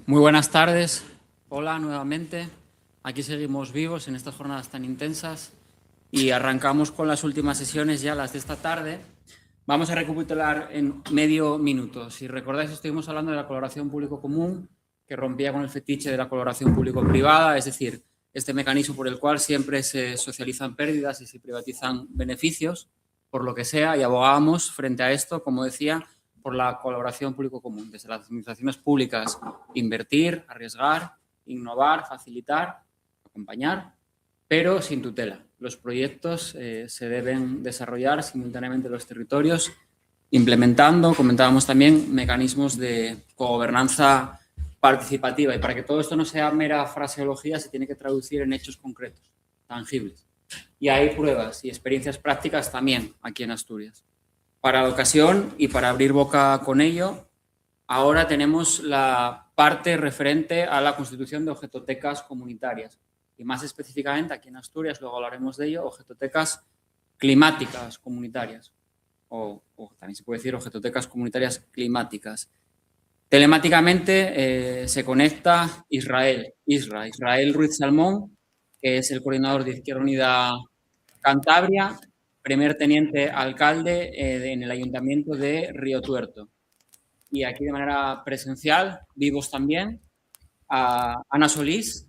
Muy buenas tardes. Hola nuevamente. Aquí seguimos vivos en estas jornadas tan intensas y arrancamos con las últimas sesiones ya, las de esta tarde. Vamos a recapitular en medio minuto. Si recordáis, estuvimos hablando de la colaboración público-común, que rompía con el fetiche de la colaboración público-privada, es decir, este mecanismo por el cual siempre se socializan pérdidas y se privatizan beneficios, por lo que sea, y abogábamos frente a esto, como decía, por la colaboración público-común. Desde las administraciones públicas, invertir, arriesgar, innovar, facilitar, acompañar, pero sin tutela. Los proyectos se deben desarrollar simultáneamente en los territorios, implementando, comentábamos también, mecanismos de cogobernanza participativa. Y para que todo esto no sea mera fraseología, se tiene que traducir en hechos concretos, tangibles. Y hay pruebas y experiencias prácticas también aquí en Asturias. Para la ocasión y para abrir boca con ello, ahora tenemos la parte referente a la constitución de objetotecas comunitarias y más específicamente aquí en Asturias, luego hablaremos de ello, objetotecas climáticas comunitarias o también se puede decir objetotecas comunitarias climáticas. Telemáticamente se conecta Israel Ruiz Salmón, que es el coordinador de Izquierda Unida Cantabria, primer teniente alcalde en el ayuntamiento de Río Tuerto. Y aquí de manera presencial, vivos también, a Ana Solís,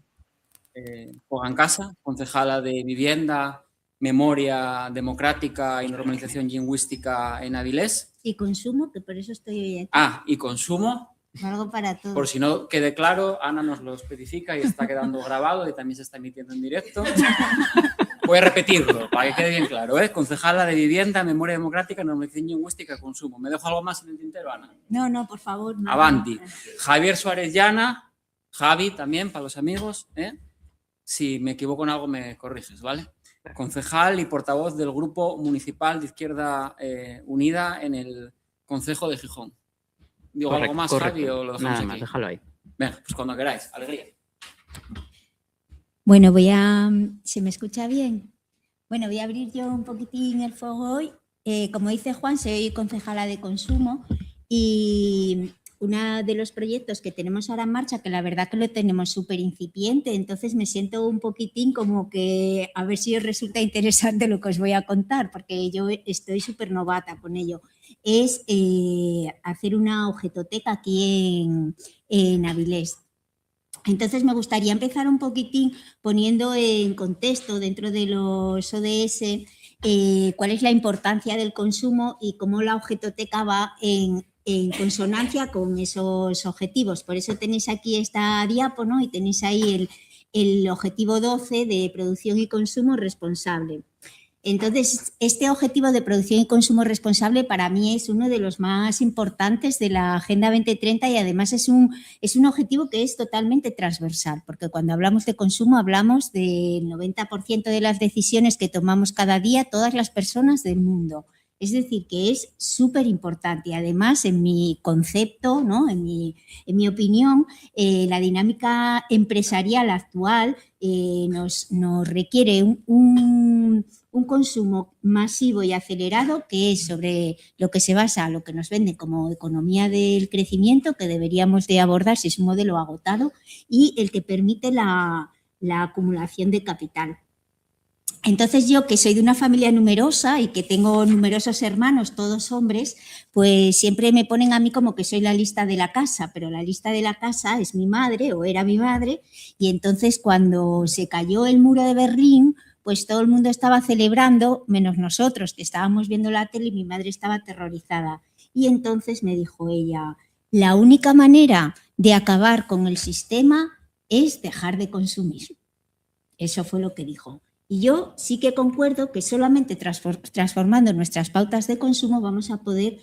Casa, concejala de Vivienda, Memoria Democrática y Normalización Lingüística en Avilés. Y Consumo, que por eso estoy hoy aquí. Y Consumo. Algo para todos. Por si no quede claro, Ana nos lo especifica y está quedando grabado y también se está emitiendo en directo. Voy a repetirlo para que quede bien claro, ¿eh? Concejala de Vivienda, Memoria Democrática, Normalización Lingüística, Consumo. ¿Me dejo algo más en el tintero, Ana? No, por favor. No. Avanti. Javier Suárez Llana, Javi también, para los amigos, ¿eh? Si me equivoco en algo me corriges, ¿vale? Concejal y portavoz del Grupo Municipal de Izquierda Unida en el Concejo de Gijón. ¿Digo algo más, correcto. Javi, o lo dejamos Nada más, déjalo ahí. Venga, pues cuando queráis. Alegría. Bueno, ¿se me escucha bien? Bueno, voy a abrir yo un poquitín el fuego hoy. Como dice Juan, soy concejala de Consumo y uno de los proyectos que tenemos ahora en marcha, que la verdad que lo tenemos súper incipiente, entonces me siento un poquitín como que a ver si os resulta interesante lo que os voy a contar, porque yo estoy súper novata con ello. Es hacer una objetoteca aquí en Avilés. Entonces, me gustaría empezar un poquitín poniendo en contexto dentro de los ODS cuál es la importancia del consumo y cómo la objetoteca va en consonancia con esos objetivos. Por eso tenéis aquí esta diapo, ¿no? Y tenéis ahí el objetivo 12 de producción y consumo responsable. Entonces, este objetivo de producción y consumo responsable para mí es uno de los más importantes de la Agenda 2030 y además es un objetivo que es totalmente transversal, porque cuando hablamos de consumo hablamos del 90% de las decisiones que tomamos cada día todas las personas del mundo. Es decir, que es súper importante y además en mi concepto, ¿no? en mi opinión, la dinámica empresarial actual nos requiere un consumo masivo y acelerado que es sobre lo que se basa, lo que nos vende como economía del crecimiento, que deberíamos de abordar si es un modelo agotado, y el que permite la acumulación de capital. Entonces yo, que soy de una familia numerosa y que tengo numerosos hermanos, todos hombres, pues siempre me ponen a mí como que soy la lista de la casa, pero la lista de la casa es mi madre o era mi madre, y entonces cuando se cayó el muro de Berlín, pues todo el mundo estaba celebrando, menos nosotros, que estábamos viendo la tele y mi madre estaba aterrorizada. Y entonces me dijo ella, la única manera de acabar con el sistema es dejar de consumir. Eso fue lo que dijo. Y yo sí que concuerdo que solamente transformando nuestras pautas de consumo vamos a poder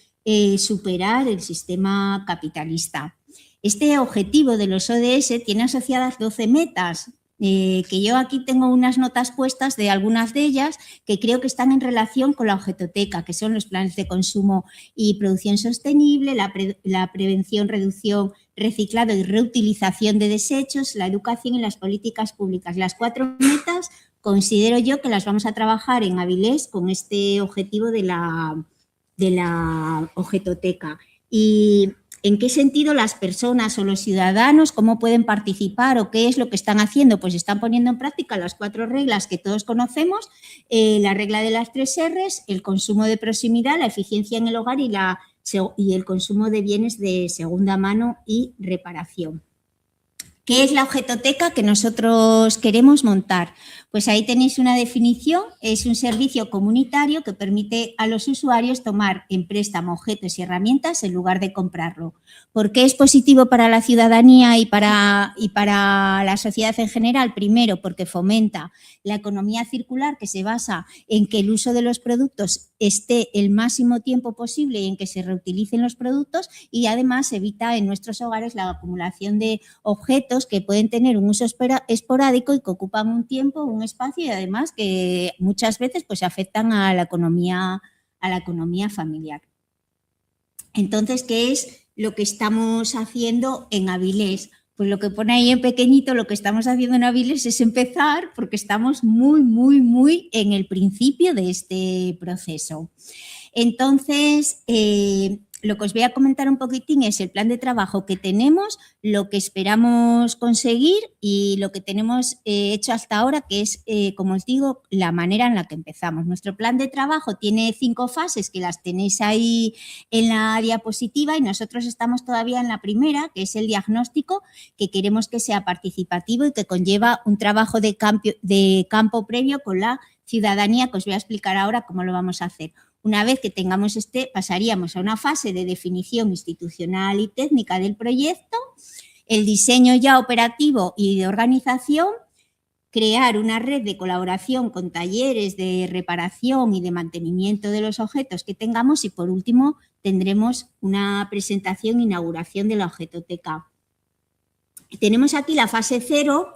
superar el sistema capitalista. Este objetivo de los ODS tiene asociadas 12 metas, que yo aquí tengo unas notas puestas de algunas de ellas que creo que están en relación con la objetoteca, que son los planes de consumo y producción sostenible, la prevención, reducción, reciclado y reutilización de desechos, la educación y las políticas públicas. Las 4 metas considero yo que las vamos a trabajar en Avilés con este objetivo de la objetoteca. Y ¿En qué sentido las personas o los ciudadanos, cómo pueden participar o qué es lo que están haciendo? Pues están poniendo en práctica las 4 reglas que todos conocemos, la regla de las 3 R's, el consumo de proximidad, la eficiencia en el hogar y el consumo de bienes de segunda mano y reparación. ¿Qué es la objetoteca que nosotros queremos montar? Pues ahí tenéis una definición, es un servicio comunitario que permite a los usuarios tomar en préstamo objetos y herramientas en lugar de comprarlo. ¿Por qué es positivo para la ciudadanía y para la sociedad en general? Primero, porque fomenta la economía circular, que se basa en que el uso de los productos esté el máximo tiempo posible y en que se reutilicen los productos, y además evita en nuestros hogares la acumulación de objetos que pueden tener un uso esporádico y que ocupan un tiempo, un espacio, y además que muchas veces pues afectan a la economía familiar. Entonces, ¿qué es lo que estamos haciendo en Avilés? Pues lo que pone ahí en pequeñito, lo que estamos haciendo en Avilés es empezar, porque estamos muy en el principio de este proceso. Entonces, lo que os voy a comentar un poquitín es el plan de trabajo que tenemos, lo que esperamos conseguir y lo que tenemos hecho hasta ahora, que es, como os digo, la manera en la que empezamos. Nuestro plan de trabajo tiene 5 fases que las tenéis ahí en la diapositiva, y nosotros estamos todavía en la primera, que es el diagnóstico, que queremos que sea participativo y que conlleva un trabajo de campo previo con la ciudadanía, que os voy a explicar ahora cómo lo vamos a hacer. Una vez que tengamos pasaríamos a una fase de definición institucional y técnica del proyecto, el diseño ya operativo y de organización, crear una red de colaboración con talleres de reparación y de mantenimiento de los objetos que tengamos, y por último tendremos una presentación e inauguración de la objetoteca. Tenemos aquí la fase 0,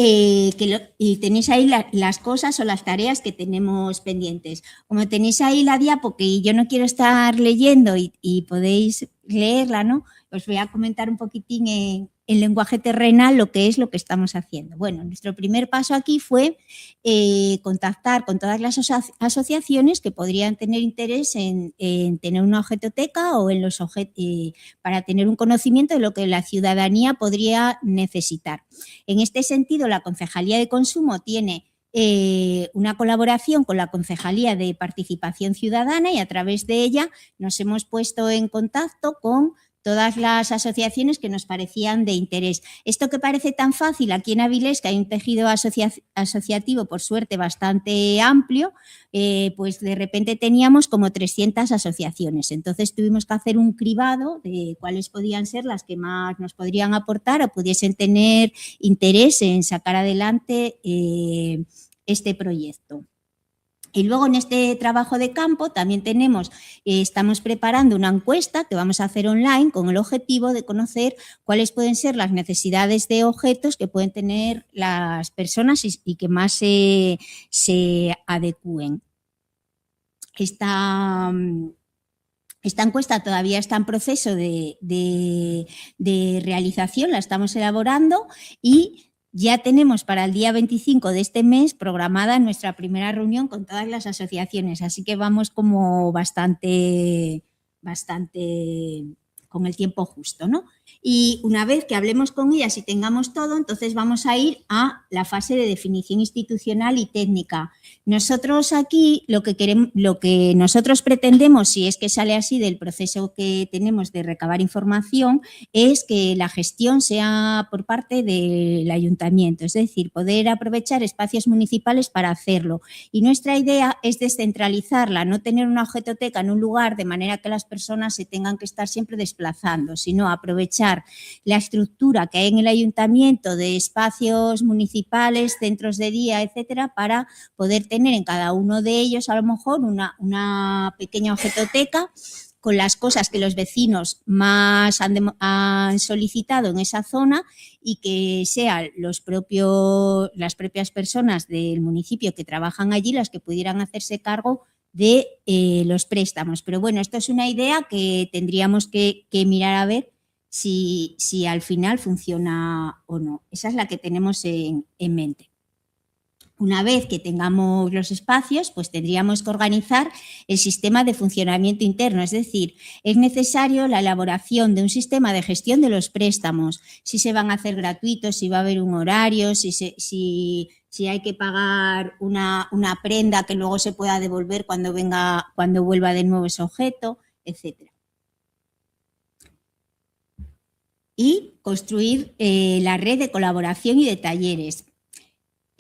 y tenéis ahí las cosas o las tareas que tenemos pendientes. Como tenéis ahí la diapo, que yo no quiero estar leyendo y podéis leerla, ¿no? Os voy a comentar un poquitín en lenguaje terrenal lo que estamos haciendo. Bueno, nuestro primer paso aquí fue contactar con todas las asociaciones que podrían tener interés en tener una objetoteca o en los para tener un conocimiento de lo que la ciudadanía podría necesitar. En este sentido, la Concejalía de Consumo tiene una colaboración con la Concejalía de Participación Ciudadana, y a través de ella nos hemos puesto en contacto con todas las asociaciones que nos parecían de interés. Esto que parece tan fácil aquí en Avilés, que hay un tejido asociativo, por suerte, bastante amplio, pues de repente teníamos como 300 asociaciones. Entonces tuvimos que hacer un cribado de cuáles podían ser las que más nos podrían aportar o pudiesen tener interés en sacar adelante este proyecto. Y luego en este trabajo de campo también estamos preparando una encuesta que vamos a hacer online con el objetivo de conocer cuáles pueden ser las necesidades de objetos que pueden tener las personas y que más se adecúen. Esta encuesta todavía está en proceso de realización, la estamos elaborando, y ya tenemos para el día 25 de este mes programada nuestra primera reunión con todas las asociaciones, así que vamos como bastante con el tiempo justo, ¿no? Y una vez que hablemos con ellas y tengamos todo, entonces vamos a ir a la fase de definición institucional y técnica. Nosotros aquí lo que nosotros pretendemos, si es que sale así del proceso que tenemos de recabar información, es que la gestión sea por parte del ayuntamiento, es decir, poder aprovechar espacios municipales para hacerlo. Y nuestra idea es descentralizarla, no tener una objetoteca en un lugar de manera que las personas se tengan que estar siempre desplazando, sino aprovechar la estructura que hay en el ayuntamiento de espacios municipales, centros de día, etcétera, para poder tener en cada uno de ellos a lo mejor una pequeña objetoteca con las cosas que los vecinos más han solicitado en esa zona, y que sean las propias personas del municipio que trabajan allí las que pudieran hacerse cargo de los préstamos. Pero bueno, esto es una idea que tendríamos que mirar a ver si al final funciona o no. Esa es la que tenemos en mente. Una vez que tengamos los espacios, pues tendríamos que organizar el sistema de funcionamiento interno, es decir, es necesario la elaboración de un sistema de gestión de los préstamos, si se van a hacer gratuitos, si va a haber un horario, si hay que pagar una prenda que luego se pueda devolver cuando vuelva de nuevo ese objeto, etc. Y construir la red de colaboración y de talleres.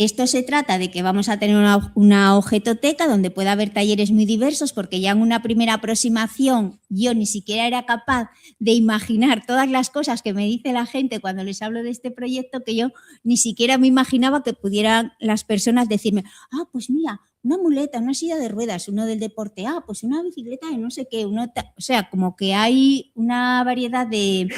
Esto se trata de que vamos a tener una objetoteca donde pueda haber talleres muy diversos, porque ya en una primera aproximación yo ni siquiera era capaz de imaginar todas las cosas que me dice la gente cuando les hablo de este proyecto, que yo ni siquiera me imaginaba que pudieran las personas decirme, pues mira, una muleta, una silla de ruedas, uno del deporte, pues una bicicleta de no sé qué, o sea, como que hay una variedad de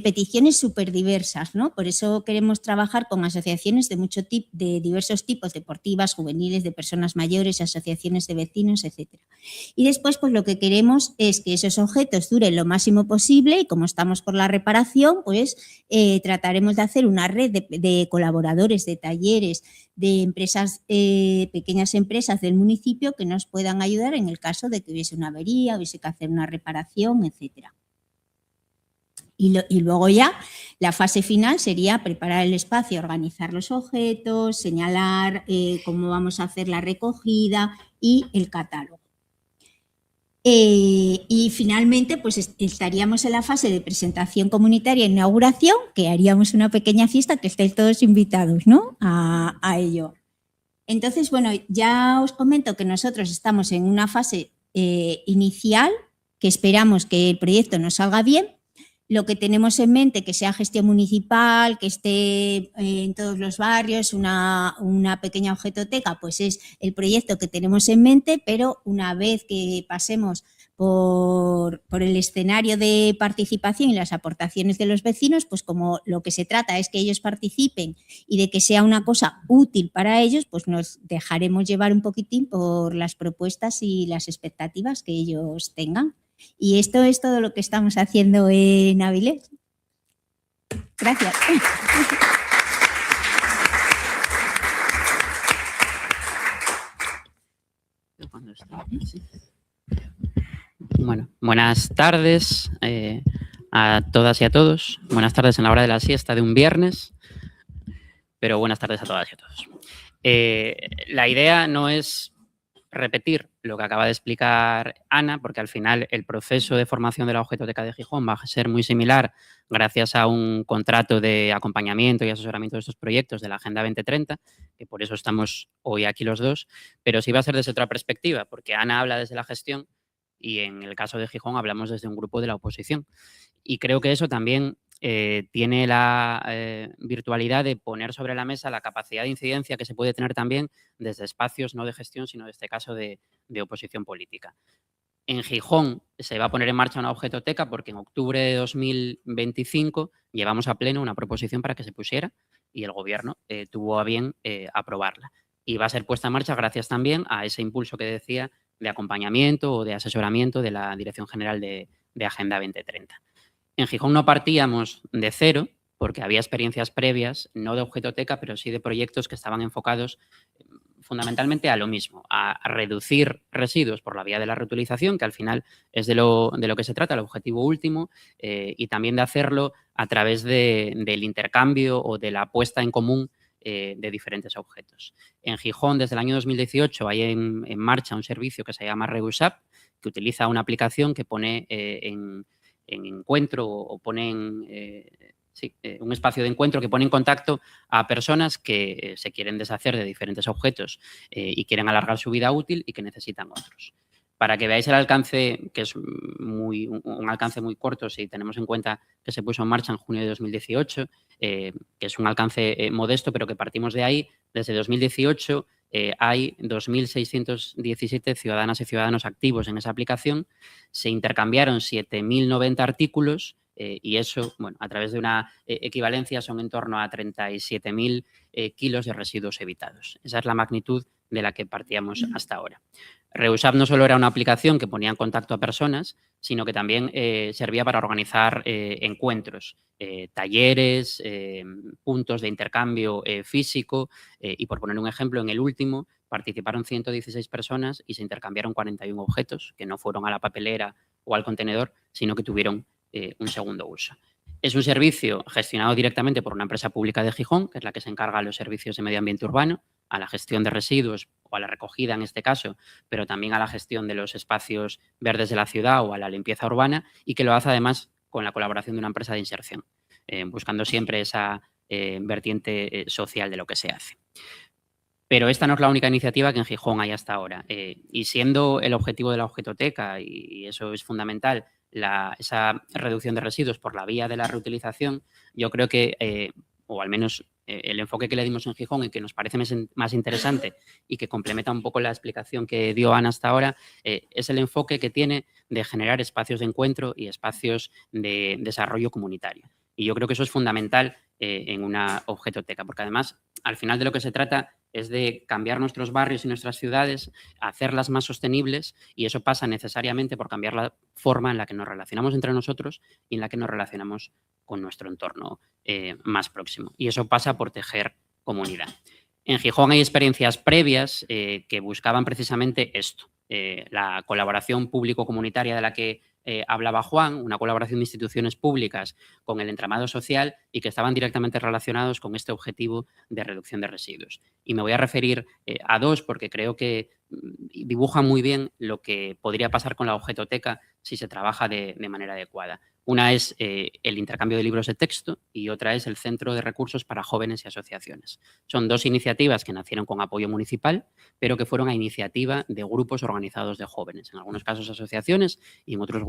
peticiones súper diversas, ¿no? Por eso queremos trabajar con asociaciones de diversos tipos, deportivas, juveniles, de personas mayores, asociaciones de vecinos, etc. Y después, pues lo que queremos es que esos objetos duren lo máximo posible y como estamos por la reparación, pues trataremos de hacer una red de colaboradores, de talleres, de empresas, pequeñas empresas del municipio que nos puedan ayudar en el caso de que hubiese una avería, hubiese que hacer una reparación, etcétera. Y luego ya la fase final sería preparar el espacio, organizar los objetos, señalar cómo vamos a hacer la recogida y el catálogo. Y finalmente pues estaríamos en la fase de presentación comunitaria e inauguración, que haríamos una pequeña fiesta, que estáis todos invitados, ¿no? a ello. Entonces, bueno, ya os comento que nosotros estamos en una fase inicial, que esperamos que el proyecto nos salga bien. Lo que tenemos en mente, que sea gestión municipal, que esté en todos los barrios, una pequeña objetoteca, pues es el proyecto que tenemos en mente, pero una vez que pasemos por el escenario de participación y las aportaciones de los vecinos, pues como lo que se trata es que ellos participen y de que sea una cosa útil para ellos, pues nos dejaremos llevar un poquitín por las propuestas y las expectativas que ellos tengan. Y esto es todo lo que estamos haciendo en Avilés. Gracias. Bueno, buenas tardes a todas y a todos. Buenas tardes en la hora de la siesta de un viernes, pero buenas tardes a todas y a todos. La idea no es repetir lo que acaba de explicar Ana, porque al final el proceso de formación de la Objetoteca de Gijón va a ser muy similar gracias a un contrato de acompañamiento y asesoramiento de estos proyectos de la Agenda 2030, que por eso estamos hoy aquí los dos, pero sí va a ser desde otra perspectiva, porque Ana habla desde la gestión y en el caso de Gijón hablamos desde un grupo de la oposición. Y creo que eso también tiene la virtualidad de poner sobre la mesa la capacidad de incidencia que se puede tener también desde espacios no de gestión, sino de este caso de oposición política. En Gijón se va a poner en marcha una objetoteca porque en octubre de 2025 llevamos a pleno una proposición para que se pusiera y el Gobierno tuvo a bien aprobarla. Y va a ser puesta en marcha gracias también a ese impulso que decía de acompañamiento o de asesoramiento de la Dirección General de Agenda 2030. En Gijón no partíamos de cero, porque había experiencias previas, no de objetoteca, pero sí de proyectos que estaban enfocados fundamentalmente a lo mismo, a reducir residuos por la vía de la reutilización, que al final es de lo que se trata, el objetivo último, y también de hacerlo a través del intercambio o de la puesta en común de diferentes objetos. En Gijón, desde el año 2018, hay en marcha un servicio que se llama Reusap, que utiliza una aplicación que pone en encuentro o pone un espacio de encuentro que pone en contacto a personas que se quieren deshacer de diferentes objetos y quieren alargar su vida útil y que necesitan otros. Para que veáis el alcance, que es un alcance muy corto si tenemos en cuenta que se puso en marcha en junio de 2018, que es un alcance modesto, pero que partimos de ahí. Desde 2018 hay 2.617 ciudadanas y ciudadanos activos en esa aplicación. Se intercambiaron 7.090 artículos y eso, bueno, a través de una equivalencia son en torno a 37.000 kilos de residuos evitados. Esa es la magnitud de la que partíamos hasta ahora. ReuSAP no solo era una aplicación que ponía en contacto a personas, sino que también servía para organizar encuentros, talleres, puntos de intercambio físico y, por poner un ejemplo, en el último participaron 116 personas y se intercambiaron 41 objetos que no fueron a la papelera o al contenedor, sino que tuvieron un segundo uso. Es un servicio gestionado directamente por una empresa pública de Gijón, que es la que se encarga de los servicios de medio ambiente urbano, a la gestión de residuos o a la recogida en este caso, pero también a la gestión de los espacios verdes de la ciudad o a la limpieza urbana, y que lo hace además con la colaboración de una empresa de inserción, buscando siempre esa vertiente social de lo que se hace. Pero esta no es la única iniciativa que en Gijón hay hasta ahora. Y siendo el objetivo de la Objetoteca, y eso es fundamental, esa reducción de residuos por la vía de la reutilización, yo creo que, o al menos el enfoque que le dimos en Gijón y que nos parece más interesante y que complementa un poco la explicación que dio Ana hasta ahora, es el enfoque que tiene de generar espacios de encuentro y espacios de desarrollo comunitario. Y yo creo que eso es fundamental en una objetoteca, porque además, al final de lo que se trata es de cambiar nuestros barrios y nuestras ciudades, hacerlas más sostenibles, y eso pasa necesariamente por cambiar la forma en la que nos relacionamos entre nosotros y en la que nos relacionamos con nuestro entorno más próximo. Y eso pasa por tejer comunidad. En Gijón hay experiencias previas que buscaban precisamente esto, la colaboración público-comunitaria de la que hablaba Juan, una colaboración de instituciones públicas con el entramado social y que estaban directamente relacionados con este objetivo de reducción de residuos. Y me voy a referir a dos porque creo que dibujan muy bien lo que podría pasar con la objetoteca si se trabaja de manera adecuada. Una es el intercambio de libros de texto y otra es el Centro de Recursos para Jóvenes y Asociaciones. Son dos iniciativas que nacieron con apoyo municipal, pero que fueron a iniciativa de grupos organizados de jóvenes, en algunos casos asociaciones y en otros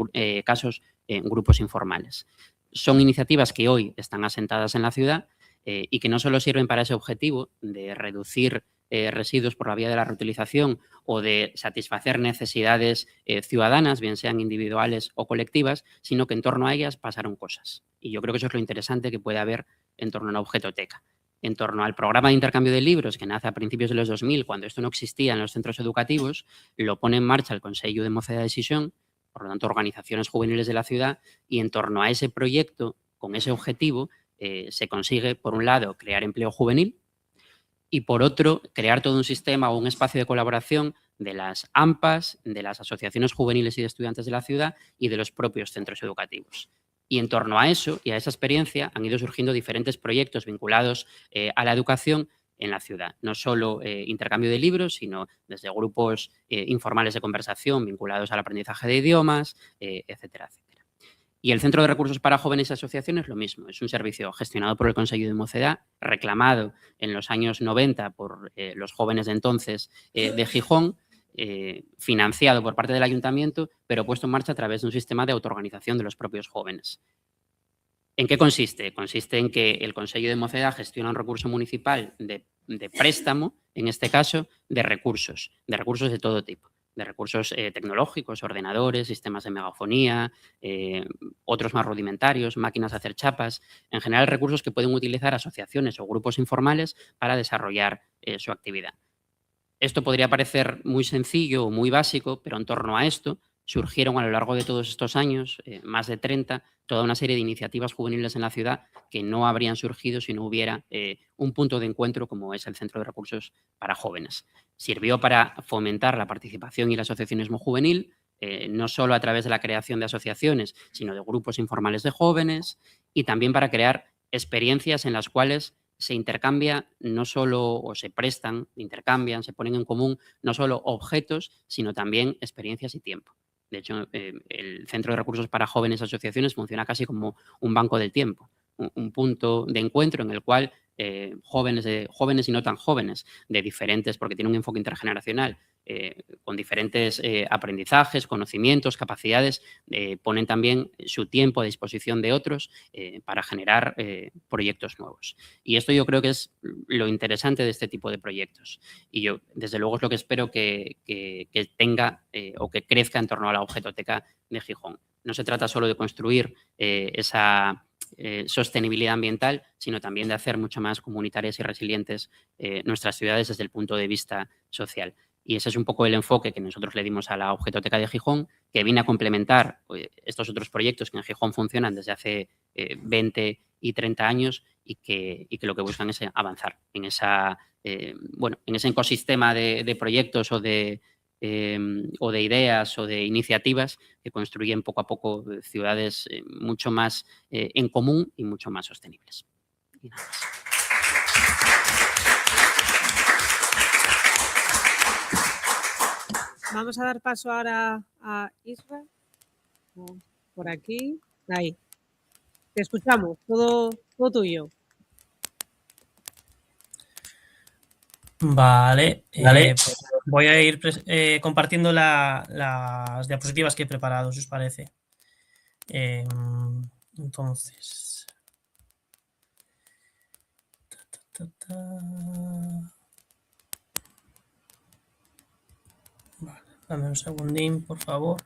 casos grupos informales. Son iniciativas que hoy están asentadas en la ciudad y que no solo sirven para ese objetivo de reducir residuos por la vía de la reutilización o de satisfacer necesidades ciudadanas, bien sean individuales o colectivas, sino que en torno a ellas pasaron cosas. Y yo creo que eso es lo interesante que puede haber en torno a una objetoteca. En torno al programa de intercambio de libros que nace a principios de los 2000, cuando esto no existía en los centros educativos, lo pone en marcha el Consejo de Mocedad de Xixón, por lo tanto organizaciones juveniles de la ciudad, y en torno a ese proyecto, con ese objetivo, se consigue, por un lado, crear empleo juvenil, y por otro, crear todo un sistema o un espacio de colaboración de las AMPAs, de las asociaciones juveniles y de estudiantes de la ciudad y de los propios centros educativos. Y en torno a eso y a esa experiencia han ido surgiendo diferentes proyectos vinculados a la educación en la ciudad. No solo intercambio de libros, sino desde grupos informales de conversación vinculados al aprendizaje de idiomas, etcétera, etcétera. Y el Centro de Recursos para Jóvenes y Asociaciones lo mismo. Es un servicio gestionado por el Consejo de Mocedad, reclamado en los años 90 por los jóvenes de entonces de Gijón, financiado por parte del ayuntamiento, pero puesto en marcha a través de un sistema de autoorganización de los propios jóvenes. ¿En qué consiste? Consiste en que el Consejo de Mocedad gestiona un recurso municipal de préstamo, en este caso, de recursos de todo tipo. De recursos tecnológicos, ordenadores, sistemas de megafonía, otros más rudimentarios, máquinas de hacer chapas, en general recursos que pueden utilizar asociaciones o grupos informales para desarrollar su actividad. Esto podría parecer muy sencillo o muy básico, pero en torno a esto surgieron a lo largo de todos estos años, más de 30, toda una serie de iniciativas juveniles en la ciudad que no habrían surgido si no hubiera un punto de encuentro como es el Centro de Recursos para Jóvenes. Sirvió para fomentar la participación y el asociacionismo juvenil, no solo a través de la creación de asociaciones, sino de grupos informales de jóvenes, y también para crear experiencias en las cuales se intercambia no solo, o se prestan, intercambian, se ponen en común no solo objetos, sino también experiencias y tiempo. De hecho, el Centro de Recursos para Jóvenes y Asociaciones funciona casi como un banco del tiempo, un punto de encuentro en el cual jóvenes y no tan jóvenes, de diferentes, porque tiene un enfoque intergeneracional, con diferentes aprendizajes, conocimientos, capacidades, ponen también su tiempo a disposición de otros para generar proyectos nuevos. Y esto yo creo que es lo interesante de este tipo de proyectos. Y yo, desde luego, es lo que espero que tenga o que crezca en torno a la objetoteca de Gijón. No se trata solo de construir esa sostenibilidad ambiental, sino también de hacer mucho más comunitarias y resilientes nuestras ciudades desde el punto de vista social. Y ese es un poco el enfoque que nosotros le dimos a la Objetoteca de Gijón, que viene a complementar estos otros proyectos que en Gijón funcionan desde hace 20 y 30 años y que lo que buscan es avanzar en en ese ecosistema de proyectos o de ideas o de iniciativas que construyen poco a poco ciudades mucho más en común y mucho más sostenibles. Y nada más. Vamos a dar paso ahora a Isra. Por aquí. Ahí. Te escuchamos. Todo tuyo. Vale. Pues voy a ir compartiendo las diapositivas que he preparado, si os parece. Entonces. Vale, dame un segundín, por favor.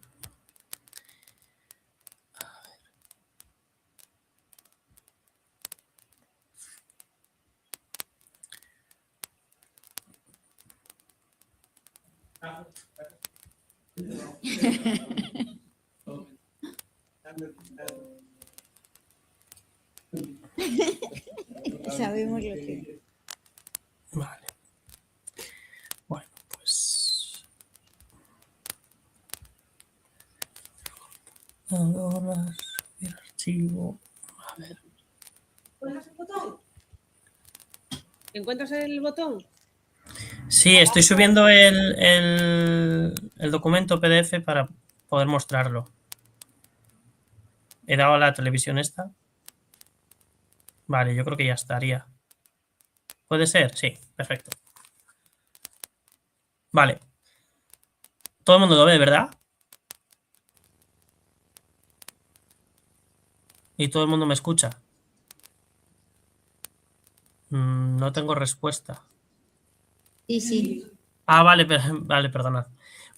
Sabemos lo que... Vale. Bueno, pues... Ahora subir archivo. A ver. ¿Encuentras el botón? ¿Encuentras el botón? Sí, estoy subiendo el documento PDF para poder mostrarlo. He dado a la televisión esta. Vale, yo creo que ya estaría. ¿Puede ser? Sí, perfecto. Vale. Todo el mundo lo ve, ¿verdad? Y todo el mundo me escucha. No tengo respuesta. Sí. Ah, vale, vale, perdonad.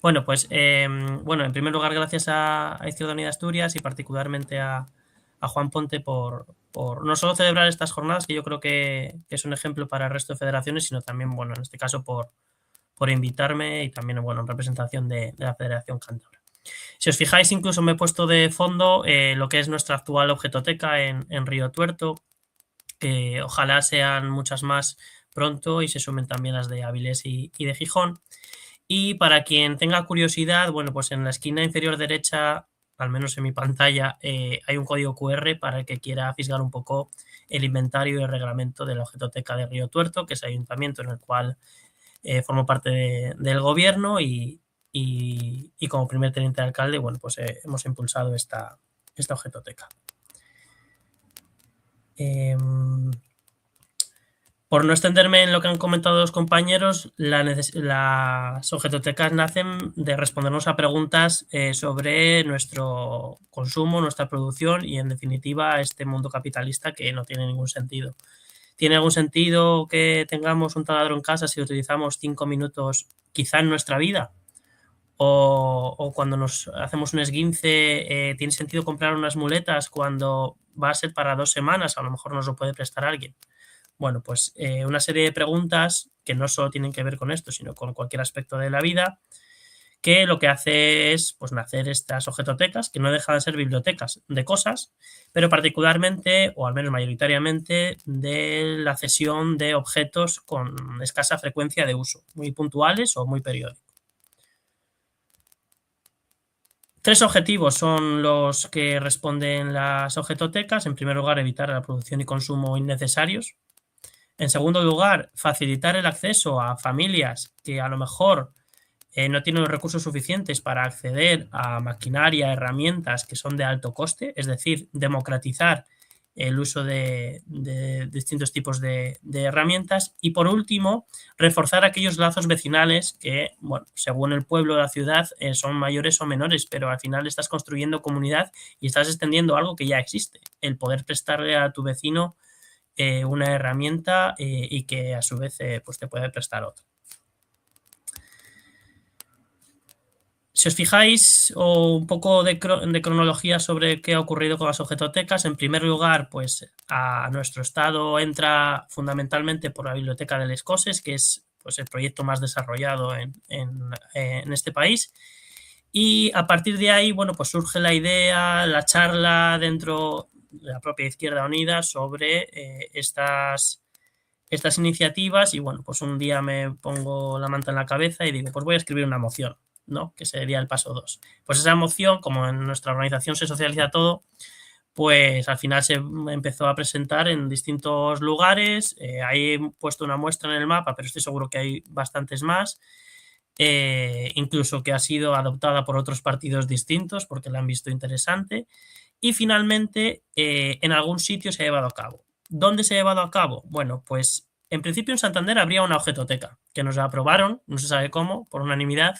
Bueno, pues, en primer lugar, gracias a Izquierda Unida Asturias y particularmente a Juan Ponte por no solo celebrar estas jornadas, que yo creo que es un ejemplo para el resto de federaciones, sino también, bueno, en este caso por invitarme y también, bueno, en representación de la Federación Cántabra. Si os fijáis, incluso me he puesto de fondo lo que es nuestra actual objetoteca en Río Tuerto. Ojalá sean muchas más pronto y se sumen también las de Avilés y de Gijón. Y para quien tenga curiosidad, bueno, pues en la esquina inferior derecha, al menos en mi pantalla, hay un código QR para el que quiera fisgar un poco el inventario y el reglamento de la Objetoteca de Río Tuerto, que es el ayuntamiento en el cual formo parte del gobierno y como primer teniente de alcalde, bueno, pues hemos impulsado esta Objetoteca. Por no extenderme en lo que han comentado los compañeros, las objetotecas nacen de respondernos a preguntas sobre nuestro consumo, nuestra producción y, en definitiva, este mundo capitalista que no tiene ningún sentido. ¿Tiene algún sentido que tengamos un taladro en casa si lo utilizamos 5 minutos quizá en nuestra vida? O cuando nos hacemos un esguince, ¿tiene sentido comprar unas muletas cuando va a ser para 2 semanas? A lo mejor nos lo puede prestar alguien. Bueno, pues una serie de preguntas que no solo tienen que ver con esto, sino con cualquier aspecto de la vida, que lo que hace es pues nacer estas objetotecas, que no dejan de ser bibliotecas de cosas, pero particularmente, o al menos mayoritariamente, de la cesión de objetos con escasa frecuencia de uso, muy puntuales o muy periódicos. 3 objetivos son los que responden las objetotecas. En primer lugar, evitar la producción y consumo innecesarios. En segundo lugar, facilitar el acceso a familias que a lo mejor no tienen los recursos suficientes para acceder a maquinaria, herramientas que son de alto coste, es decir, democratizar el uso de distintos tipos de herramientas. Y por último, reforzar aquellos lazos vecinales que, bueno, según el pueblo o la ciudad, son mayores o menores, pero al final estás construyendo comunidad y estás extendiendo algo que ya existe, el poder prestarle a tu vecino una herramienta y que a su vez pues te puede prestar otra. Si os fijáis, o un poco de cronología sobre qué ha ocurrido con las objetotecas, en primer lugar, pues a nuestro estado entra fundamentalmente por la Biblioteca de Les Coses, que es pues, el proyecto más desarrollado en este país. Y a partir de ahí, bueno, pues surge la idea, la charla dentro de la propia Izquierda Unida sobre estas iniciativas y, bueno, pues un día me pongo la manta en la cabeza y digo, pues voy a escribir una moción, ¿no? Que sería el paso 2. Pues esa moción, como en nuestra organización se socializa todo, pues al final se empezó a presentar en distintos lugares. Ahí he puesto una muestra en el mapa, pero estoy seguro que hay bastantes más. Incluso que ha sido adoptada por otros partidos distintos porque la han visto interesante. Y finalmente, en algún sitio se ha llevado a cabo. ¿Dónde se ha llevado a cabo? Bueno, pues en principio en Santander habría una objetoteca que nos la aprobaron, no se sabe cómo, por unanimidad.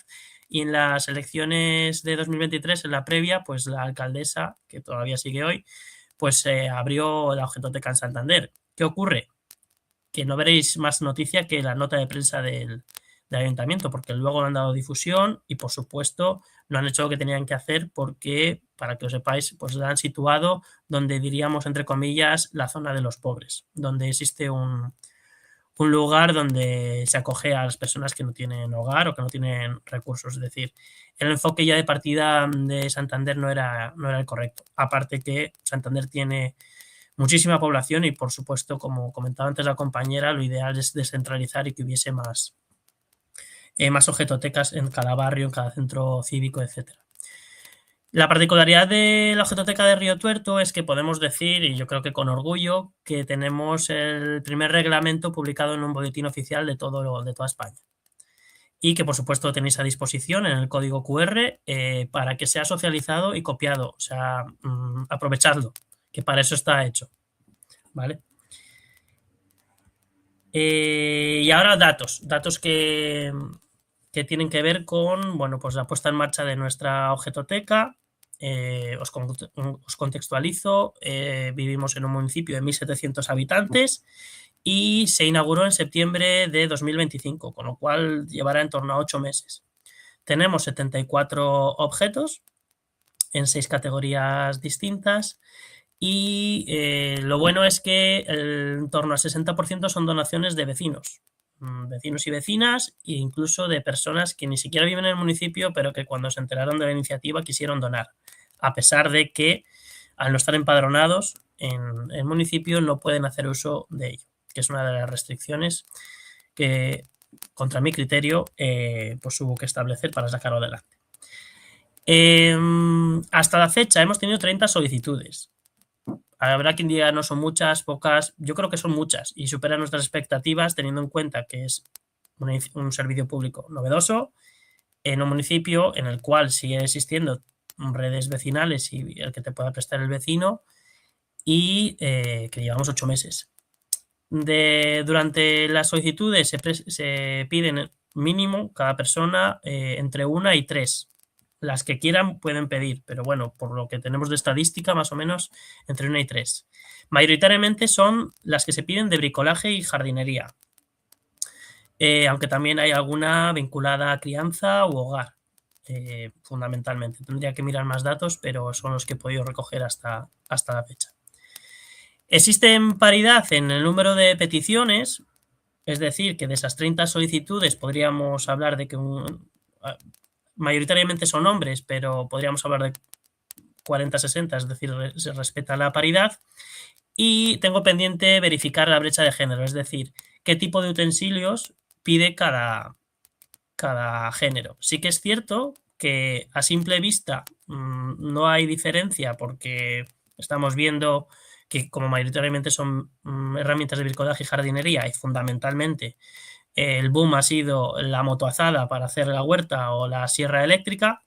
Y en las elecciones de 2023, en la previa, pues la alcaldesa, que todavía sigue hoy, pues abrió la objetoteca en Santander. ¿Qué ocurre? Que no veréis más noticia que la nota de prensa del ayuntamiento, porque luego le han dado difusión y, por supuesto, no han hecho lo que tenían que hacer porque, para que lo sepáis, pues la han situado donde diríamos, entre comillas, la zona de los pobres, donde existe un lugar donde se acoge a las personas que no tienen hogar o que no tienen recursos. Es decir, el enfoque ya de partida de Santander no era el correcto. Aparte que Santander tiene muchísima población y, por supuesto, como comentaba antes la compañera, lo ideal es descentralizar y que hubiese más objetotecas en cada barrio, en cada centro cívico, etc. La particularidad de la objetoteca de Río Tuerto es que podemos decir, y yo creo que con orgullo, que tenemos el primer reglamento publicado en un boletín oficial de toda España. Y que, por supuesto, tenéis a disposición en el código QR para que sea socializado y copiado. O sea, aprovechadlo, que para eso está hecho. ¿Vale? Y ahora datos que tienen que ver con, bueno, pues la puesta en marcha de nuestra objetoteca. Os contextualizo, vivimos en un municipio de 1.700 habitantes y se inauguró en septiembre de 2025, con lo cual llevará en torno a 8 meses. Tenemos 74 objetos en 6 categorías distintas y lo bueno es que en torno al 60% son donaciones de vecinos y vecinas e incluso de personas que ni siquiera viven en el municipio, pero que cuando se enteraron de la iniciativa quisieron donar, a pesar de que al no estar empadronados en el municipio no pueden hacer uso de ello, que es una de las restricciones que, contra mi criterio, pues hubo que establecer para sacarlo adelante. Hasta la fecha hemos tenido 30 solicitudes. Habrá quien diga no son muchas, pocas, yo creo que son muchas y superan nuestras expectativas teniendo en cuenta que es un servicio público novedoso en un municipio en el cual sigue existiendo redes vecinales y el que te pueda prestar el vecino y que llevamos 8 meses. Durante las solicitudes se piden mínimo cada persona entre 1 y 3. Las que quieran pueden pedir, pero bueno, por lo que tenemos de estadística, más o menos entre 1 y 3. Mayoritariamente son las que se piden de bricolaje y jardinería, aunque también hay alguna vinculada a crianza u hogar, fundamentalmente. Tendría que mirar más datos, pero son los que he podido recoger hasta la fecha. Existe paridad en el número de peticiones, es decir, que de esas 30 solicitudes podríamos hablar de que mayoritariamente son hombres, pero podríamos hablar de 40-60, es decir, se respeta la paridad. Y tengo pendiente verificar la brecha de género, es decir, qué tipo de utensilios pide cada género. Sí que es cierto que a simple vista no hay diferencia porque estamos viendo que como mayoritariamente son herramientas de bricolaje y jardinería y fundamentalmente el boom ha sido la motoazada para hacer la huerta o la sierra eléctrica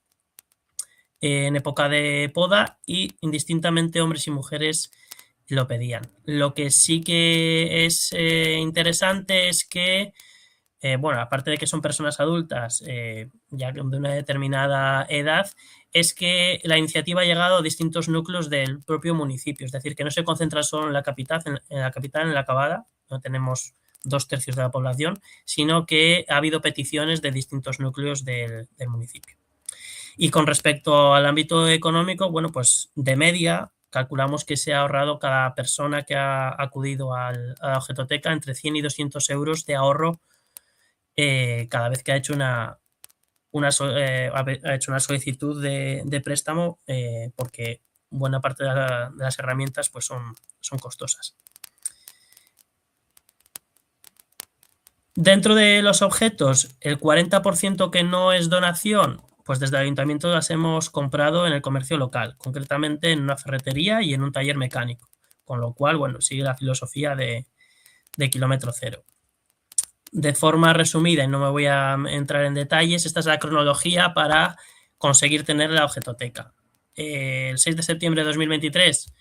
en época de poda y indistintamente hombres y mujeres lo pedían. Lo que sí que es interesante es que, bueno, aparte de que son personas adultas ya de una determinada edad, es que la iniciativa ha llegado a distintos núcleos del propio municipio, es decir, que no se concentra solo en la capital, en la Cabada, no tenemos 2/3 de la población, sino que ha habido peticiones de distintos núcleos del municipio. Y con respecto al ámbito económico, bueno, pues de media calculamos que se ha ahorrado cada persona que ha acudido a la Objetoteca entre 100 y 200 euros de ahorro cada vez que ha hecho una solicitud de préstamo, porque buena parte de las herramientas pues son costosas. Dentro de los objetos, el 40% que no es donación, pues desde el ayuntamiento las hemos comprado en el comercio local, concretamente en una ferretería y en un taller mecánico, con lo cual, bueno, sigue la filosofía de kilómetro cero. De forma resumida, y no me voy a entrar en detalles, esta es la cronología para conseguir tener la Objetoteca. El 6 de septiembre de 2023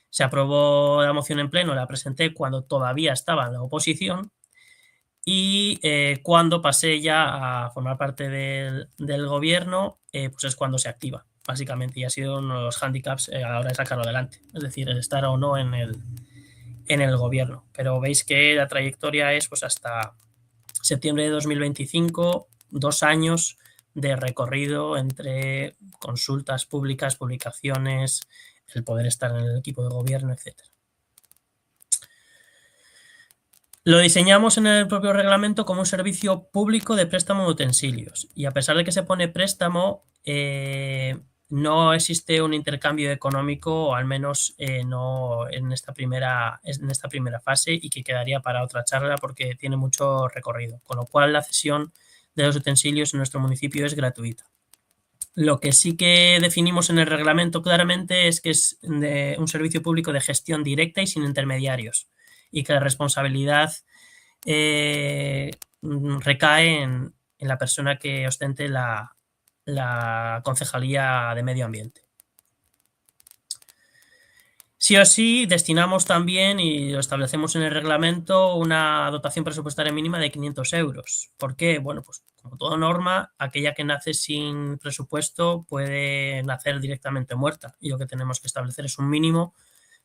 se aprobó la moción en pleno, la presenté cuando todavía estaba en la oposición, y cuando pasé ya a formar parte del gobierno, pues es cuando se activa, básicamente, y ha sido uno de los hándicaps a la hora de sacarlo adelante, es decir, el estar o no en el gobierno. Pero veis que la trayectoria es pues hasta septiembre de 2025, 2 años de recorrido entre consultas públicas, publicaciones, el poder estar en el equipo de gobierno, etc. Lo diseñamos en el propio reglamento como un servicio público de préstamo de utensilios, y a pesar de que se pone préstamo, no existe un intercambio económico, o al menos no en esta primera fase, y que quedaría para otra charla porque tiene mucho recorrido, con lo cual la cesión de los utensilios en nuestro municipio es gratuita. Lo que sí que definimos en el reglamento claramente es que es un servicio público de gestión directa y sin intermediarios, y que la responsabilidad recae en la persona que ostente la Concejalía de Medio Ambiente. Sí o sí, destinamos también, y lo establecemos en el reglamento, una dotación presupuestaria mínima de 500 euros. ¿Por qué? Bueno, pues como toda norma, aquella que nace sin presupuesto puede nacer directamente muerta, y lo que tenemos que establecer es un mínimo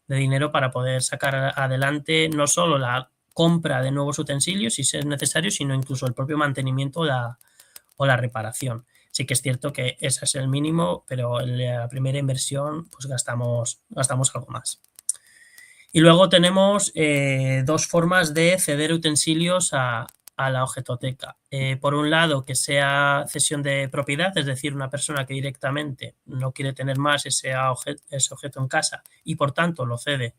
de dinero para poder sacar adelante no solo la compra de nuevos utensilios, si es necesario, sino incluso el propio mantenimiento o la reparación. Sí que es cierto que ese es el mínimo, pero en la primera inversión pues gastamos algo más. Y luego tenemos 2 formas de ceder utensilios a la Objetoteca. Por un lado, que sea cesión de propiedad, es decir, una persona que directamente no quiere tener más ese objeto en casa y por tanto lo cede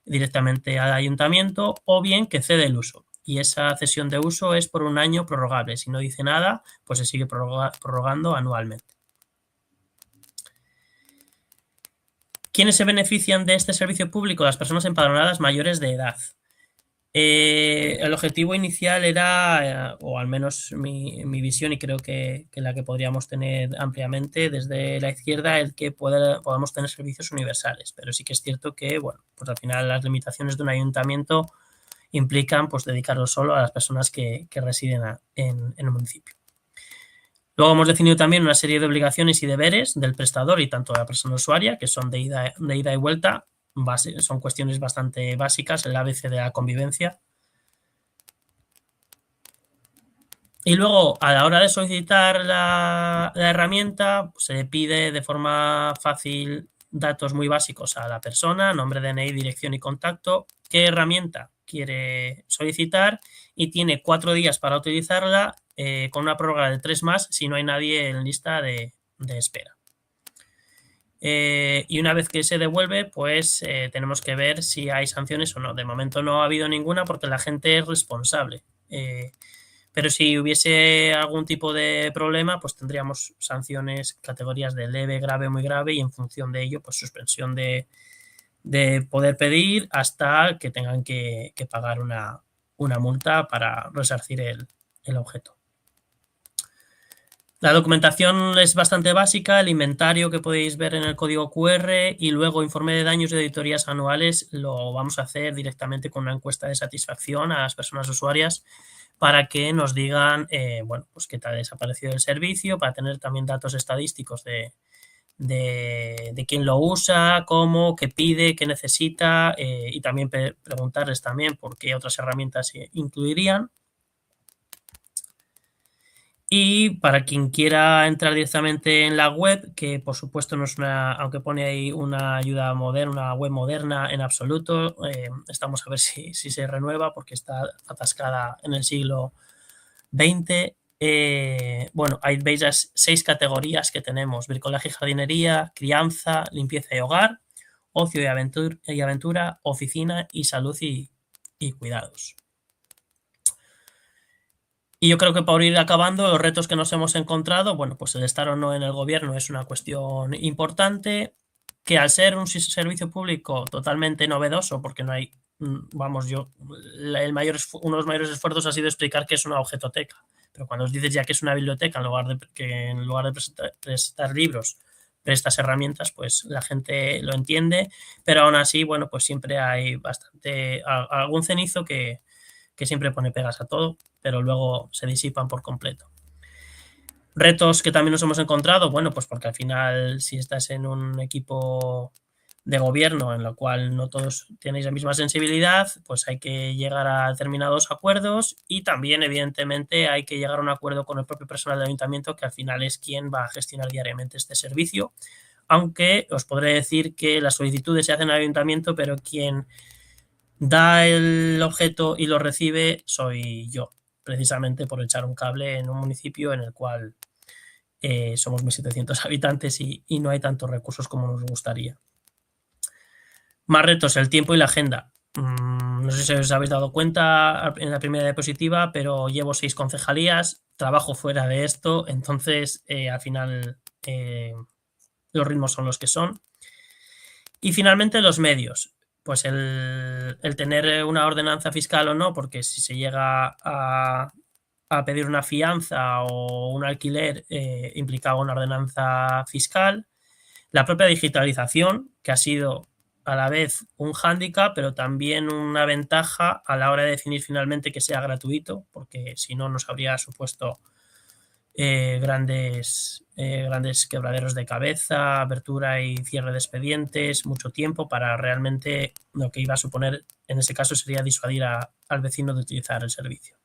directamente al ayuntamiento, o bien que cede el uso. Y esa cesión de uso es por un año prorrogable. Si no dice nada, pues se sigue prorrogando anualmente. ¿Quiénes se benefician de este servicio público? Las personas empadronadas mayores de edad. El objetivo inicial era, o al menos mi visión, y creo que la que podríamos tener ampliamente desde la izquierda, el que podamos tener servicios universales. Pero sí que es cierto que, bueno, pues al final las limitaciones de un ayuntamiento implican pues dedicarlo solo a las personas que residen en el municipio. Luego hemos definido también una serie de obligaciones y deberes del prestador y tanto de la persona usuaria, que son de ida y vuelta. Son cuestiones bastante básicas, el ABC de la convivencia. Y luego, a la hora de solicitar la herramienta, pues se le pide de forma fácil datos muy básicos a la persona: nombre, DNI, dirección y contacto, qué herramienta quiere solicitar, y tiene 4 días para utilizarla, con una prórroga de 3 más si no hay nadie en lista de espera. Y una vez que se devuelve, pues tenemos que ver si hay sanciones o no. De momento no ha habido ninguna porque la gente es responsable. Pero si hubiese algún tipo de problema, pues tendríamos sanciones, categorías de leve, grave, muy grave, y en función de ello, pues suspensión de poder pedir hasta que tengan que pagar una multa para resarcir el objeto. La documentación es bastante básica: el inventario que podéis ver en el código QR, y luego informe de daños y auditorías anuales lo vamos a hacer directamente con una encuesta de satisfacción a las personas usuarias para que nos digan bueno, pues qué tal les ha parecido el servicio, para tener también datos estadísticos de quién lo usa, cómo, qué pide, qué necesita, y también preguntarles también por qué otras herramientas se incluirían. Y para quien quiera entrar directamente en la web, que por supuesto no es una, aunque pone ahí una ayuda moderna, una web moderna en absoluto, estamos a ver si se renueva porque está atascada en el siglo XX. Bueno, ahí veis las 6 categorías que tenemos: bricolaje y jardinería, crianza, limpieza y hogar, ocio y aventura, oficina y salud y cuidados. Y yo creo que para ir acabando, los retos que nos hemos encontrado, bueno, pues el estar o no en el gobierno es una cuestión importante, que al ser un servicio público totalmente novedoso, porque no hay, vamos, uno de los mayores esfuerzos ha sido explicar qué es una objetoteca. Pero cuando os dices ya que es una biblioteca, en lugar de prestar libros, prestas herramientas, pues la gente lo entiende, pero aún así, bueno, pues siempre hay algún cenizo que siempre pone pegas a todo, pero luego se disipan por completo. Retos que también nos hemos encontrado, bueno, pues porque al final si estás en un equipo de gobierno en lo cual no todos tenéis la misma sensibilidad, pues hay que llegar a determinados acuerdos y también evidentemente hay que llegar a un acuerdo con el propio personal del ayuntamiento, que al final es quien va a gestionar diariamente este servicio, aunque os podré decir que las solicitudes se hacen al ayuntamiento, pero quien da el objeto y lo recibe soy yo, precisamente por echar un cable en un municipio en el cual somos 1.700 habitantes y no hay tantos recursos como nos gustaría. Más retos, el tiempo y la agenda. No sé si os habéis dado cuenta en la primera diapositiva, pero llevo 6 concejalías, trabajo fuera de esto, entonces al final los ritmos son los que son. Y finalmente los medios. Pues el tener una ordenanza fiscal o no, porque si se llega a pedir una fianza o un alquiler implicaba una ordenanza fiscal. La propia digitalización, que ha sido a la vez un hándicap, pero también una ventaja a la hora de definir finalmente que sea gratuito, porque si no nos habría supuesto grandes quebraderos de cabeza, apertura y cierre de expedientes, mucho tiempo para realmente lo que iba a suponer en ese caso sería disuadir al vecino de utilizar el servicio.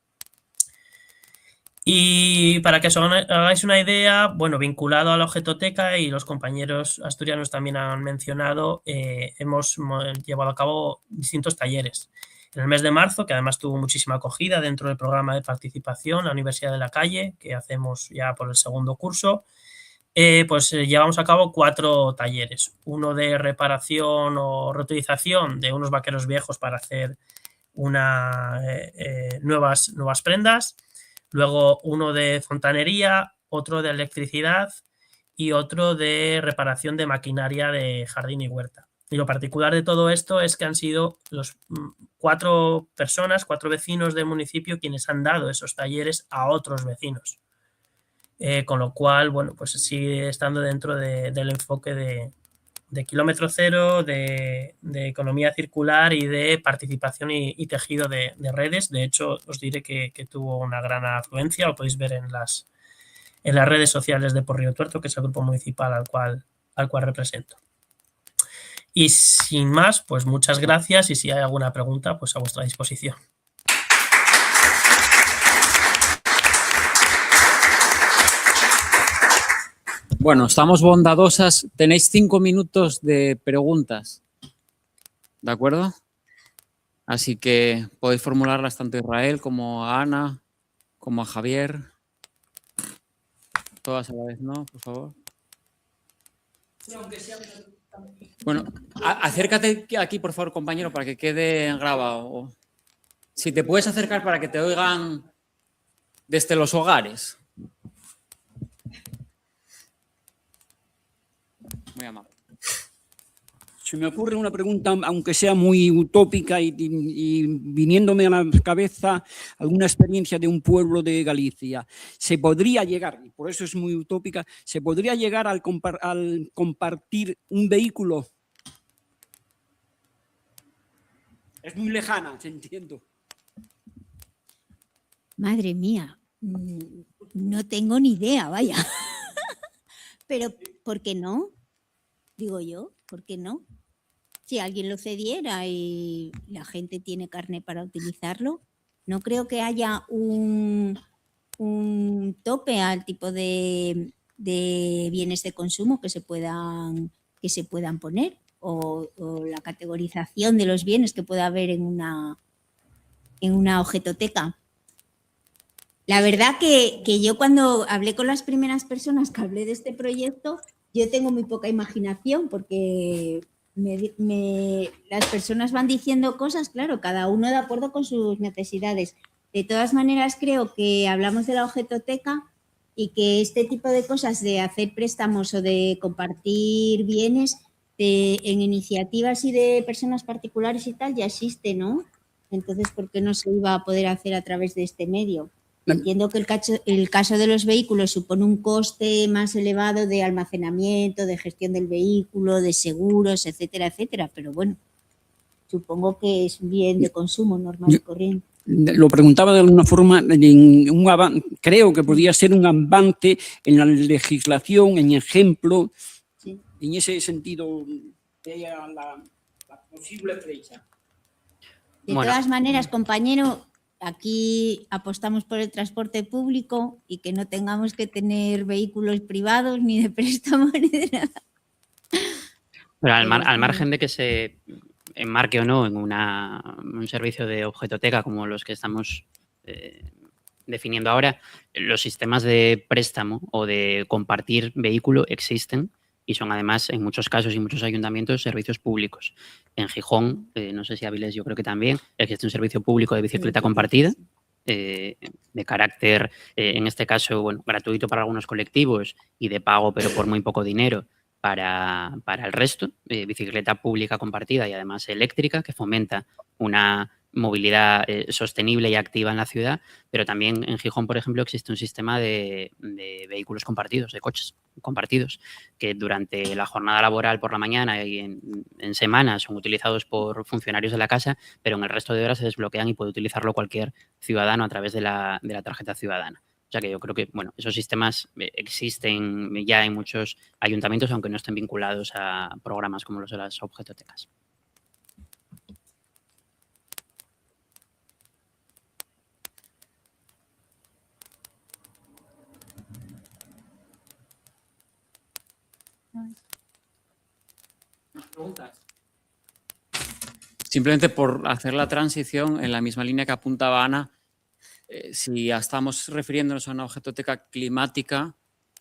Y para que os hagáis una idea, bueno, vinculado a la objetoteca, y los compañeros asturianos también han mencionado, hemos llevado a cabo distintos talleres. En el mes de marzo, que además tuvo muchísima acogida dentro del programa de participación, la Universidad de la Calle, que hacemos ya por el segundo curso, pues llevamos a cabo 4 talleres. Uno de reparación o reutilización de unos vaqueros viejos para hacer nuevas prendas. Luego uno de fontanería, otro de electricidad y otro de reparación de maquinaria de jardín y huerta. Y lo particular de todo esto es que han sido los 4 vecinos del municipio quienes han dado esos talleres a otros vecinos. Con lo cual, bueno, pues sigue estando dentro del enfoque de kilómetro cero, de economía circular y de participación y tejido de redes. De hecho, os diré que tuvo una gran afluencia, lo podéis ver en las redes sociales de Por Río Tuerto, que es el grupo municipal al cual represento. Y sin más, pues muchas gracias, y si hay alguna pregunta, pues a vuestra disposición. Bueno, estamos bondadosas. Tenéis 5 minutos de preguntas. ¿De acuerdo? Así que podéis formularlas tanto a Israel como a Ana, como a Javier. Todas a la vez, ¿no? Por favor. Bueno, acércate aquí, por favor, compañero, para que quede grabado. Si te puedes acercar para que te oigan desde los hogares. Muy amable. Se me ocurre una pregunta, aunque sea muy utópica y viniéndome a la cabeza alguna experiencia de un pueblo de Galicia. ¿Se podría llegar, y por eso es muy utópica, se podría llegar al compartir un vehículo? Es muy lejana, entiendo. Madre mía, no tengo ni idea, vaya. Pero, ¿por qué no? Digo yo, ¿por qué no? Si alguien lo cediera y la gente tiene carne para utilizarlo, no creo que haya un un tope al tipo de bienes de consumo que se puedan poner o la categorización de los bienes que pueda haber en una objetoteca. La verdad que yo cuando hablé con las primeras personas que hablé de este proyecto, yo tengo muy poca imaginación porque las personas van diciendo cosas, claro, cada uno de acuerdo con sus necesidades. De todas maneras, creo que hablamos de la objetoteca y que este tipo de cosas de hacer préstamos o de compartir bienes en iniciativas y de personas particulares y tal ya existe, ¿no? Entonces, ¿por qué no se iba a poder hacer a través de este medio? Entiendo que el caso de los vehículos supone un coste más elevado de almacenamiento, de gestión del vehículo, de seguros, etcétera, etcétera, pero bueno, supongo que es un bien de consumo normal y corriente. Lo preguntaba de alguna forma, creo que podría ser un avance en la legislación, en ejemplo, Sí. en ese sentido, que haya la posible brecha. De Bueno. todas maneras, compañero, aquí apostamos por el transporte público y que no tengamos que tener vehículos privados ni de préstamo ni de nada. Pero al margen de que se enmarque o no en un servicio de objetoteca como los que estamos definiendo ahora, los sistemas de préstamo o de compartir vehículo existen y son además, en muchos casos y muchos ayuntamientos, servicios públicos. En Gijón, no sé si Avilés, yo creo que también, existe un servicio público de bicicleta compartida, de carácter, en este caso, bueno, gratuito para algunos colectivos y de pago, pero por muy poco dinero, para el resto, bicicleta pública compartida y además eléctrica, que fomenta una movilidad sostenible y activa en la ciudad, pero también en Gijón, por ejemplo, existe un sistema de vehículos compartidos, de coches compartidos, que durante la jornada laboral por la mañana y en semanas son utilizados por funcionarios de la casa, pero en el resto de horas se desbloquean y puede utilizarlo cualquier ciudadano a través de la tarjeta ciudadana. O sea que yo creo que bueno, esos sistemas existen ya en muchos ayuntamientos, aunque no estén vinculados a programas como los de las objetotecas. ¿Preguntas? Simplemente por hacer la transición en la misma línea que apuntaba Ana, si ya estamos refiriéndonos a una objetoteca climática,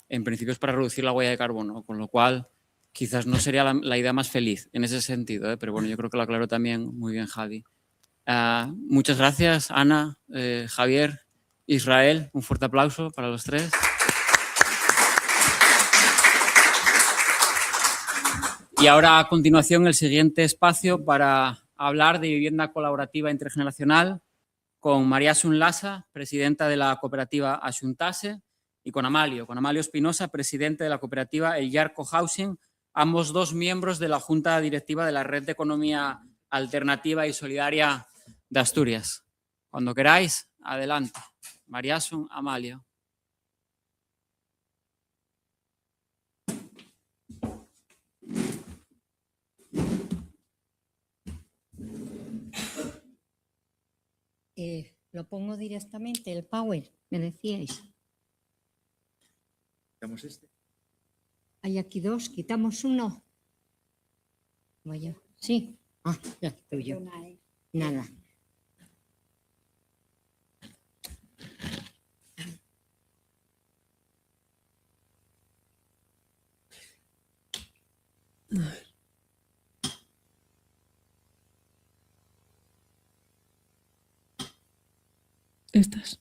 en principio es para reducir la huella de carbono, con lo cual quizás no sería la idea más feliz en ese sentido, pero bueno, yo creo que lo aclaró también muy bien Javi. Muchas gracias, Ana, Javier, Israel, un fuerte aplauso para los tres. Y ahora a continuación el siguiente espacio para hablar de vivienda colaborativa intergeneracional con María Asun Lasa, presidenta de la cooperativa Axuntase, y con Amalio Espinosa, presidente de la cooperativa El Yarco Housing, ambos dos miembros de la Junta Directiva de la Red de Economía Alternativa y Solidaria de Asturias. Cuando queráis, adelante. María Asun, Amalio. Lo pongo directamente, el Power, me decíais. ¿Quitamos este? Hay aquí dos, quitamos uno. Vaya, sí. Ah, ya quito yo. Nada. Estas.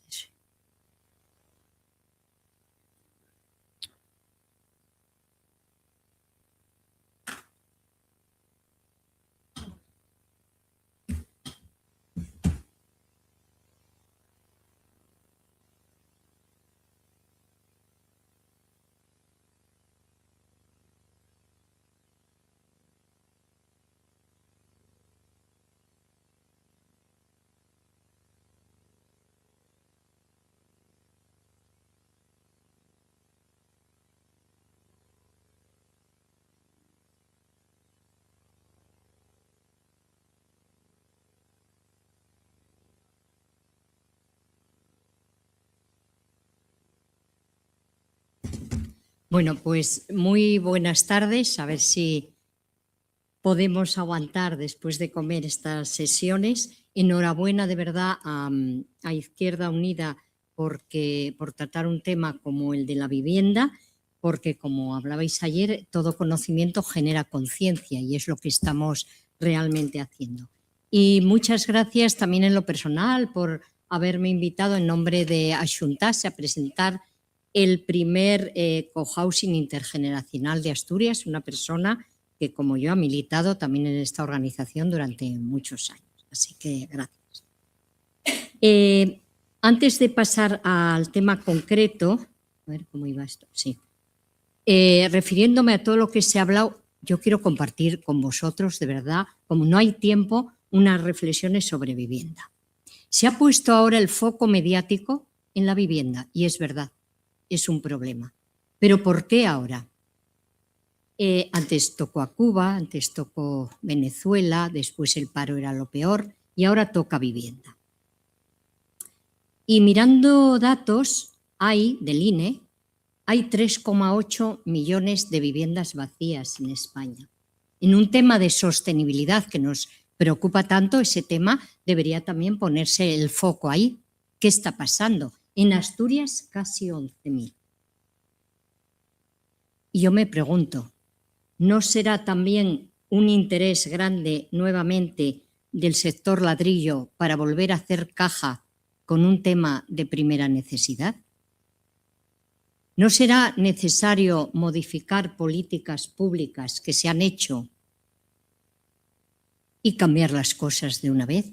Bueno, pues muy buenas tardes. A ver si podemos aguantar después de comer estas sesiones. Enhorabuena de verdad a Izquierda Unida por tratar un tema como el de la vivienda, porque como hablabais ayer, todo conocimiento genera conciencia y es lo que estamos realmente haciendo. Y muchas gracias también en lo personal por haberme invitado en nombre de Axuntase a presentar el primer cohousing intergeneracional de Asturias, una persona que como yo ha militado también en esta organización durante muchos años. Así que gracias. Antes de pasar al tema concreto, a ver cómo iba esto, sí. Refiriéndome a todo lo que se ha hablado, yo quiero compartir con vosotros, de verdad, como no hay tiempo, unas reflexiones sobre vivienda. Se ha puesto ahora el foco mediático en la vivienda y es verdad, es un problema. ¿Pero por qué ahora? Antes tocó a Cuba, antes tocó Venezuela, después el paro era lo peor y ahora toca vivienda. Y mirando datos, del INE, hay 3,8 millones de viviendas vacías en España. En un tema de sostenibilidad que nos preocupa tanto, ese tema debería también ponerse el foco ahí. ¿Qué está pasando? En Asturias, casi 11.000. Y yo me pregunto, ¿no será también un interés grande nuevamente del sector ladrillo para volver a hacer caja con un tema de primera necesidad? ¿No será necesario modificar políticas públicas que se han hecho y cambiar las cosas de una vez?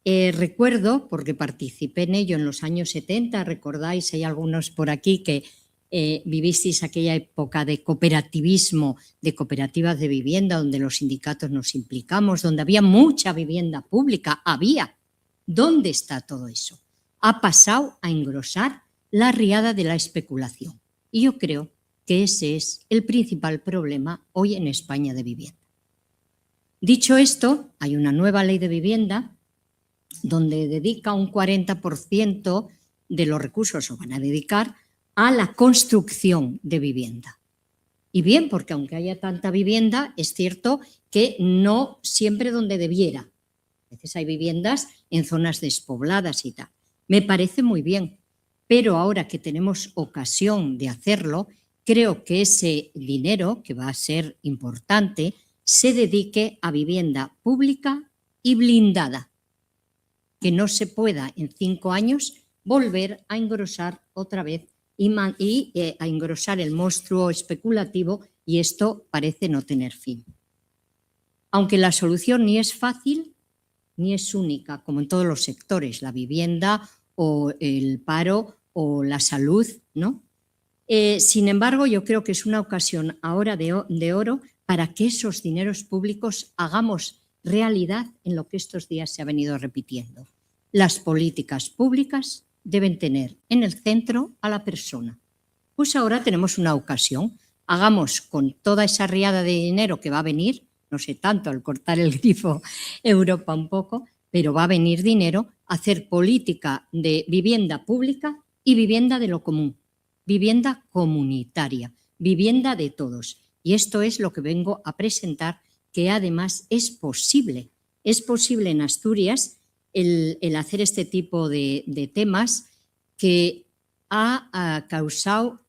Recuerdo, porque participé en ello en los años 70, recordáis, hay algunos por aquí que vivisteis aquella época de cooperativismo, de cooperativas de vivienda, donde los sindicatos nos implicamos, donde había mucha vivienda pública, había. ¿Dónde está todo eso? Ha pasado a engrosar la riada de la especulación. Y yo creo que ese es el principal problema hoy en España de vivienda. Dicho esto, hay una nueva ley de vivienda donde dedica un 40% de los recursos, o van a dedicar, a la construcción de vivienda. Y bien, porque aunque haya tanta vivienda, es cierto que no siempre donde debiera. A veces hay viviendas en zonas despobladas y tal. Me parece muy bien, pero ahora que tenemos ocasión de hacerlo, creo que ese dinero, que va a ser importante, se dedique a vivienda pública y blindada, que no se pueda en 5 años volver a engrosar otra vez y a engrosar el monstruo especulativo, y esto parece no tener fin. Aunque la solución ni es fácil ni es única, como en todos los sectores, la vivienda o el paro o la salud, ¿no? Sin embargo, yo creo que es una ocasión ahora de oro para que esos dineros públicos hagamos realidad en lo que estos días se ha venido repitiendo. Las políticas públicas deben tener en el centro a la persona. Pues ahora tenemos una ocasión. Hagamos con toda esa riada de dinero que va a venir, no sé tanto al cortar el grifo Europa un poco, pero va a venir dinero, a hacer política de vivienda pública y vivienda de lo común, vivienda comunitaria, vivienda de todos. Y esto es lo que vengo a presentar, que además es posible. Es posible en Asturias el hacer este tipo de temas que ha causado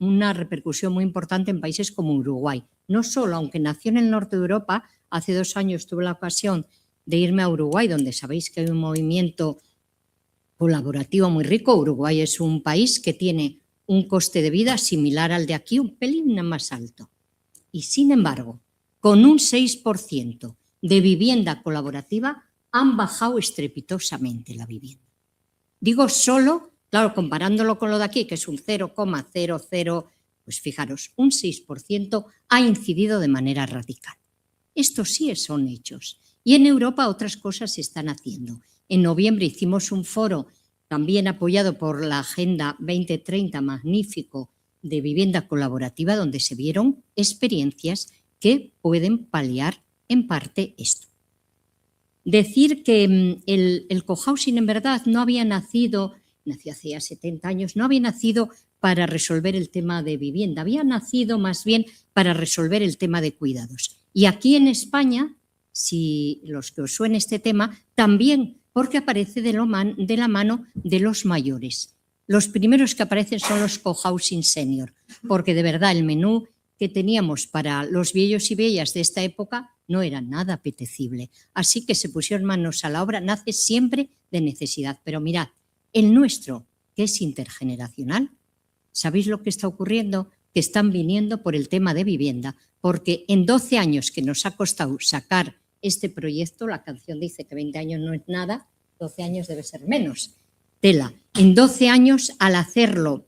una repercusión muy importante en países como Uruguay. No solo, aunque nació en el norte de Europa, hace 2 años tuve la ocasión de irme a Uruguay, donde sabéis que hay un movimiento colaborativo muy rico. Uruguay es un país que tiene un coste de vida similar al de aquí, un pelín más alto. Y sin embargo, con un 6% de vivienda colaborativa han bajado estrepitosamente la vivienda. Digo solo, claro, comparándolo con lo de aquí, que es un 0,00, pues fijaros, un 6% ha incidido de manera radical. Estos sí son hechos. Y en Europa otras cosas se están haciendo. En noviembre hicimos un foro también apoyado por la Agenda 2030, magnífico, de vivienda colaborativa, donde se vieron experiencias que pueden paliar en parte esto. Decir que el cohousing en verdad no había nació hace ya 70 años, no había nacido para resolver el tema de vivienda, había nacido más bien para resolver el tema de cuidados. Y aquí en España, si los que os suene este tema, también porque aparece de la mano de los mayores. Los primeros que aparecen son los cohousing senior, porque de verdad el menú que teníamos para los viejos y bellas de esta época no era nada apetecible. Así que se pusieron manos a la obra, nace siempre de necesidad. Pero mirad, el nuestro, que es intergeneracional, ¿sabéis lo que está ocurriendo? Que están viniendo por el tema de vivienda, porque en 12 años que nos ha costado sacar este proyecto, la canción dice que 20 años no es nada, 12 años debe ser menos. Tela, en 12 años, al hacerlo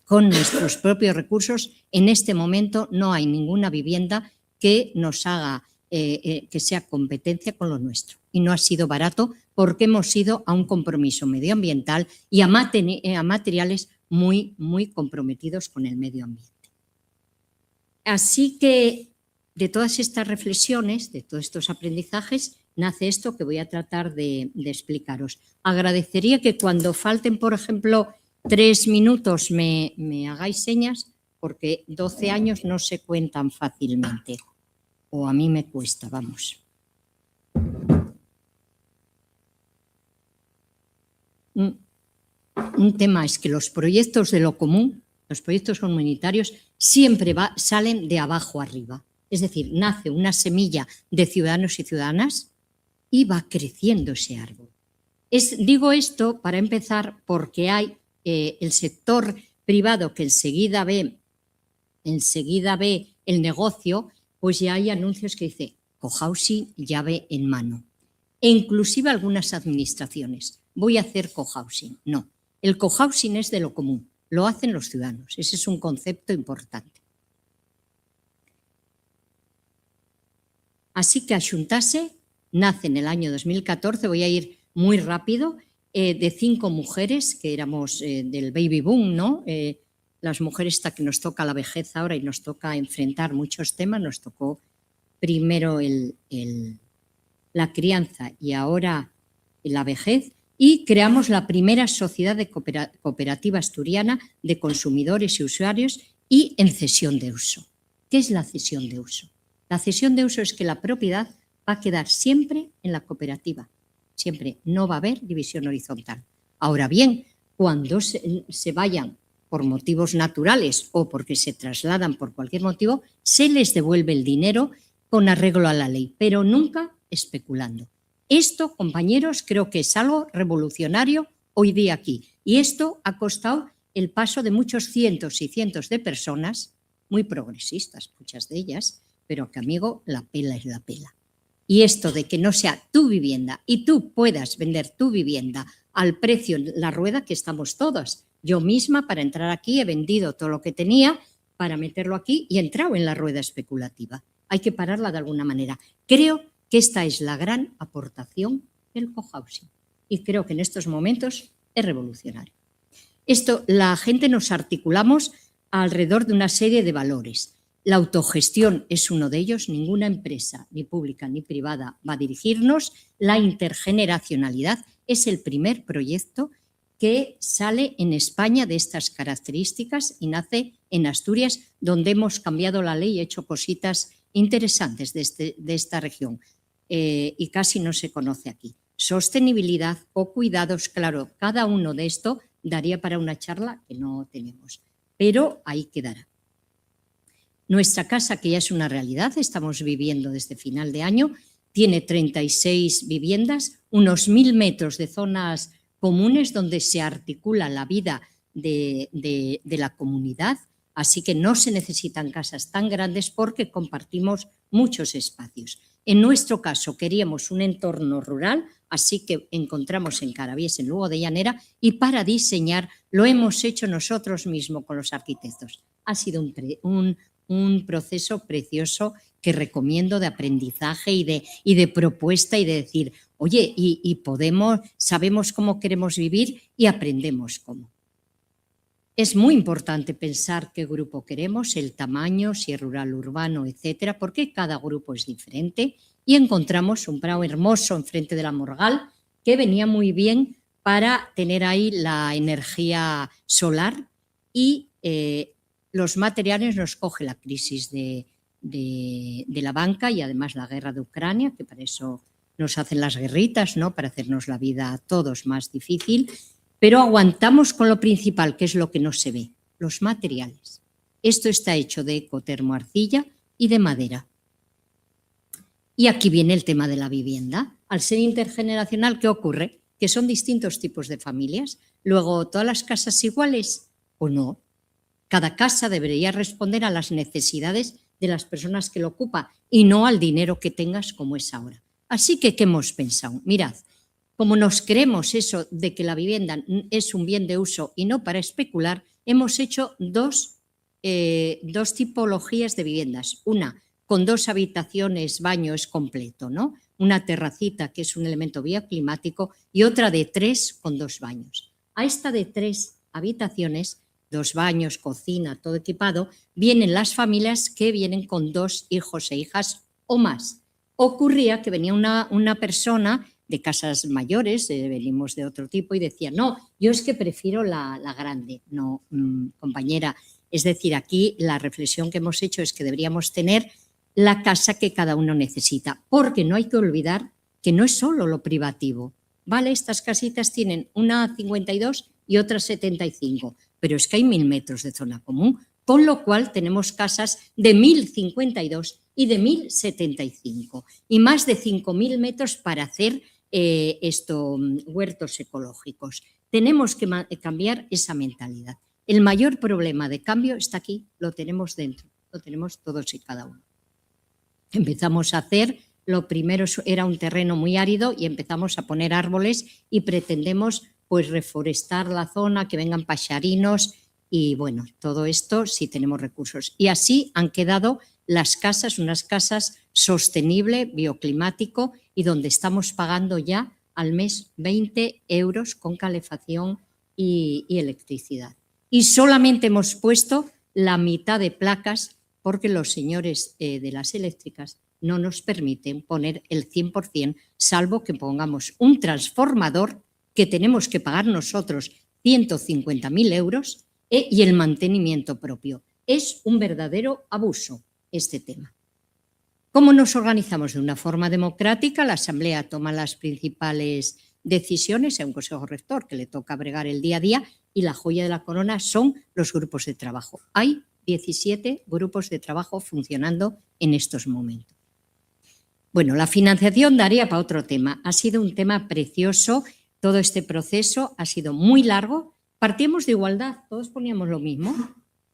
con nuestros propios recursos, en este momento no hay ninguna vivienda que nos haga, que sea competencia con lo nuestro. Y no ha sido barato porque hemos ido a un compromiso medioambiental y a materiales muy, muy comprometidos con el medio ambiente. Así que de todas estas reflexiones, de todos estos aprendizajes, nace esto que voy a tratar de explicaros. Agradecería que cuando falten, por ejemplo, 3 minutos me hagáis señas, porque 12 años no se cuentan fácilmente, o a mí me cuesta, vamos. Un tema es que los proyectos de lo común, los proyectos comunitarios, siempre salen de abajo arriba. Es decir, nace una semilla de ciudadanos y ciudadanas y va creciendo ese árbol. Digo esto para empezar porque hay el sector privado que enseguida ve el negocio, pues ya hay anuncios que dice cohousing, llave en mano. E inclusive algunas administraciones. Voy a hacer cohousing. No, el cohousing es de lo común, lo hacen los ciudadanos. Ese es un concepto importante. Así que a Xuntase nace en el año 2014, voy a ir muy rápido, de 5 mujeres que éramos del baby boom, ¿no? Las mujeres hasta que nos toca la vejez ahora y nos toca enfrentar muchos temas, nos tocó primero la crianza y ahora la vejez, y creamos la primera sociedad de cooperativa asturiana de consumidores y usuarios y en cesión de uso. ¿Qué es la cesión de uso? La cesión de uso es que la propiedad va a quedar siempre en la cooperativa, siempre, no va a haber división horizontal. Ahora bien, cuando se vayan por motivos naturales o porque se trasladan por cualquier motivo, se les devuelve el dinero con arreglo a la ley, pero nunca especulando. Esto, compañeros, creo que es algo revolucionario hoy día aquí. Y esto ha costado el paso de muchos cientos y cientos de personas, muy progresistas, muchas de ellas, pero que, amigo, la pela es la pela. Y esto de que no sea tu vivienda y tú puedas vender tu vivienda al precio en la rueda que estamos todas. Yo misma, para entrar aquí, he vendido todo lo que tenía para meterlo aquí y he entrado en la rueda especulativa. Hay que pararla de alguna manera. Creo que esta es la gran aportación del cohousing y creo que en estos momentos es revolucionario. Esto, la gente nos articulamos alrededor de una serie de valores. La autogestión es uno de ellos, ninguna empresa, ni pública ni privada, va a dirigirnos. La intergeneracionalidad es el primer proyecto que sale en España de estas características y nace en Asturias, donde hemos cambiado la ley y hecho cositas interesantes de esta región y casi no se conoce aquí. Sostenibilidad o cuidados, claro, cada uno de esto daría para una charla que no tenemos, pero ahí quedará. Nuestra casa, que ya es una realidad, estamos viviendo desde final de año, tiene 36 viviendas, unos 1000 metros de zonas comunes donde se articula la vida de la comunidad, así que no se necesitan casas tan grandes porque compartimos muchos espacios. En nuestro caso queríamos un entorno rural, así que encontramos en Carabies, en Lugo de Llanera, y para diseñar lo hemos hecho nosotros mismos con los arquitectos. Ha sido un proceso precioso que recomiendo de aprendizaje y de propuesta y de decir, oye, y sabemos cómo queremos vivir y aprendemos cómo. Es muy importante pensar qué grupo queremos, el tamaño, si es rural, urbano, etcétera, porque cada grupo es diferente y encontramos un prado hermoso enfrente de la Morgal que venía muy bien para tener ahí la energía solar y los materiales nos coge la crisis de la banca y además la guerra de Ucrania, que para eso nos hacen las guerritas, ¿no? Para hacernos la vida a todos más difícil, pero aguantamos con lo principal, que es lo que no se ve, los materiales. Esto está hecho de ecotermoarcilla y de madera. Y aquí viene el tema de la vivienda. Al ser intergeneracional, ¿qué ocurre? Que son distintos tipos de familias. Luego, ¿todas las casas iguales o no? Cada casa debería responder a las necesidades de las personas que lo ocupan y no al dinero que tengas como es ahora. Así que, ¿qué hemos pensado? Mirad, como nos creemos eso de que la vivienda es un bien de uso y no para especular, hemos hecho dos tipologías de viviendas. Una con 2 habitaciones, baño es completo, ¿no? Una terracita, que es un elemento bioclimático, y otra de 3 con 2 baños. A esta de 3 habitaciones, 2 baños, cocina, todo equipado, vienen las familias que vienen con 2 hijos e hijas o más. Ocurría que venía una persona de casas mayores, venimos de otro tipo, y decía, no, yo es que prefiero la grande. No, compañera, es decir, aquí la reflexión que hemos hecho es que deberíamos tener la casa que cada uno necesita, porque no hay que olvidar que no es solo lo privativo. Vale, estas casitas tienen una 52 y otra 75, pero es que hay 1000 metros de zona común, con lo cual tenemos casas de 1052 y de 1075 y más de 5000 metros para hacer huertos ecológicos. Tenemos que cambiar esa mentalidad. El mayor problema de cambio está aquí, lo tenemos dentro, lo tenemos todos y cada uno. Empezamos a hacer, lo primero era un terreno muy árido y empezamos a poner árboles y pretendemos pues reforestar la zona, que vengan paxarinos y bueno, todo esto si tenemos recursos. Y así han quedado las casas, unas casas sostenible, bioclimático y donde estamos pagando ya al mes 20 euros con calefacción y electricidad. Y solamente hemos puesto la mitad de placas porque los señores de las eléctricas no nos permiten poner el 100%, salvo que pongamos un transformador que tenemos que pagar nosotros 150.000 euros y el mantenimiento propio. Es un verdadero abuso este tema. ¿Cómo nos organizamos? De una forma democrática, la Asamblea toma las principales decisiones, hay un Consejo Rector que le toca bregar el día a día y la joya de la corona son los grupos de trabajo. Hay 17 grupos de trabajo funcionando en estos momentos. Bueno, la financiación daría para otro tema. Ha sido un tema precioso, todo este proceso ha sido muy largo. Partíamos de igualdad, todos poníamos lo mismo.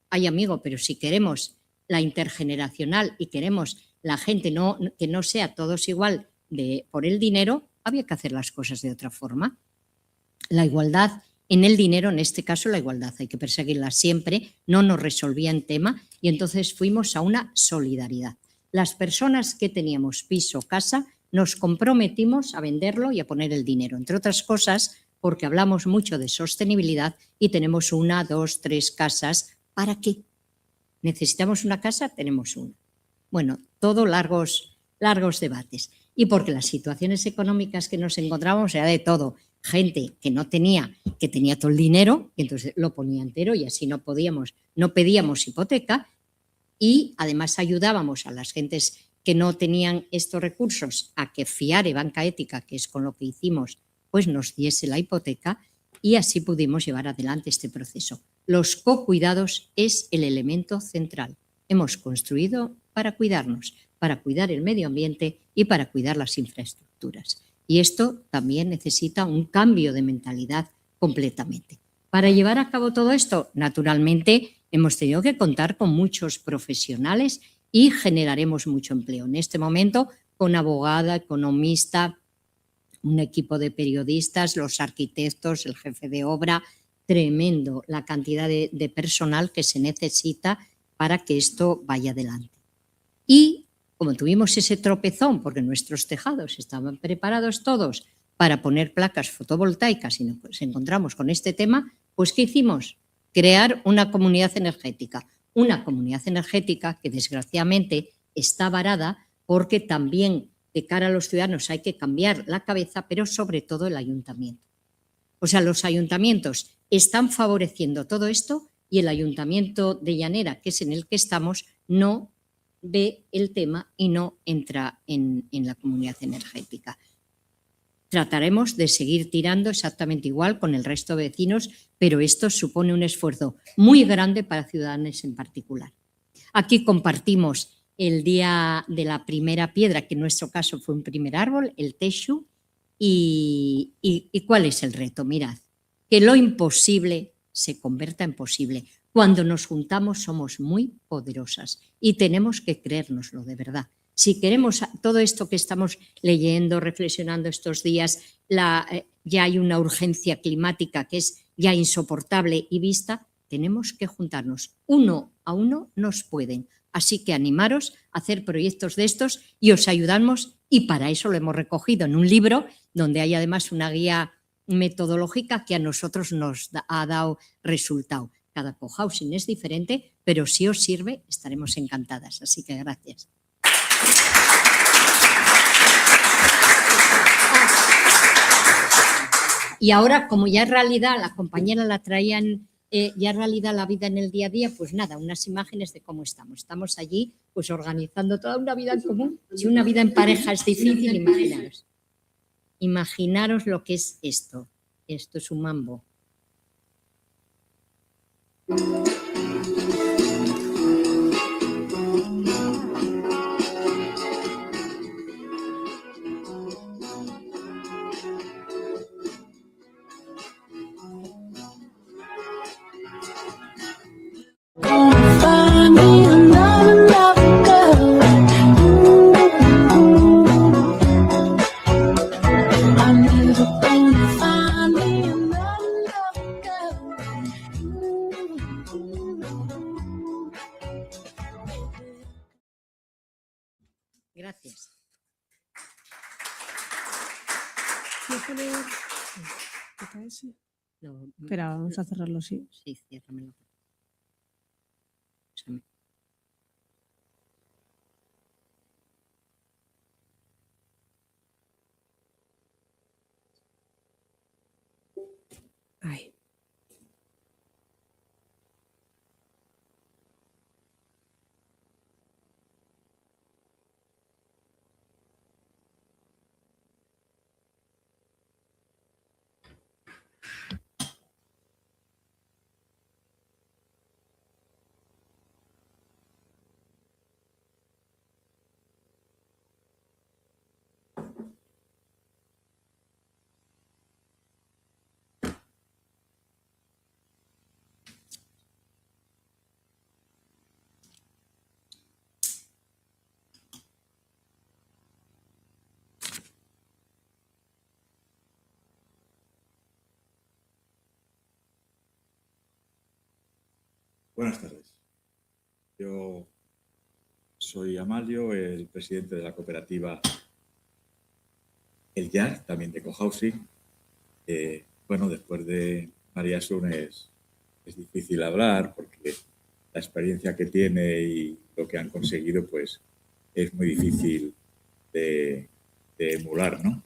Ay, amigo, pero si queremos la intergeneracional y queremos la gente que no sea todos igual por el dinero, había que hacer las cosas de otra forma. La igualdad en el dinero, en este caso la igualdad, hay que perseguirla siempre, no nos resolvía el tema y entonces fuimos a una solidaridad. Las personas que teníamos piso, casa, nos comprometimos a venderlo y a poner el dinero, entre otras cosas porque hablamos mucho de sostenibilidad y tenemos 1, 2, 3 casas. ¿Para qué? ¿Necesitamos una casa? Tenemos una. Bueno, todo largos debates. Y porque las situaciones económicas que nos encontrábamos era de todo. Gente que no tenía, que tenía todo el dinero, y entonces lo ponía entero y así no pedíamos hipoteca y además ayudábamos a las gentes que no tenían estos recursos a que Fiare Banca Ética, que es con lo que hicimos, pues nos diese la hipoteca y así pudimos llevar adelante este proceso. Los cocuidados es el elemento central. Hemos construido para cuidarnos, para cuidar el medio ambiente y para cuidar las infraestructuras. Y esto también necesita un cambio de mentalidad completamente. Para llevar a cabo todo esto, naturalmente, hemos tenido que contar con muchos profesionales y generaremos mucho empleo. En este momento, con abogada, economista, un equipo de periodistas, los arquitectos, el jefe de obra, tremendo la cantidad de personal que se necesita para que esto vaya adelante. Y como tuvimos ese tropezón, porque nuestros tejados estaban preparados todos para poner placas fotovoltaicas y nos encontramos con este tema, pues ¿qué hicimos? Crear una comunidad energética. Una comunidad energética que desgraciadamente está varada porque también de cara a los ciudadanos hay que cambiar la cabeza, pero sobre todo el ayuntamiento. O sea, los ayuntamientos están favoreciendo todo esto y el Ayuntamiento de Llanera, que es en el que estamos, no ve el tema y no entra en la comunidad energética. Trataremos de seguir tirando exactamente igual con el resto de vecinos, pero esto supone un esfuerzo muy grande para Ciudadanos en particular. Aquí compartimos el día de la primera piedra, que en nuestro caso fue un primer árbol, el Texu, y ¿cuál es el reto? Mirad, que lo imposible se convierta en posible. Cuando nos juntamos somos muy poderosas y tenemos que creérnoslo de verdad. Si queremos todo esto que estamos leyendo, reflexionando estos días, ya hay una urgencia climática que es ya insoportable y vista, tenemos que juntarnos. Uno a uno nos pueden. Así que animaros a hacer proyectos de estos y os ayudamos, y para eso lo hemos recogido en un libro donde hay además una guía metodológica que a nosotros nos ha dado resultado. Cada cohousing es diferente, pero si os sirve estaremos encantadas. Así que gracias. Y ahora, como ya es realidad, la compañera la traían, ya es realidad la vida en el día a día, pues nada, unas imágenes de cómo estamos. Estamos allí pues organizando toda una vida en común. Si una vida en pareja es difícil, imaginaros. Imaginaros lo que es esto. Esto es un mambo. Gracias. No, Espera, vamos a cerrarlo, sí. Sí, ciérramelo. Ahí. Buenas tardes. Yo soy Amalio, el presidente de la cooperativa El Yar, también de cohousing. Bueno, después de María Asun es difícil hablar porque la experiencia que tiene y lo que han conseguido pues es muy difícil de emular, ¿no?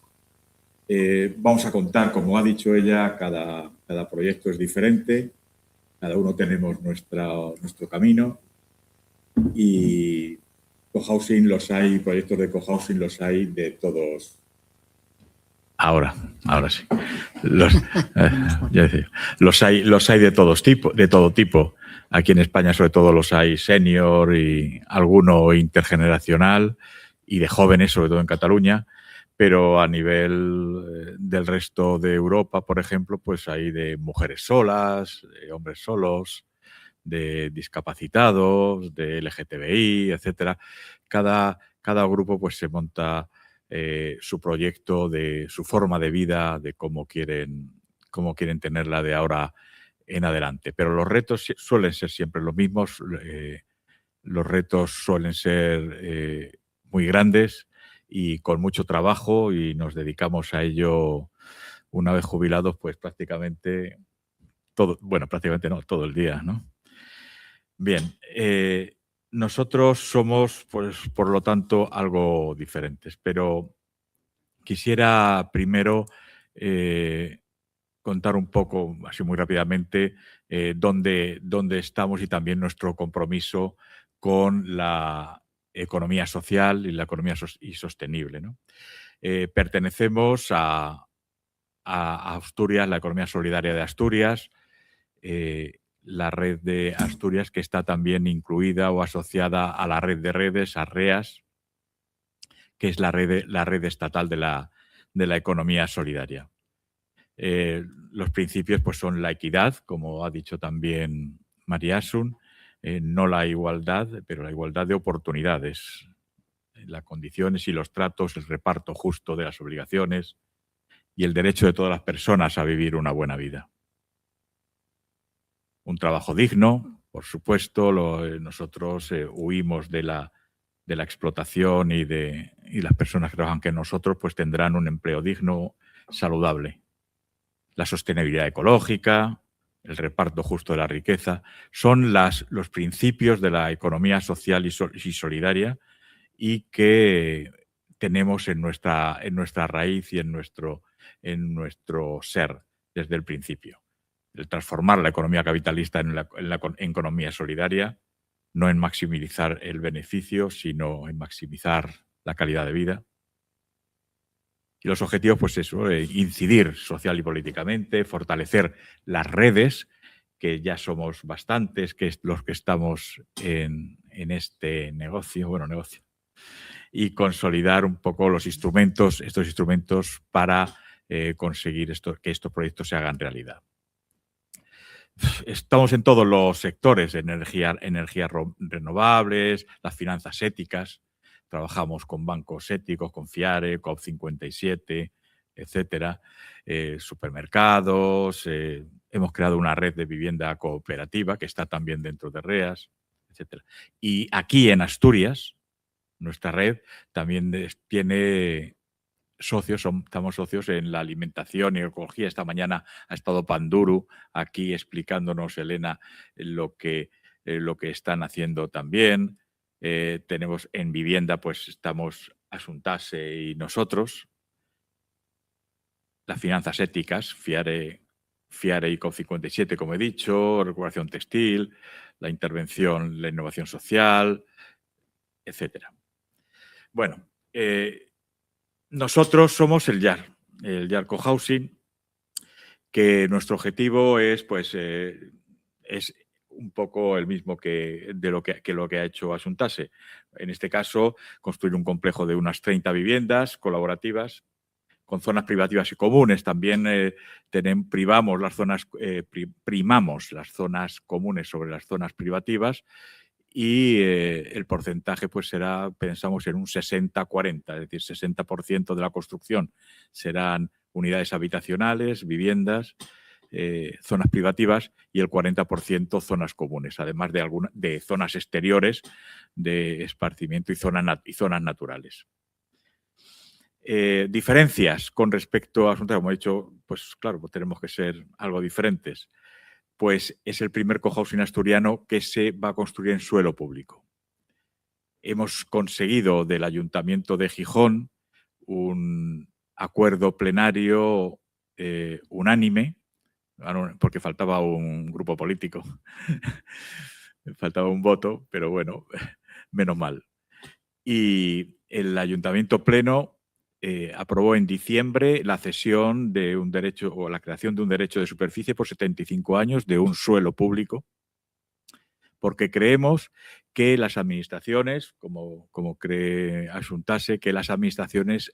Vamos a contar, como ha dicho ella, cada proyecto es diferente. Cada uno tenemos nuestro camino y cohousing los hay, proyectos de cohousing los hay de todos. Ahora sí. Los hay de todo tipo. Aquí en España sobre todo los hay senior y alguno intergeneracional y de jóvenes, sobre todo en Cataluña. Pero a nivel del resto de Europa, por ejemplo, pues hay de mujeres solas, de hombres solos, de discapacitados, de LGTBI, etcétera. Cada grupo pues se monta su proyecto, de su forma de vida, de cómo quieren tenerla de ahora en adelante. Pero los retos suelen ser siempre los mismos. Los retos suelen ser muy grandes y con mucho trabajo, y nos dedicamos a ello una vez jubilados, pues prácticamente todo, bueno, prácticamente no, todo el día, ¿no? Bien, nosotros somos, pues, por lo tanto, algo diferentes, pero quisiera primero contar un poco, así muy rápidamente, dónde estamos y también nuestro compromiso con la economía social y la economía sostenible, ¿no? Pertenecemos a Asturias, la economía solidaria de Asturias, la red de Asturias, que está también incluida o asociada a la red de redes, a REAS, que es la red estatal de la economía solidaria. Los principios pues, son la equidad, como ha dicho también María Asun, no la igualdad, pero la igualdad de oportunidades, las condiciones y los tratos, el reparto justo de las obligaciones y el derecho de todas las personas a vivir una buena vida. Un trabajo digno, por supuesto, nosotros huimos de la explotación y las personas que trabajan con nosotros pues tendrán un empleo digno, saludable. La sostenibilidad ecológica, el reparto justo de la riqueza, son los principios de la economía social y solidaria y que tenemos en nuestra raíz y en nuestro ser desde el principio. El transformar la economía capitalista en economía solidaria, no en maximizar el beneficio, sino en maximizar la calidad de vida. Y los objetivos, pues eso, incidir social y políticamente, fortalecer las redes, que ya somos bastantes, que es los que estamos en este negocio, y consolidar un poco estos instrumentos para conseguir que estos proyectos se hagan realidad. Estamos en todos los sectores, energías renovables, las finanzas éticas. Trabajamos con bancos éticos, con FIARE, COP57, etcétera, supermercados, hemos creado una red de vivienda cooperativa que está también dentro de REAS, etcétera. Y aquí en Asturias, nuestra red también tiene socios, estamos socios en la alimentación y ecología. Esta mañana ha estado Panduru aquí explicándonos, Elena, lo que están haciendo también. Tenemos en vivienda, pues estamos Asuntase y nosotros. Las finanzas éticas, FIARE y COP57, como he dicho, recuperación textil, la intervención, la innovación social, etcétera. Bueno, nosotros somos el YAR Cohousing, que nuestro objetivo es, pues, es un poco el mismo que lo que ha hecho Asuntase. En este caso, construir un complejo de unas 30 viviendas colaborativas con zonas privativas y comunes. También primamos las zonas comunes sobre las zonas privativas y el porcentaje pues será, pensamos, en un 60-40, es decir, 60% de la construcción serán unidades habitacionales, viviendas, zonas privativas y el 40% zonas comunes, además de zonas exteriores de esparcimiento y zonas naturales. Diferencias con respecto a Asuntos, como he dicho, pues claro, pues tenemos que ser algo diferentes. Pues es el primer cohousing asturiano que se va a construir en suelo público. Hemos conseguido del Ayuntamiento de Gijón un acuerdo plenario unánime, porque faltaba un grupo político, faltaba un voto, pero bueno, menos mal. Y el Ayuntamiento Pleno aprobó en diciembre la cesión de un derecho o la creación de un derecho de superficie por 75 años de un suelo público, porque creemos que las administraciones, como cree Asuntase, que las administraciones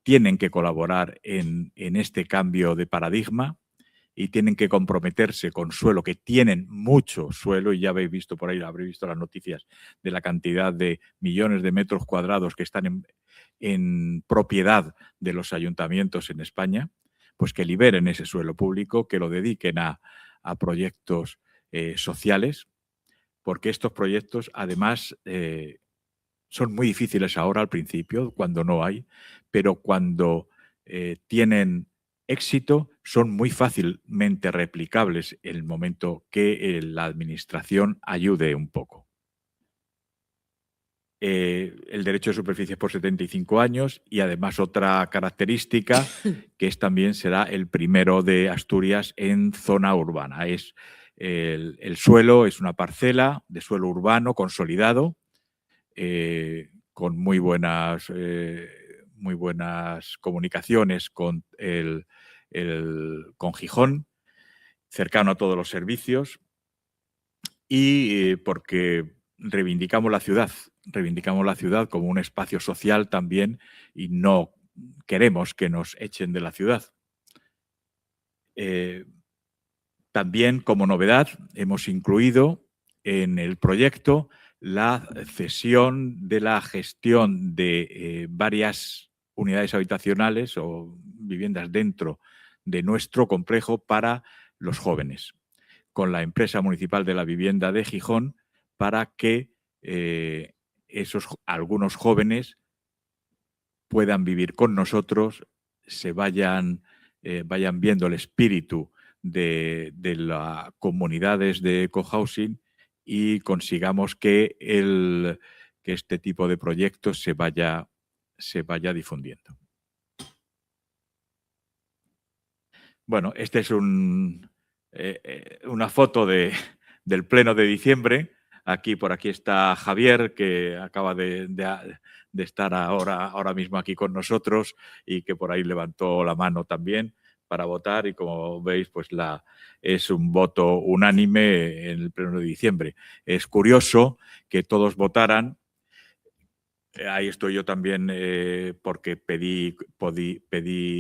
tienen que colaborar en este cambio de paradigma y tienen que comprometerse con suelo, que tienen mucho suelo, y ya habéis visto por ahí, habréis visto las noticias de la cantidad de millones de metros cuadrados que están en propiedad de los ayuntamientos en España, pues que liberen ese suelo público, que lo dediquen a proyectos sociales, porque estos proyectos además son muy difíciles ahora al principio, cuando no hay, pero cuando tienen éxito son muy fácilmente replicables en el momento que la administración ayude un poco. el derecho de superficie por 75 años y además otra característica que también será el primero de Asturias en zona urbana. Es el suelo es una parcela de suelo urbano consolidado con muy buenas comunicaciones con Gijón, cercano a todos los servicios y porque reivindicamos la ciudad como un espacio social también y no queremos que nos echen de la ciudad. También, como novedad, hemos incluido en el proyecto la cesión de la gestión de varias unidades habitacionales o viviendas dentro de nuestro complejo para los jóvenes, con la empresa municipal de la vivienda de Gijón, para que algunos jóvenes puedan vivir con nosotros, vayan viendo el espíritu de las comunidades de cohousing y consigamos que este tipo de proyectos se vaya difundiendo. Bueno, esta es una foto del pleno de diciembre. Por aquí está Javier, que acaba de estar ahora mismo aquí con nosotros y que por ahí levantó la mano también para votar y como veis pues es un voto unánime en el pleno de diciembre. Es curioso que todos votaran. Ahí estoy yo también porque pedí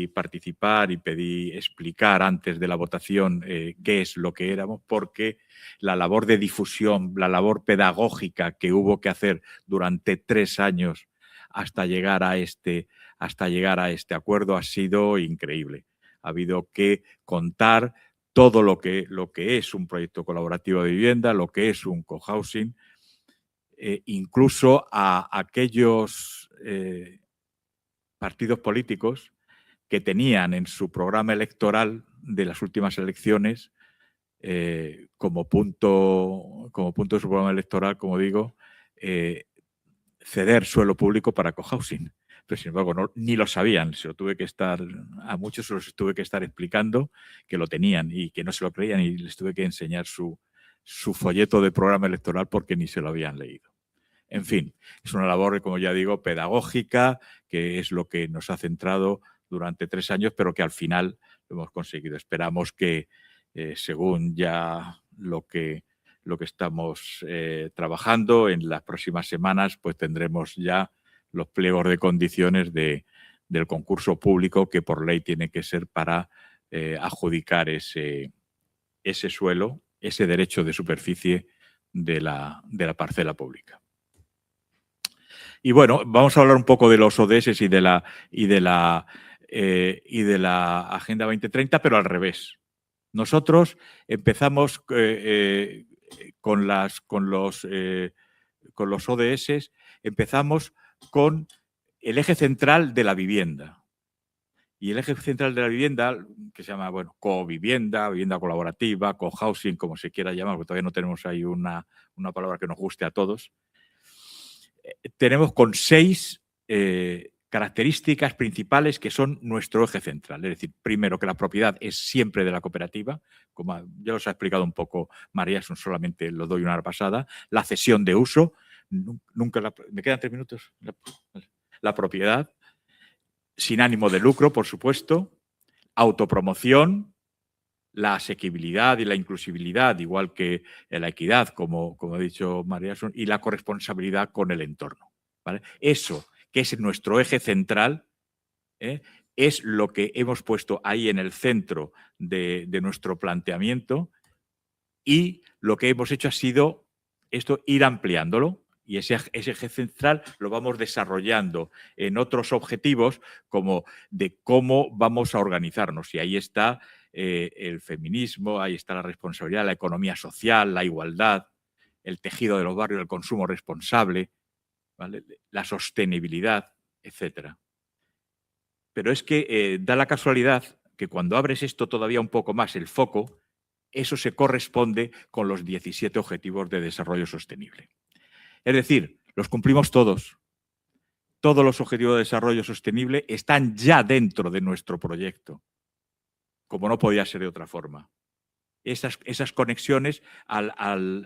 participar y pedí explicar antes de la votación qué es lo que éramos, porque la labor de difusión, la labor pedagógica que hubo que hacer durante 3 años hasta llegar a este acuerdo ha sido increíble. Ha habido que contar todo lo que es un proyecto colaborativo de vivienda, lo que es un cohousing, incluso a aquellos partidos políticos que tenían en su programa electoral de las últimas elecciones como punto de su programa electoral, como digo, ceder suelo público para cohousing. Pero sin embargo ni lo sabían, a muchos se los tuve que estar explicando que lo tenían y que no se lo creían y les tuve que enseñar su folleto de programa electoral porque ni se lo habían leído. En fin, es una labor, como ya digo, pedagógica, que es lo que nos ha centrado durante 3 años, pero que al final lo hemos conseguido. Esperamos que, según ya lo que estamos trabajando, en las próximas semanas pues tendremos ya los pliegos de condiciones del concurso público que por ley tiene que ser para adjudicar ese suelo, ese derecho de superficie de la parcela pública. Y bueno, vamos a hablar un poco de los ODS y de la Agenda 2030, pero al revés. Nosotros empezamos con los ODS, empezamos con el eje central de la vivienda. Y el eje central de la vivienda, que se llama covivienda, vivienda colaborativa, cohousing, como se quiera llamar, porque todavía no tenemos ahí una palabra que nos guste a todos. Tenemos con 6 características principales que son nuestro eje central. Es decir, primero, que la propiedad es siempre de la cooperativa, como ya os ha explicado un poco María, solamente lo doy una repasada. La cesión de uso, me quedan 3 minutos. La propiedad, sin ánimo de lucro, por supuesto. Autopromoción, la asequibilidad y la inclusibilidad, igual que la equidad, como ha dicho María, y la corresponsabilidad con el entorno, ¿vale? Eso, que es nuestro eje central, es lo que hemos puesto ahí en el centro de nuestro planteamiento y lo que hemos hecho ha sido ir ampliándolo y ese eje central lo vamos desarrollando en otros objetivos como de cómo vamos a organizarnos y ahí está el feminismo, ahí está la responsabilidad, la economía social, la igualdad, el tejido de los barrios, el consumo responsable, ¿vale? La sostenibilidad, etcétera. Pero es que da la casualidad que cuando abres esto todavía un poco más el foco, eso se corresponde con los 17 Objetivos de Desarrollo Sostenible. Es decir, Los cumplimos todos. Todos los objetivos de desarrollo sostenible están ya dentro de nuestro proyecto, como no podía ser de otra forma. Esas conexiones, al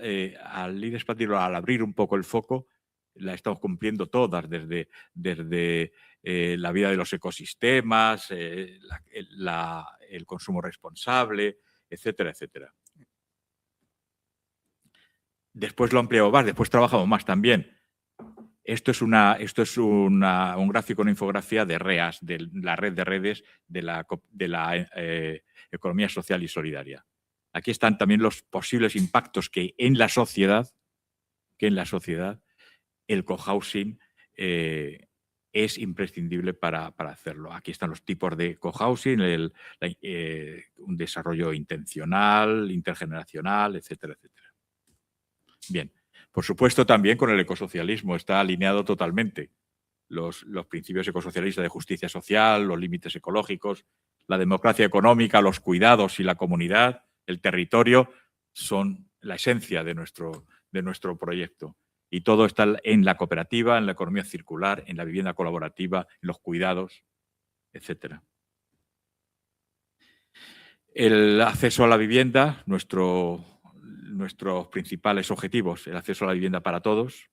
ir expandiendo, al abrir un poco el foco, la estamos cumpliendo todas, desde la vida de los ecosistemas, el consumo responsable, etcétera, etcétera. Después lo ampliamos más, después trabajamos más también. Esto es un gráfico, una infografía de REAS, de la red de redes de la economía social y solidaria. Aquí están también los posibles impactos que en la sociedad el cohousing es imprescindible para hacerlo. Aquí están los tipos de cohousing, un desarrollo intencional, intergeneracional, etcétera, etcétera. Bien, por supuesto también con el ecosocialismo, está alineado totalmente. Los principios ecosocialistas de justicia social, los límites ecológicos, la democracia económica, los cuidados y la comunidad, el territorio, son la esencia de nuestro proyecto. Y todo está en la cooperativa, en la economía circular, en la vivienda colaborativa, en los cuidados, etc. El acceso a la vivienda, nuestros principales objetivos, el acceso a la vivienda para todos,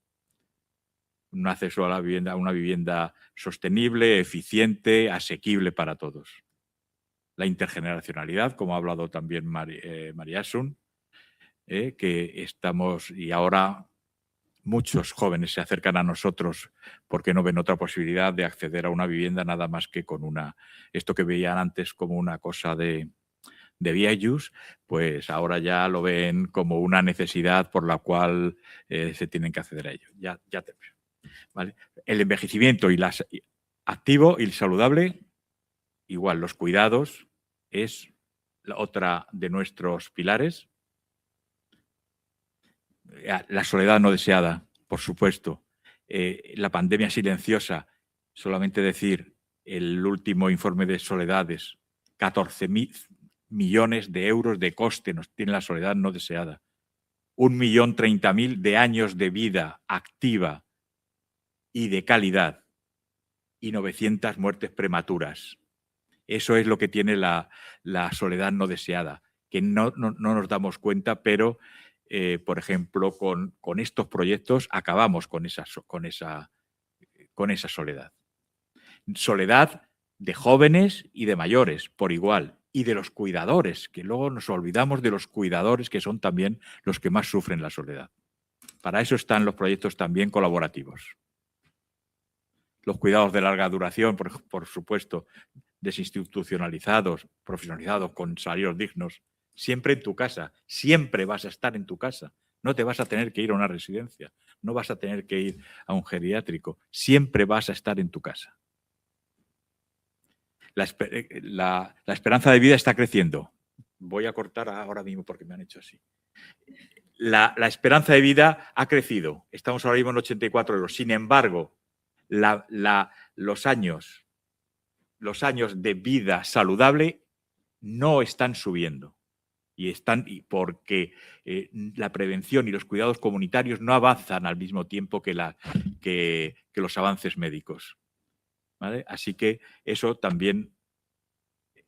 un acceso a la vivienda, una vivienda sostenible, eficiente, asequible para todos. La intergeneracionalidad, como ha hablado también María Asun, que estamos, y ahora muchos jóvenes se acercan a nosotros porque no ven otra posibilidad de acceder a una vivienda nada más que con esto que veían antes como una cosa de viejos, pues ahora ya lo ven como una necesidad por la cual se tienen que acceder a ello. Ya termino. ¿Vale? El envejecimiento activo y saludable, igual, los cuidados es otra de nuestros pilares. La soledad no deseada, por supuesto. La pandemia silenciosa, solamente decir, el último informe de soledades, 14.000 millones de euros de coste nos tiene la soledad no deseada. 1.030.000 de años de vida activa y de calidad y 900 muertes prematuras. Eso es lo que tiene la soledad no deseada, que no nos damos cuenta, pero por ejemplo, con estos proyectos acabamos con esa soledad. Soledad de jóvenes y de mayores, por igual, y de los cuidadores, que luego nos olvidamos de los cuidadores, que son también los que más sufren la soledad. Para eso están los proyectos también colaborativos. Los cuidados de larga duración, por supuesto, desinstitucionalizados, profesionalizados, con salarios dignos, siempre en tu casa, siempre vas a estar en tu casa. No te vas a tener que ir a una residencia, no vas a tener que ir a un geriátrico, siempre vas a estar en tu casa. La esperanza de vida está creciendo. Voy a cortar ahora mismo porque me han hecho así. La esperanza de vida ha crecido. Estamos ahora mismo en 84 euros. Sin embargo, los años de vida saludable no están subiendo. Y porque la prevención y los cuidados comunitarios no avanzan al mismo tiempo que los avances médicos. ¿Vale? Así que eso también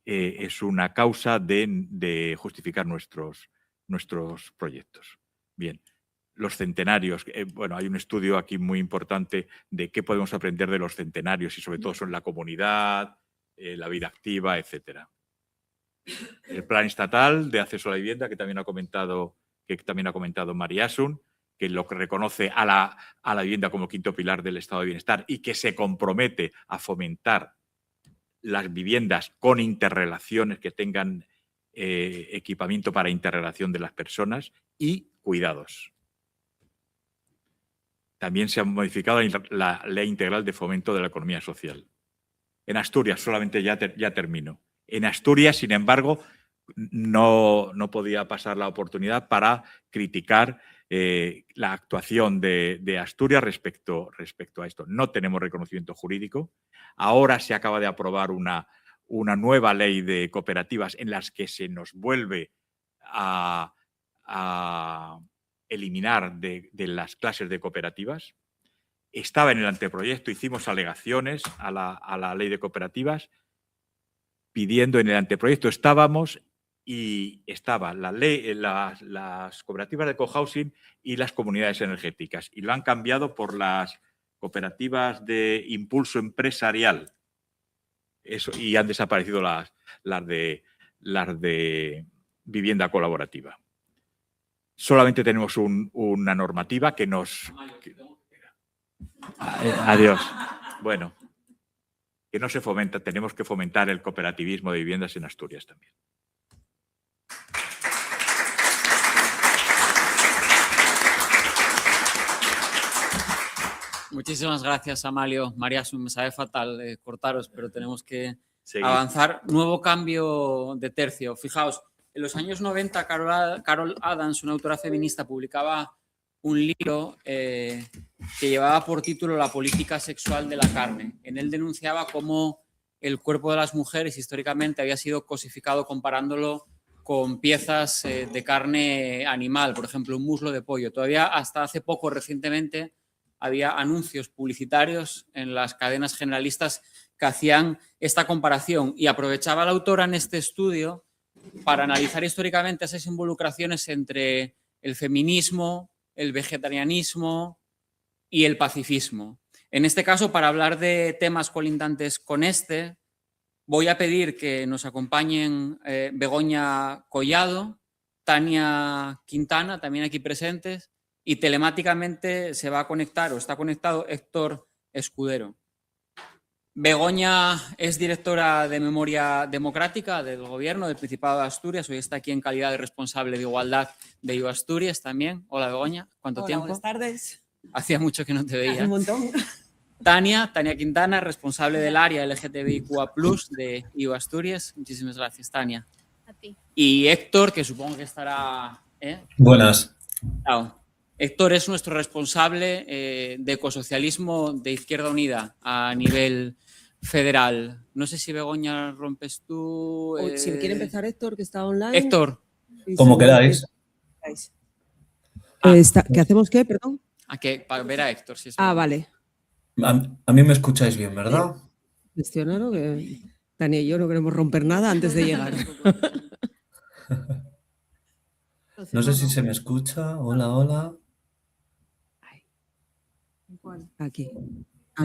es una causa de justificar nuestros proyectos. Bien, los centenarios. Bueno, hay un estudio aquí muy importante de qué podemos aprender de los centenarios y sobre todo son la comunidad, la vida activa, etcétera. El plan estatal de acceso a la vivienda que también ha comentado María Asun, que lo que reconoce a la vivienda como quinto pilar del estado de bienestar y que se compromete a fomentar las viviendas con interrelaciones que tengan equipamiento para interrelación de las personas y cuidados. También se ha modificado la Ley Integral de Fomento de la Economía Social. En Asturias, solamente ya termino. En Asturias, sin embargo, no podía pasar la oportunidad para criticar la actuación de Asturias respecto a esto. No tenemos reconocimiento jurídico. Ahora se acaba de aprobar una nueva ley de cooperativas en las que se nos vuelve a eliminar de las clases de cooperativas. estaba en el anteproyecto, hicimos alegaciones a la ley de cooperativas, pidiendo en el anteproyecto estábamos y estaba la ley, las cooperativas de cohousing y las comunidades energéticas, y lo han cambiado por las cooperativas de impulso empresarial. Eso, y han desaparecido las de vivienda colaborativa. Solamente tenemos una normativa que nos... Adiós. Bueno, que no se fomenta. Tenemos que fomentar el cooperativismo de viviendas en Asturias también. Muchísimas gracias, Amalio. María, me sabe fatal cortaros, pero tenemos que Seguid. avanzar. Nuevo cambio de tercio. Fijaos, en los años 90, Carol Adams, una autora feminista, publicaba un libro que llevaba por título La política sexual de la carne. En él denunciaba cómo el cuerpo de las mujeres históricamente había sido cosificado comparándolo con piezas de carne animal, por ejemplo, un muslo de pollo. Todavía hasta hace poco, recientemente, había anuncios publicitarios en las cadenas generalistas que hacían esta comparación, y aprovechaba la autora en este estudio para analizar históricamente esas involucraciones entre el feminismo, el vegetarianismo y el pacifismo. En este caso, para hablar de temas colindantes con este, voy a pedir que nos acompañen Begoña Collado, Tania Quintana, también aquí presentes, y telemáticamente se va a conectar o está conectado Héctor Escudero. Begoña es directora de Memoria Democrática del Gobierno del Principado de Asturias. Hoy está aquí en calidad de responsable de igualdad de IO Asturias también. Hola, Begoña. ¿Cuánto tiempo? Buenas tardes. Hacía mucho que no te veía. Hace un montón. Tania Quintana, responsable del área LGTBIQA+ de IO Asturias. Muchísimas gracias, Tania. A ti. Y Héctor, que supongo que estará... Buenas. Claro. Héctor es nuestro responsable de ecosocialismo de Izquierda Unida a nivel federal. No sé si, Begoña, rompes tú... Si quiere empezar Héctor, que está online. Héctor. Como queráis. ¿Qué hacemos qué? Perdón. Para ver a Héctor. Si es Vale. A mí me escucháis bien, ¿verdad? Gestionaron que Tania y yo no queremos romper nada antes de llegar. No sé si se me escucha. Hola, hola. Aquí.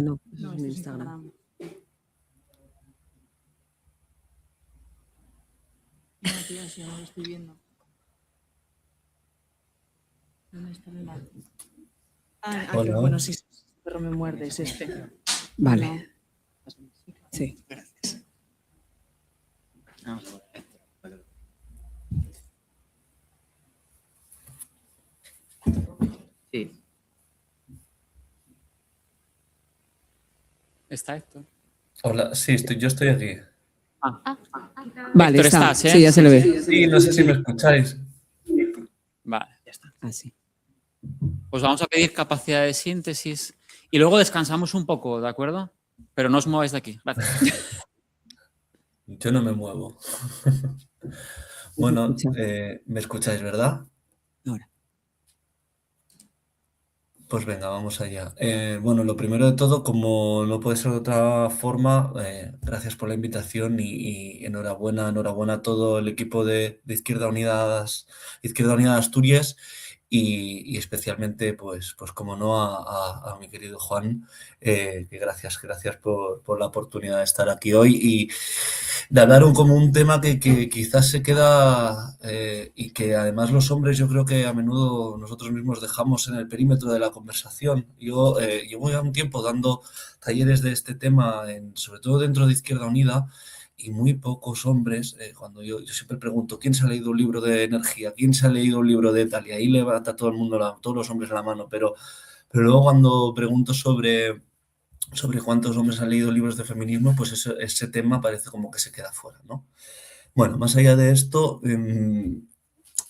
No, eso es en Instagram. No, tío, si no lo estoy viendo. ¿Dónde está el enlace? Aquí, Hola. bueno, sí, pero me muerde, es este. Vale. Sí. Gracias. Sí. ¿Está Héctor? Hola, sí, yo estoy aquí. Vale, Héctor, está. estás, ¿eh? Sí, ya se le ve. Sí, no sé si me escucháis. Vale, ya está. Así. Pues vamos a pedir capacidad de síntesis y luego descansamos un poco, ¿de acuerdo? Pero no os mováis de aquí. Gracias. Yo no me muevo. Bueno, ¿me escucháis, verdad? Ahora. Pues venga, vamos allá. Bueno, lo primero de todo, como no puede ser de otra forma, gracias por la invitación y enhorabuena a todo el equipo de Izquierda Unida de Asturias y especialmente, pues como no, a mi querido Juan, que gracias por la oportunidad de estar aquí hoy y de hablar como un tema que quizás se queda y que además los hombres yo creo que a menudo nosotros mismos dejamos en el perímetro de la conversación. Yo llevo ya un tiempo dando talleres de este tema, sobre todo dentro de Izquierda Unida, y muy pocos hombres, cuando yo siempre pregunto, ¿quién se ha leído un libro de energía? ¿Quién se ha leído un libro de tal? Y ahí levanta todo el mundo, todos los hombres la mano, pero luego cuando pregunto sobre cuántos hombres han leído libros de feminismo, pues ese tema parece como que se queda fuera, ¿no? Bueno, más allá de esto,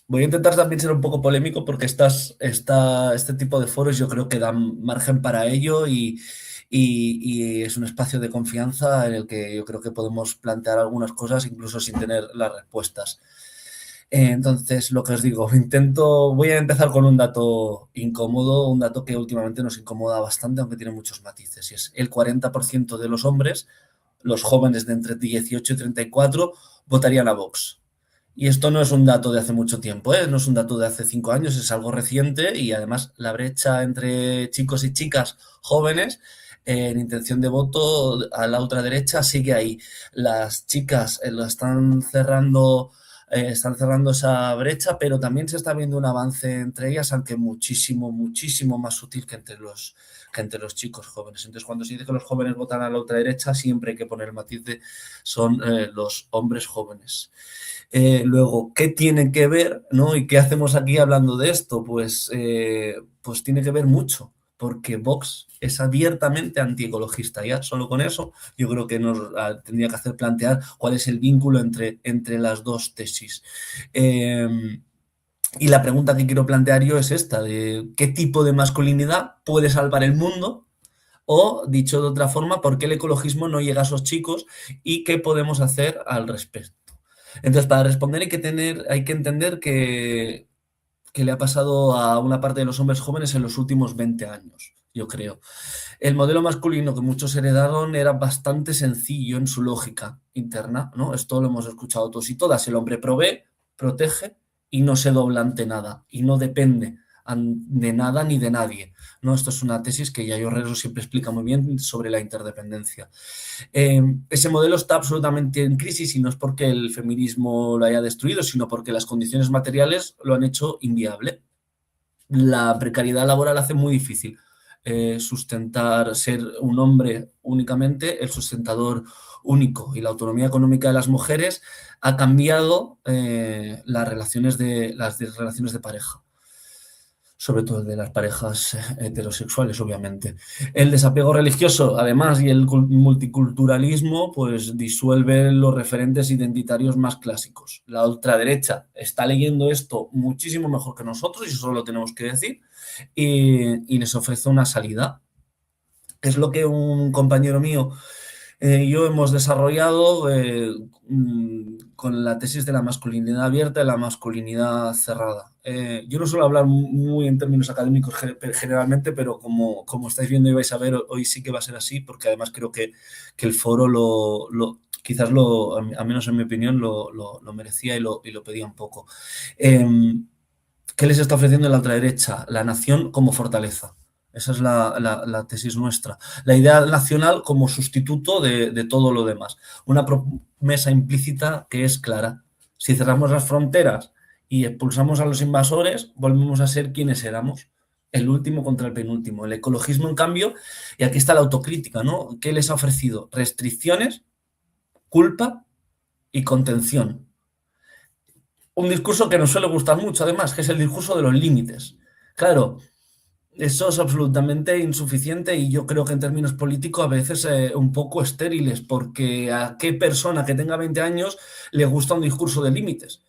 voy a intentar también ser un poco polémico porque este tipo de foros yo creo que dan margen para ello y es un espacio de confianza en el que yo creo que podemos plantear algunas cosas incluso sin tener las respuestas. Entonces, lo que os digo, voy a empezar con un dato incómodo, un dato que últimamente nos incomoda bastante, aunque tiene muchos matices, y es el 40% de los hombres, los jóvenes de entre 18 y 34, votarían a Vox. Y esto no es un dato de hace mucho tiempo, no es un dato de hace 5 años, es algo reciente, y además la brecha entre chicos y chicas jóvenes en intención de voto a la ultraderecha sigue ahí. Las chicas lo están cerrando esa brecha, pero también se está viendo un avance entre ellas, aunque muchísimo más sutil que entre los chicos jóvenes. Entonces, cuando se dice que los jóvenes votan a la ultraderecha, siempre hay que poner el matiz de son los hombres jóvenes. Luego, ¿qué tiene que ver, ¿no? ¿Y qué hacemos aquí hablando de esto? Pues tiene que ver mucho, porque Vox es abiertamente antiecologista. Ya solo con eso yo creo que nos tendría que hacer plantear cuál es el vínculo entre las dos tesis. Y la pregunta que quiero plantear yo es esta, de ¿qué tipo de masculinidad puede salvar el mundo? O, dicho de otra forma, ¿por qué el ecologismo no llega a esos chicos y qué podemos hacer al respecto? Entonces, para responder hay que entender que le ha pasado a una parte de los hombres jóvenes en los últimos 20 años, yo creo. El modelo masculino que muchos heredaron era bastante sencillo en su lógica interna, ¿no? Esto lo hemos escuchado todos y todas. El hombre provee, protege y no se dobla ante nada y no depende de nada ni de nadie, ¿no? Esto es una tesis que Yayo Herrero siempre explica muy bien sobre la interdependencia. Ese modelo está absolutamente en crisis y no es porque el feminismo lo haya destruido, sino porque las condiciones materiales lo han hecho inviable. La precariedad laboral hace muy difícil ser un hombre únicamente el sustentador único, y la autonomía económica de las mujeres ha cambiado las relaciones de pareja, sobre todo de las parejas heterosexuales, obviamente. El desapego religioso, además, y el multiculturalismo, pues disuelve los referentes identitarios más clásicos. La ultraderecha está leyendo esto muchísimo mejor que nosotros, y eso lo tenemos que decir, y les ofrece una salida. Es lo que un compañero mío y yo hemos desarrollado con la tesis de la masculinidad abierta y la masculinidad cerrada. Yo no suelo hablar muy en términos académicos generalmente, pero como estáis viendo y vais a ver, hoy sí que va a ser así, porque además creo que el foro quizás al menos en mi opinión, lo merecía y lo pedía un poco. ¿Qué les está ofreciendo la ultraderecha? La nación como fortaleza. Esa es la tesis nuestra. La idea nacional como sustituto de todo lo demás. Una promesa implícita que es clara. Si cerramos las fronteras y expulsamos a los invasores, volvemos a ser quienes éramos. El último contra el penúltimo. El ecologismo, en cambio, y aquí está la autocrítica, ¿no? ¿Qué les ha ofrecido? Restricciones, culpa y contención. Un discurso que nos suele gustar mucho, además, que es el discurso de los límites. Claro, eso es absolutamente insuficiente y yo creo que en términos políticos a veces un poco estériles, porque a qué persona que tenga 20 años le gusta un discurso de límites.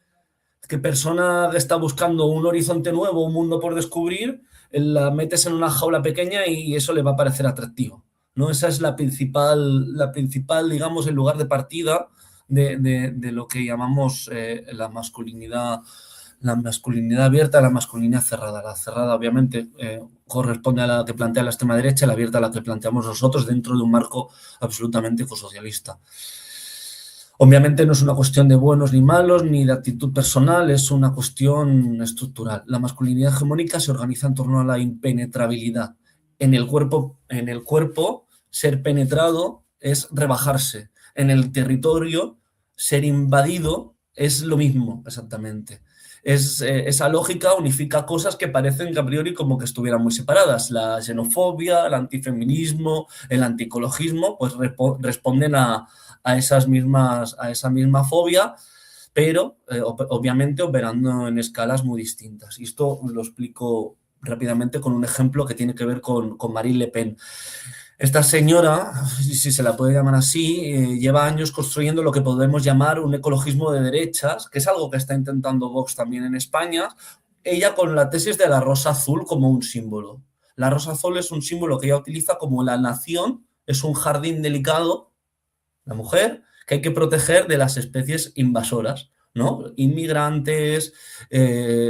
¿Qué persona que está buscando un horizonte nuevo, un mundo por descubrir, la metes en una jaula pequeña y eso le va a parecer atractivo, ¿no? Esa es la principal, digamos, el lugar de partida de lo que llamamos la masculinidad abierta, la masculinidad cerrada. La cerrada, obviamente, corresponde a la que plantea la extrema derecha, y la abierta a la que planteamos nosotros dentro de un marco absolutamente ecosocialista. Obviamente no es una cuestión de buenos ni malos, ni de actitud personal, es una cuestión estructural. La masculinidad hegemónica se organiza en torno a la impenetrabilidad. En el cuerpo, ser penetrado es rebajarse. En el territorio, ser invadido es lo mismo, exactamente. Esa lógica unifica cosas que parecen que a priori como que estuvieran muy separadas. La xenofobia, el antifeminismo, el antiecologismo, pues responden a esa misma fobia, pero obviamente operando en escalas muy distintas. Y esto lo explico rápidamente con un ejemplo que tiene que ver con Marine Le Pen. Esta señora, si se la puede llamar así, lleva años construyendo lo que podemos llamar un ecologismo de derechas, que es algo que está intentando Vox también en España, ella con la tesis de la rosa azul como un símbolo. La rosa azul es un símbolo que ella utiliza como la nación, es un jardín delicado, la mujer, que hay que proteger de las especies invasoras. ¿no? Inmigrantes,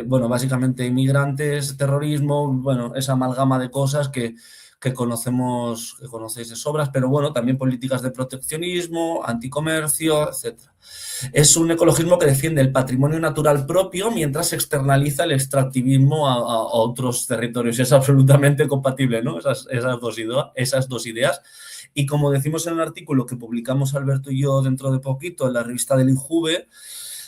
bueno, básicamente inmigrantes, terrorismo, bueno, esa amalgama de cosas que conocemos, que conocéis de sobras, pero bueno, también políticas de proteccionismo, anticomercio, etc. Es un ecologismo que defiende el patrimonio natural propio mientras externaliza el extractivismo a otros territorios. Es absolutamente compatible, ¿no? Esas dos ideas. Y como decimos en un artículo que publicamos Alberto y yo dentro de poquito en la revista del INJUVE,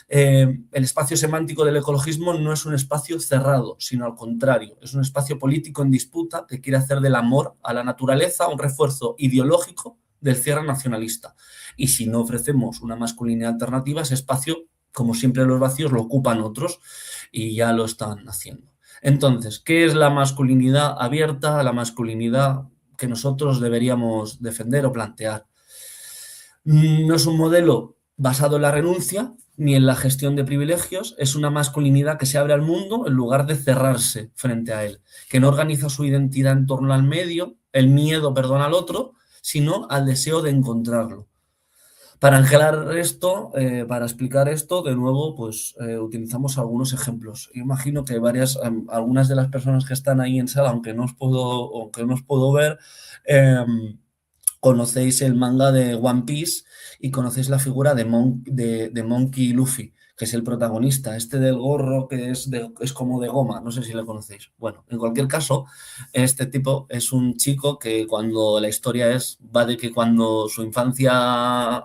el espacio semántico del ecologismo no es un espacio cerrado, sino al contrario, es un espacio político en disputa que quiere hacer del amor a la naturaleza un refuerzo ideológico del cierre nacionalista. Y si no ofrecemos una masculinidad alternativa, ese espacio, como siempre los vacíos, lo ocupan otros y ya lo están haciendo. Entonces, ¿qué es la masculinidad abierta, la masculinidad que nosotros deberíamos defender o plantear? No es un modelo basado en la renuncia ni en la gestión de privilegios, es una masculinidad que se abre al mundo en lugar de cerrarse frente a él, que no organiza su identidad en torno al medio, el miedo, perdón, al otro, sino al deseo de encontrarlo. Para angelar esto, para explicar esto, de nuevo, pues utilizamos algunos ejemplos. Yo imagino que algunas de las personas que están ahí en sala, aunque no os puedo ver, conocéis el manga de One Piece y conocéis la figura de Monkey Luffy, que es el protagonista, este del gorro que es como de goma, no sé si lo conocéis. Bueno, en cualquier caso, este tipo es un chico que cuando la historia va de que cuando su infancia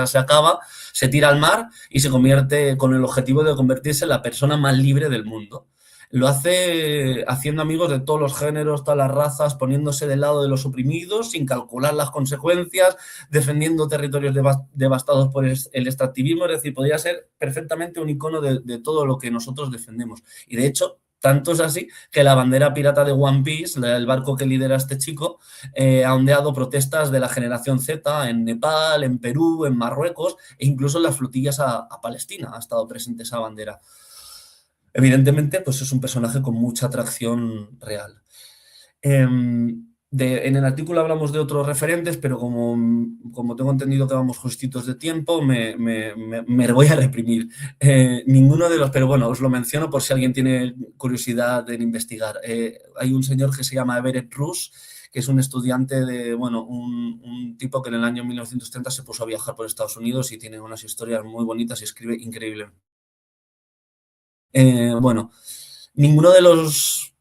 se acaba, se tira al mar y se convierte con el objetivo de convertirse en la persona más libre del mundo. Lo hace haciendo amigos de todos los géneros, todas las razas, poniéndose del lado de los oprimidos, sin calcular las consecuencias, defendiendo territorios devastados por el extractivismo. Es decir, podría ser perfectamente un icono de todo lo que nosotros defendemos. Y de hecho, tanto es así que la bandera pirata de One Piece, el barco que lidera este chico, ha ondeado protestas de la generación Z en Nepal, en Perú, en Marruecos e incluso en las flotillas a Palestina ha estado presente esa bandera. Evidentemente, pues es un personaje con mucha atracción real. En el artículo hablamos de otros referentes, pero como tengo entendido que vamos justitos de tiempo, me voy a reprimir. Ninguno de los, pero bueno, os lo menciono por si alguien tiene curiosidad en investigar. Hay un señor que se llama Everett Rush, que es un estudiante de, bueno, un tipo que en el año 1930 se puso a viajar por Estados Unidos y tiene unas historias muy bonitas y escribe increíble. Bueno, ninguno de los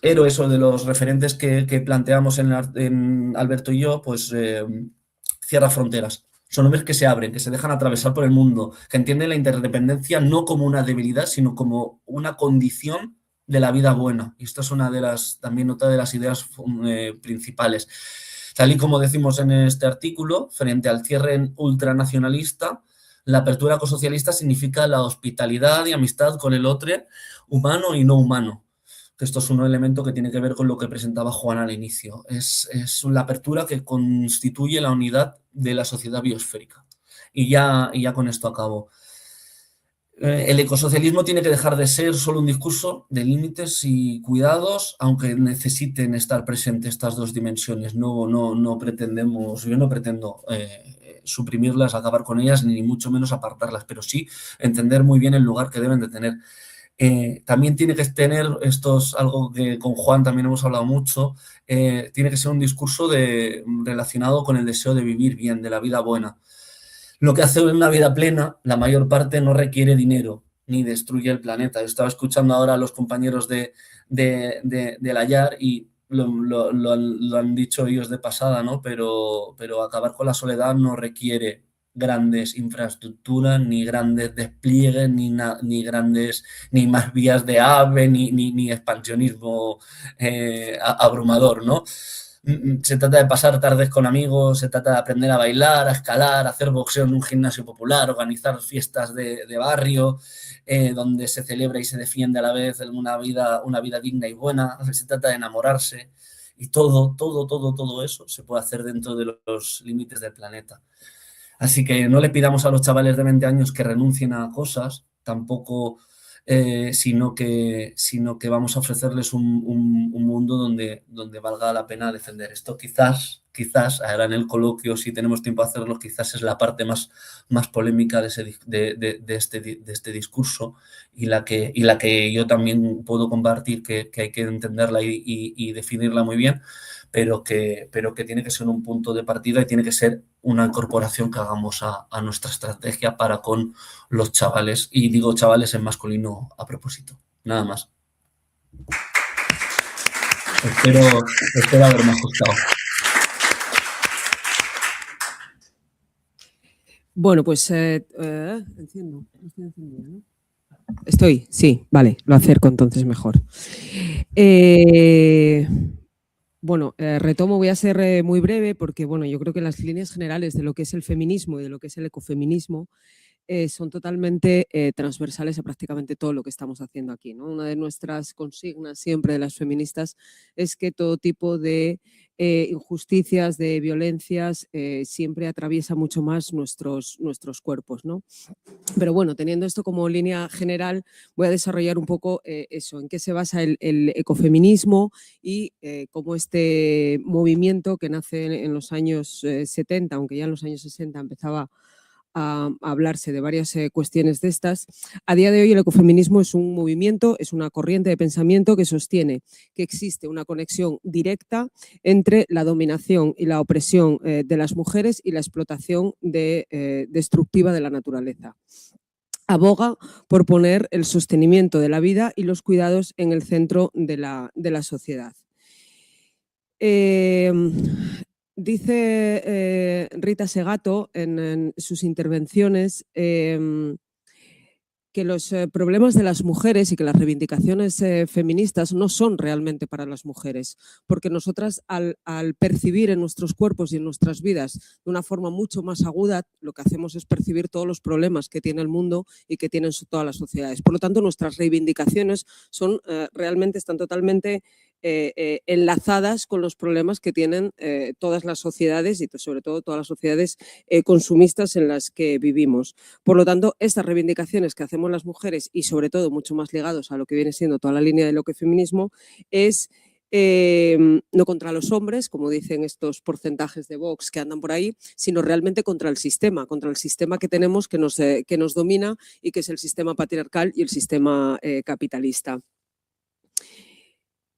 héroes o de los referentes que planteamos en Alberto y yo, pues cierra fronteras. Son hombres que se abren, que se dejan atravesar por el mundo, que entienden la interdependencia no como una debilidad, sino como una condición de la vida buena. Y esta es también otra de las ideas principales. Tal y como decimos en este artículo, frente al cierre ultranacionalista, la apertura ecosocialista significa la hospitalidad y amistad con el otro, humano y no humano. Esto es un elemento que tiene que ver con lo que presentaba Juan al inicio. Es la apertura que constituye la unidad de la sociedad biosférica. Y ya con esto acabo. El ecosocialismo tiene que dejar de ser solo un discurso de límites y cuidados, aunque necesiten estar presentes estas dos dimensiones. No pretendemos, yo no pretendo suprimirlas, acabar con ellas, ni mucho menos apartarlas, pero sí entender muy bien el lugar que deben de tener. También tiene que tener, esto es algo que con Juan también hemos hablado mucho, tiene que ser un discurso relacionado con el deseo de vivir bien, de la vida buena. Lo que hace una vida plena, la mayor parte no requiere dinero ni destruye el planeta. Yo estaba escuchando ahora a los compañeros de la YAR y lo han dicho ellos de pasada, ¿no? Pero acabar con la soledad no requiere grandes infraestructuras, ni grandes despliegues, ni más vías de AVE, ni expansionismo abrumador, ¿no? Se trata de pasar tardes con amigos, se trata de aprender a bailar, a escalar, a hacer boxeo en un gimnasio popular, organizar fiestas de barrio, donde se celebra y se defiende a la vez una vida digna y buena. Se trata de enamorarse y todo eso se puede hacer dentro de los límites del planeta. Así que no le pidamos a los chavales de 20 años que renuncien a cosas, tampoco, sino que vamos a ofrecerles un mundo donde valga la pena defender. Esto quizás quizás, ahora en el coloquio, si tenemos tiempo a hacerlo, quizás es la parte más polémica de este discurso y la que yo también puedo compartir que hay que entenderla y definirla muy bien, pero que tiene que ser un punto de partida y tiene que ser una incorporación que hagamos a nuestra estrategia para con los chavales, y digo chavales en masculino a propósito. Nada más. Espero haberme ajustado. Bueno, pues enciendo. Estoy encendido, ¿no? Estoy, sí, vale, lo acerco entonces mejor. Bueno, retomo, voy a ser muy breve porque, bueno, yo creo que las líneas generales de lo que es el feminismo y de lo que es el ecofeminismo son totalmente transversales a prácticamente todo lo que estamos haciendo aquí, ¿no? Una de nuestras consignas siempre de las feministas es que todo tipo de injusticias, de violencias, siempre atraviesa mucho más nuestros cuerpos, ¿no? Pero bueno, teniendo esto como línea general, voy a desarrollar un poco eso, en qué se basa el ecofeminismo y cómo este movimiento que nace en los años 70, aunque ya en los años 60 empezaba a hablarse de varias cuestiones de estas. A día de hoy el ecofeminismo es un movimiento, es una corriente de pensamiento que sostiene que existe una conexión directa entre la dominación y la opresión de las mujeres y la explotación destructiva de la naturaleza. Aboga por poner el sostenimiento de la vida y los cuidados en el centro de la sociedad. Dice Rita Segato en sus intervenciones que los problemas de las mujeres y que las reivindicaciones feministas no son realmente para las mujeres, porque nosotras al percibir en nuestros cuerpos y en nuestras vidas de una forma mucho más aguda, lo que hacemos es percibir todos los problemas que tiene el mundo y que tienen todas las sociedades. Por lo tanto, nuestras reivindicaciones son realmente están totalmente enlazadas con los problemas que tienen todas las sociedades y sobre todo todas las sociedades consumistas en las que vivimos. Por lo tanto, estas reivindicaciones que hacemos las mujeres y sobre todo mucho más ligados a lo que viene siendo toda la línea del ecofeminismo es no contra los hombres, como dicen estos porcentajes de Vox que andan por ahí, sino realmente contra el sistema que tenemos que nos domina y que es el sistema patriarcal y el sistema capitalista.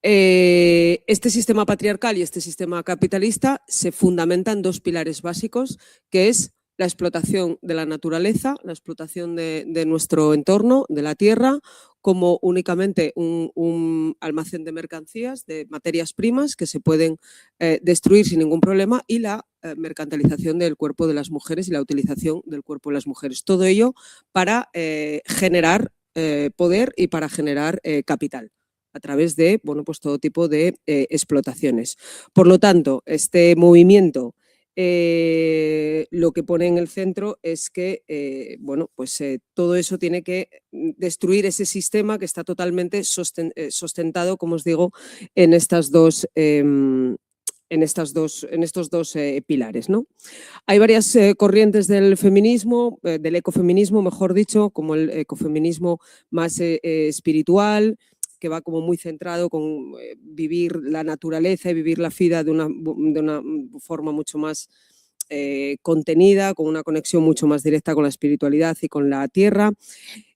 Este sistema patriarcal y este sistema capitalista se fundamenta en dos pilares básicos, que es la explotación de la naturaleza, la explotación de nuestro entorno, de la tierra, como únicamente un almacén de mercancías, de materias primas que se pueden destruir sin ningún problema, y la mercantilización del cuerpo de las mujeres y la utilización del cuerpo de las mujeres. Todo ello para generar poder y para generar capital a través de pues todo tipo de explotaciones. Por lo tanto, este movimiento lo que pone en el centro es que todo eso tiene que destruir ese sistema que está totalmente sustentado, como os digo, en estos dos pilares, ¿no? Hay varias corrientes del feminismo, del ecofeminismo, mejor dicho, como el ecofeminismo más espiritual, que va como muy centrado con vivir la naturaleza y vivir la vida de una forma mucho más contenida, con una conexión mucho más directa con la espiritualidad y con la tierra.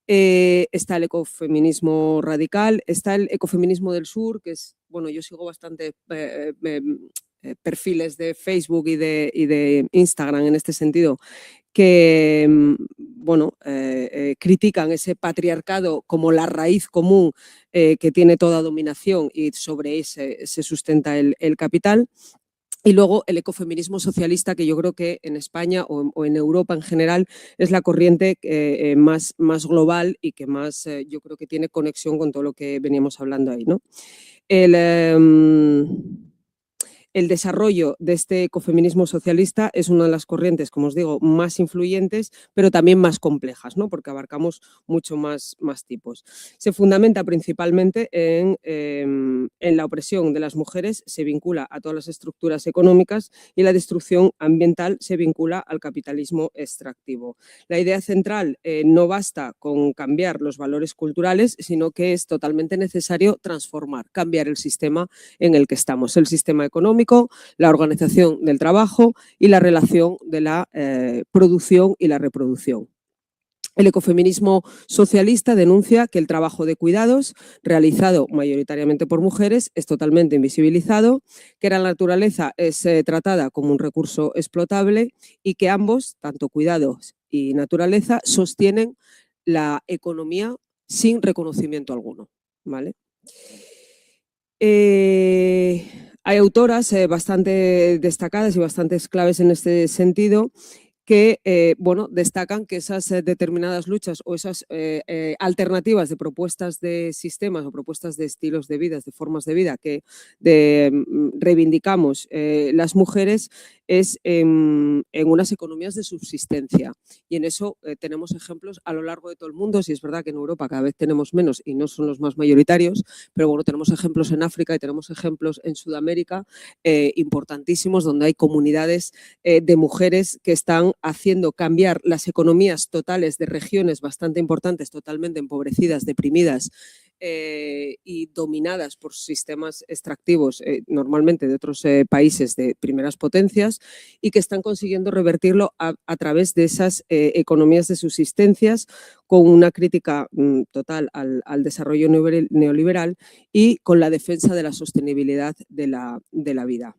Está el ecofeminismo radical, está el ecofeminismo del sur, que es, bueno, yo sigo bastante perfiles de Facebook y de Instagram en este sentido, que critican ese patriarcado como la raíz común que tiene toda dominación y sobre ese se sustenta el capital. Y luego el ecofeminismo socialista, que yo creo que en España o en Europa en general es la corriente más global y que más yo creo que tiene conexión con todo lo que veníamos hablando ahí, ¿no? El desarrollo de este ecofeminismo socialista es una de las corrientes, como os digo, más influyentes, pero también más complejas, ¿no? Porque abarcamos mucho más tipos. Se fundamenta principalmente en la opresión de las mujeres, se vincula a todas las estructuras económicas y la destrucción ambiental se vincula al capitalismo extractivo. La idea central no basta con cambiar los valores culturales, sino que es totalmente necesario transformar, cambiar el sistema en el que estamos, el sistema económico, económico, la organización del trabajo y la relación de la producción y la reproducción. El ecofeminismo socialista denuncia que el trabajo de cuidados, realizado mayoritariamente por mujeres, es totalmente invisibilizado, que la naturaleza es tratada como un recurso explotable y que ambos, tanto cuidados y naturaleza, sostienen la economía sin reconocimiento alguno, ¿vale? Hay autoras bastante destacadas y bastantes claves en este sentido que destacan que esas determinadas luchas o esas alternativas de propuestas de sistemas o propuestas de estilos de vida, de formas de vida que reivindicamos las mujeres es en unas economías de subsistencia. Y en eso tenemos ejemplos a lo largo de todo el mundo. Sí, es verdad que en Europa cada vez tenemos menos y no son los más mayoritarios, pero bueno, tenemos ejemplos en África y tenemos ejemplos en Sudamérica importantísimos donde hay comunidades de mujeres que están haciendo cambiar las economías totales de regiones bastante importantes, totalmente empobrecidas, deprimidas y dominadas por sistemas extractivos normalmente de otros países de primeras potencias y que están consiguiendo revertirlo a través de esas economías de subsistencias con una crítica total al desarrollo neoliberal y con la defensa de la sostenibilidad de la vida.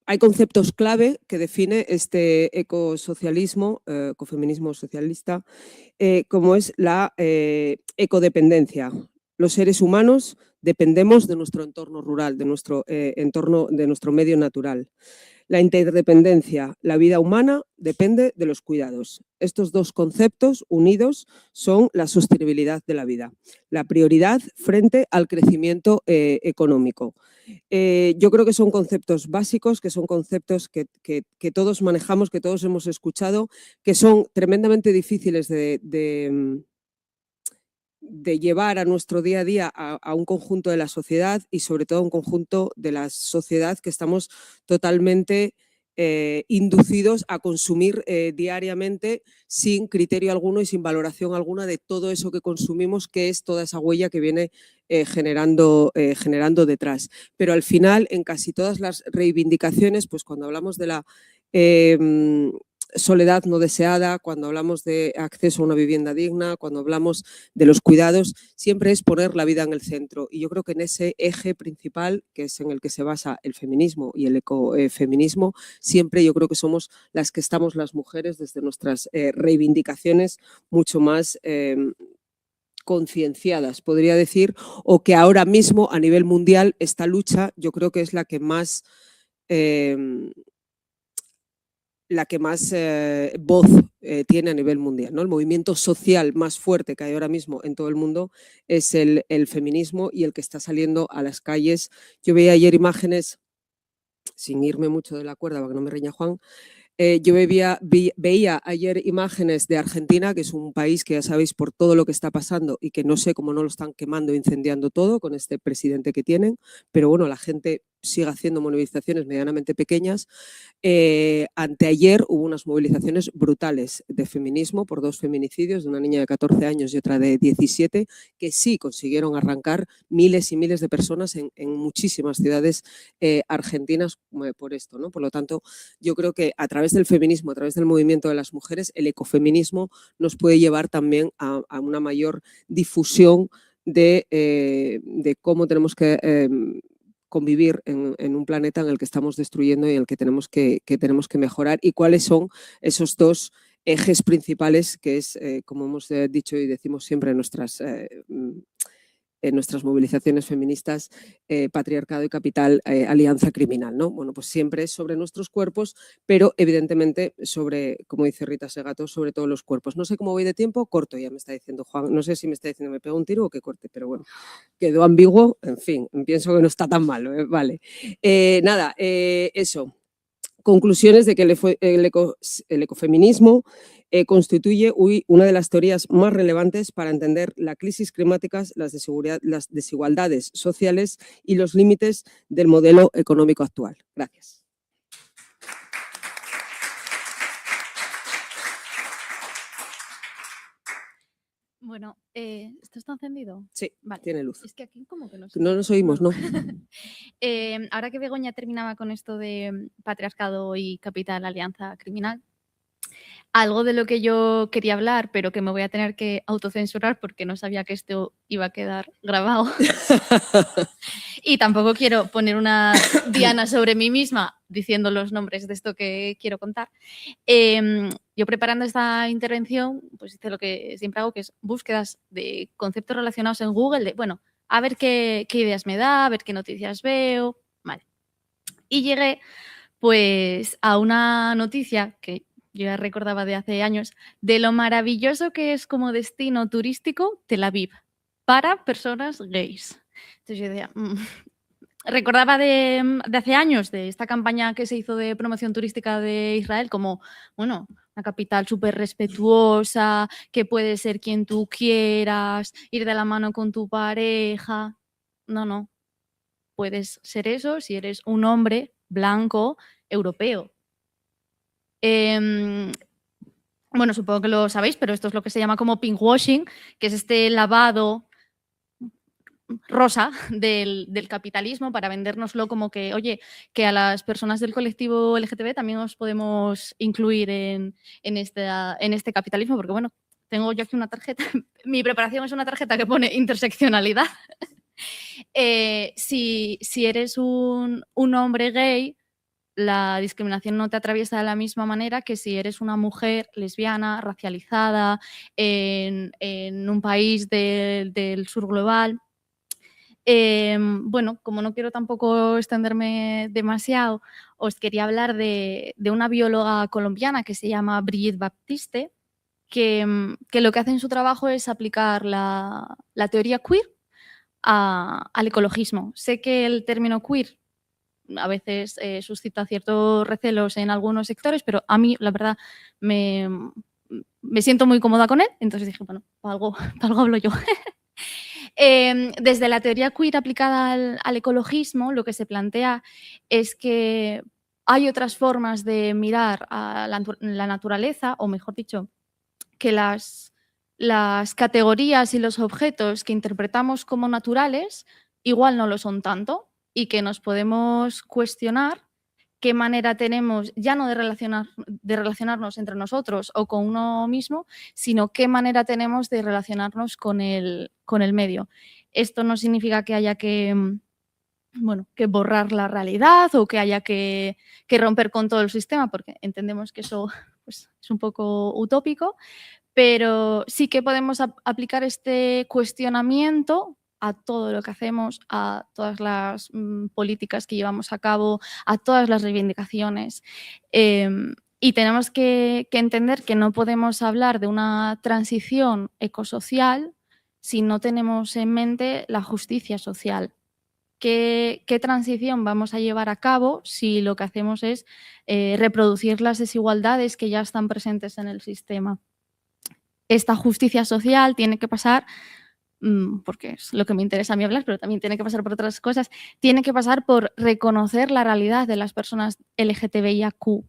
Hay conceptos clave que define este ecosocialismo, ecofeminismo socialista, como es la ecodependencia. Los seres humanos dependemos de nuestro entorno rural, de nuestro entorno, de nuestro medio natural. La interdependencia, la vida humana depende de los cuidados. Estos dos conceptos unidos son la sostenibilidad de la vida, la prioridad frente al crecimiento económico. Yo creo que son conceptos básicos, que son conceptos que todos manejamos, que todos hemos escuchado, que son tremendamente difíciles de llevar a nuestro día a día a un conjunto de la sociedad y sobre todo a un conjunto de la sociedad que estamos totalmente inducidos a consumir diariamente sin criterio alguno y sin valoración alguna de todo eso que consumimos, que es toda esa huella que viene generando detrás. Pero al final, en casi todas las reivindicaciones, pues cuando hablamos de la soledad no deseada, cuando hablamos de acceso a una vivienda digna, cuando hablamos de los cuidados, siempre es poner la vida en el centro. Y yo creo que en ese eje principal, que es en el que se basa el feminismo y el ecofeminismo, siempre yo creo que somos las que estamos las mujeres desde nuestras reivindicaciones mucho más concienciadas, podría decir, o que ahora mismo a nivel mundial esta lucha yo creo que es la que más voz tiene a nivel mundial, ¿no? El movimiento social más fuerte que hay ahora mismo en todo el mundo es el feminismo y el que está saliendo a las calles. Yo veía ayer imágenes, sin irme mucho de la cuerda para que no me reña Juan, yo veía ayer imágenes de Argentina, que es un país que ya sabéis por todo lo que está pasando y que no sé cómo no lo están quemando, incendiando todo con este presidente que tienen, pero bueno, la gente sigue haciendo movilizaciones medianamente pequeñas. Anteayer hubo unas movilizaciones brutales de feminismo por 2 feminicidios, de una niña de 14 años y otra de 17, que sí consiguieron arrancar miles y miles de personas en muchísimas ciudades argentinas por esto, ¿no? Por lo tanto, yo creo que a través del feminismo, a través del movimiento de las mujeres, el ecofeminismo nos puede llevar también a una mayor difusión de cómo tenemos que convivir en un planeta en el que estamos destruyendo y en el que tenemos que mejorar, y cuáles son esos 2 ejes principales que es, como hemos dicho y decimos siempre en nuestras movilizaciones feministas, patriarcado y capital, alianza criminal, ¿no? Bueno, pues siempre es sobre nuestros cuerpos, pero evidentemente sobre, como dice Rita Segato, sobre todos los cuerpos. No sé cómo voy de tiempo, corto, ya me está diciendo Juan, no sé si me está diciendo me pego un tiro o que corte, pero bueno, quedó ambiguo, en fin, pienso que no está tan malo, vale. Nada, eso. Conclusiones de que el ecofeminismo constituye una de las teorías más relevantes para entender la crisis climática, las desigualdades sociales y los límites del modelo económico actual. Gracias. Bueno, ¿esto está encendido? Sí, Vale. tiene luz. Es que aquí como que no se No nos oímos, ¿no? Ahora que Begoña terminaba con esto de patriarcado y capital alianza criminal, algo de lo que yo quería hablar, pero que me voy a tener que autocensurar porque no sabía que esto iba a quedar grabado. Y tampoco quiero poner una diana sobre mí misma diciendo los nombres de esto que quiero contar. Yo preparando esta intervención, pues hice lo que siempre hago, que es búsquedas de conceptos relacionados en Google, de, bueno, a ver qué ideas me da, a ver qué noticias veo, vale. Y llegué, pues, a una noticia que yo ya recordaba de hace años, de lo maravilloso que es como destino turístico Tel Aviv para personas gays. Entonces yo decía, recordaba de hace años, de esta campaña que se hizo de promoción turística de Israel, como, bueno, una capital súper respetuosa, que puede ser quien tú quieras, ir de la mano con tu pareja. No. Puedes ser eso si eres un hombre blanco europeo. Bueno, supongo que lo sabéis, pero esto es lo que se llama como pinkwashing, que es este lavado rosa del capitalismo para vendérnoslo como que, oye, que a las personas del colectivo LGTB también os podemos incluir en este capitalismo, porque bueno, tengo yo aquí una tarjeta, mi preparación es una tarjeta que pone interseccionalidad. Si eres un hombre gay, la discriminación no te atraviesa de la misma manera que si eres una mujer lesbiana, racializada, en un país del sur global. Bueno, como no quiero tampoco extenderme demasiado, os quería hablar de una bióloga colombiana que se llama Brigitte Baptiste, que lo que hace en su trabajo es aplicar la teoría queer al ecologismo. Sé que el término queer a veces suscita ciertos recelos en algunos sectores, pero a mí, la verdad, me siento muy cómoda con él, entonces dije, bueno, para algo hablo yo. Desde la teoría queer aplicada al ecologismo, lo que se plantea es que hay otras formas de mirar a la naturaleza, o mejor dicho, que las categorías y los objetos que interpretamos como naturales igual no lo son tanto, y que nos podemos cuestionar qué manera tenemos ya no de relacionarnos entre nosotros o con uno mismo, sino qué manera tenemos de relacionarnos con el medio. Esto no significa que haya que borrar la realidad o que haya que romper con todo el sistema, porque entendemos que eso pues, es un poco utópico, pero sí que podemos aplicar este cuestionamiento a todo lo que hacemos, a todas las políticas que llevamos a cabo, a todas las reivindicaciones. Y tenemos que entender que no podemos hablar de una transición ecosocial si no tenemos en mente la justicia social. ¿Qué transición vamos a llevar a cabo si lo que hacemos es reproducir las desigualdades que ya están presentes en el sistema? Esta justicia social tiene que pasar, porque es lo que me interesa a mí hablar, pero también tiene que pasar por otras cosas, tiene que pasar por reconocer la realidad de las personas LGTBIQ+.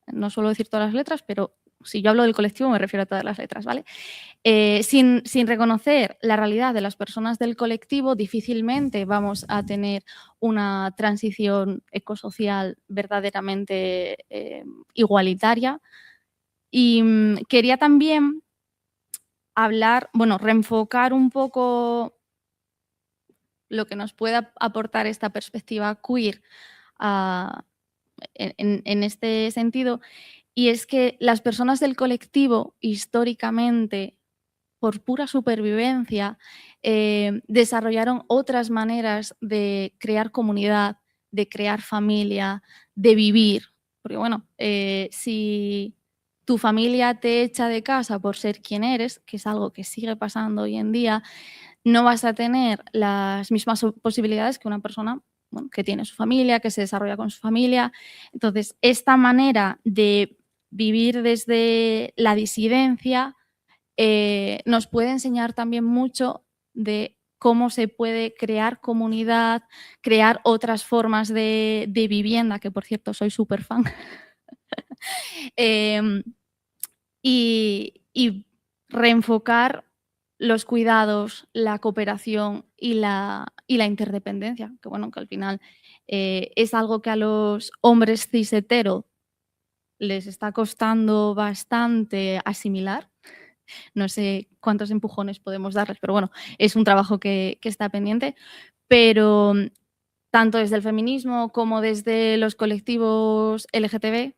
No suelo decir todas las letras, pero si yo hablo del colectivo me refiero a todas las letras, ¿vale? Sin reconocer la realidad de las personas del colectivo, difícilmente vamos a tener una transición ecosocial verdaderamente igualitaria. Y quería también reenfocar un poco lo que nos pueda aportar esta perspectiva queer en este sentido, y es que las personas del colectivo, históricamente, por pura supervivencia, desarrollaron otras maneras de crear comunidad, de crear familia, de vivir. Porque bueno, si tu familia te echa de casa por ser quien eres, que es algo que sigue pasando hoy en día, no vas a tener las mismas posibilidades que una persona que tiene su familia, que se desarrolla con su familia. Entonces, esta manera de vivir desde la disidencia nos puede enseñar también mucho de cómo se puede crear comunidad, crear otras formas de vivienda, que por cierto soy súper fan. Y reenfocar los cuidados, la cooperación y la interdependencia, que bueno, que al final es algo que a los hombres cis hetero les está costando bastante asimilar. No sé cuántos empujones podemos darles, pero bueno, es un trabajo que está pendiente. Pero tanto desde el feminismo como desde los colectivos LGTB+,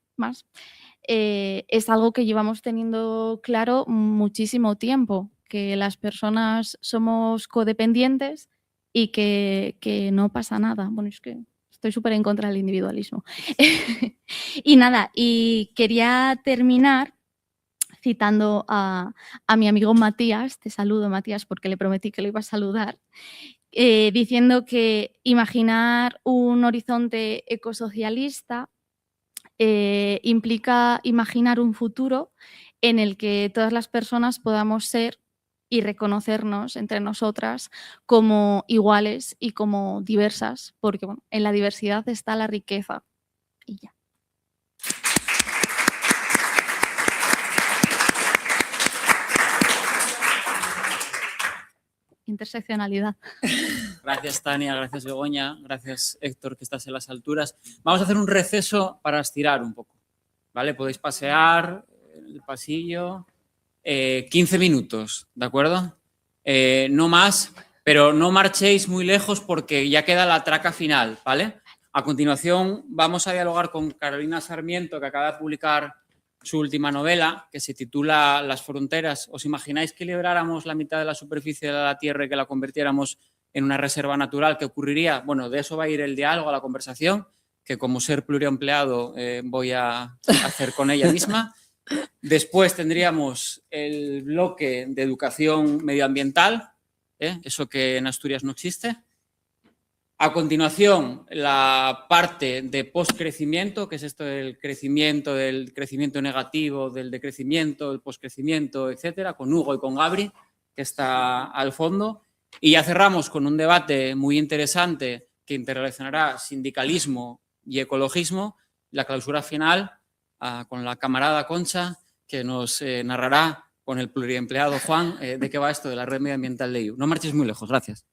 es algo que llevamos teniendo claro muchísimo tiempo, que las personas somos codependientes y que no pasa nada. Bueno, es que estoy súper en contra del individualismo. Y nada, y quería terminar citando a mi amigo Matías, te saludo Matías porque le prometí que lo iba a saludar, diciendo que imaginar un horizonte ecosocialista implica imaginar un futuro en el que todas las personas podamos ser y reconocernos entre nosotras como iguales y como diversas, porque bueno, en la diversidad está la riqueza. Y ya. Interseccionalidad. Gracias, Tania, gracias, Begoña, gracias, Héctor, que estás en las alturas. Vamos a hacer un receso para estirar un poco, ¿vale? Podéis pasear en el pasillo. 15 minutos, ¿de acuerdo? No más, pero no marchéis muy lejos porque ya queda la traca final, ¿vale? A continuación vamos a dialogar con Carolina Sarmiento, que acaba de publicar su última novela, que se titula Las fronteras. ¿Os imagináis que liberáramos la mitad de la superficie de la Tierra y que la convirtiéramos en una reserva natural? ¿Qué ocurriría? Bueno, de eso va a ir el diálogo, la conversación, que como ser pluriempleado voy a hacer con ella misma. Después tendríamos el bloque de educación medioambiental, eso que en Asturias no existe. A continuación, la parte de postcrecimiento, que es esto del crecimiento negativo, del decrecimiento, el postcrecimiento, etcétera, con Hugo y con Gabri, que está al fondo. Y ya cerramos con un debate muy interesante que interrelacionará sindicalismo y ecologismo. La clausura final con la camarada Concha, que nos narrará con el pluriempleado Juan de qué va esto de la red medioambiental de IU. No marchéis muy lejos, gracias.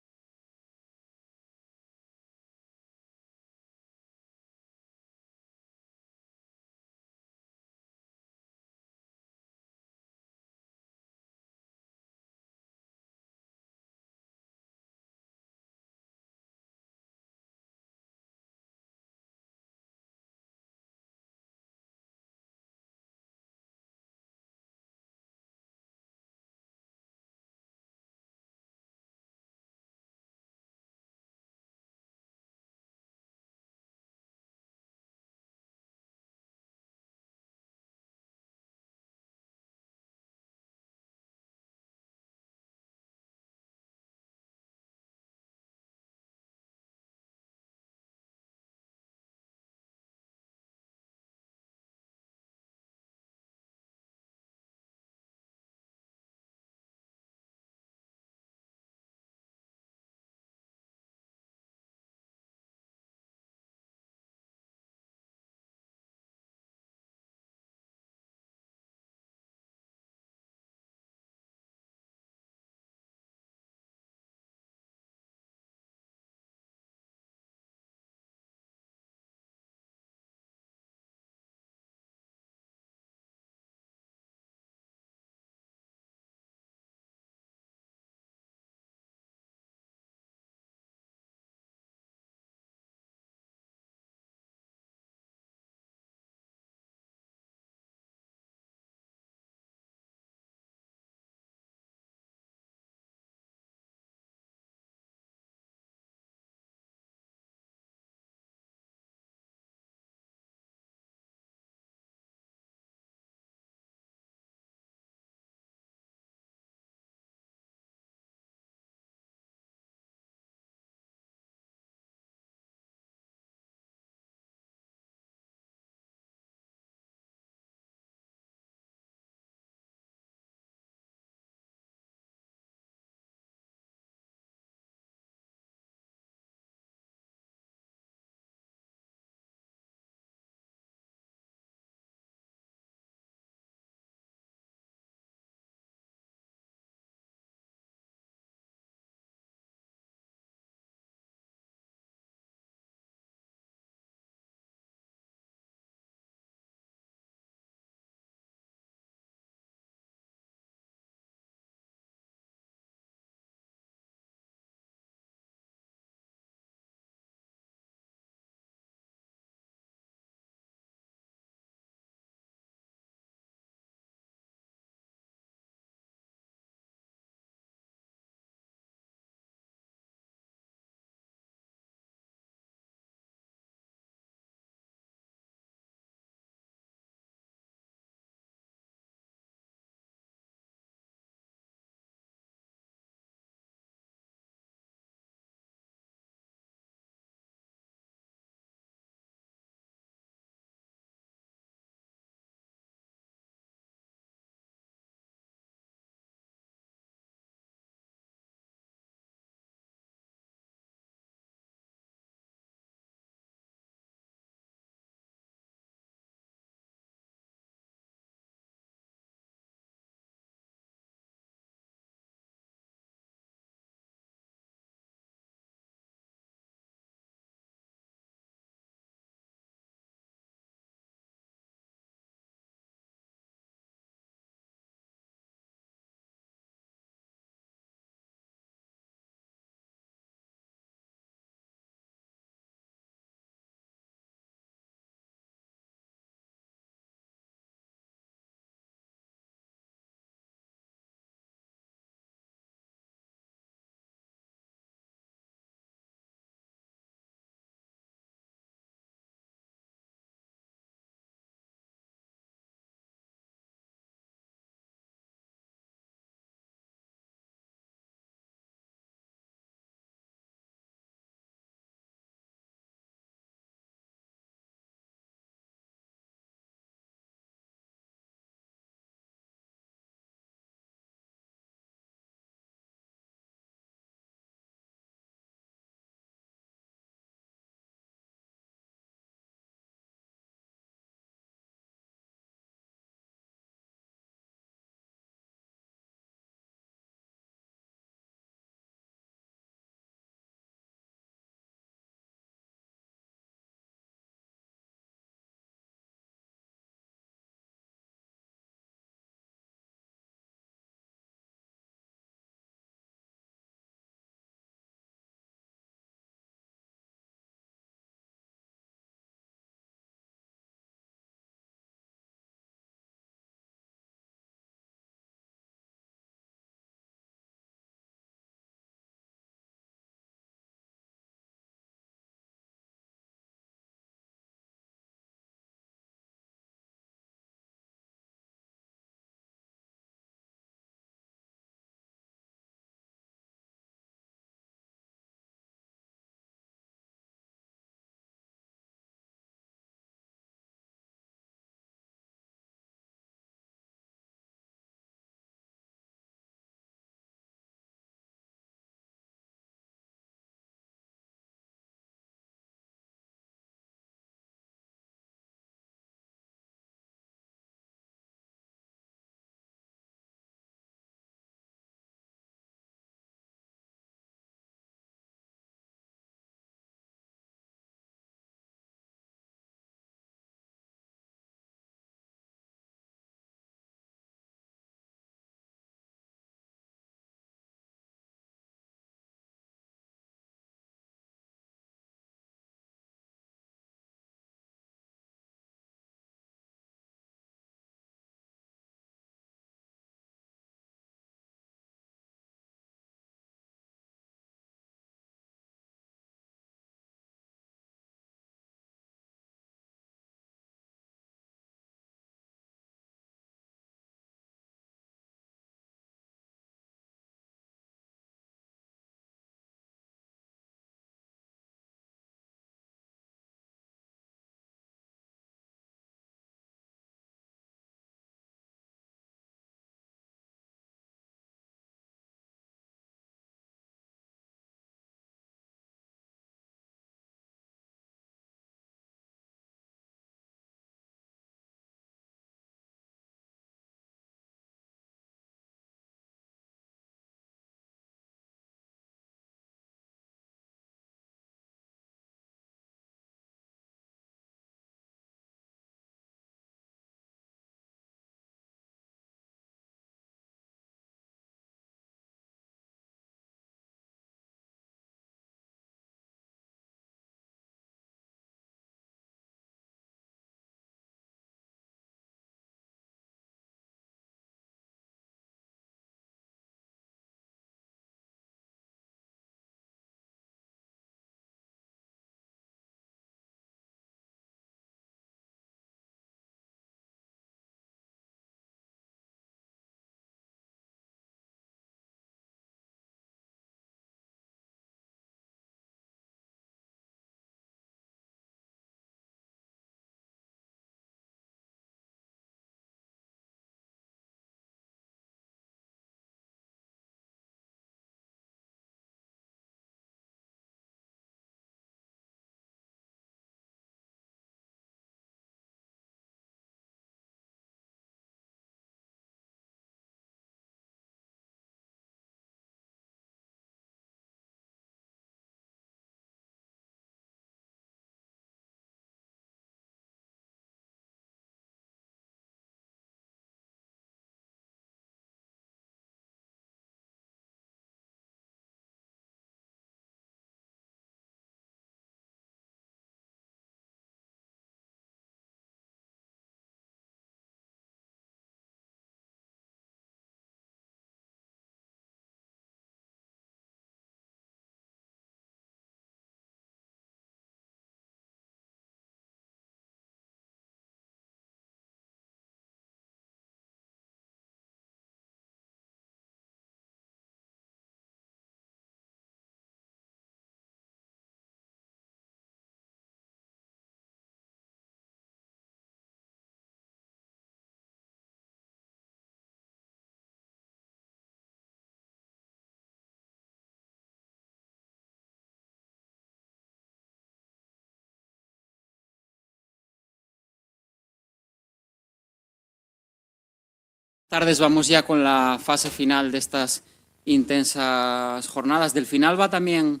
tardes, vamos ya con la fase final de estas intensas jornadas. Del final va también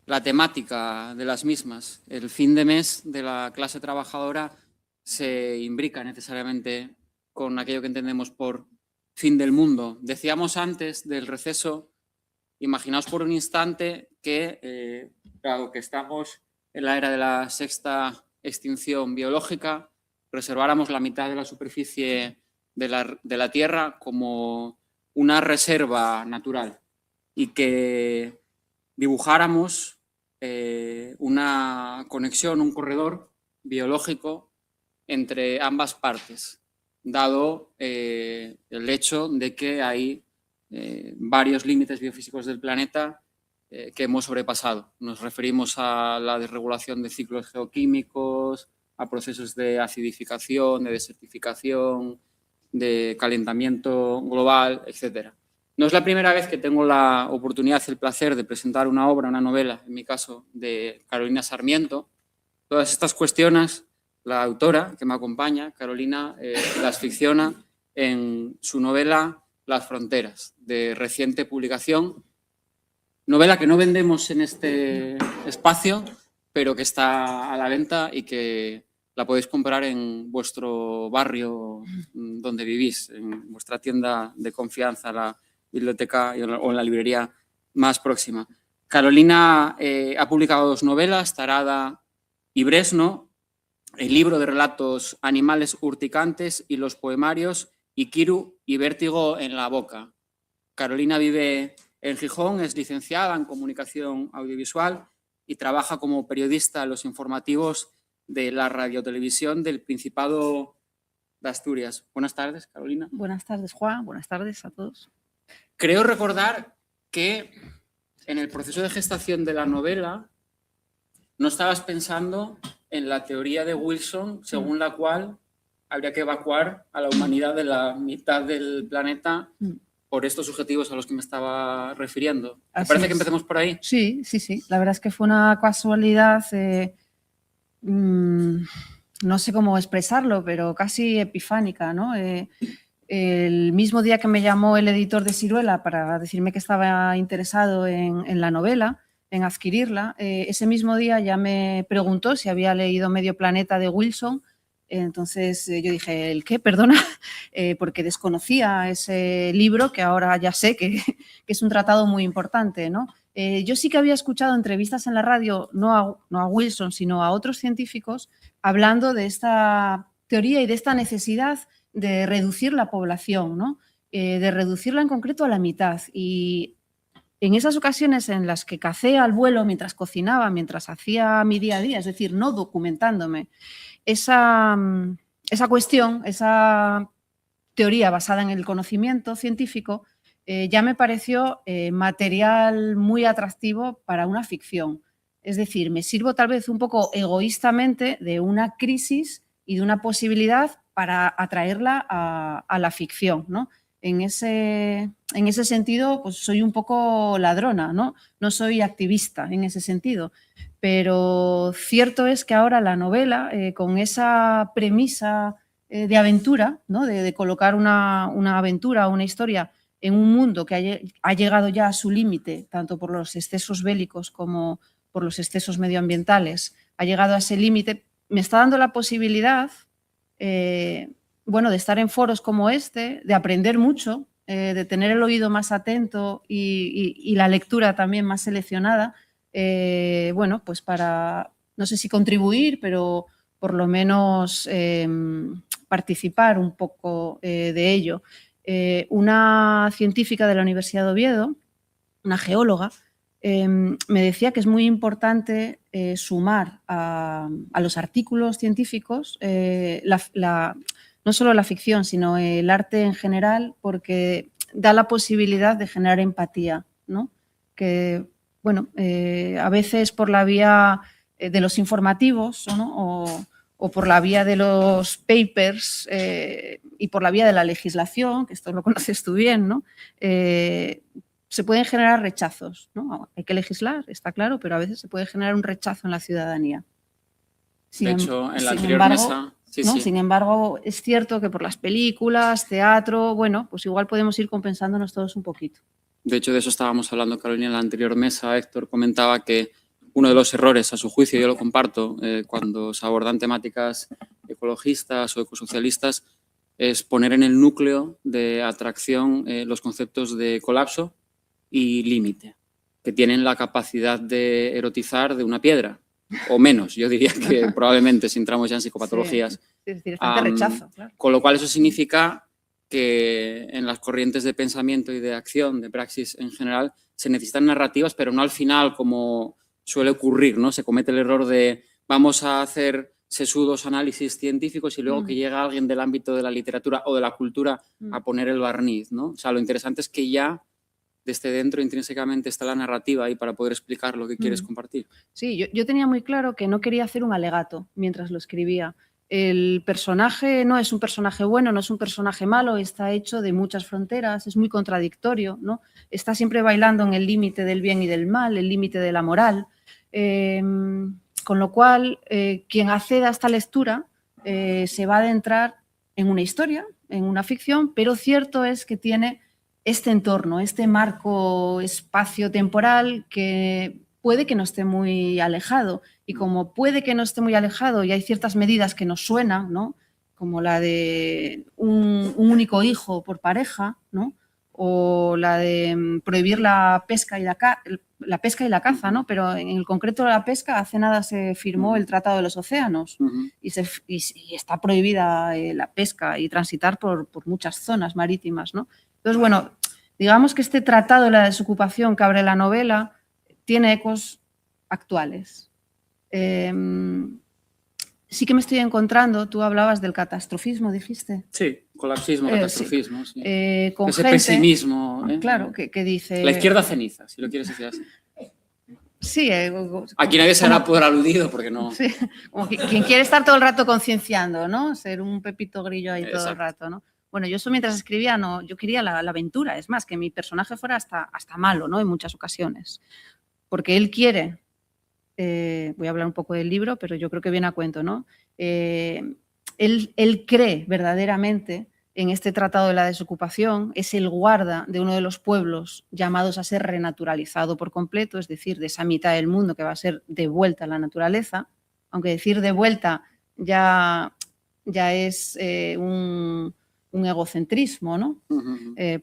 la temática de las mismas. El fin de mes de la clase trabajadora se imbrica necesariamente con aquello que entendemos por fin del mundo. Decíamos antes del receso, imaginaos por un instante que, dado que estamos en la era de la sexta extinción biológica, reserváramos la mitad de la superficie de la Tierra como una reserva natural y que dibujáramos una conexión, un corredor biológico entre ambas partes, dado el hecho de que hay varios límites biofísicos del planeta que hemos sobrepasado. Nos referimos a la desregulación de ciclos geoquímicos, a procesos de acidificación, de desertificación, de calentamiento global, etc. No es la primera vez que tengo la oportunidad, el placer de presentar una obra, una novela, en mi caso, de Carolina Sarmiento. Todas estas cuestiones, la autora que me acompaña, Carolina, las ficciona en su novela Las fronteras, de reciente publicación. Novela que no vendemos en este espacio, pero que está a la venta y que la podéis comprar en vuestro barrio donde vivís, en vuestra tienda de confianza, la biblioteca o en la librería más próxima. Carolina ha publicado 2 novelas, Tarada y Bresno, el libro de relatos Animales urticantes y los poemarios Ikiru y Vértigo en la boca. Carolina vive en Gijón, es licenciada en Comunicación Audiovisual y trabaja como periodista en los informativos de la radiotelevisión del Principado de Asturias. Buenas tardes, Carolina. Buenas tardes, Juan. Buenas tardes a todos. Creo recordar que en el proceso de gestación de la novela no estabas pensando en la teoría de Wilson, según la cual habría que evacuar a la humanidad de la mitad del planeta por estos objetivos a los que me estaba refiriendo. ¿Te parece que empecemos por ahí? Sí, sí, sí. La verdad es que fue una casualidad, no sé cómo expresarlo, pero casi epifánica, ¿no? El mismo día que me llamó el editor de Siruela para decirme que estaba interesado en la novela, en adquirirla, ese mismo día ya me preguntó si había leído Medio planeta de Wilson. Entonces yo dije, ¿el qué? Perdona, porque desconocía ese libro que ahora ya sé que es un tratado muy importante, ¿no? Yo sí que había escuchado entrevistas en la radio, no a Wilson, sino a otros científicos, hablando de esta teoría y de esta necesidad de reducir la población, ¿no? De reducirla en concreto a la mitad. Y en esas ocasiones en las que cacé al vuelo mientras cocinaba, mientras hacía mi día a día, es decir, no documentándome, esa cuestión, esa teoría basada en el conocimiento científico, ya me pareció material muy atractivo para una ficción. Es decir, me sirvo tal vez un poco egoístamente de una crisis y de una posibilidad para atraerla a la ficción, ¿no? En ese sentido, pues soy un poco ladrona, ¿no? No soy activista en ese sentido. Pero cierto es que ahora la novela, con esa premisa de aventura, ¿no? de colocar una aventura, una historia en un mundo que ha llegado ya a su límite, tanto por los excesos bélicos como por los excesos medioambientales, ha llegado a ese límite, me está dando la posibilidad de estar en foros como este, de aprender mucho, de tener el oído más atento y la lectura también más seleccionada, pues para, no sé si contribuir, pero por lo menos participar un poco de ello. Una científica de la Universidad de Oviedo, una geóloga, me decía que es muy importante sumar a los artículos científicos no solo la ficción, sino el arte en general, porque da la posibilidad de generar empatía, ¿no? Que, a veces por la vía de los informativos, ¿no? o por la vía de los papers y por la vía de la legislación, que esto lo conoces tú bien, ¿no? Se pueden generar rechazos, ¿no? Hay que legislar, está claro, pero a veces se puede generar un rechazo en la ciudadanía. De hecho, en la anterior mesa Sí, ¿no? sí. Sin embargo, es cierto que por las películas, teatro, bueno, pues igual podemos ir compensándonos todos un poquito. De hecho, de eso estábamos hablando, Carolina, en la anterior mesa. Héctor comentaba que uno de los errores, a su juicio, yo lo comparto, cuando se abordan temáticas ecologistas o ecosocialistas, es poner en el núcleo de atracción los conceptos de colapso y límite, que tienen la capacidad de erotizar de una piedra, o menos, yo diría que probablemente si entramos ya en psicopatologías. Sí, es decir, bastante rechazo, claro. Con lo cual eso significa que en las corrientes de pensamiento y de acción, de praxis en general, se necesitan narrativas, pero no al final como suele ocurrir, ¿no? Se comete el error de vamos a hacer sesudos análisis científicos y luego que llega alguien del ámbito de la literatura o de la cultura a poner el barniz, ¿no? O sea, lo interesante es que ya desde dentro intrínsecamente está la narrativa ahí para poder explicar lo que quieres compartir. Sí, yo tenía muy claro que no quería hacer un alegato mientras lo escribía. El personaje no es un personaje bueno, no es un personaje malo, está hecho de muchas fronteras, es muy contradictorio, ¿no? Está siempre bailando en el límite del bien y del mal, el límite de la moral. Con lo cual, quien acceda a esta lectura se va a adentrar en una historia, en una ficción, pero cierto es que tiene este entorno, este marco espacio-temporal que puede que no esté muy alejado. Y como puede que no esté muy alejado y hay ciertas medidas que nos suenan, ¿no? Como la de un único hijo por pareja, ¿no? O la de prohibir la pesca y la caza, ¿no? Pero en el concreto de la pesca, hace nada se firmó el Tratado de los Océanos y está prohibida la pesca y transitar por muchas zonas marítimas, ¿no? Entonces, bueno, digamos que este tratado de la desocupación que abre la novela tiene ecos actuales. Sí que me estoy encontrando, tú hablabas del catastrofismo, dijiste. Sí, colapsismo, catastrofismo. Sí. Con ese gente, pesimismo. Claro, que dice... La izquierda ceniza, si lo quieres decir así. Sí. Aquí nadie se hará poder aludido porque no... Sí, como quien quiere estar todo el rato concienciando, ¿no? Ser un Pepito Grillo ahí todo el rato, ¿no? Bueno, yo eso mientras escribía, no, yo quería la aventura, es más, que mi personaje fuera hasta malo, ¿no? En muchas ocasiones. Porque él quiere... voy a hablar un poco del libro, pero yo creo que viene a cuento, ¿no? Él cree verdaderamente en este tratado de la desocupación, es el guarda de uno de los pueblos llamados a ser renaturalizado por completo, es decir, de esa mitad del mundo que va a ser devuelta a la naturaleza, aunque decir devuelta ya es un egocentrismo, ¿no?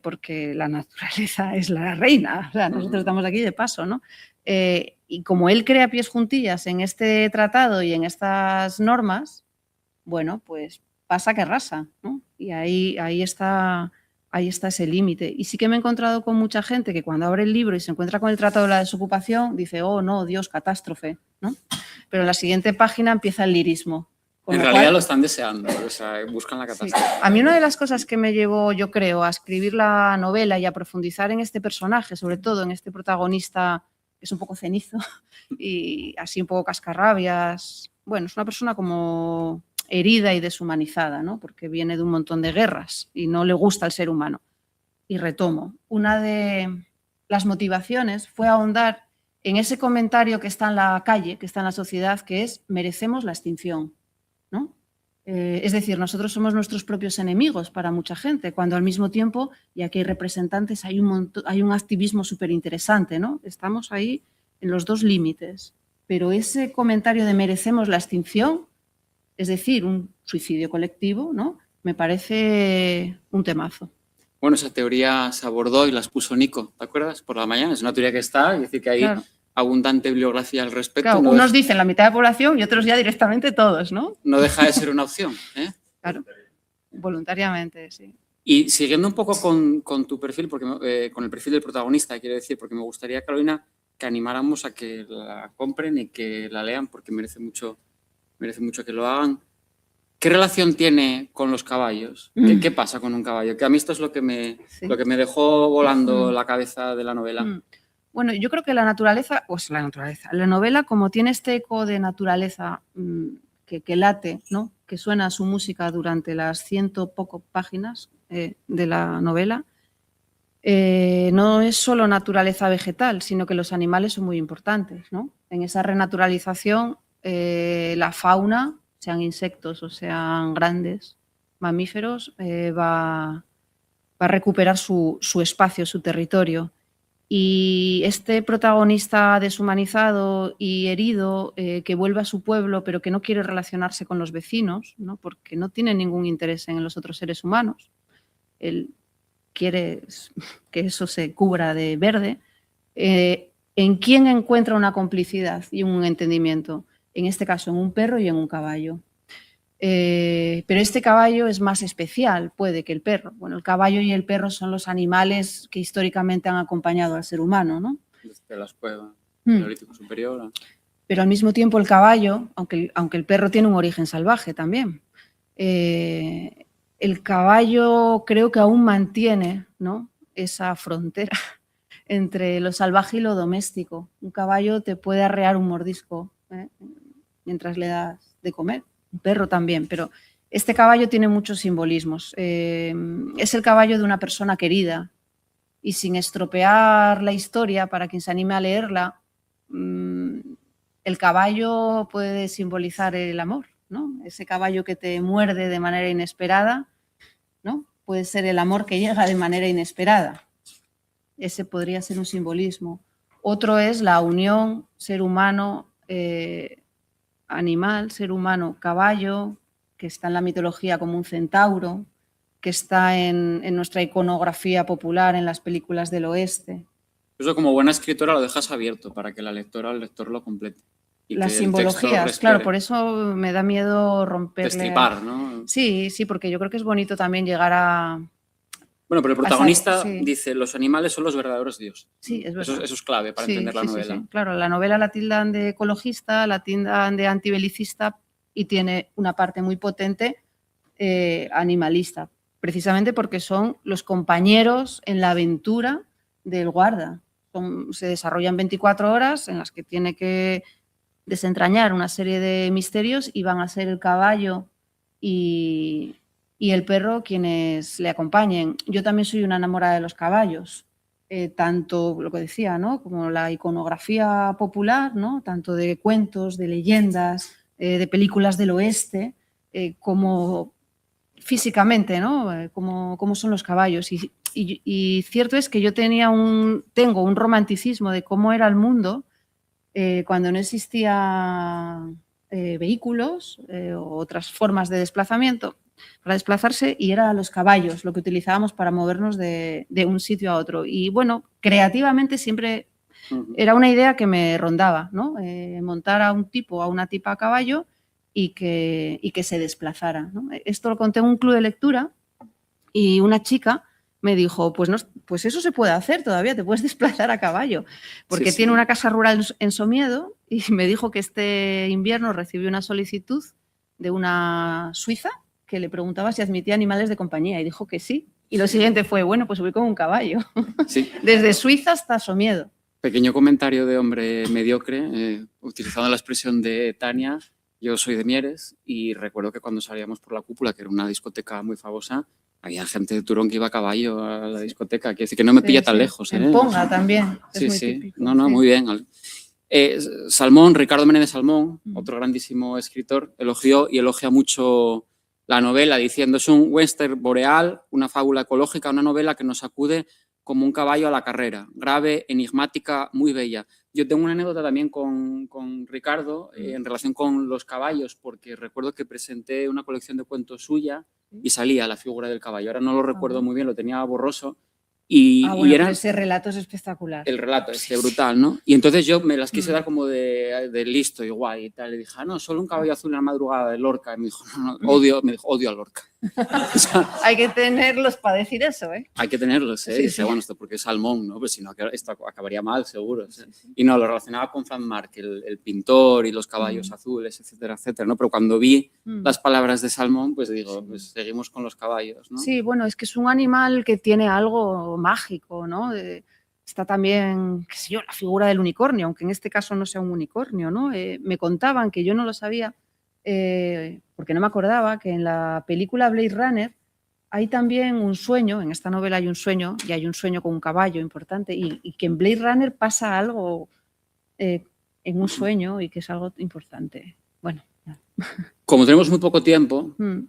Porque la naturaleza es la reina, o sea, nosotros estamos aquí de paso, ¿no? Y como él crea pies juntillas en este tratado y en estas normas, bueno, pues pasa que arrasa, ¿no? Y ahí está ese límite. Y sí que me he encontrado con mucha gente que cuando abre el libro y se encuentra con el tratado de la desocupación, dice, oh, no, Dios, catástrofe, ¿no? Pero en la siguiente página empieza el lirismo. En realidad lo están deseando, o sea, buscan la catástrofe. Sí. A mí una de las cosas que me llevó, yo creo, a escribir la novela y a profundizar en este personaje, sobre todo en este protagonista que es un poco cenizo y así un poco cascarrabias. Bueno, es una persona como herida y deshumanizada, ¿no? Porque viene de un montón de guerras y no le gusta el ser humano. Y retomo, una de las motivaciones fue ahondar en ese comentario que está en la calle, que está en la sociedad, que es merecemos la extinción, ¿no? Es decir, nosotros somos nuestros propios enemigos para mucha gente, cuando al mismo tiempo, y aquí hay representantes, hay un activismo súper interesante, ¿no? Estamos ahí en los dos límites. Pero ese comentario de merecemos la extinción, es decir, un suicidio colectivo, ¿no? Me parece un temazo. Bueno, esa teoría se abordó y las puso Nico, ¿te acuerdas? Por la mañana. Es una teoría que está, es decir, que hay abundante bibliografía al respecto. Claro, no unos dicen la mitad de la población y otros ya directamente todos, ¿no? No deja de ser una opción, ¿eh? Claro, voluntariamente, sí. Y siguiendo un poco con tu perfil, porque con el perfil del protagonista, quiero decir, porque me gustaría, Carolina, que animáramos a que la compren y que la lean, porque merece mucho que lo hagan. ¿Qué relación tiene con los caballos? ¿Qué pasa con un caballo? Que a mí esto es lo que me dejó volando la cabeza de la novela. Bueno, yo creo que la novela, como tiene este eco de naturaleza que late, ¿no? Que suena su música durante las 100 poco páginas de la novela, no es solo naturaleza vegetal, sino que los animales son muy importantes, ¿no? En esa renaturalización, la fauna sean insectos o sean grandes mamíferos, va a recuperar su espacio, su territorio. Y este protagonista deshumanizado y herido que vuelve a su pueblo pero que no quiere relacionarse con los vecinos, ¿no? Porque no tiene ningún interés en los otros seres humanos. Él quiere que eso se cubra de verde. ¿En quién encuentra una complicidad y un entendimiento? En este caso, en un perro y en un caballo. Pero este caballo es más especial, puede, que el perro. Bueno, el caballo y el perro son los animales que históricamente han acompañado al ser humano, ¿no? Desde las cuevas, el Neolítico superior. Pero al mismo tiempo el caballo, aunque el perro tiene un origen salvaje también, el caballo creo que aún mantiene, ¿no?, esa frontera entre lo salvaje y lo doméstico. Un caballo te puede arrear un mordisco mientras le das de comer. Un perro también, pero este caballo tiene muchos simbolismos. Es el caballo de una persona querida y sin estropear la historia para quien se anime a leerla, el caballo puede simbolizar el amor, ¿no? Ese caballo que te muerde de manera inesperada, ¿no? Puede ser el amor que llega de manera inesperada. Ese podría ser un simbolismo. Otro es la unión ser humano animal, ser humano caballo, que está en la mitología como un centauro, que está en nuestra iconografía popular, en las películas del oeste. Eso, como buena escritora, lo dejas abierto para que la lectora o el lector lo complete. Y Las que el texto simbologías, respire. claro, por eso me da miedo romperle... Destripar, ¿no? Sí, porque yo creo que es bonito también llegar a... Bueno, pero el protagonista sí. dice, los animales son los verdaderos dioses. Sí, es verdad. Eso es clave para entender la novela. Sí. Claro, la novela la tildan de ecologista, la tildan de antibelicista y tiene una parte muy potente animalista, precisamente porque son los compañeros en la aventura del guarda. Se desarrollan 24 horas en las que tiene que desentrañar una serie de misterios y van a ser el caballo y el perro quienes le acompañen. Yo también soy una enamorada de los caballos, tanto lo que decía, ¿no?, como la iconografía popular, ¿no?, tanto de cuentos, de leyendas, de películas del oeste, como físicamente, ¿no?, como son los caballos. Y cierto es que yo tengo un romanticismo de cómo era el mundo cuando no existían vehículos o otras formas de desplazamiento para desplazarse, y era los caballos lo que utilizábamos para movernos de un sitio a otro. Y bueno, creativamente siempre era una idea que me rondaba, ¿no? Montar a un tipo, a una tipa a caballo y que se desplazara, ¿no? Esto lo conté en un club de lectura y una chica me dijo, pues eso se puede hacer todavía, te puedes desplazar a caballo, porque tiene una casa rural en Somiedo, y me dijo que este invierno recibió una solicitud de una suiza que le preguntaba si admitía animales de compañía y dijo que sí. Y lo siguiente fue, bueno, pues voy con un caballo. Sí. Desde Suiza hasta Somiedo. Pequeño comentario de hombre mediocre, utilizando la expresión de Tania. Yo soy de Mieres y recuerdo que cuando salíamos por la Cúpula, que era una discoteca muy famosa, había gente de Turón que iba a caballo a la discoteca. Quiere decir que no me pilla tan lejos. En Ponga también. Es muy típico. No, muy bien. Salmón, Ricardo Menéndez Salmón, otro grandísimo escritor, elogió y elogia mucho la novela, diciendo: es un western boreal, una fábula ecológica, una novela que nos sacude como un caballo a la carrera, grave, enigmática, muy bella. Yo tengo una anécdota también con Ricardo en relación con los caballos, porque recuerdo que presenté una colección de cuentos suya y salía la figura del caballo. Ahora no lo recuerdo muy bien, lo tenía borroso. Y era, ese relato es espectacular. El relato, brutal, ¿no? Y entonces yo me las quise dar como de listo y guay y tal. Le dije, no, solo un caballo azul en la madrugada de Lorca. Y me dijo, odio a Lorca. O sea, hay que tenerlos para decir eso, ¿eh? Hay que tenerlos, ¿eh? Sí, y dice, bueno, esto porque es Salmón, ¿no? Pues si no, esto acabaría mal, seguro. ¿Sí? Y no, lo relacionaba con Frank Marc, el pintor y los caballos azules, etcétera, etcétera, ¿no? Pero cuando vi las palabras de Salmón, pues digo, pues seguimos con los caballos, ¿no? Sí, bueno, es que es un animal que tiene algo mágico, ¿no? Está también, qué sé yo, la figura del unicornio, aunque en este caso no sea un unicornio, ¿no? Me contaban, que yo no lo sabía, porque no me acordaba, que en la película Blade Runner hay también un sueño, en esta novela hay un sueño, y hay un sueño con un caballo importante, y que en Blade Runner pasa algo en un sueño y que es algo importante. Bueno, Como tenemos muy poco tiempo, Mm.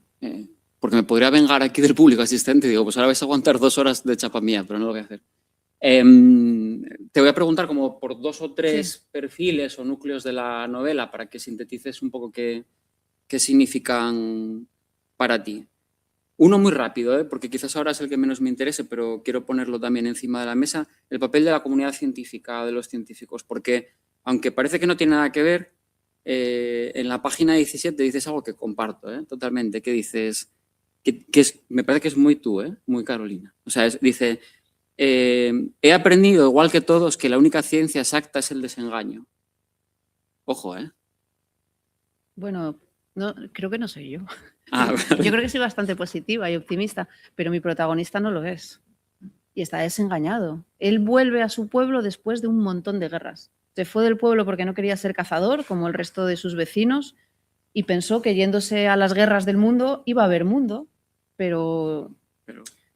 porque me podría vengar aquí del público asistente y digo, pues ahora vais a aguantar 2 horas de chapa mía, pero no lo voy a hacer. Te voy a preguntar como por 2 o 3 perfiles o núcleos de la novela para que sintetices un poco qué significan para ti. Uno muy rápido, porque quizás ahora es el que menos me interese, pero quiero ponerlo también encima de la mesa, el papel de la comunidad científica, de los científicos, porque aunque parece que no tiene nada que ver, en la página 17 dices algo que comparto totalmente, que dices, me parece que es muy tú, muy Carolina. O sea, dice, he aprendido, igual que todos, que la única ciencia exacta es el desengaño. Ojo, Bueno, no, creo que no soy yo. Ah, vale. Yo creo que soy bastante positiva y optimista, pero mi protagonista no lo es. Y está desengañado. Él vuelve a su pueblo después de un montón de guerras. Se fue del pueblo porque no quería ser cazador, como el resto de sus vecinos, y pensó que yéndose a las guerras del mundo iba a haber mundo, pero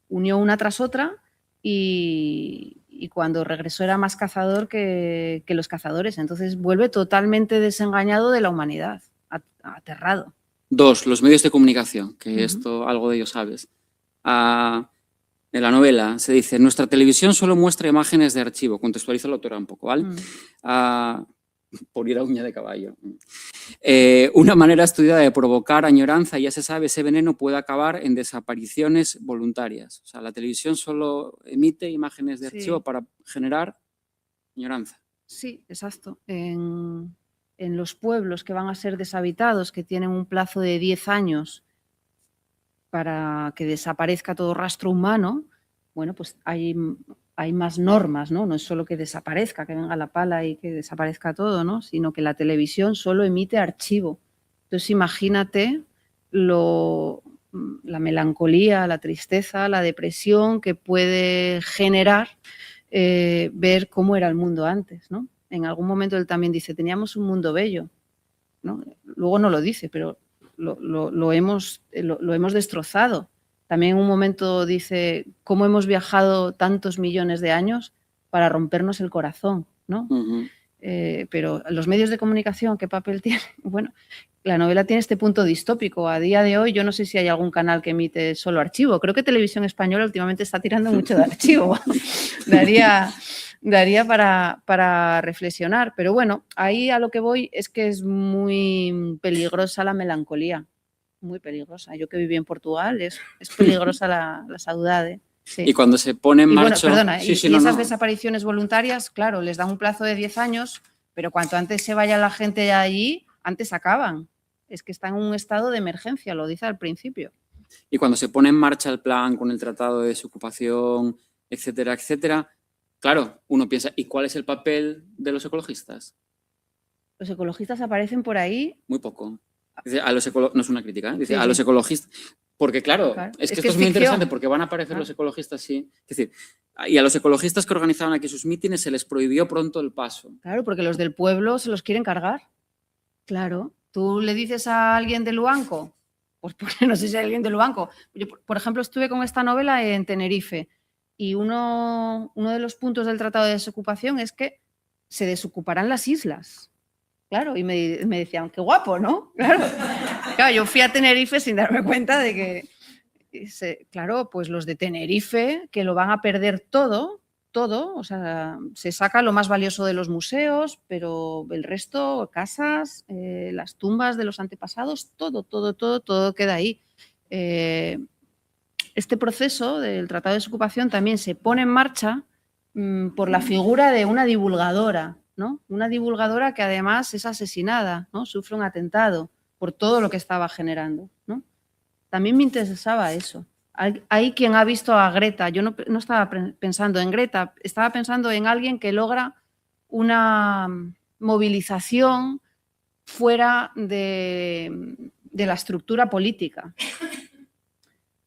unió una tras otra y cuando regresó era más cazador que los cazadores. Entonces vuelve totalmente desengañado de la humanidad, aterrado. 2, los medios de comunicación, que esto algo de ello sabes. En la novela se dice, nuestra televisión solo muestra imágenes de archivo, contextualiza la autora un poco, ¿vale? Por ir a uña de caballo. Una manera estudiada de provocar añoranza, ya se sabe, ese veneno puede acabar en desapariciones voluntarias. O sea, la televisión solo emite imágenes de archivo para generar añoranza. Sí, exacto. En los pueblos que van a ser deshabitados, que tienen un plazo de 10 años para que desaparezca todo rastro humano, bueno, pues hay más normas, ¿no? No es solo que desaparezca, que venga la pala y que desaparezca todo, ¿no? Sino que la televisión solo emite archivo. Entonces imagínate la melancolía, la tristeza, la depresión que puede generar ver cómo era el mundo antes, ¿no? En algún momento él también dice, teníamos un mundo bello, ¿no? Luego no lo dice, pero lo hemos destrozado. También en un momento dice, ¿cómo hemos viajado tantos millones de años para rompernos el corazón, ¿no? Pero los medios de comunicación, ¿qué papel tienen? Bueno, la novela tiene este punto distópico. A día de hoy yo no sé si hay algún canal que emite solo archivo. Creo que Televisión Española últimamente está tirando mucho de archivo. Daría para reflexionar. Pero bueno, ahí a lo que voy es que es muy peligrosa la melancolía. Muy peligrosa. Yo que viví en Portugal, es peligrosa la saudade. Sí. Y cuando se pone en marcha... Bueno, perdona, y esas desapariciones voluntarias, claro, les dan un plazo de 10 años, pero cuanto antes se vaya la gente de allí, antes acaban. Es que está en un estado de emergencia, lo dice al principio. Y cuando se pone en marcha el plan con el tratado de desocupación, etcétera, etcétera, claro, uno piensa, ¿y cuál es el papel de los ecologistas? Los ecologistas aparecen por ahí... Muy poco. Dice, no es una crítica, dice, a los ecologistas... Porque claro, es que esto es muy interesante porque van a aparecer los ecologistas, sí. Es decir, y a los ecologistas que organizaban aquí sus mítines se les prohibió pronto el paso. Claro, porque los del pueblo se los quieren cargar. Claro. Tú le dices a alguien de Luanco, pues no sé si hay alguien de Luanco. Yo, por ejemplo, estuve con esta novela en Tenerife y uno de los puntos del Tratado de Desocupación es que se desocuparán las islas. Claro, y me decían, qué guapo, ¿no? Claro, yo fui a Tenerife sin darme cuenta de que, claro, pues los de Tenerife, que lo van a perder todo, o sea, se saca lo más valioso de los museos, pero el resto, casas, las tumbas de los antepasados, todo queda ahí. Este proceso del Tratado de Desocupación también se pone en marcha por la figura de una divulgadora, ¿no? Una divulgadora que además es asesinada, ¿no? Sufre un atentado por todo lo que estaba generando, ¿no? También me interesaba eso. Hay quien ha visto a Greta. Yo no estaba pensando en Greta, estaba pensando en alguien que logra una movilización fuera de la estructura política,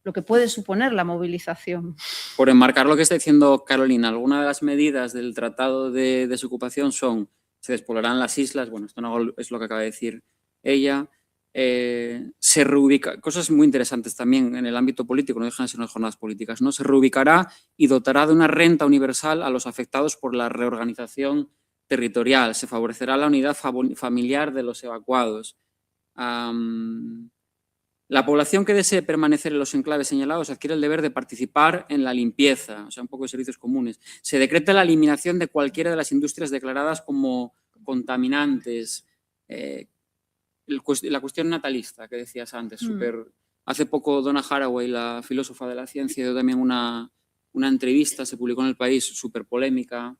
lo que puede suponer la movilización. Por enmarcar lo que está diciendo Carolina, algunas de las medidas del Tratado de Desocupación son, se despoblarán las islas, bueno, esto no es lo que acaba de decir ella, se reubica, cosas muy interesantes también en el ámbito político, no dejan de ser unas jornadas políticas, ¿no? Se reubicará y dotará de una renta universal a los afectados por la reorganización territorial, se favorecerá la unidad familiar de los evacuados, La población que desee permanecer en los enclaves señalados adquiere el deber de participar en la limpieza, o sea, un poco de servicios comunes. Se decreta la eliminación de cualquiera de las industrias declaradas como contaminantes. La cuestión natalista que decías antes, Hace poco Donna Haraway, la filósofa de la ciencia, dio también una entrevista, se publicó en El País, súper polémica.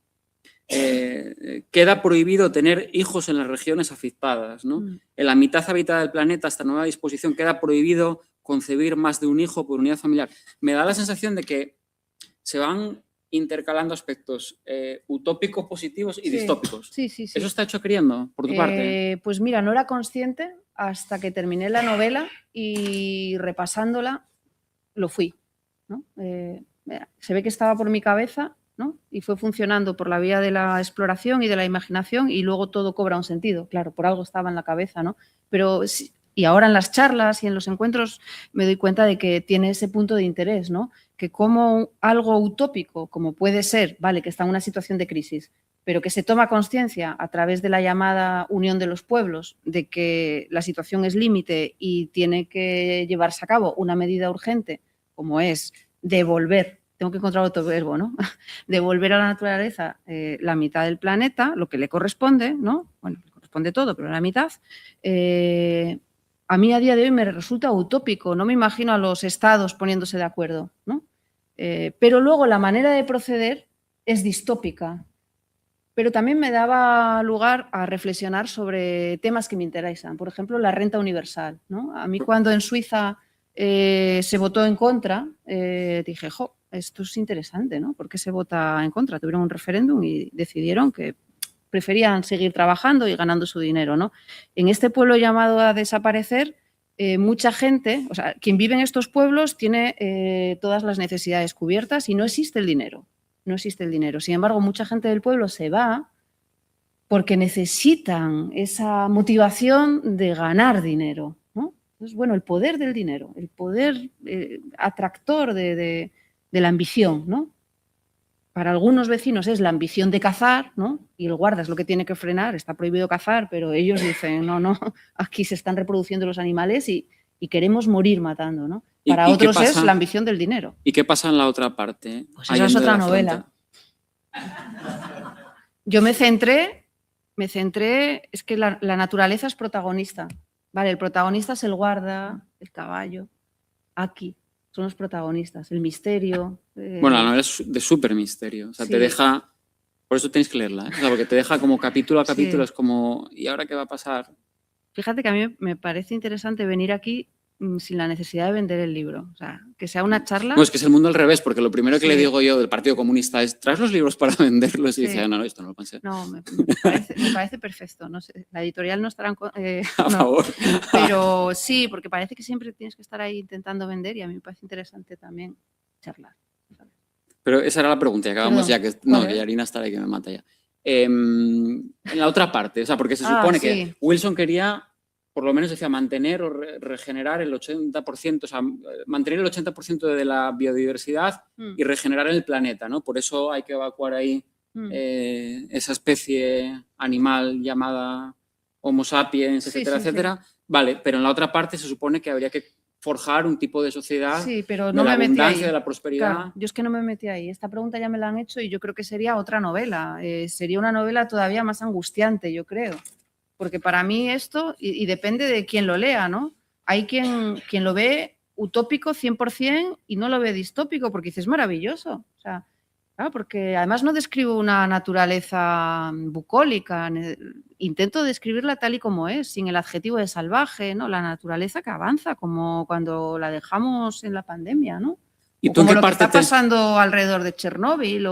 Queda prohibido tener hijos en las regiones afectadas, ¿no? En la mitad habitada del planeta, esta nueva disposición, queda prohibido concebir más de un hijo por unidad familiar. Me da la sensación de que se van intercalando aspectos utópicos positivos y distópicos. Sí. ¿Eso está hecho queriendo, por tu parte? Pues mira, no era consciente hasta que terminé la novela y repasándola lo fui, ¿no? Se ve que estaba por mi cabeza, ¿no? Y fue funcionando por la vía de la exploración y de la imaginación y luego todo cobra un sentido. Claro, por algo estaba en la cabeza, ¿no? Pero y ahora en las charlas y en los encuentros me doy cuenta de que tiene ese punto de interés, ¿no? Que como algo utópico, como puede ser, vale, que está en una situación de crisis, pero que se toma conciencia a través de la llamada unión de los pueblos de que la situación es límite y tiene que llevarse a cabo una medida urgente, como es devolver, tengo que encontrar otro verbo, ¿no? Devolver a la naturaleza la mitad del planeta, lo que le corresponde, ¿no? Bueno, le corresponde todo, pero la mitad. A mí a día de hoy me resulta utópico, no me imagino a los estados poniéndose de acuerdo, ¿no? Pero luego la manera de proceder es distópica, pero también me daba lugar a reflexionar sobre temas que me interesan, por ejemplo, la renta universal, ¿no? A mí cuando en Suiza se votó en contra, dije, jo, esto es interesante, ¿no? ¿Por qué se vota en contra? Tuvieron un referéndum y decidieron que preferían seguir trabajando y ganando su dinero, ¿no? En este pueblo llamado a desaparecer, mucha gente, o sea, quien vive en estos pueblos tiene todas las necesidades cubiertas y no existe el dinero. No existe el dinero. Sin embargo, mucha gente del pueblo se va porque necesitan esa motivación de ganar dinero, ¿no? Entonces, bueno, el poder del dinero, el poder atractor de la ambición, ¿no? Para algunos vecinos es la ambición de cazar, ¿no? Y el guarda es lo que tiene que frenar, está prohibido cazar, pero ellos dicen, no, aquí se están reproduciendo los animales y queremos morir matando, ¿no? Para otros es la ambición del dinero. ¿Y qué pasa en la otra parte? Pues esa es otra novela. Yo me centré, es que la naturaleza es protagonista. Vale, el protagonista es el guarda, el caballo, aquí. Son los protagonistas, el misterio. Bueno, la novela es de súper misterio. O sea, te deja. Por eso tenéis que leerla, ¿eh? O sea, porque te deja como capítulo a capítulo, es como, ¿y ahora qué va a pasar? Fíjate que a mí me parece interesante venir aquí sin la necesidad de vender el libro. O sea, que sea una charla. No, es que es el mundo al revés, porque lo primero que le digo yo del Partido Comunista es: ¿traes los libros para venderlos? Y dice, no, esto no lo pensé. No, me parece perfecto. No sé, la editorial no estará a favor. Pero sí, porque parece que siempre tienes que estar ahí intentando vender y a mí me parece interesante también charlar. Pero esa era la pregunta, y acabamos ya, que Yarina estará ahí que me mata ya. En la otra parte, o sea, porque se supone que Wilson quería, por lo menos decía, mantener o regenerar el 80%, o sea, mantener el 80% de la biodiversidad y regenerar el planeta, ¿no? Por eso hay que evacuar ahí esa especie animal llamada Homo sapiens, etcétera, etcétera. Vale, pero en la otra parte se supone que habría que forjar un tipo de sociedad pero de la abundancia, de la prosperidad. Claro, yo es que no me metí ahí. Esta pregunta ya me la han hecho y yo creo que sería otra novela. Sería una novela todavía más angustiante, yo creo. Porque para mí esto, y depende de quién lo lea, ¿no? Hay quien lo ve utópico 100% y no lo ve distópico porque dices, es maravilloso. O sea, claro, porque además no describo una naturaleza bucólica, intento describirla tal y como es, sin el adjetivo de salvaje, ¿no? La naturaleza que avanza, como cuando la dejamos en la pandemia, ¿no? ¿Y tú como en qué lo parte que está pasando alrededor de Chernóbil.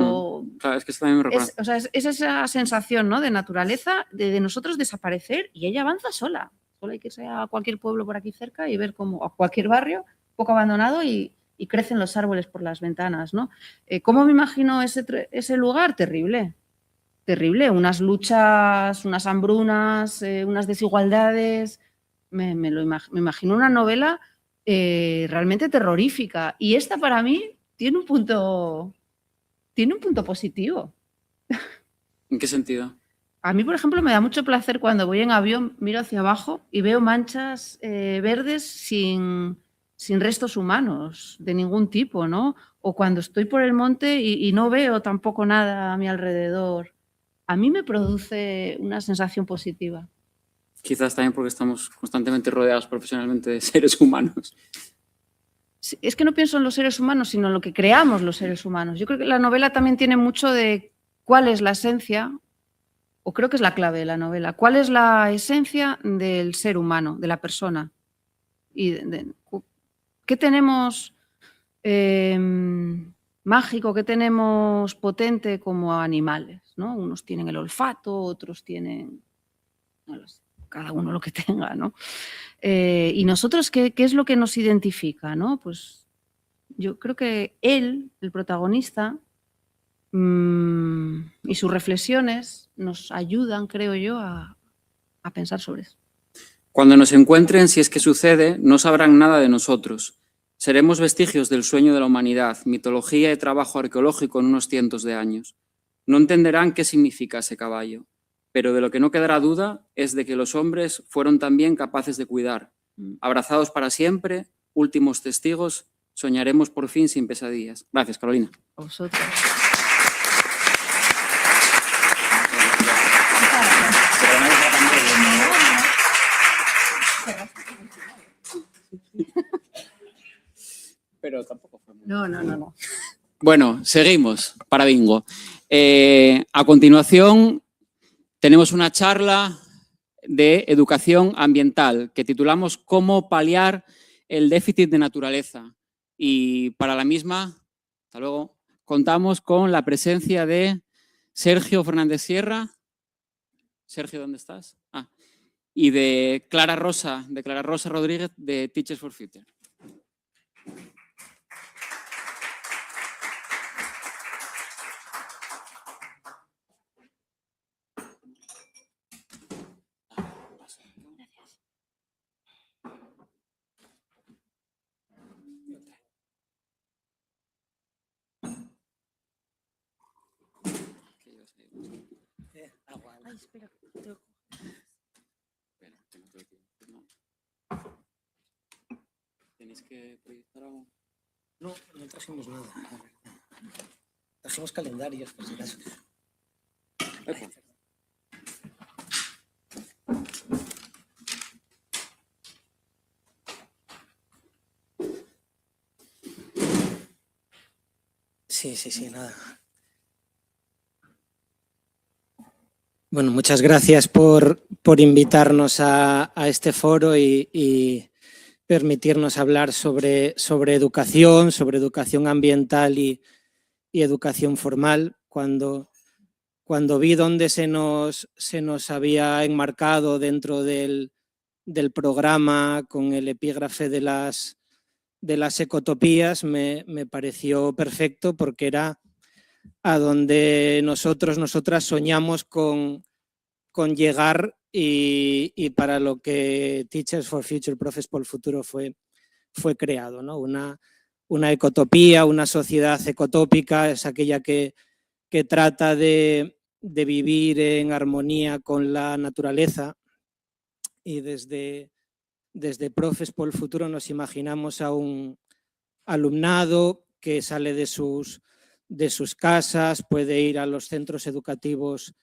Claro, es que esto también me recuerda. O sea, es esa sensación, ¿no? De naturaleza, de nosotros desaparecer y ella avanza sola. Solo hay que irse a cualquier pueblo por aquí cerca y ver cómo, a cualquier barrio, poco abandonado y crecen los árboles por las ventanas, ¿no? ¿Cómo me imagino ese lugar? Terrible, terrible. Unas luchas, unas hambrunas, unas desigualdades. Me imagino una novela realmente terrorífica. Y esta para mí tiene un punto positivo. ¿En qué sentido? A mí, por ejemplo, me da mucho placer cuando voy en avión, miro hacia abajo y veo manchas verdes sin restos humanos de ningún tipo, ¿no? O cuando estoy por el monte y no veo tampoco nada a mi alrededor. A mí me produce una sensación positiva. Quizás también porque estamos constantemente rodeados profesionalmente de seres humanos. Sí, es que no pienso en los seres humanos, sino en lo que creamos los seres humanos. Yo creo que la novela también tiene mucho de cuál es la esencia, o creo que es la clave de la novela, cuál es la esencia del ser humano, de la persona. Y ¿qué tenemos mágico, qué tenemos potente como animales, ¿no? Unos tienen el olfato, otros tienen, no lo sé, cada uno lo que tenga, ¿no? Y nosotros, ¿qué es lo que nos identifica, ¿no? Pues yo creo que él, el protagonista, y sus reflexiones nos ayudan, creo yo, a pensar sobre eso. Cuando nos encuentren, si es que sucede, no sabrán nada de nosotros. Seremos vestigios del sueño de la humanidad, mitología y trabajo arqueológico en unos cientos de años. No entenderán qué significa ese caballo, pero de lo que no quedará duda es de que los hombres fueron también capaces de cuidar. Abrazados para siempre, últimos testigos, soñaremos por fin sin pesadillas. Gracias, Carolina. A vosotros. Pero tampoco fue muy... No. Bueno, seguimos para bingo. A continuación tenemos una charla de educación ambiental que titulamos ¿Cómo paliar el déficit de naturaleza? Y para la misma, hasta luego, contamos con la presencia de Sergio Fernández Sierra. Sergio, ¿dónde estás? Y de Clara Rosa Rodríguez de Teachers for Future. Ay, espera. ¿Tenéis que proyectar algo? No trajimos nada. Trajimos calendarios, por si acaso. Sí, nada. Bueno, muchas gracias por invitarnos a este foro y permitirnos hablar sobre educación ambiental y educación formal. Cuando vi dónde se nos había enmarcado dentro del programa con el epígrafe de las ecotopías, me pareció perfecto porque era a donde nosotras soñamos con llegar y para lo que Teachers for Future, Profes por el Futuro fue creado, ¿no? Una ecotopía, una sociedad ecotópica es aquella que trata de vivir en armonía con la naturaleza, y desde Profes por el Futuro nos imaginamos a un alumnado que sale de sus casas, puede ir a los centros educativos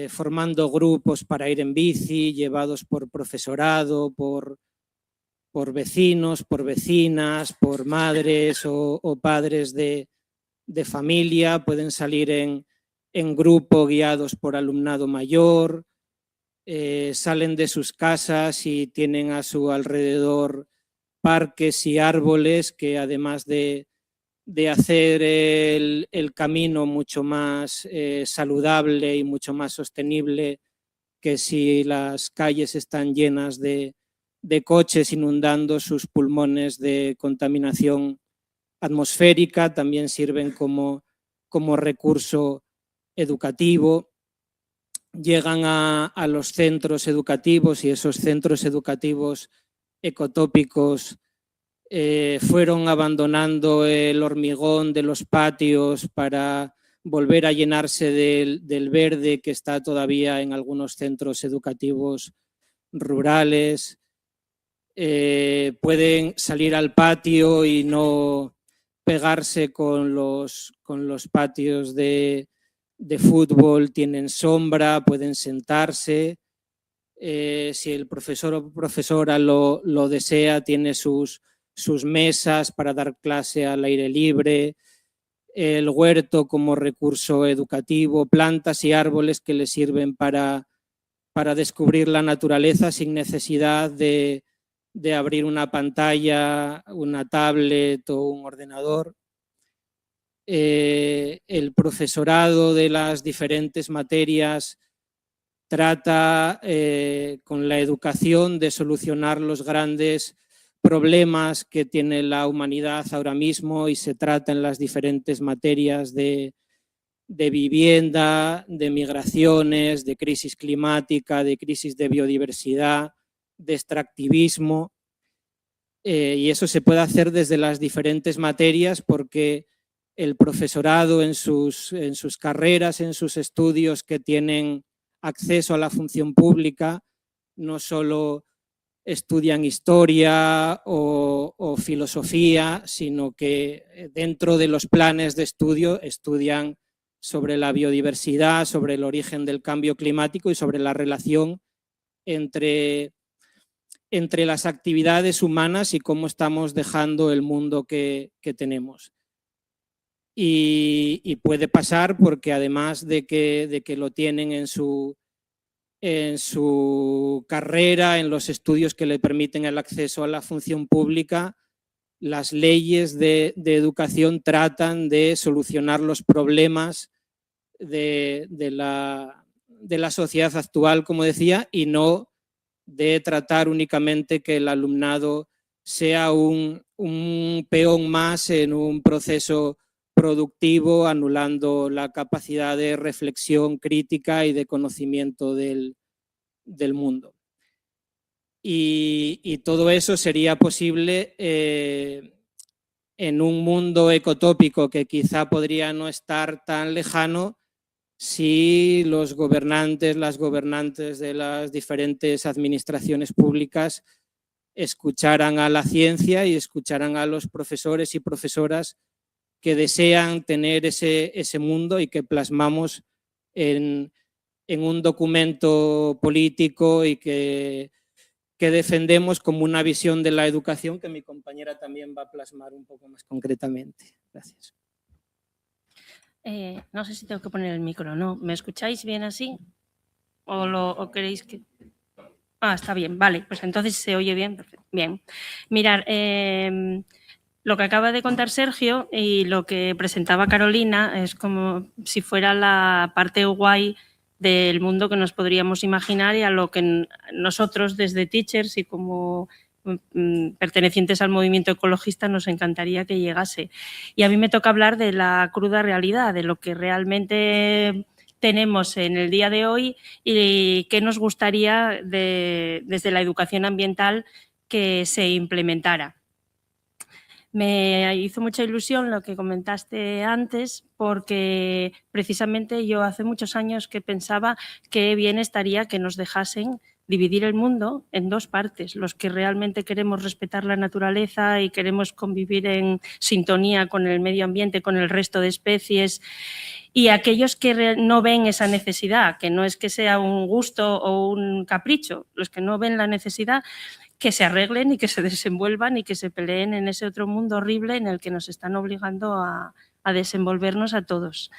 formando grupos para ir en bici, llevados por profesorado, por vecinos, por vecinas, por madres o padres de familia, pueden salir en grupo guiados por alumnado mayor, salen de sus casas y tienen a su alrededor parques y árboles que, además de hacer el camino mucho más saludable y mucho más sostenible que si las calles están llenas de coches inundando sus pulmones de contaminación atmosférica, también sirven como recurso educativo. Llegan a los centros educativos y esos centros educativos ecotópicos fueron abandonando el hormigón de los patios para volver a llenarse del verde que está todavía en algunos centros educativos rurales. Pueden salir al patio y no pegarse con los patios de fútbol, tienen sombra, pueden sentarse. Si el profesor o profesora lo desea, tiene sus mesas para dar clase al aire libre, el huerto como recurso educativo, plantas y árboles que le sirven para descubrir la naturaleza sin necesidad de abrir una pantalla, una tablet o un ordenador. El profesorado de las diferentes materias trata con la educación de solucionar los grandes problemas que tiene la humanidad ahora mismo y se trata en las diferentes materias de vivienda, de migraciones, de crisis climática, de crisis de biodiversidad, de extractivismo. Y eso se puede hacer desde las diferentes materias porque el profesorado en sus carreras, en sus estudios que tienen acceso a la función pública, no solo estudian historia o filosofía, sino que dentro de los planes de estudio estudian sobre la biodiversidad, sobre el origen del cambio climático y sobre la relación entre las actividades humanas y cómo estamos dejando el mundo que tenemos. Y puede pasar porque además de que lo tienen en su carrera, en los estudios que le permiten el acceso a la función pública, las leyes de educación tratan de solucionar los problemas de la sociedad actual, como decía, y no de tratar únicamente que el alumnado sea un peón más en un proceso productivo, anulando la capacidad de reflexión crítica y de conocimiento del mundo. Y todo eso sería posible en un mundo ecotópico que quizá podría no estar tan lejano si los gobernantes, las gobernantes de las diferentes administraciones públicas escucharan a la ciencia y escucharan a los profesores y profesoras que desean tener ese mundo y que plasmamos en un documento político y que defendemos como una visión de la educación que mi compañera también va a plasmar un poco más concretamente. Gracias. No sé si tengo que poner el micro, ¿no? ¿Me escucháis bien así? ¿O queréis que...? Ah, está bien, vale, pues entonces se oye bien. Perfecto. Bien. Mirar, lo que acaba de contar Sergio y lo que presentaba Carolina es como si fuera la parte guay del mundo que nos podríamos imaginar y a lo que nosotros desde Teachers y como pertenecientes al movimiento ecologista nos encantaría que llegase. Y a mí me toca hablar de la cruda realidad, de lo que realmente tenemos en el día de hoy y qué nos gustaría desde la educación ambiental que se implementara. Me hizo mucha ilusión lo que comentaste antes porque precisamente yo hace muchos años que pensaba que bien estaría que nos dejasen dividir el mundo en dos partes, los que realmente queremos respetar la naturaleza y queremos convivir en sintonía con el medio ambiente, con el resto de especies, y aquellos que no ven esa necesidad, que no es que sea un gusto o un capricho, los que no ven la necesidad, que se arreglen y que se desenvuelvan y que se peleen en ese otro mundo horrible en el que nos están obligando a desenvolvernos a todos.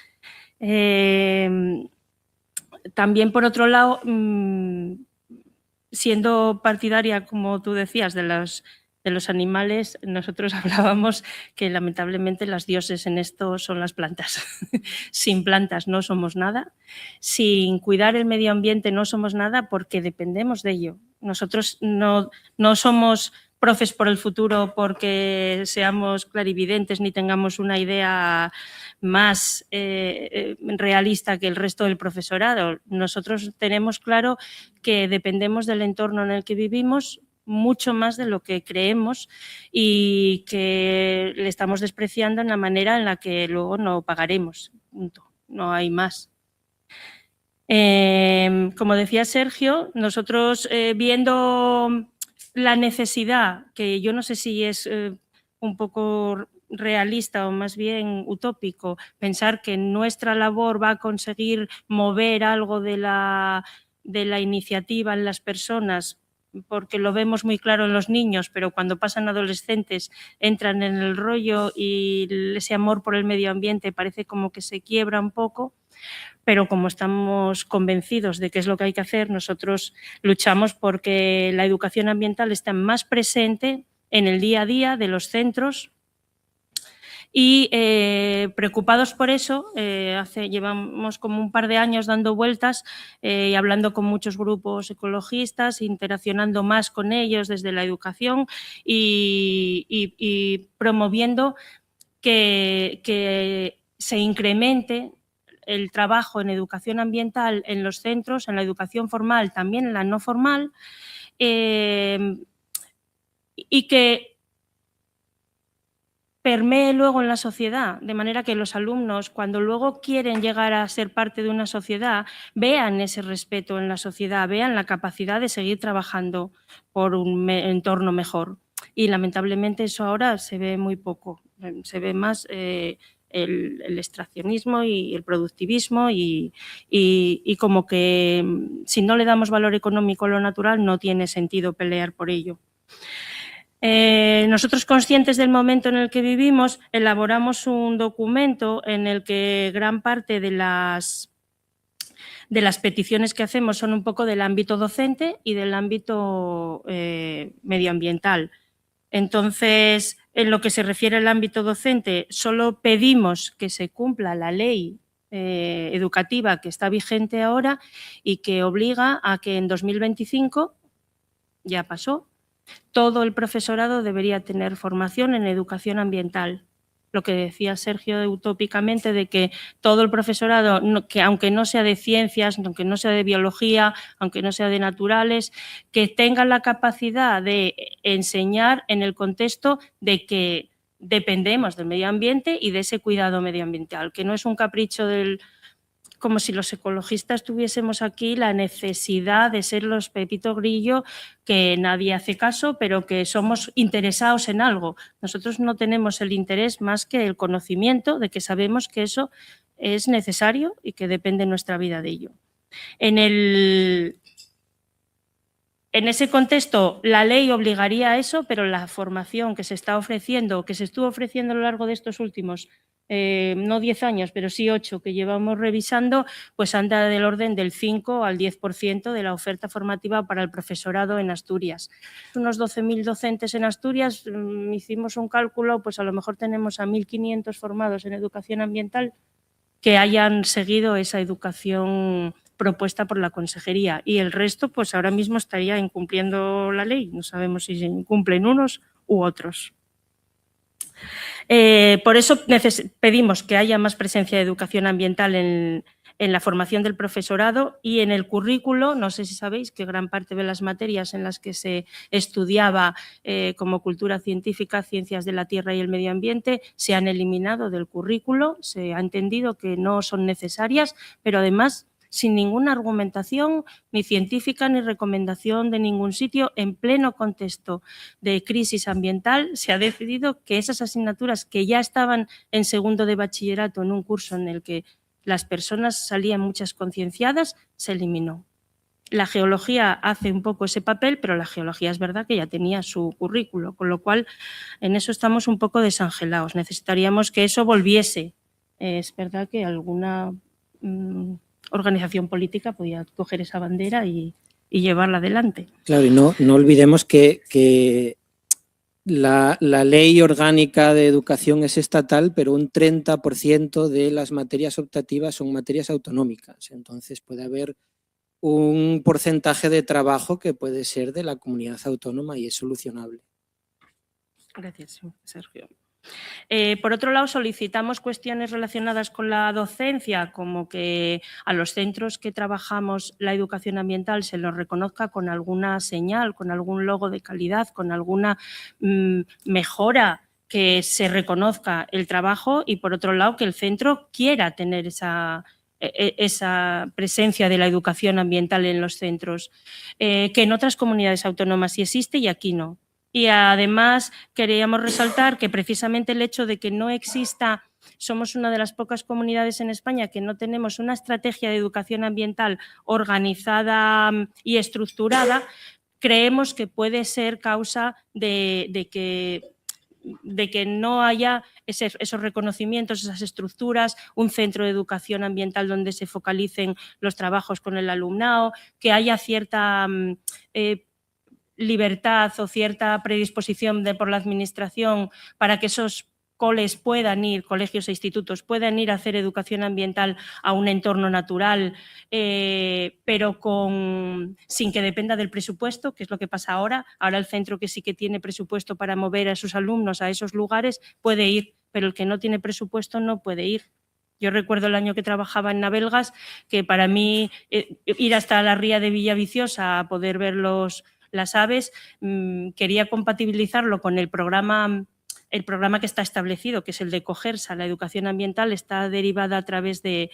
También, por otro lado, siendo partidaria, como tú decías, de los animales, nosotros hablábamos que lamentablemente las dioses en esto son las plantas. Sin plantas no somos nada, sin cuidar el medio ambiente no somos nada porque dependemos de ello. Nosotros no somos profes por el futuro porque seamos clarividentes ni tengamos una idea más realista que el resto del profesorado. Nosotros tenemos claro que dependemos del entorno en el que vivimos mucho más de lo que creemos y que le estamos despreciando en la manera en la que luego no pagaremos. Punto. no hay más. Como decía Sergio, nosotros viendo la necesidad, que yo no sé si es un poco realista o más bien utópico, pensar que nuestra labor va a conseguir mover algo de la iniciativa en las personas, porque lo vemos muy claro en los niños, pero cuando pasan adolescentes entran en el rollo y ese amor por el medio ambiente parece como que se quiebra un poco. Pero como estamos convencidos de qué es lo que hay que hacer, nosotros luchamos porque la educación ambiental esté más presente en el día a día de los centros y preocupados por eso, llevamos como un par de años dando vueltas y hablando con muchos grupos ecologistas, interaccionando más con ellos desde la educación y promoviendo que se incremente el trabajo en educación ambiental en los centros, en la educación formal, también en la no formal, y que permee luego en la sociedad, de manera que los alumnos, cuando luego quieren llegar a ser parte de una sociedad, vean ese respeto en la sociedad, vean la capacidad de seguir trabajando por un entorno mejor. Y lamentablemente eso ahora se ve muy poco, se ve más el extraccionismo y el productivismo y como que si no le damos valor económico a lo natural no tiene sentido pelear por ello. Nosotros, conscientes del momento en el que vivimos, elaboramos un documento en el que gran parte de las peticiones que hacemos son un poco del ámbito docente y del ámbito medioambiental. Entonces, en lo que se refiere al ámbito docente, solo pedimos que se cumpla la ley educativa que está vigente ahora y que obliga a que en 2025, ya pasó, todo el profesorado debería tener formación en educación ambiental. Lo que decía Sergio utópicamente de que todo el profesorado, que aunque no sea de ciencias, aunque no sea de biología, aunque no sea de naturales, que tenga la capacidad de enseñar en el contexto de que dependemos del medio ambiente y de ese cuidado medioambiental, que no es un capricho como si los ecologistas tuviésemos aquí la necesidad de ser los Pepito Grillo que nadie hace caso, pero que somos interesados en algo. Nosotros no tenemos el interés más que el conocimiento de que sabemos que eso es necesario y que depende nuestra vida de ello. En ese contexto, la ley obligaría a eso, pero la formación que se está ofreciendo, que se estuvo ofreciendo a lo largo de estos últimos no 10 años, pero sí 8 que llevamos revisando, pues anda del orden del 5 al 10% de la oferta formativa para el profesorado en Asturias. Unos 12.000 docentes en Asturias, hicimos un cálculo, pues a lo mejor tenemos a 1.500 formados en educación ambiental que hayan seguido esa educación propuesta por la consejería y el resto pues ahora mismo estaría incumpliendo la ley. No sabemos si se incumplen unos u otros. Por eso pedimos que haya más presencia de educación ambiental en la formación del profesorado y en el currículo. No sé si sabéis que gran parte de las materias en las que se estudiaba como cultura científica, ciencias de la tierra y el medio ambiente se han eliminado del currículo. Se ha entendido que no son necesarias, pero además sin ninguna argumentación ni científica ni recomendación de ningún sitio, en pleno contexto de crisis ambiental, se ha decidido que esas asignaturas que ya estaban en segundo de bachillerato en un curso en el que las personas salían muchas concienciadas, se eliminó. La geología hace un poco ese papel, pero la geología es verdad que ya tenía su currículo, con lo cual en eso estamos un poco desangelados. Necesitaríamos que eso volviese. Es verdad que alguna organización política podía coger esa bandera y llevarla adelante. Claro, y no olvidemos que la ley orgánica de educación es estatal, pero un 30% de las materias optativas son materias autonómicas. Entonces puede haber un porcentaje de trabajo que puede ser de la comunidad autónoma y es solucionable. Gracias, Sergio. Por otro lado, solicitamos cuestiones relacionadas con la docencia, como que a los centros que trabajamos la educación ambiental se los reconozca con alguna señal, con algún logo de calidad, con alguna mejora que se reconozca el trabajo y, por otro lado, que el centro quiera tener esa presencia de la educación ambiental en los centros, que en otras comunidades autónomas sí existe y aquí no. Y además queríamos resaltar que precisamente el hecho de que no exista, somos una de las pocas comunidades en España que no tenemos una estrategia de educación ambiental organizada y estructurada, creemos que puede ser causa de que no haya esos reconocimientos, esas estructuras, un centro de educación ambiental donde se focalicen los trabajos con el alumnado, que haya cierta libertad o cierta predisposición por la administración para que esos colegios e institutos puedan ir a hacer educación ambiental a un entorno natural, pero sin que dependa del presupuesto, que es lo que pasa ahora. Ahora el centro que sí que tiene presupuesto para mover a sus alumnos a esos lugares puede ir, pero el que no tiene presupuesto no puede ir. Yo recuerdo el año que trabajaba en Navelgas, que para mí ir hasta la ría de Villaviciosa a poder ver las aves, quería compatibilizarlo con el programa que está establecido, que es el de Cogersa. La educación ambiental está derivada a través de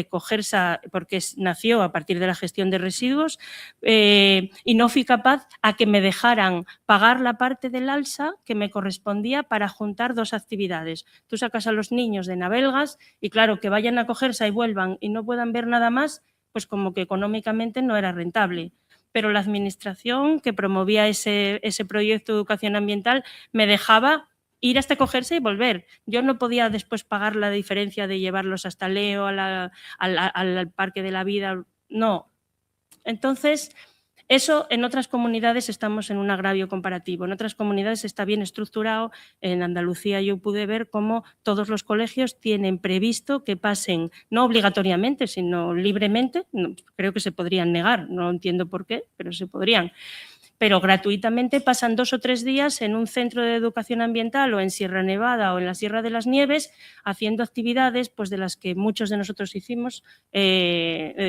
Cogersa porque nació a partir de la gestión de residuos, y no fui capaz a que me dejaran pagar la parte del alsa que me correspondía para juntar dos actividades. Tú sacas a los niños de Navelgas y claro, que vayan a Cogersa y vuelvan y no puedan ver nada más, pues como que económicamente no era rentable. Pero la administración que promovía ese proyecto de educación ambiental me dejaba ir hasta Cogersa y volver. Yo no podía después pagar la diferencia de llevarlos hasta Leo, al Parque de la Vida, no. Entonces, eso en otras comunidades estamos en un agravio comparativo. En otras comunidades está bien estructurado. En Andalucía yo pude ver cómo todos los colegios tienen previsto que pasen, no obligatoriamente, sino libremente. Creo que se podrían negar, no entiendo por qué, pero se podrían. Pero gratuitamente pasan 2 o 3 días en un centro de educación ambiental o en Sierra Nevada o en la Sierra de las Nieves haciendo actividades pues, de las que muchos de nosotros hicimos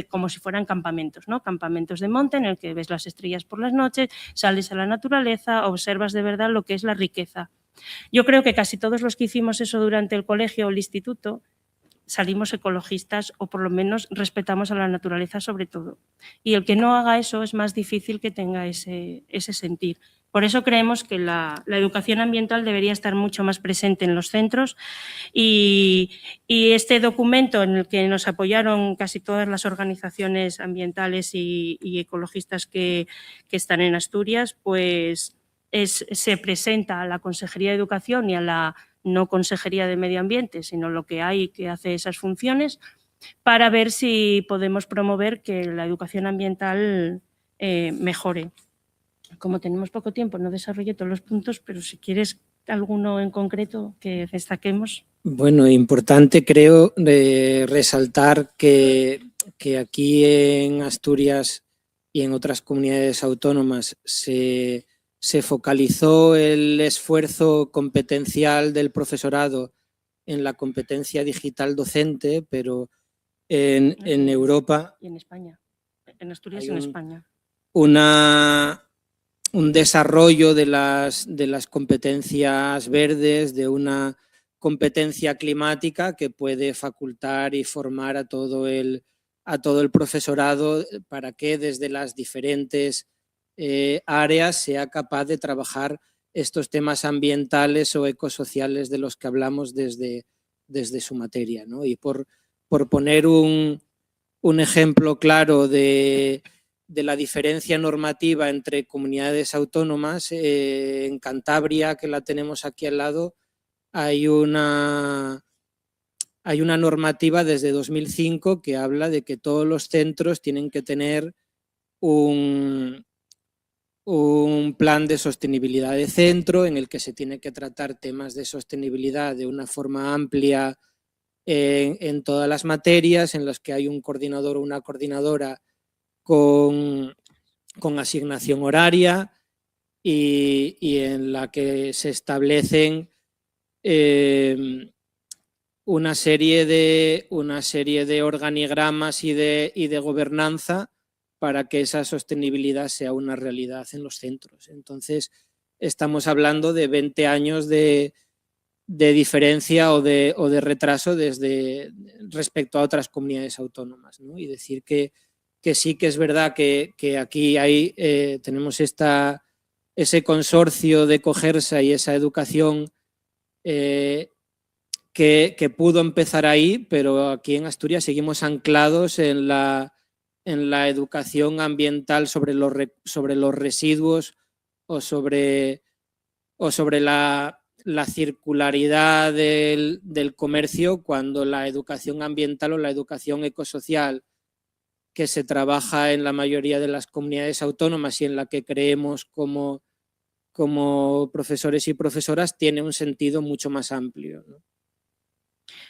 como si fueran campamentos, ¿no? Campamentos de monte en el que ves las estrellas por las noches, sales a la naturaleza, observas de verdad lo que es la riqueza. Yo creo que casi todos los que hicimos eso durante el colegio o el instituto salimos ecologistas o por lo menos respetamos a la naturaleza sobre todo. Y el que no haga eso es más difícil que tenga ese sentir. Por eso creemos que la educación ambiental debería estar mucho más presente en los centros y este documento en el que nos apoyaron casi todas las organizaciones ambientales y ecologistas que están en Asturias, pues se presenta a la Consejería de Educación y a la no Consejería de Medio Ambiente, sino lo que hay que hace esas funciones, para ver si podemos promover que la educación ambiental mejore. Como tenemos poco tiempo, no desarrollé todos los puntos, pero si quieres alguno en concreto que destaquemos. Bueno, importante creo resaltar que aquí en Asturias y en otras comunidades autónomas se focalizó el esfuerzo competencial del profesorado en la competencia digital docente, pero en Europa... Y en España, en Asturias y en España. Un desarrollo de las competencias verdes, de una competencia climática que puede facultar y formar a todo el profesorado para que desde las diferentes áreas sea capaz de trabajar estos temas ambientales o ecosociales de los que hablamos desde su materia, ¿no? Y por poner un ejemplo claro de la diferencia normativa entre comunidades autónomas, en Cantabria, que la tenemos aquí al lado, hay una normativa desde 2005 que habla de que todos los centros tienen que tener un plan de sostenibilidad de centro en el que se tiene que tratar temas de sostenibilidad de una forma amplia en todas las materias, en las que hay un coordinador o una coordinadora con asignación horaria y en la que se establecen una serie de organigramas y de gobernanza para que esa sostenibilidad sea una realidad en los centros. Entonces, estamos hablando de 20 años de diferencia o de retraso respecto a otras comunidades autónomas, ¿no? Y decir que sí que es verdad que aquí tenemos ese consorcio de Cogersa y esa educación que pudo empezar ahí, pero aquí en Asturias seguimos anclados en la educación ambiental sobre los residuos o sobre la circularidad del comercio, cuando la educación ambiental o la educación ecosocial que se trabaja en la mayoría de las comunidades autónomas y en la que creemos como profesores y profesoras tiene un sentido mucho más amplio, ¿no?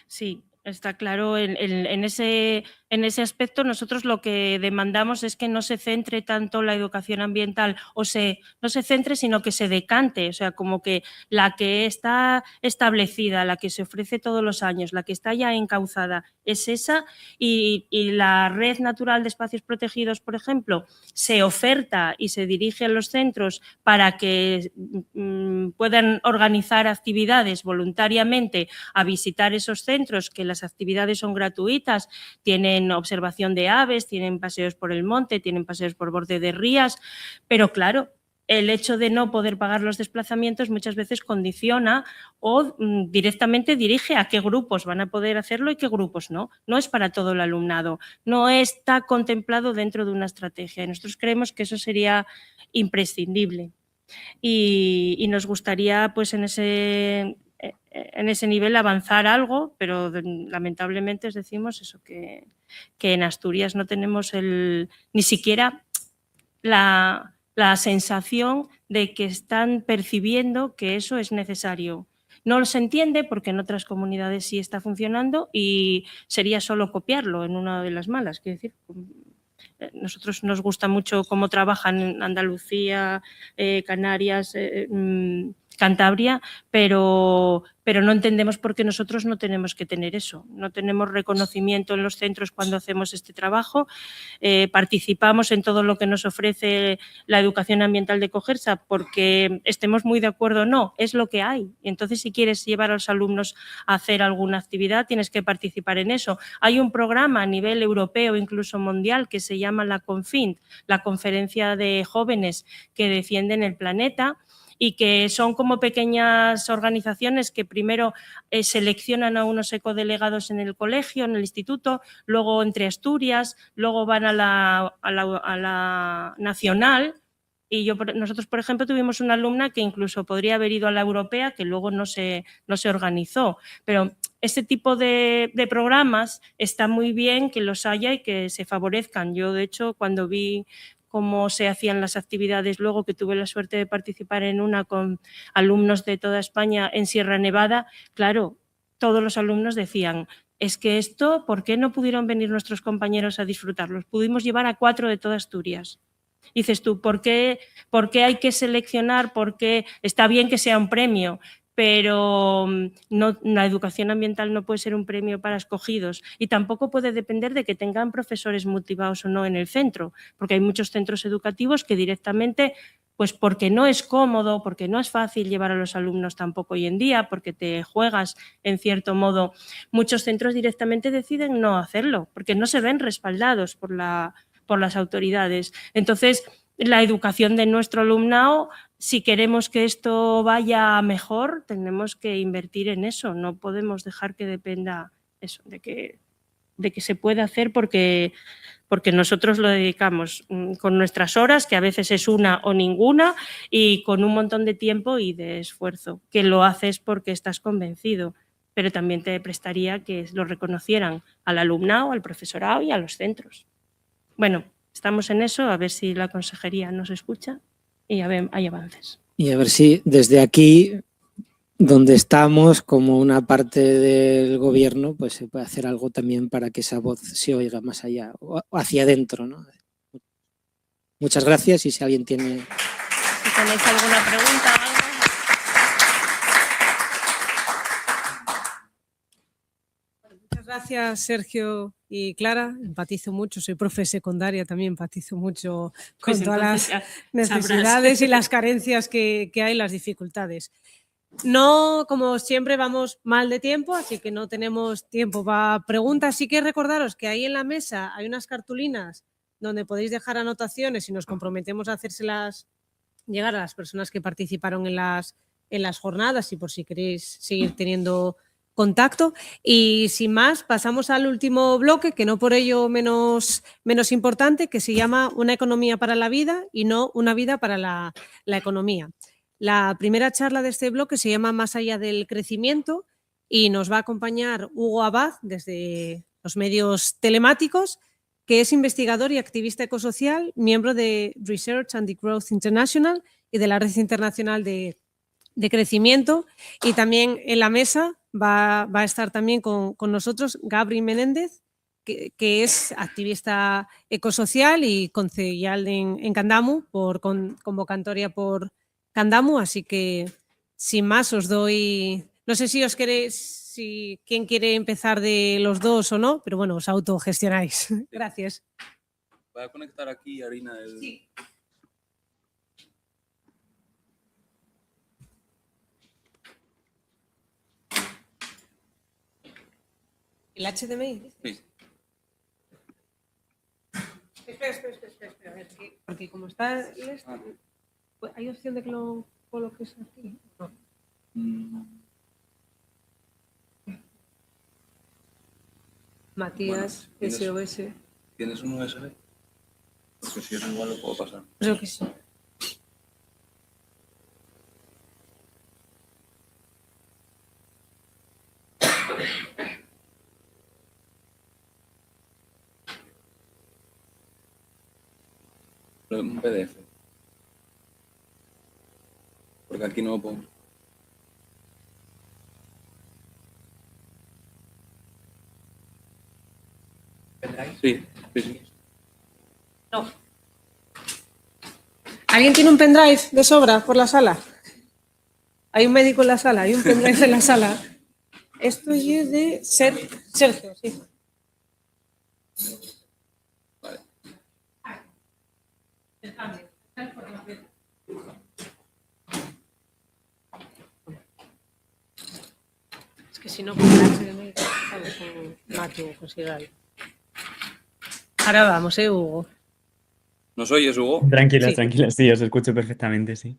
Sí, está claro. En ese aspecto nosotros lo que demandamos es que no se centre tanto la educación ambiental no se centre, sino que se decante, o sea, como que la que está establecida, la que se ofrece todos los años, la que está ya encauzada es esa, y la Red Natural de Espacios Protegidos, por ejemplo, se oferta y se dirige a los centros para que puedan organizar actividades voluntariamente a visitar esos centros, que las actividades son gratuitas, tienen observación de aves, tienen paseos por el monte, tienen paseos por borde de rías, pero claro, el hecho de no poder pagar los desplazamientos muchas veces condiciona o directamente dirige a qué grupos van a poder hacerlo y qué grupos no. No es para todo el alumnado, no está contemplado dentro de una estrategia. Y nosotros creemos que eso sería imprescindible y nos gustaría, pues, en ese nivel avanzar algo, pero lamentablemente os decimos eso, que en Asturias no tenemos ni siquiera la sensación de que están percibiendo que eso es necesario. No se entiende porque en otras comunidades sí está funcionando y sería solo copiarlo en una de las malas. Quiero decir, nosotros nos gusta mucho cómo trabajan en Andalucía, Canarias, Cantabria, pero no entendemos por qué nosotros no tenemos que tener eso. No tenemos reconocimiento en los centros cuando hacemos este trabajo. Participamos en todo lo que nos ofrece la educación ambiental de Cogersa porque estemos muy de acuerdo o no, es lo que hay. Y entonces, si quieres llevar a los alumnos a hacer alguna actividad, tienes que participar en eso. Hay un programa a nivel europeo, incluso mundial, que se llama la CONFINT, la Conferencia de Jóvenes que Defienden el Planeta, y que son como pequeñas organizaciones que primero seleccionan a unos ecodelegados en el colegio, en el instituto, luego entre Asturias, luego van a la nacional. Y nosotros, por ejemplo, tuvimos una alumna que incluso podría haber ido a la europea, que luego no se organizó. Pero este tipo de programas está muy bien que los haya y que se favorezcan. Yo, de hecho, cuando vi cómo se hacían las actividades, luego que tuve la suerte de participar en una con alumnos de toda España en Sierra Nevada, claro, todos los alumnos decían, es que esto, ¿por qué no pudieron venir nuestros compañeros a disfrutarlos? Pudimos llevar a 4 de toda Asturias. Dices tú, ¿por qué hay que seleccionar? Porque está bien que sea un premio, pero la educación ambiental no puede ser un premio para escogidos y tampoco puede depender de que tengan profesores motivados o no en el centro, porque hay muchos centros educativos que directamente, pues porque no es cómodo, porque no es fácil llevar a los alumnos tampoco hoy en día, porque te juegas en cierto modo, muchos centros directamente deciden no hacerlo, porque no se ven respaldados por las autoridades. Entonces, la educación de nuestro alumnado, si queremos que esto vaya mejor, tenemos que invertir en eso. No podemos dejar que dependa eso, de que se pueda hacer porque nosotros lo dedicamos con nuestras horas, que a veces es una o ninguna, y con un montón de tiempo y de esfuerzo, que lo haces porque estás convencido, pero también te prestaría que lo reconocieran al alumnado, al profesorado y a los centros. Bueno, estamos en eso, a ver si la consejería nos escucha y a ver, hay avances. Y a ver si desde aquí, donde estamos, como una parte del gobierno, pues se puede hacer algo también para que esa voz se oiga más allá o hacia adentro, ¿no? Muchas gracias y si alguien tiene... Si tenéis alguna pregunta o algo. Muchas gracias, Sergio y Clara. Empatizo mucho, soy profe secundaria, también empatizo mucho con Pues todas las entonces necesidades y las carencias que hay, las dificultades. No, como siempre, vamos mal de tiempo, así que no tenemos tiempo para preguntas. Sí que recordaros que ahí en la mesa hay unas cartulinas donde podéis dejar anotaciones y nos comprometemos a hacérselas llegar a las personas que participaron en las jornadas y por si queréis seguir teniendo contacto. Y sin más, pasamos al último bloque, que no por ello menos importante, que se llama Una economía para la vida y no una vida para la economía. La primera charla de este bloque se llama Más allá del crecimiento y nos va a acompañar Hugo Abad desde los medios telemáticos, que es investigador y activista ecosocial, miembro de Research and the Growth International y de la Red Internacional de Crecimiento. Y también en la mesa va a estar también con nosotros Gabri Menéndez, que es activista ecosocial y concejal en Candamu, por convocatoria por Candamu. Así que, sin más, os doy... No sé si os queréis... quién quiere empezar de los dos o no, pero bueno, os autogestionáis. Gracias. Voy a conectar aquí, Arina. Sí. ¿El HDMI? Sí. Espera, a ver, porque como está... ¿Hay opción de que lo coloques aquí? No. Matías, bueno, SOS. ¿Tienes un USB? Porque si es igual lo puedo pasar. Creo que sí. Un PDF. Porque aquí no lo pongo. Sí. No. ¿Alguien tiene un pendrive de sobra por la sala? Hay un médico en la sala, hay un pendrive en la sala. Esto es de Sergio, sí. Vale. Es que si no, con el HDMI, con Matu, consiga algo. Ahora vamos, Hugo. ¿Nos oyes, Hugo? Tranquilas, Sí. tranquilas, sí, os escucho perfectamente, sí.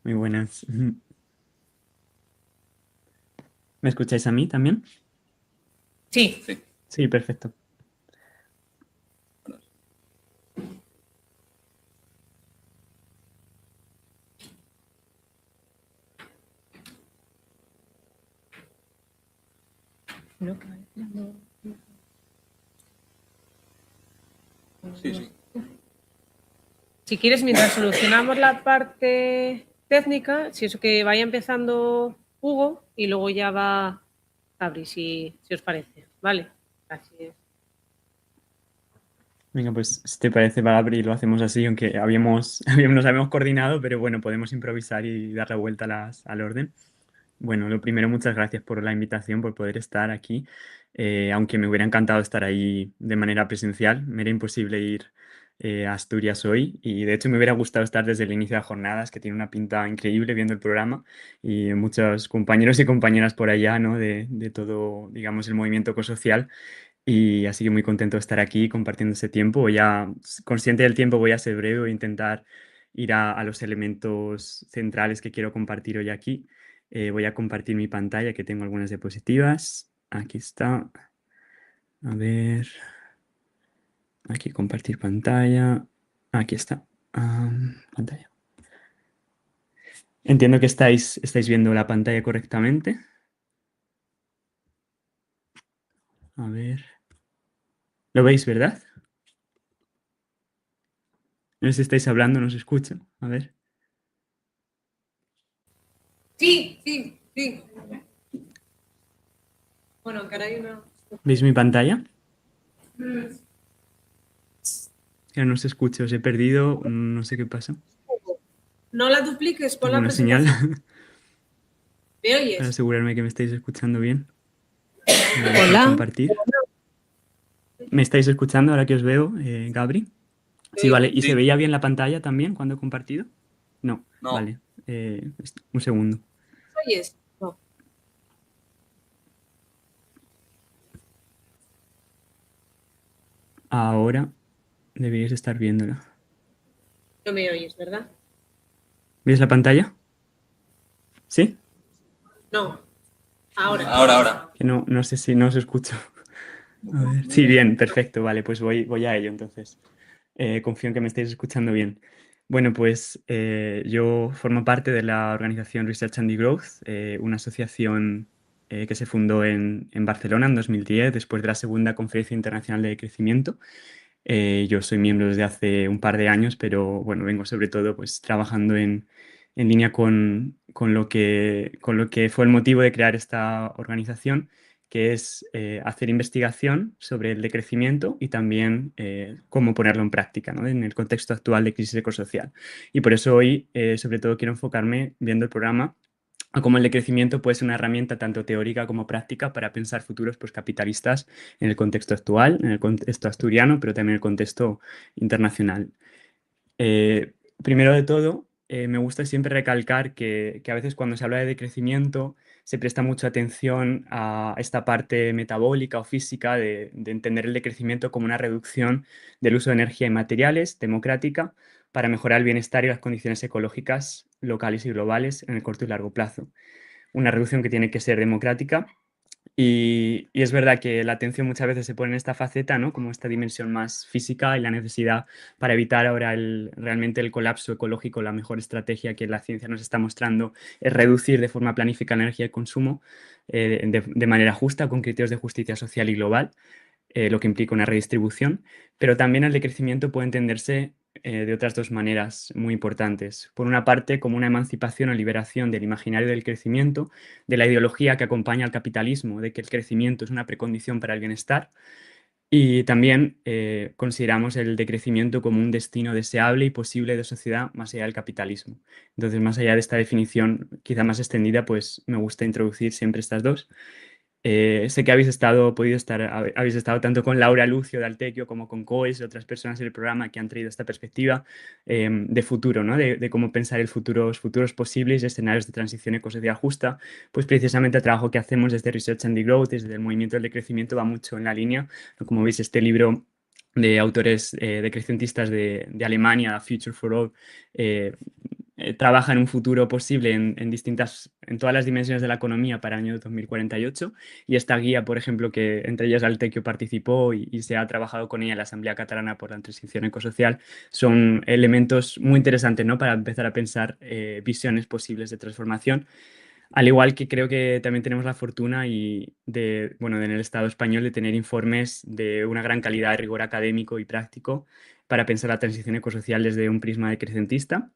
Muy buenas. ¿Me escucháis a mí también? Sí. Sí, perfecto. Sí. Si quieres, mientras solucionamos la parte técnica, si eso que vaya empezando Hugo y luego ya va Gabri, si os parece. Vale, gracias. Venga, pues si te parece, Gabri, lo hacemos así, aunque nos habíamos coordinado, pero bueno, podemos improvisar y dar la vuelta al orden. Bueno, lo primero, muchas gracias por la invitación, por poder estar aquí. Aunque me hubiera encantado estar ahí de manera presencial, me era imposible ir a Asturias hoy y de hecho me hubiera gustado estar desde el inicio de las jornadas, que tiene una pinta increíble viendo el programa y muchos compañeros y compañeras por allá, ¿no? de todo, digamos, el movimiento ecosocial. Y así que muy contento de estar aquí compartiendo ese tiempo. Ya consciente del tiempo voy a ser breve, voy a intentar ir a los elementos centrales que quiero compartir hoy aquí. Voy a compartir mi pantalla, que tengo algunas diapositivas. Aquí está. A ver. Aquí compartir pantalla. Aquí está. Pantalla. Entiendo que estáis viendo la pantalla correctamente. A ver. ¿Lo veis, verdad? No sé si estáis hablando, no os escucho. A ver. Sí. Bueno, aunque ahora hay una... ¿Veis mi pantalla? Ya no os escucho, os he perdido, no sé qué pasa. No la dupliques, pon Tengo la una señal presentación. ¿Me oyes? para asegurarme que me estáis escuchando bien. Hola. Compartir. ¿Me estáis escuchando ahora que os veo, Gabri? Sí, vale. ¿Y se veía bien la pantalla también cuando he compartido? No. No. Vale. Un segundo. oyes? No. Ahora deberíais estar viéndola. No me oyes, ¿verdad? ¿Veis la pantalla? ¿Sí? No. Ahora. Ahora. Que no sé si no os escucho. A ver. Sí, bien, perfecto. Vale, pues voy a ello entonces. Confío en que me estéis escuchando bien. Bueno, pues yo formo parte de la organización Research and Growth, una asociación que se fundó en Barcelona en 2010, después de la segunda Conferencia Internacional de Crecimiento. Yo soy miembro desde hace un par de años, pero bueno, vengo sobre todo pues trabajando en línea con lo que fue el motivo de crear esta organización, que es hacer investigación sobre el decrecimiento y también cómo ponerlo en práctica, ¿no? En el contexto actual de crisis ecosocial. Y por eso hoy, sobre todo, quiero enfocarme, viendo el programa, a cómo el decrecimiento puede ser una herramienta tanto teórica como práctica para pensar futuros pues, capitalistas en el contexto actual, en el contexto asturiano, pero también en el contexto internacional. Primero de todo, me gusta siempre recalcar que a veces cuando se habla de decrecimiento se presta mucha atención a esta parte metabólica o física de entender el decrecimiento como una reducción del uso de energía y materiales democrática para mejorar el bienestar y las condiciones ecológicas locales y globales en el corto y largo plazo. Una reducción que tiene que ser democrática. Y es verdad que la atención muchas veces se pone en esta faceta, ¿no? Como esta dimensión más física y la necesidad para evitar ahora realmente el colapso ecológico. La mejor estrategia que la ciencia nos está mostrando es reducir de forma planificada la energía de consumo de manera justa, con criterios de justicia social y global, lo que implica una redistribución. Pero también el decrecimiento puede entenderse de otras dos maneras muy importantes. Por una parte, como una emancipación o liberación del imaginario del crecimiento, de la ideología que acompaña al capitalismo, de que el crecimiento es una precondición para el bienestar. Y también consideramos el decrecimiento como un destino deseable y posible de sociedad más allá del capitalismo. Entonces, más allá de esta definición quizá más extendida, pues me gusta introducir siempre estas dos. Sé que habéis estado tanto con Laura Lucio de Altequio como con Coes y otras personas en el programa que han traído esta perspectiva de futuro, ¿no? De cómo pensar el futuros posibles y escenarios de transición ecosocial justa. Pues precisamente el trabajo que hacemos desde Research and Growth, desde el movimiento del decrecimiento, va mucho en la línea, ¿no? Como veis, este libro de autores decrecentistas de Alemania, Future for All, trabaja en un futuro posible en todas las dimensiones de la economía para el año 2048, y esta guía, por ejemplo, que entre ellas Altequio participó y se ha trabajado con ella en la Asamblea Catalana por la Transición Ecosocial, son elementos muy interesantes, ¿no? Para empezar a pensar visiones posibles de transformación. Al igual que creo que también tenemos la fortuna en el Estado español de tener informes de una gran calidad de rigor académico y práctico para pensar la transición ecosocial desde un prisma decrecentista.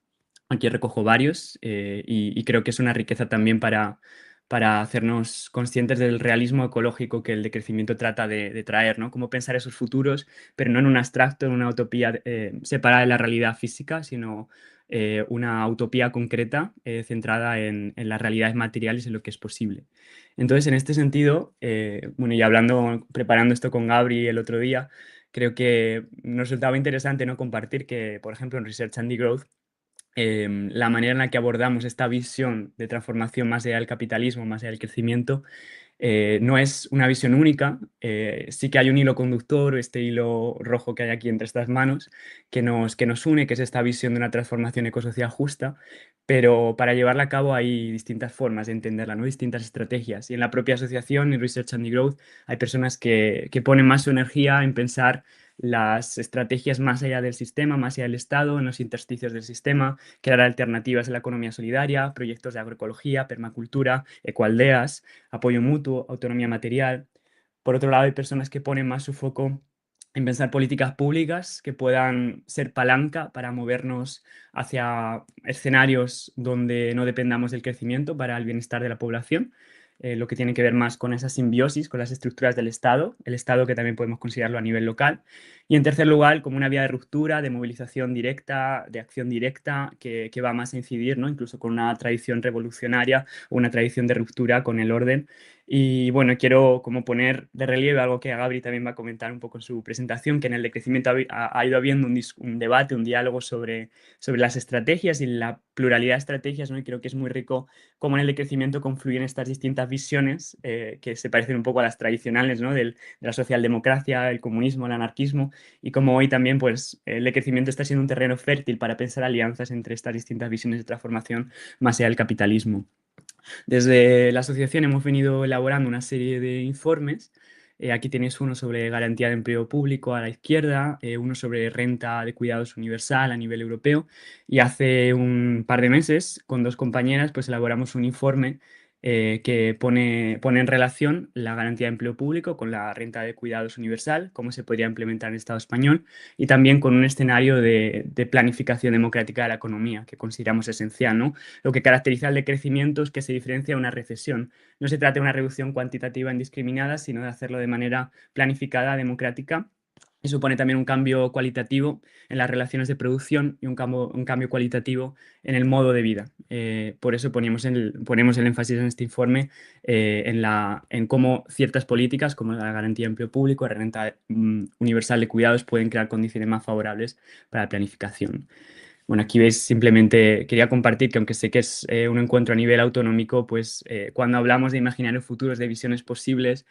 Aquí recojo varios y creo que es una riqueza también para hacernos conscientes del realismo ecológico que el decrecimiento trata de traer, ¿no? Cómo pensar esos futuros, pero no en un abstracto, en una utopía separada de la realidad física, sino una utopía concreta centrada en las realidades materiales y en lo que es posible. Entonces, en este sentido, y preparando esto con Gabri el otro día, creo que nos resultaba interesante, ¿no? Compartir que, por ejemplo, en Research and Growth, la manera en la que abordamos esta visión de transformación más allá del capitalismo, más allá del crecimiento, no es una visión única. Sí que hay un hilo conductor, este hilo rojo que hay aquí entre estas manos, que nos une, que es esta visión de una transformación ecosocial justa, pero para llevarla a cabo hay distintas formas de entenderla, ¿no? Distintas estrategias. Y en la propia asociación, en Research and Growth, hay personas que ponen más su energía en pensar las estrategias más allá del sistema, más allá del Estado, en los intersticios del sistema, crear alternativas en la economía solidaria, proyectos de agroecología, permacultura, ecoaldeas, apoyo mutuo, autonomía material. Por otro lado, hay personas que ponen más su foco en pensar políticas públicas que puedan ser palanca para movernos hacia escenarios donde no dependamos del crecimiento para el bienestar de la población. Lo que tiene que ver más con esa simbiosis, con las estructuras del Estado, el Estado que también podemos considerarlo a nivel local. Y en tercer lugar, como una vía de ruptura, de movilización directa, de acción directa, que va más a incidir, ¿no? Incluso con una tradición revolucionaria o una tradición de ruptura con el orden Y bueno, quiero como poner de relieve algo que Gabri también va a comentar un poco en su presentación, que en el decrecimiento ha ido habiendo un debate, un diálogo sobre las estrategias y la pluralidad de estrategias, ¿no? Y creo que es muy rico cómo en el decrecimiento confluyen estas distintas visiones que se parecen un poco a las tradicionales, ¿no? De la socialdemocracia, el comunismo, el anarquismo, y como hoy también pues, el decrecimiento está siendo un terreno fértil para pensar alianzas entre estas distintas visiones de transformación más allá del capitalismo. Desde la asociación hemos venido elaborando una serie de informes. Aquí tenéis uno sobre garantía de empleo público a la izquierda, uno sobre renta de cuidados universal a nivel europeo, y hace un par de meses con dos compañeras pues elaboramos un informe que pone en relación la garantía de empleo público con la renta de cuidados universal, cómo se podría implementar en el Estado español, y también con un escenario de planificación democrática de la economía, que consideramos esencial, ¿no? Lo que caracteriza el decrecimiento es que se diferencia de una recesión. No se trata de una reducción cuantitativa indiscriminada, sino de hacerlo de manera planificada, democrática, y supone también un cambio cualitativo en las relaciones de producción y un cambio cualitativo en el modo de vida. Por eso ponemos el énfasis en este informe en cómo ciertas políticas, como la garantía de empleo público, la renta universal de cuidados, pueden crear condiciones más favorables para la planificación. Bueno, aquí veis, simplemente quería compartir que aunque sé que es un encuentro a nivel autonómico, pues cuando hablamos de imaginarios futuros, de visiones posibles,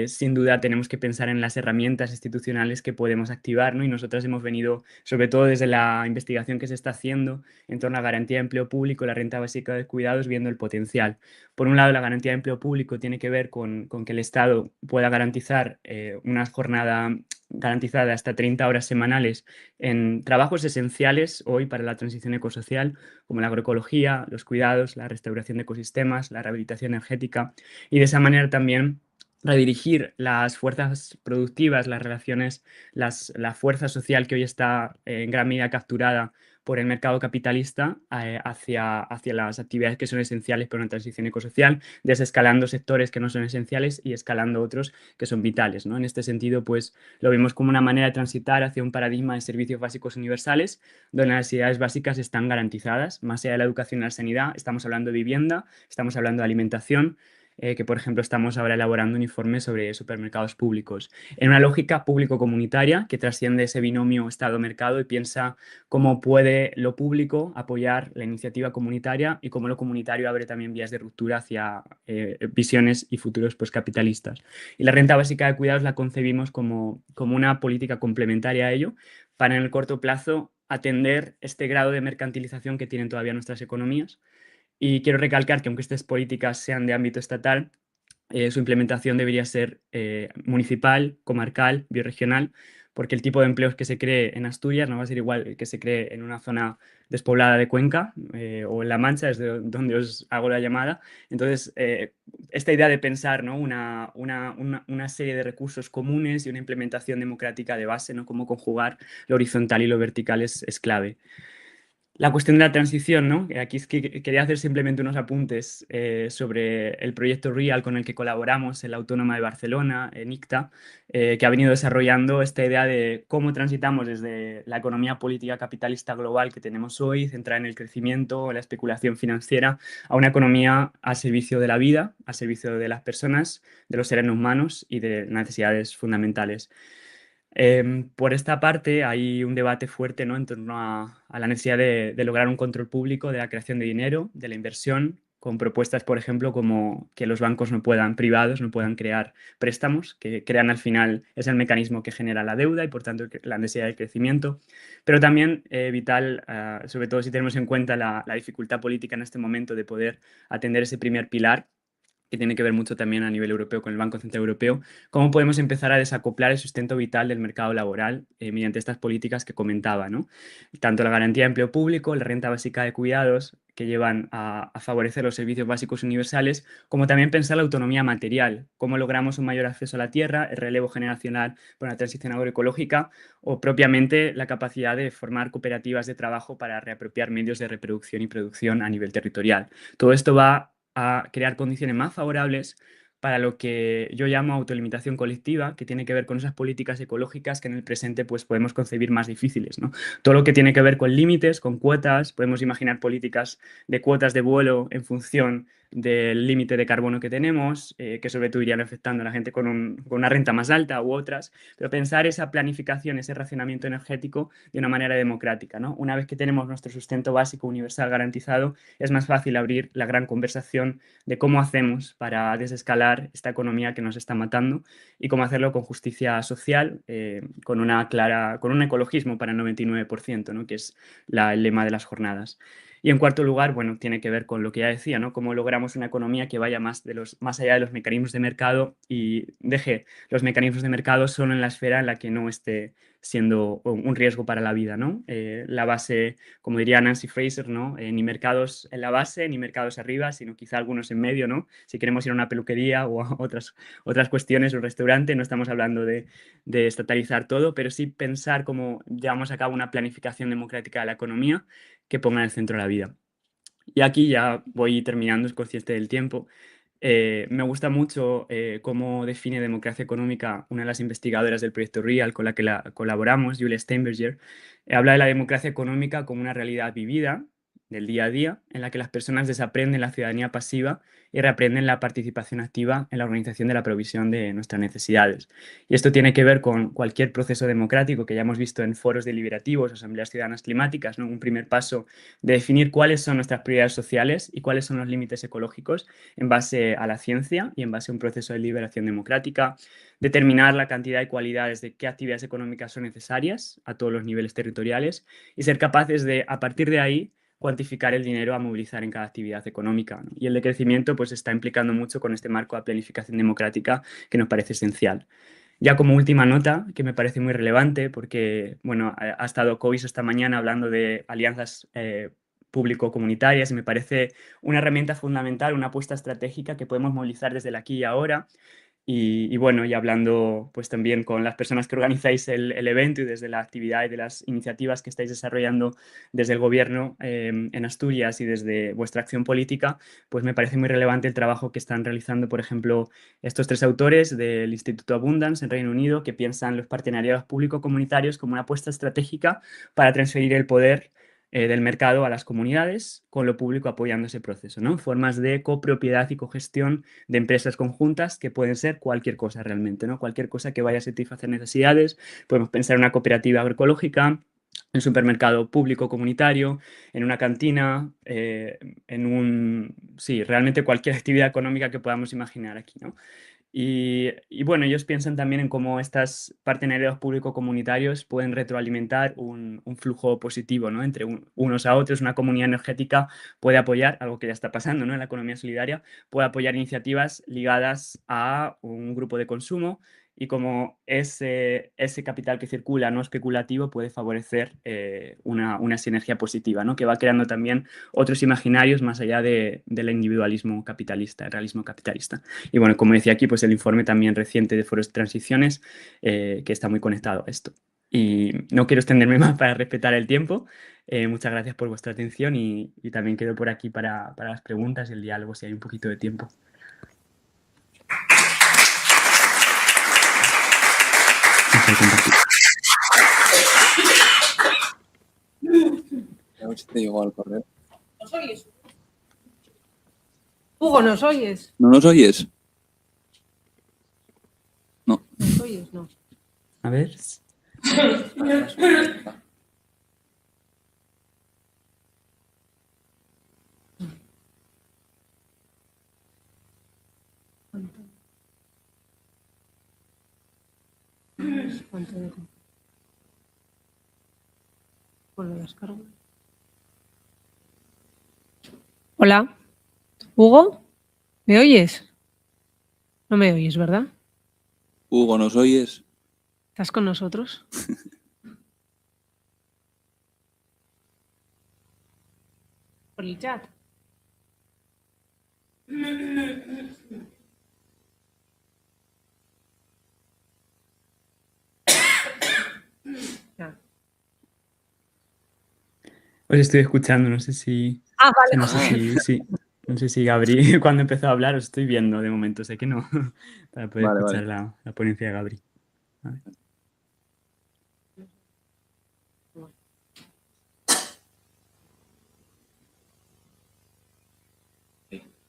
sin duda tenemos que pensar en las herramientas institucionales que podemos activar, ¿no? Y nosotras hemos venido, sobre todo desde la investigación que se está haciendo en torno a la garantía de empleo público, la renta básica de cuidados, viendo el potencial. Por un lado, la garantía de empleo público tiene que ver con que el Estado pueda garantizar una jornada garantizada hasta 30 horas semanales en trabajos esenciales hoy para la transición ecosocial, como la agroecología, los cuidados, la restauración de ecosistemas, la rehabilitación energética, y de esa manera también redirigir las fuerzas productivas, las relaciones, la fuerza social que hoy está en gran medida capturada por el mercado capitalista hacia las actividades que son esenciales para una transición ecosocial, desescalando sectores que no son esenciales y escalando otros que son vitales, ¿no? En este sentido, pues lo vemos como una manera de transitar hacia un paradigma de servicios básicos universales, donde las necesidades básicas están garantizadas, más allá de la educación y la sanidad. Estamos hablando de vivienda, estamos hablando de alimentación, que por ejemplo estamos ahora elaborando un informe sobre supermercados públicos, en una lógica público-comunitaria que trasciende ese binomio Estado-mercado y piensa cómo puede lo público apoyar la iniciativa comunitaria y cómo lo comunitario abre también vías de ruptura hacia visiones y futuros capitalistas. Y la renta básica de cuidados la concebimos como una política complementaria a ello, para en el corto plazo atender este grado de mercantilización que tienen todavía nuestras economías. Y quiero recalcar que aunque estas políticas sean de ámbito estatal, su implementación debería ser municipal, comarcal, bioregional, porque el tipo de empleos que se cree en Asturias no va a ser igual el que se cree en una zona despoblada de Cuenca o en La Mancha, desde donde os hago la llamada. Entonces, esta idea de pensar, ¿no? una serie de recursos comunes y una implementación democrática de base, ¿no? Cómo conjugar lo horizontal y lo vertical es clave. La cuestión de la transición, ¿no? Aquí es que quería hacer simplemente unos apuntes sobre el proyecto REAL con el que colaboramos en la Autónoma de Barcelona, en ICTA, que ha venido desarrollando esta idea de cómo transitamos desde la economía política capitalista global que tenemos hoy, centrada en el crecimiento, la especulación financiera, a una economía al servicio de la vida, al servicio de las personas, de los seres humanos y de necesidades fundamentales. Por esta parte hay un debate fuerte, ¿no? En torno a la necesidad de lograr un control público de la creación de dinero, de la inversión, con propuestas, por ejemplo, como que los bancos privados no puedan crear préstamos, que crean al final, es el mecanismo que genera la deuda y por tanto la necesidad de crecimiento, pero también vital, sobre todo si tenemos en cuenta la dificultad política en este momento de poder atender ese primer pilar, que tiene que ver mucho también a nivel europeo con el Banco Central Europeo, cómo podemos empezar a desacoplar el sustento vital del mercado laboral mediante estas políticas que comentaba, ¿no? Tanto la garantía de empleo público, la renta básica de cuidados, que llevan a favorecer los servicios básicos universales, como también pensar la autonomía material, cómo logramos un mayor acceso a la tierra, el relevo generacional por una transición agroecológica o propiamente la capacidad de formar cooperativas de trabajo para reapropiar medios de reproducción y producción a nivel territorial. Todo esto va a crear condiciones más favorables para lo que yo llamo autolimitación colectiva, que tiene que ver con esas políticas ecológicas que en el presente pues, podemos concebir más difíciles, ¿no? Todo lo que tiene que ver con límites, con cuotas, podemos imaginar políticas de cuotas de vuelo en función del límite de carbono que tenemos, que sobre todo irían afectando a la gente con una renta más alta u otras, pero pensar esa planificación, ese racionamiento energético de una manera democrática, ¿no? Una vez que tenemos nuestro sustento básico universal garantizado, es más fácil abrir la gran conversación de cómo hacemos para desescalar esta economía que nos está matando y cómo hacerlo con justicia social, con un ecologismo para el 99%, ¿no? Que es el lema de las jornadas. Y en cuarto lugar, bueno, tiene que ver con lo que ya decía, ¿no? Cómo logramos una economía que vaya más allá de los mecanismos de mercado y deje los mecanismos de mercado solo en la esfera en la que no esté siendo un riesgo para la vida, ¿no? La base, como diría Nancy Fraser, ¿no? Ni mercados en la base, ni mercados arriba, sino quizá algunos en medio, ¿no? Si queremos ir a una peluquería o a otras cuestiones, un restaurante, no estamos hablando de estatalizar todo, pero sí pensar cómo llevamos a cabo una planificación democrática de la economía que ponga en el centro la vida. Y aquí ya voy terminando, es consciente del tiempo. Me gusta mucho cómo define democracia económica una de las investigadoras del proyecto REAL con la que colaboramos, Julia Steinberger. Habla de la democracia económica como una realidad vivida del día a día, en la que las personas desaprenden la ciudadanía pasiva y reaprenden la participación activa en la organización de la provisión de nuestras necesidades. Y esto tiene que ver con cualquier proceso democrático que ya hemos visto en foros deliberativos, asambleas ciudadanas climáticas, ¿no? Un primer paso de definir cuáles son nuestras prioridades sociales y cuáles son los límites ecológicos en base a la ciencia y en base a un proceso de liberación democrática, determinar la cantidad y cualidades de qué actividades económicas son necesarias a todos los niveles territoriales y ser capaces de, a partir de ahí, cuantificar el dinero a movilizar en cada actividad económica, ¿no? Y el decrecimiento pues está implicando mucho con este marco de planificación democrática que nos parece esencial. Ya como última nota, que me parece muy relevante, porque bueno, ha estado COIS esta mañana hablando de alianzas público-comunitarias y me parece una herramienta fundamental, una apuesta estratégica que podemos movilizar desde el aquí y ahora. Y bueno, y hablando pues también con las personas que organizáis el evento y desde la actividad y de las iniciativas que estáis desarrollando desde el gobierno en Asturias y desde vuestra acción política, pues me parece muy relevante el trabajo que están realizando, por ejemplo, estos tres autores del Instituto Abundance en Reino Unido, que piensan los partenariados público-comunitarios como una apuesta estratégica para transferir el poder del mercado a las comunidades, con lo público apoyando ese proceso, ¿no? Formas de copropiedad y cogestión de empresas conjuntas que pueden ser cualquier cosa realmente, ¿no? Cualquier cosa que vaya a satisfacer necesidades. Podemos pensar en una cooperativa agroecológica, en un supermercado público comunitario, en una cantina, sí, realmente cualquier actividad económica que podamos imaginar aquí, ¿no? Y bueno, ellos piensan también en cómo estas partenariados público-comunitarios pueden retroalimentar un flujo positivo, ¿no? Entre unos a otros. Una comunidad energética puede apoyar, algo que ya está pasando, ¿no? En la economía solidaria, puede apoyar iniciativas ligadas a un grupo de consumo y como ese capital que circula no especulativo puede favorecer una sinergia positiva, ¿no? Que va creando también otros imaginarios más allá del individualismo capitalista, el realismo capitalista. Y bueno, como decía aquí, pues el informe también reciente de Foros de Transiciones, que está muy conectado a esto. Y no quiero extenderme más para respetar el tiempo. Muchas gracias por vuestra atención y también quedo por aquí para las preguntas y el diálogo si hay un poquito de tiempo. A ver si te llegó al correo. ¿Nos oyes? Hugo, ¿nos oyes? ¿No nos oyes? No. ¿Nos oyes? No. A ver. Hola. ¿Hugo? ¿Me oyes? No me oyes, ¿verdad? Hugo, ¿nos oyes? ¿Estás con nosotros? Por el chat. Os estoy escuchando, no sé si... Ah, vale. No sé si, sí. No sé si Gabri, cuando empezó a hablar, os estoy viendo de momento, sé que no, para poder Vale, escuchar vale. la ponencia de Gabri. A ver.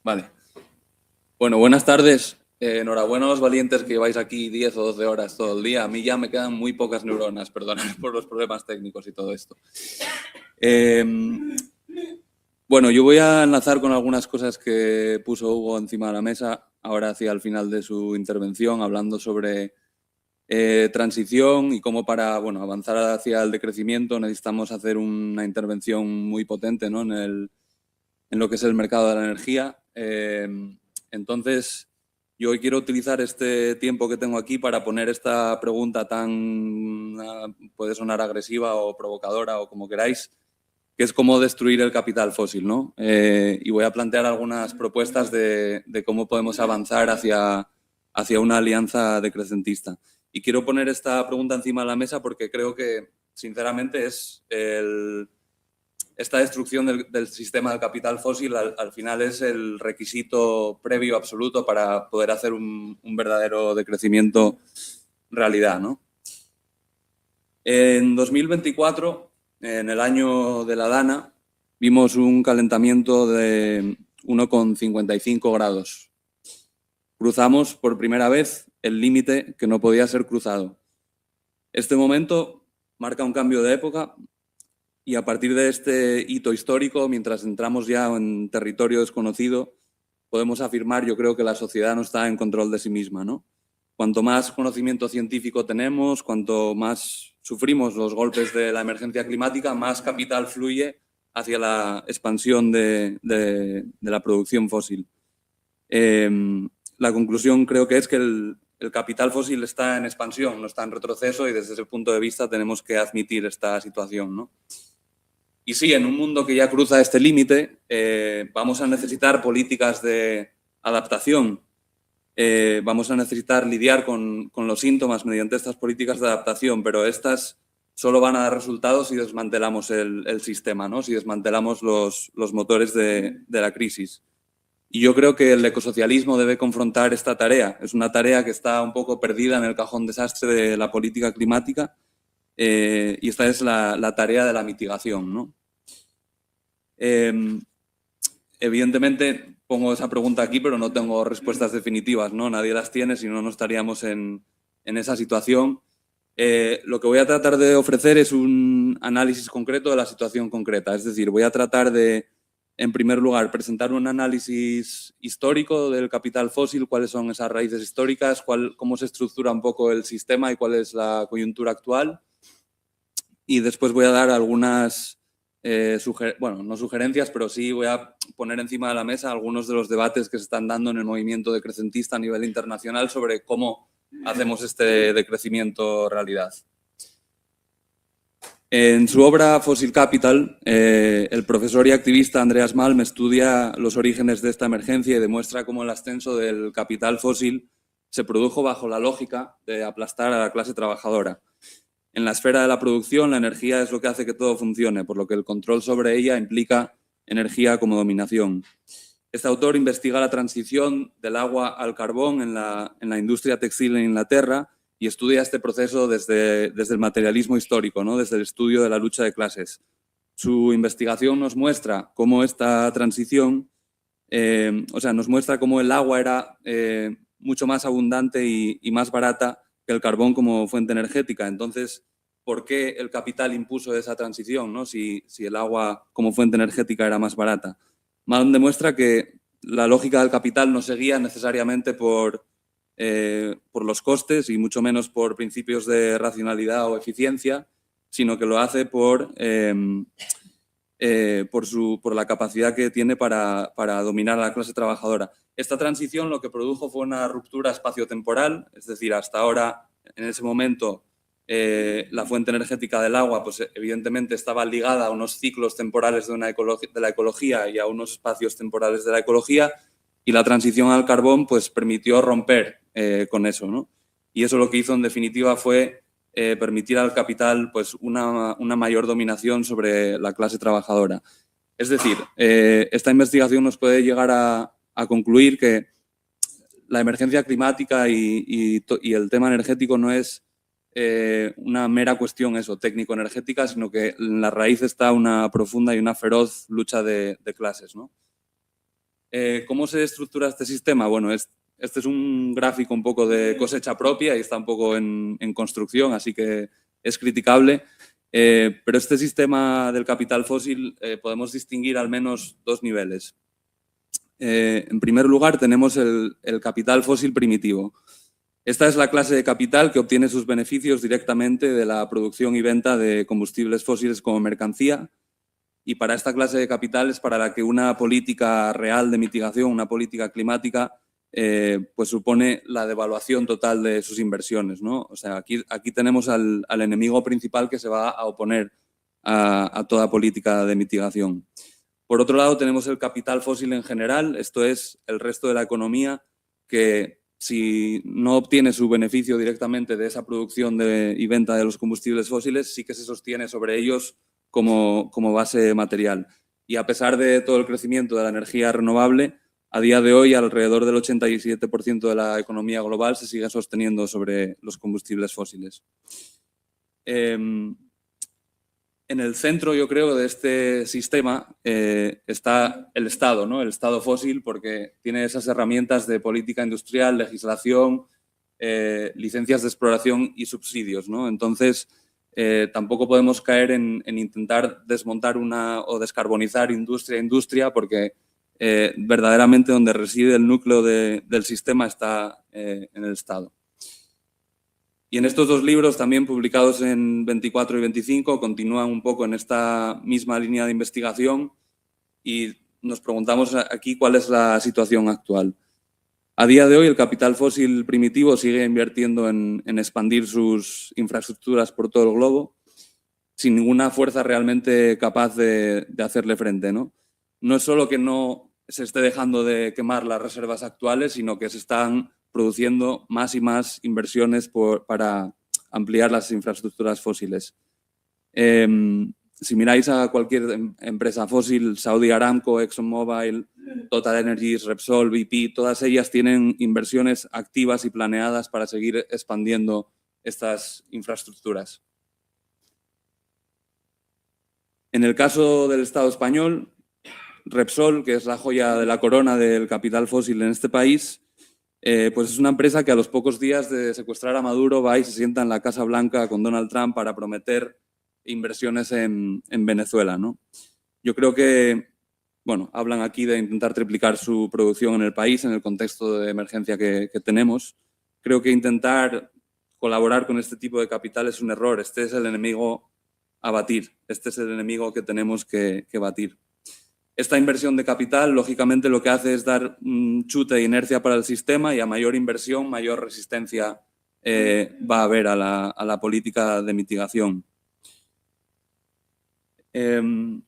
Vale. Bueno, buenas tardes. Enhorabuena a los valientes que lleváis aquí 10 o 12 horas todo el día. A mí ya me quedan muy pocas neuronas, perdonad por los problemas técnicos y todo esto. Bueno, yo voy a enlazar con algunas cosas que puso Hugo encima de la mesa, ahora hacia el final de su intervención, hablando sobre transición y cómo para avanzar hacia el decrecimiento necesitamos hacer una intervención muy potente, ¿no? en lo que es el mercado de la energía. Entonces, yo hoy quiero utilizar este tiempo que tengo aquí para poner esta pregunta tan, puede sonar agresiva o provocadora o como queráis, que es cómo destruir el capital fósil, ¿no? Y voy a plantear algunas propuestas de cómo podemos avanzar hacia una alianza decrecentista. Y quiero poner esta pregunta encima de la mesa porque creo que, sinceramente, es esta destrucción del sistema del capital fósil al final es el requisito previo absoluto para poder hacer un verdadero decrecimiento realidad, ¿no? En 2024, en el año de la Dana, vimos un calentamiento de 1,55 grados. Cruzamos por primera vez el límite que no podía ser cruzado. Este momento marca un cambio de época y a partir de este hito histórico, mientras entramos ya en territorio desconocido, podemos afirmar, yo creo, que la sociedad no está en control de sí misma, ¿no? Cuanto más conocimiento científico tenemos, cuanto más sufrimos los golpes de la emergencia climática, más capital fluye hacia la expansión de la producción fósil. La conclusión creo que es que el capital fósil está en expansión, no está en retroceso, y desde ese punto de vista tenemos que admitir esta situación, ¿no? Y sí, en un mundo que ya cruza este límite, vamos a necesitar políticas de adaptación. Vamos a necesitar lidiar con los síntomas mediante estas políticas de adaptación, pero estas solo van a dar resultados si desmantelamos el sistema, ¿no? Si desmantelamos los motores de la crisis. Y yo creo que el ecosocialismo debe confrontar esta tarea. Es una tarea que está un poco perdida en el cajón desastre de la política climática, y esta es la tarea de la mitigación, ¿no? Evidentemente pongo esa pregunta aquí, pero no tengo respuestas definitivas, ¿no? Nadie las tiene, si no, no estaríamos en esa situación. Lo que voy a tratar de ofrecer es un análisis concreto de la situación concreta. Es decir, voy a tratar de, en primer lugar, presentar un análisis histórico del capital fósil, cuáles son esas raíces históricas, cómo se estructura un poco el sistema y cuál es la coyuntura actual. Y después voy a dar algunas, no sugerencias, pero sí voy a poner encima de la mesa algunos de los debates que se están dando en el movimiento decrecentista a nivel internacional sobre cómo hacemos este decrecimiento realidad. En su obra Fossil Capital, el profesor y activista Andreas Malm estudia los orígenes de esta emergencia y demuestra cómo el ascenso del capital fósil se produjo bajo la lógica de aplastar a la clase trabajadora. En la esfera de la producción, la energía es lo que hace que todo funcione, por lo que el control sobre ella implica energía como dominación. Este autor investiga la transición del agua al carbón en la industria textil en Inglaterra y estudia este proceso desde el materialismo histórico, ¿no? Desde el estudio de la lucha de clases. Su investigación nos muestra cómo esta transición, nos muestra cómo el agua era mucho más abundante y más barata que el carbón como fuente energética. Entonces, ¿por qué el capital impuso esa transición, ¿no? Si el agua como fuente energética era más barata? Malm demuestra que la lógica del capital no se guía necesariamente por los costes y mucho menos por principios de racionalidad o eficiencia, sino que lo hace por la capacidad que tiene para dominar a la clase trabajadora. Esta transición lo que produjo fue una ruptura espaciotemporal, es decir, hasta ahora, en ese momento, la fuente energética del agua, pues evidentemente estaba ligada a unos ciclos temporales de la ecología y a unos espacios temporales de la ecología, y la transición al carbón pues permitió romper con eso, ¿no? Y eso lo que hizo en definitiva fue permitir al capital pues una mayor dominación sobre la clase trabajadora. Es decir, esta investigación nos puede llegar a concluir que la emergencia climática y el tema energético no es una mera cuestión técnico-energética, sino que en la raíz está una profunda y una feroz lucha de clases, ¿no? ¿Cómo se estructura este sistema? Bueno, este es un gráfico un poco de cosecha propia y está un poco en construcción, así que es criticable. Pero este sistema del capital fósil podemos distinguir al menos dos niveles. En primer lugar, tenemos el capital fósil primitivo. Esta es la clase de capital que obtiene sus beneficios directamente de la producción y venta de combustibles fósiles como mercancía. Y para esta clase de capital es para la que una política real de mitigación, una política climática, pues supone la devaluación total de sus inversiones, ¿no? O sea, aquí tenemos al enemigo principal que se va a oponer a toda política de mitigación. Por otro lado, tenemos el capital fósil en general, esto es el resto de la economía que, si no obtiene su beneficio directamente de esa producción y venta de los combustibles fósiles, sí que se sostiene sobre ellos como base material. Y a pesar de todo el crecimiento de la energía renovable, a día de hoy alrededor del 87% de la economía global se sigue sosteniendo sobre los combustibles fósiles. En el centro, yo creo, de este sistema está el Estado, ¿no? El Estado fósil, porque tiene esas herramientas de política industrial, legislación, licencias de exploración y subsidios, ¿no? Entonces, tampoco podemos caer en intentar desmontar o descarbonizar industria, porque verdaderamente donde reside el núcleo del sistema está en el Estado. Y en estos dos libros, también publicados en 24 y 25, continúan un poco en esta misma línea de investigación y nos preguntamos aquí cuál es la situación actual. A día de hoy, el capital fósil primitivo sigue invirtiendo en expandir sus infraestructuras por todo el globo sin ninguna fuerza realmente capaz de hacerle frente, ¿no? No es solo que no se esté dejando de quemar las reservas actuales, sino que se están produciendo más y más inversiones para ampliar las infraestructuras fósiles. Si miráis a cualquier empresa fósil, Saudi Aramco, ExxonMobil, Total Energies, Repsol, BP, todas ellas tienen inversiones activas y planeadas para seguir expandiendo estas infraestructuras. En el caso del Estado español, Repsol, que es la joya de la corona del capital fósil en este país, pues es una empresa que a los pocos días de secuestrar a Maduro va y se sienta en la Casa Blanca con Donald Trump para prometer inversiones en Venezuela, ¿no? Yo creo que, bueno, hablan aquí de intentar triplicar su producción en el país en el contexto de emergencia que tenemos. Creo que intentar colaborar con este tipo de capital es un error. Este es el enemigo a batir. Este es el enemigo que tenemos que batir. Esta inversión de capital, lógicamente, lo que hace es dar un chute de inercia para el sistema y a mayor inversión, mayor resistencia va a haber a la política de mitigación. En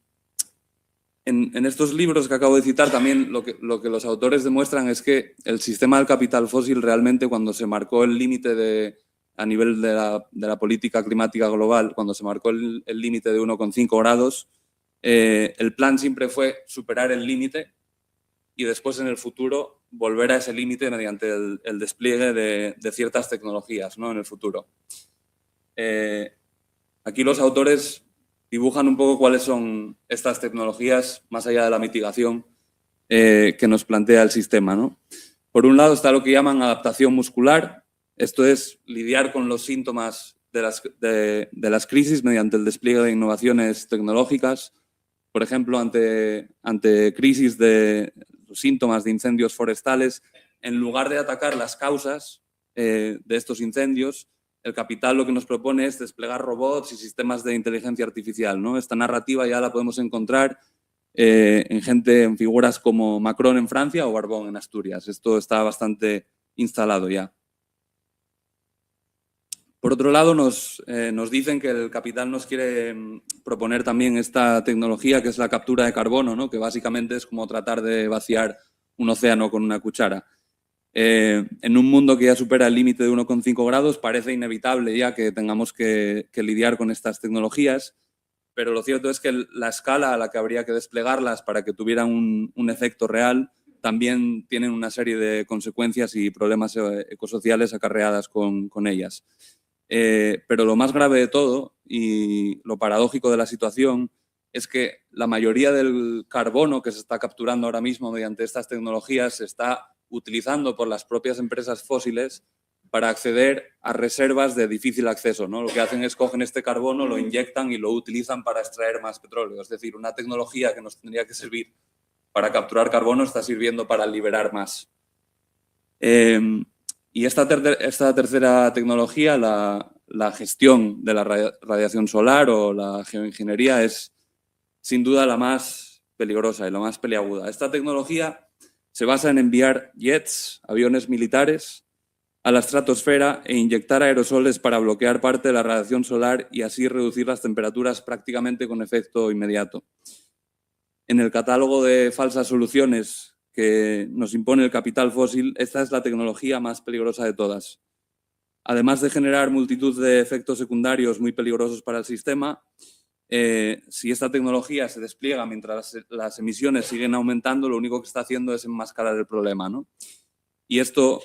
estos libros que acabo de citar también lo que los autores demuestran es que el sistema del capital fósil realmente, cuando se marcó el límite a nivel de la política climática global, cuando se marcó el límite de 1,5 grados, el plan siempre fue superar el límite y después en el futuro volver a ese límite mediante el despliegue de ciertas tecnologías, ¿no? En el futuro. Aquí los autores dibujan un poco cuáles son estas tecnologías más allá de la mitigación que nos plantea el sistema, ¿no? Por un lado está lo que llaman adaptación muscular. Esto es lidiar con los síntomas de las crisis mediante el despliegue de innovaciones tecnológicas. Por ejemplo, ante crisis de síntomas de incendios forestales, en lugar de atacar las causas de estos incendios, el capital lo que nos propone es desplegar robots y sistemas de inteligencia artificial, ¿no? Esta narrativa ya la podemos encontrar en figuras como Macron en Francia o Barbón en Asturias. Esto está bastante instalado ya. Por otro lado, nos dicen que el capital nos quiere proponer también esta tecnología que es la captura de carbono, ¿no? Que básicamente es como tratar de vaciar un océano con una cuchara. En un mundo que ya supera el límite de 1,5 grados, parece inevitable ya que tengamos que lidiar con estas tecnologías, pero lo cierto es que la escala a la que habría que desplegarlas para que tuvieran un efecto real también tienen una serie de consecuencias y problemas ecosociales acarreadas con ellas. Pero lo más grave de todo y lo paradójico de la situación es que la mayoría del carbono que se está capturando ahora mismo mediante estas tecnologías se está utilizando por las propias empresas fósiles para acceder a reservas de difícil acceso, ¿no? Lo que hacen es cogen este carbono, lo inyectan y lo utilizan para extraer más petróleo. Es decir, una tecnología que nos tendría que servir para capturar carbono está sirviendo para liberar más. Y esta tercera tecnología, la gestión de la radiación solar o la geoingeniería, es sin duda la más peligrosa y la más peliaguda. Esta tecnología se basa en enviar jets, aviones militares, a la estratosfera e inyectar aerosoles para bloquear parte de la radiación solar y así reducir las temperaturas prácticamente con efecto inmediato. En el catálogo de falsas soluciones que nos impone el capital fósil, esta es la tecnología más peligrosa de todas. Además de generar multitud de efectos secundarios muy peligrosos para el sistema, si esta tecnología se despliega mientras las emisiones siguen aumentando, lo único que está haciendo es enmascarar el problema, ¿no? Y esto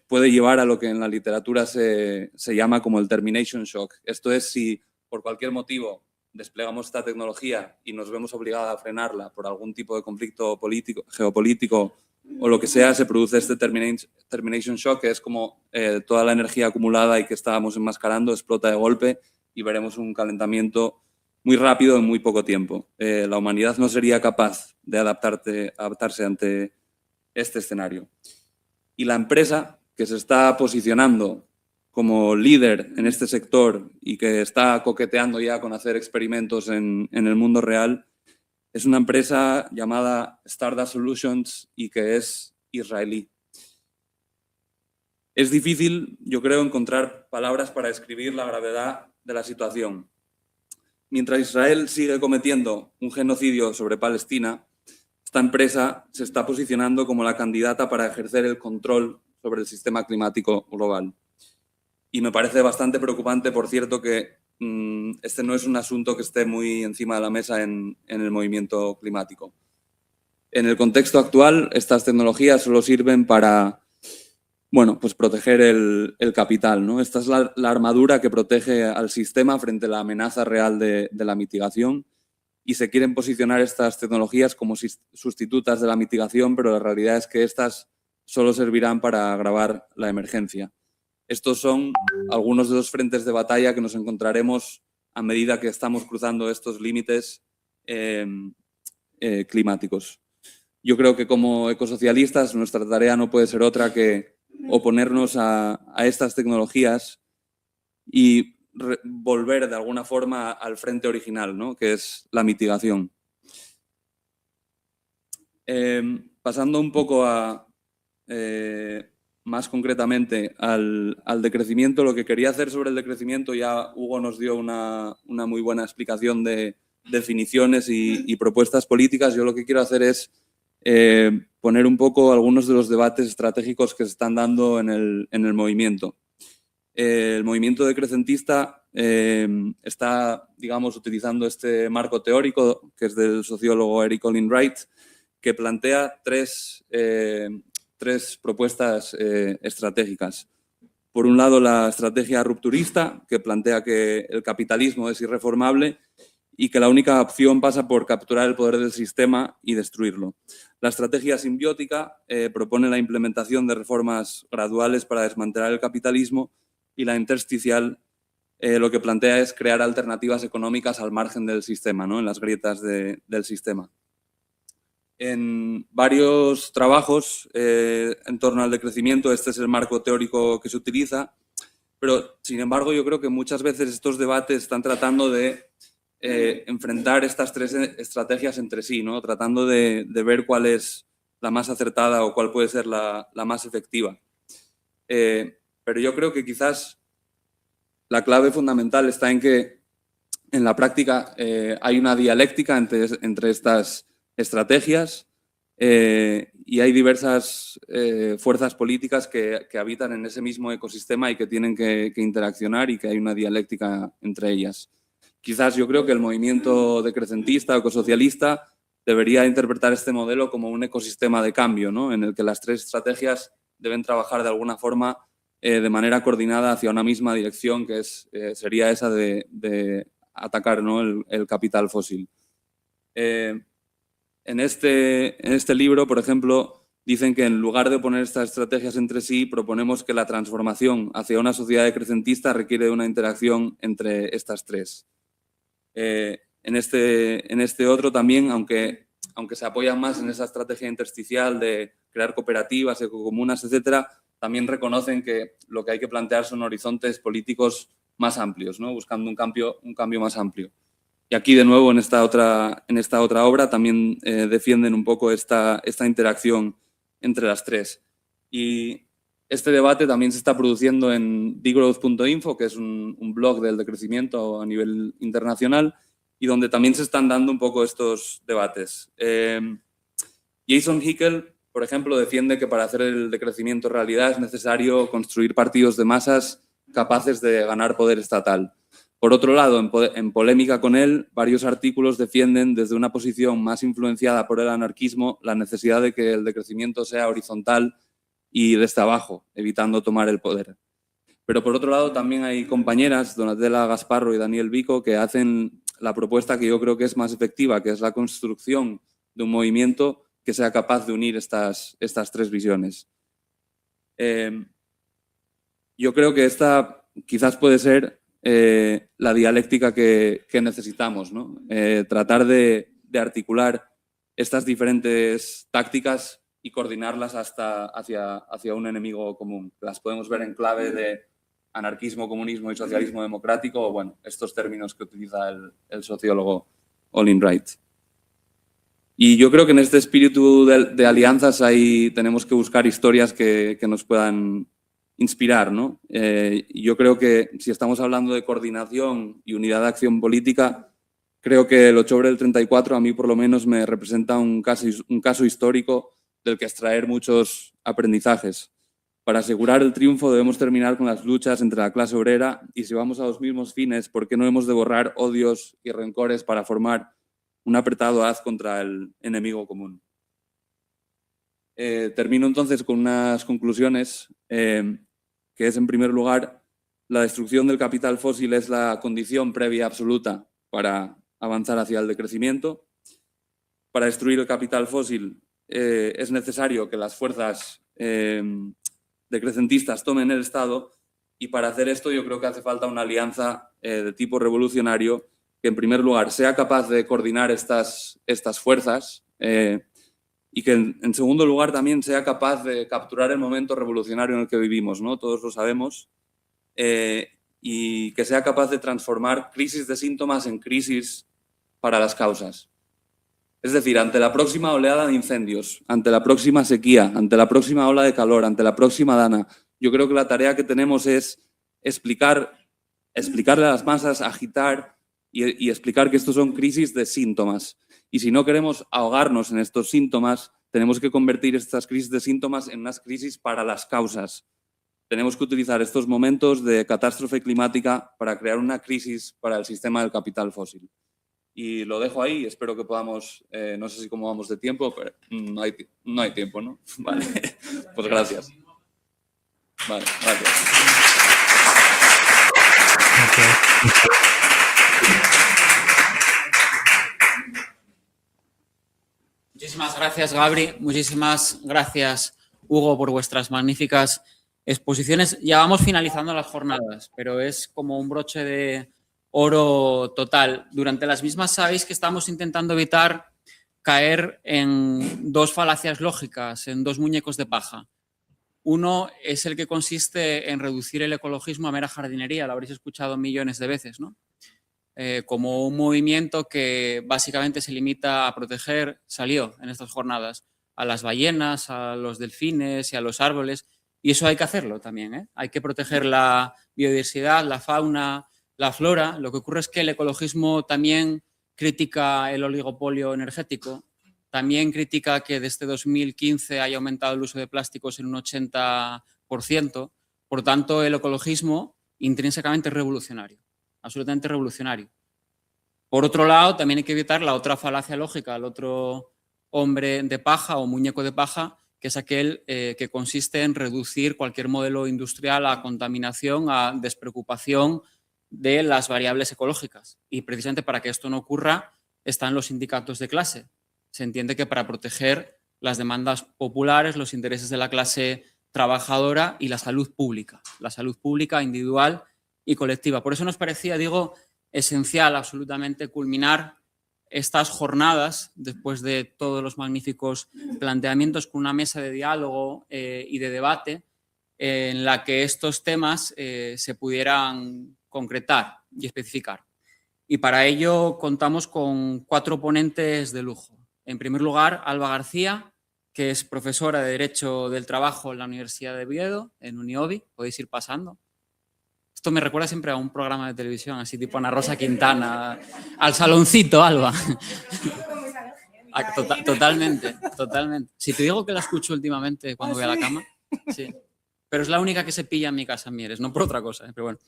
puede llevar a lo que en la literatura se llama como el termination shock. Esto es si por cualquier motivo desplegamos esta tecnología y nos vemos obligados a frenarla por algún tipo de conflicto político, geopolítico o lo que sea, se produce este termination shock, que es como toda la energía acumulada y que estábamos enmascarando explota de golpe y veremos un calentamiento muy rápido en muy poco tiempo. La humanidad no sería capaz de adaptarse ante este escenario. Y la empresa que se está posicionando como líder en este sector y que está coqueteando ya con hacer experimentos en el mundo real es una empresa llamada Stardust Solutions y que es israelí. Es difícil, yo creo, encontrar palabras para describir la gravedad de la situación. Mientras Israel sigue cometiendo un genocidio sobre Palestina, esta empresa se está posicionando como la candidata para ejercer el control sobre el sistema climático global. Y me parece bastante preocupante, por cierto, que este no es un asunto que esté muy encima de la mesa en el movimiento climático. En el contexto actual, estas tecnologías solo sirven para, bueno, pues proteger el capital, ¿no? Esta es la armadura que protege al sistema frente a la amenaza real de la mitigación. Y se quieren posicionar estas tecnologías como sustitutas de la mitigación, pero la realidad es que estas solo servirán para agravar la emergencia. Estos son algunos de los frentes de batalla que nos encontraremos a medida que estamos cruzando estos límites climáticos. Yo creo que como ecosocialistas nuestra tarea no puede ser otra que oponernos a estas tecnologías y volver de alguna forma al frente original, ¿no? Que es la mitigación. Pasando un poco a, más concretamente al decrecimiento, lo que quería hacer sobre el decrecimiento, ya Hugo nos dio una muy buena explicación de definiciones y propuestas políticas. Yo lo que quiero hacer es poner un poco algunos de los debates estratégicos que se están dando en el movimiento. El movimiento decrecentista está, digamos, utilizando este marco teórico que es del sociólogo Eric Olin Wright, que plantea tres propuestas estratégicas. Por un lado, la estrategia rupturista, que plantea que el capitalismo es irreformable y que la única opción pasa por capturar el poder del sistema y destruirlo. La estrategia simbiótica propone la implementación de reformas graduales para desmantelar el capitalismo, y la intersticial lo que plantea es crear alternativas económicas al margen del sistema, ¿no? En las grietas del sistema. En varios trabajos en torno al decrecimiento, este es el marco teórico que se utiliza, pero sin embargo yo creo que muchas veces estos debates están tratando de enfrentar estas tres estrategias entre sí, ¿no? Tratando de ver cuál es la más acertada o cuál puede ser la más efectiva. Pero yo creo que quizás la clave fundamental está en que en la práctica hay una dialéctica entre estas estrategias y hay diversas fuerzas políticas que habitan en ese mismo ecosistema y que tienen que interaccionar y que hay una dialéctica entre ellas. Quizás yo creo que el movimiento decrecentista o ecosocialista debería interpretar este modelo como un ecosistema de cambio, ¿no? En el que las tres estrategias deben trabajar de alguna forma de manera coordinada hacia una misma dirección, que sería esa de atacar, ¿no? el capital fósil. En este libro, por ejemplo, dicen que en lugar de poner estas estrategias entre sí, proponemos que la transformación hacia una sociedad decrecentista requiere de una interacción entre estas tres. En este otro también, aunque se apoyan más en esa estrategia intersticial de crear cooperativas, ecocomunas, etcétera, también reconocen que lo que hay que plantear son horizontes políticos más amplios, ¿no? Buscando un cambio más amplio. Y aquí, de nuevo, en esta otra obra también defienden un poco esta interacción entre las tres. Y este debate también se está produciendo en degrowth.info, que es un blog del decrecimiento a nivel internacional, y donde también se están dando un poco estos debates. Jason Hickel, por ejemplo, defiende que para hacer el decrecimiento realidad es necesario construir partidos de masas capaces de ganar poder estatal. Por otro lado, en polémica con él, varios artículos defienden desde una posición más influenciada por el anarquismo la necesidad de que el decrecimiento sea horizontal y desde abajo, evitando tomar el poder. Pero por otro lado también hay compañeras, Donatella Gasparro y Daniel Vico, que hacen la propuesta que yo creo que es más efectiva, que es la construcción de un movimiento que sea capaz de unir estas tres visiones. Yo creo que esta quizás puede ser la dialéctica que necesitamos, ¿no? Tratar de articular estas diferentes tácticas y coordinarlas hacia un enemigo común. Las podemos ver en clave de anarquismo, comunismo y socialismo democrático, o bueno, estos términos que utiliza el sociólogo Olin Wright. Y yo creo que en este espíritu de alianzas tenemos que buscar historias que nos puedan inspirar, ¿no? Yo creo que si estamos hablando de coordinación y unidad de acción política, creo que el Octubre del 34 a mí por lo menos me representa un caso histórico del que extraer muchos aprendizajes. Para asegurar el triunfo debemos terminar con las luchas entre la clase obrera y si vamos a los mismos fines, ¿por qué no hemos de borrar odios y rencores para formar un apretado haz contra el enemigo común? Termino entonces con unas conclusiones, que es en primer lugar, la destrucción del capital fósil es la condición previa absoluta para avanzar hacia el decrecimiento. Para destruir el capital fósil es necesario que las fuerzas decrecentistas tomen el Estado y para hacer esto yo creo que hace falta una alianza de tipo revolucionario que en primer lugar sea capaz de coordinar estas fuerzas y que en segundo lugar también sea capaz de capturar el momento revolucionario en el que vivimos, ¿no? Todos lo sabemos, y que sea capaz de transformar crisis de síntomas en crisis para las causas. Es decir, ante la próxima oleada de incendios, ante la próxima sequía, ante la próxima ola de calor, ante la próxima dana, yo creo que la tarea que tenemos es explicarle a las masas, agitar y explicar que estos son crisis de síntomas. Y si no queremos ahogarnos en estos síntomas, tenemos que convertir estas crisis de síntomas en unas crisis para las causas. Tenemos que utilizar estos momentos de catástrofe climática para crear una crisis para el sistema del capital fósil. Y lo dejo ahí, espero que podamos, no sé si cómo vamos de tiempo, pero no hay tiempo, ¿no? Vale, pues gracias. Vale, gracias. Muchísimas gracias, Gabri. Muchísimas gracias, Hugo, por vuestras magníficas exposiciones. Ya vamos finalizando las jornadas, pero es como un broche de oro total. Durante las mismas sabéis que estamos intentando evitar caer en dos falacias lógicas, en dos muñecos de paja. Uno es el que consiste en reducir el ecologismo a mera jardinería, lo habréis escuchado millones de veces, ¿no? Como un movimiento que básicamente se limita a proteger, salió en estas jornadas, a las ballenas, a los delfines y a los árboles. Y eso hay que hacerlo también, ¿eh? Hay que proteger la biodiversidad, la fauna, la flora. Lo que ocurre es que el ecologismo también critica el oligopolio energético, también critica que desde 2015 haya aumentado el uso de plásticos en un 80%. Por tanto, el ecologismo intrínsecamente es revolucionario, absolutamente revolucionario. Por otro lado, también hay que evitar la otra falacia lógica, el otro hombre de paja o muñeco de paja, que es aquel que consiste en reducir cualquier modelo industrial a contaminación, a despreocupación de las variables ecológicas. Y precisamente para que esto no ocurra, están los sindicatos de clase. Se entiende que para proteger las demandas populares, los intereses de la clase trabajadora y la salud pública individual y colectiva. Por eso nos parecía, digo, esencial absolutamente culminar estas jornadas, después de todos los magníficos planteamientos, con una mesa de diálogo y de debate en la que estos temas se pudieran concretar y especificar. Y para ello contamos con 4 ponentes de lujo. En primer lugar, Alba García, que es profesora de Derecho del Trabajo en la Universidad de Oviedo, en Uniovi. Podéis ir pasando. Esto me recuerda siempre a un programa de televisión, así tipo Ana Rosa Quintana, al saloncito, Alba. Totalmente. Si te digo que la escucho últimamente cuando voy a la cama, sí. Pero es la única que se pilla en mi casa, Mieres, no por otra cosa, pero bueno,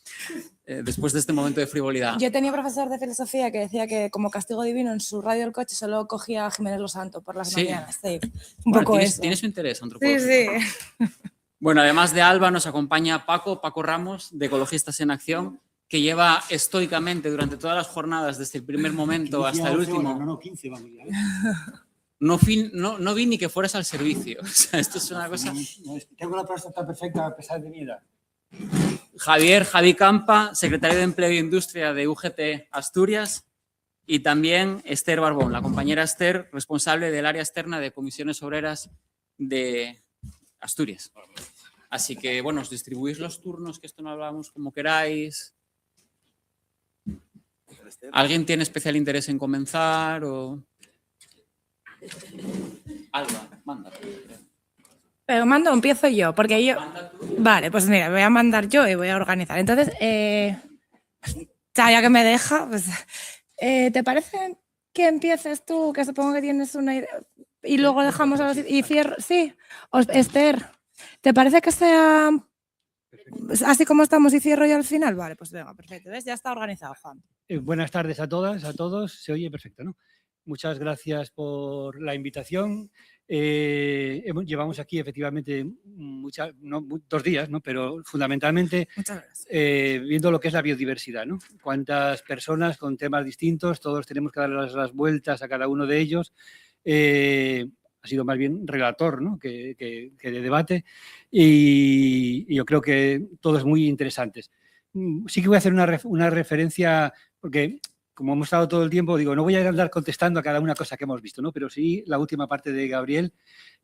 después de este momento de frivolidad. Yo tenía un profesor de filosofía que decía que como castigo divino en su radio del coche solo cogía a Jiménez Losanto por las mañanas. Sí, un poco eso. Tiene su interés antropológico. Sí. Bueno, además de Alba nos acompaña Paco Ramos, de Ecologistas en Acción, que lleva estoicamente durante todas las jornadas, desde el primer momento hasta el último. No, 15 vamos ya. No vi ni que fueras al servicio. O sea, esto es una cosa... Tengo la próstata perfecta a pesar de mi edad. Javi Campa, secretario de Empleo e Industria de UGT Asturias, y también Esther Barbón, la compañera Esther, responsable del área externa de Comisiones Obreras de Asturias. Así que, bueno, os distribuís los turnos, que esto no hablábamos como queráis. ¿Alguien tiene especial interés en comenzar o...? Alba, manda. Pero empiezo yo, porque yo... Vale, pues mira, voy a mandar yo y voy a organizar. Entonces, ya que me deja, pues, ¿te parece que empieces tú? Que supongo que tienes una idea. Y luego dejamos a los... Y cierro... Sí, Esther, ¿te parece que sea así como estamos y cierro yo al final? Vale, pues venga, perfecto. ¿Ves? Ya está organizado, Juan. Buenas tardes a todas, a todos. Se oye perfecto, ¿no? Muchas gracias por la invitación. Llevamos aquí efectivamente 2 días, ¿no? Pero fundamentalmente viendo lo que es la biodiversidad, ¿no? Cuántas personas con temas distintos, todos tenemos que dar las vueltas a cada uno de ellos. Ha sido más bien relator, ¿no? que de debate, y yo creo que todos muy interesantes. Sí que voy a hacer una referencia, porque como hemos estado todo el tiempo, digo, no voy a andar contestando a cada una cosa que hemos visto, ¿no? Pero sí, la última parte de Gabriel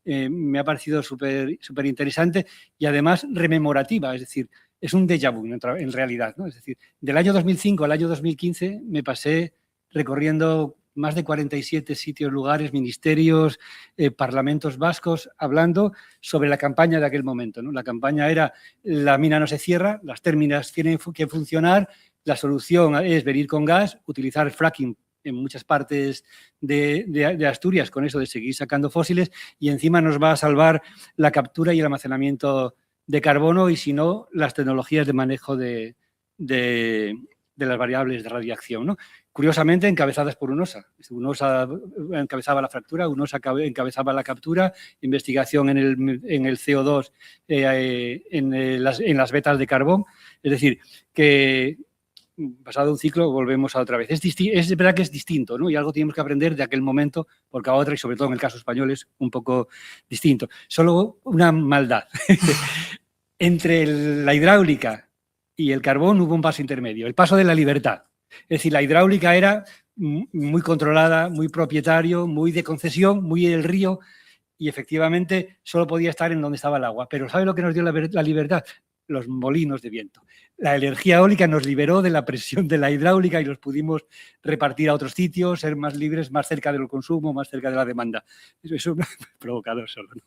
me ha parecido súper interesante y además rememorativa, es decir, es un déjà vu en realidad, ¿no? Es decir, del año 2005 al año 2015 me pasé recorriendo más de 47 sitios, lugares, ministerios, parlamentos vascos, hablando sobre la campaña de aquel momento, ¿no? La campaña era: la mina no se cierra, las términas tienen que funcionar, la solución es venir con gas, utilizar fracking en muchas partes de Asturias, con eso de seguir sacando fósiles, y encima nos va a salvar la captura y el almacenamiento de carbono, y si no, las tecnologías de manejo de las variables de radiación, ¿no? Curiosamente, encabezadas por UNOSA. UNOSA encabezaba la fractura, UNOSA encabezaba la captura, investigación en el CO2, en las vetas de carbón. Es decir, que pasado un ciclo volvemos a otra vez. Es verdad que es distinto, ¿no? Y algo tenemos que aprender de aquel momento, porque a otra, y sobre todo en el caso español, es un poco distinto. Solo una maldad. Entre la hidráulica y el carbón hubo un paso intermedio, el paso de la libertad. Es decir, la hidráulica era muy controlada, muy propietario, muy de concesión, muy del río, y efectivamente solo podía estar en donde estaba el agua. Pero ¿sabe lo que nos dio la libertad? Los molinos de viento. La energía eólica nos liberó de la presión de la hidráulica y los pudimos repartir a otros sitios, ser más libres, más cerca del consumo, más cerca de la demanda. Eso es un provocador solo, ¿no?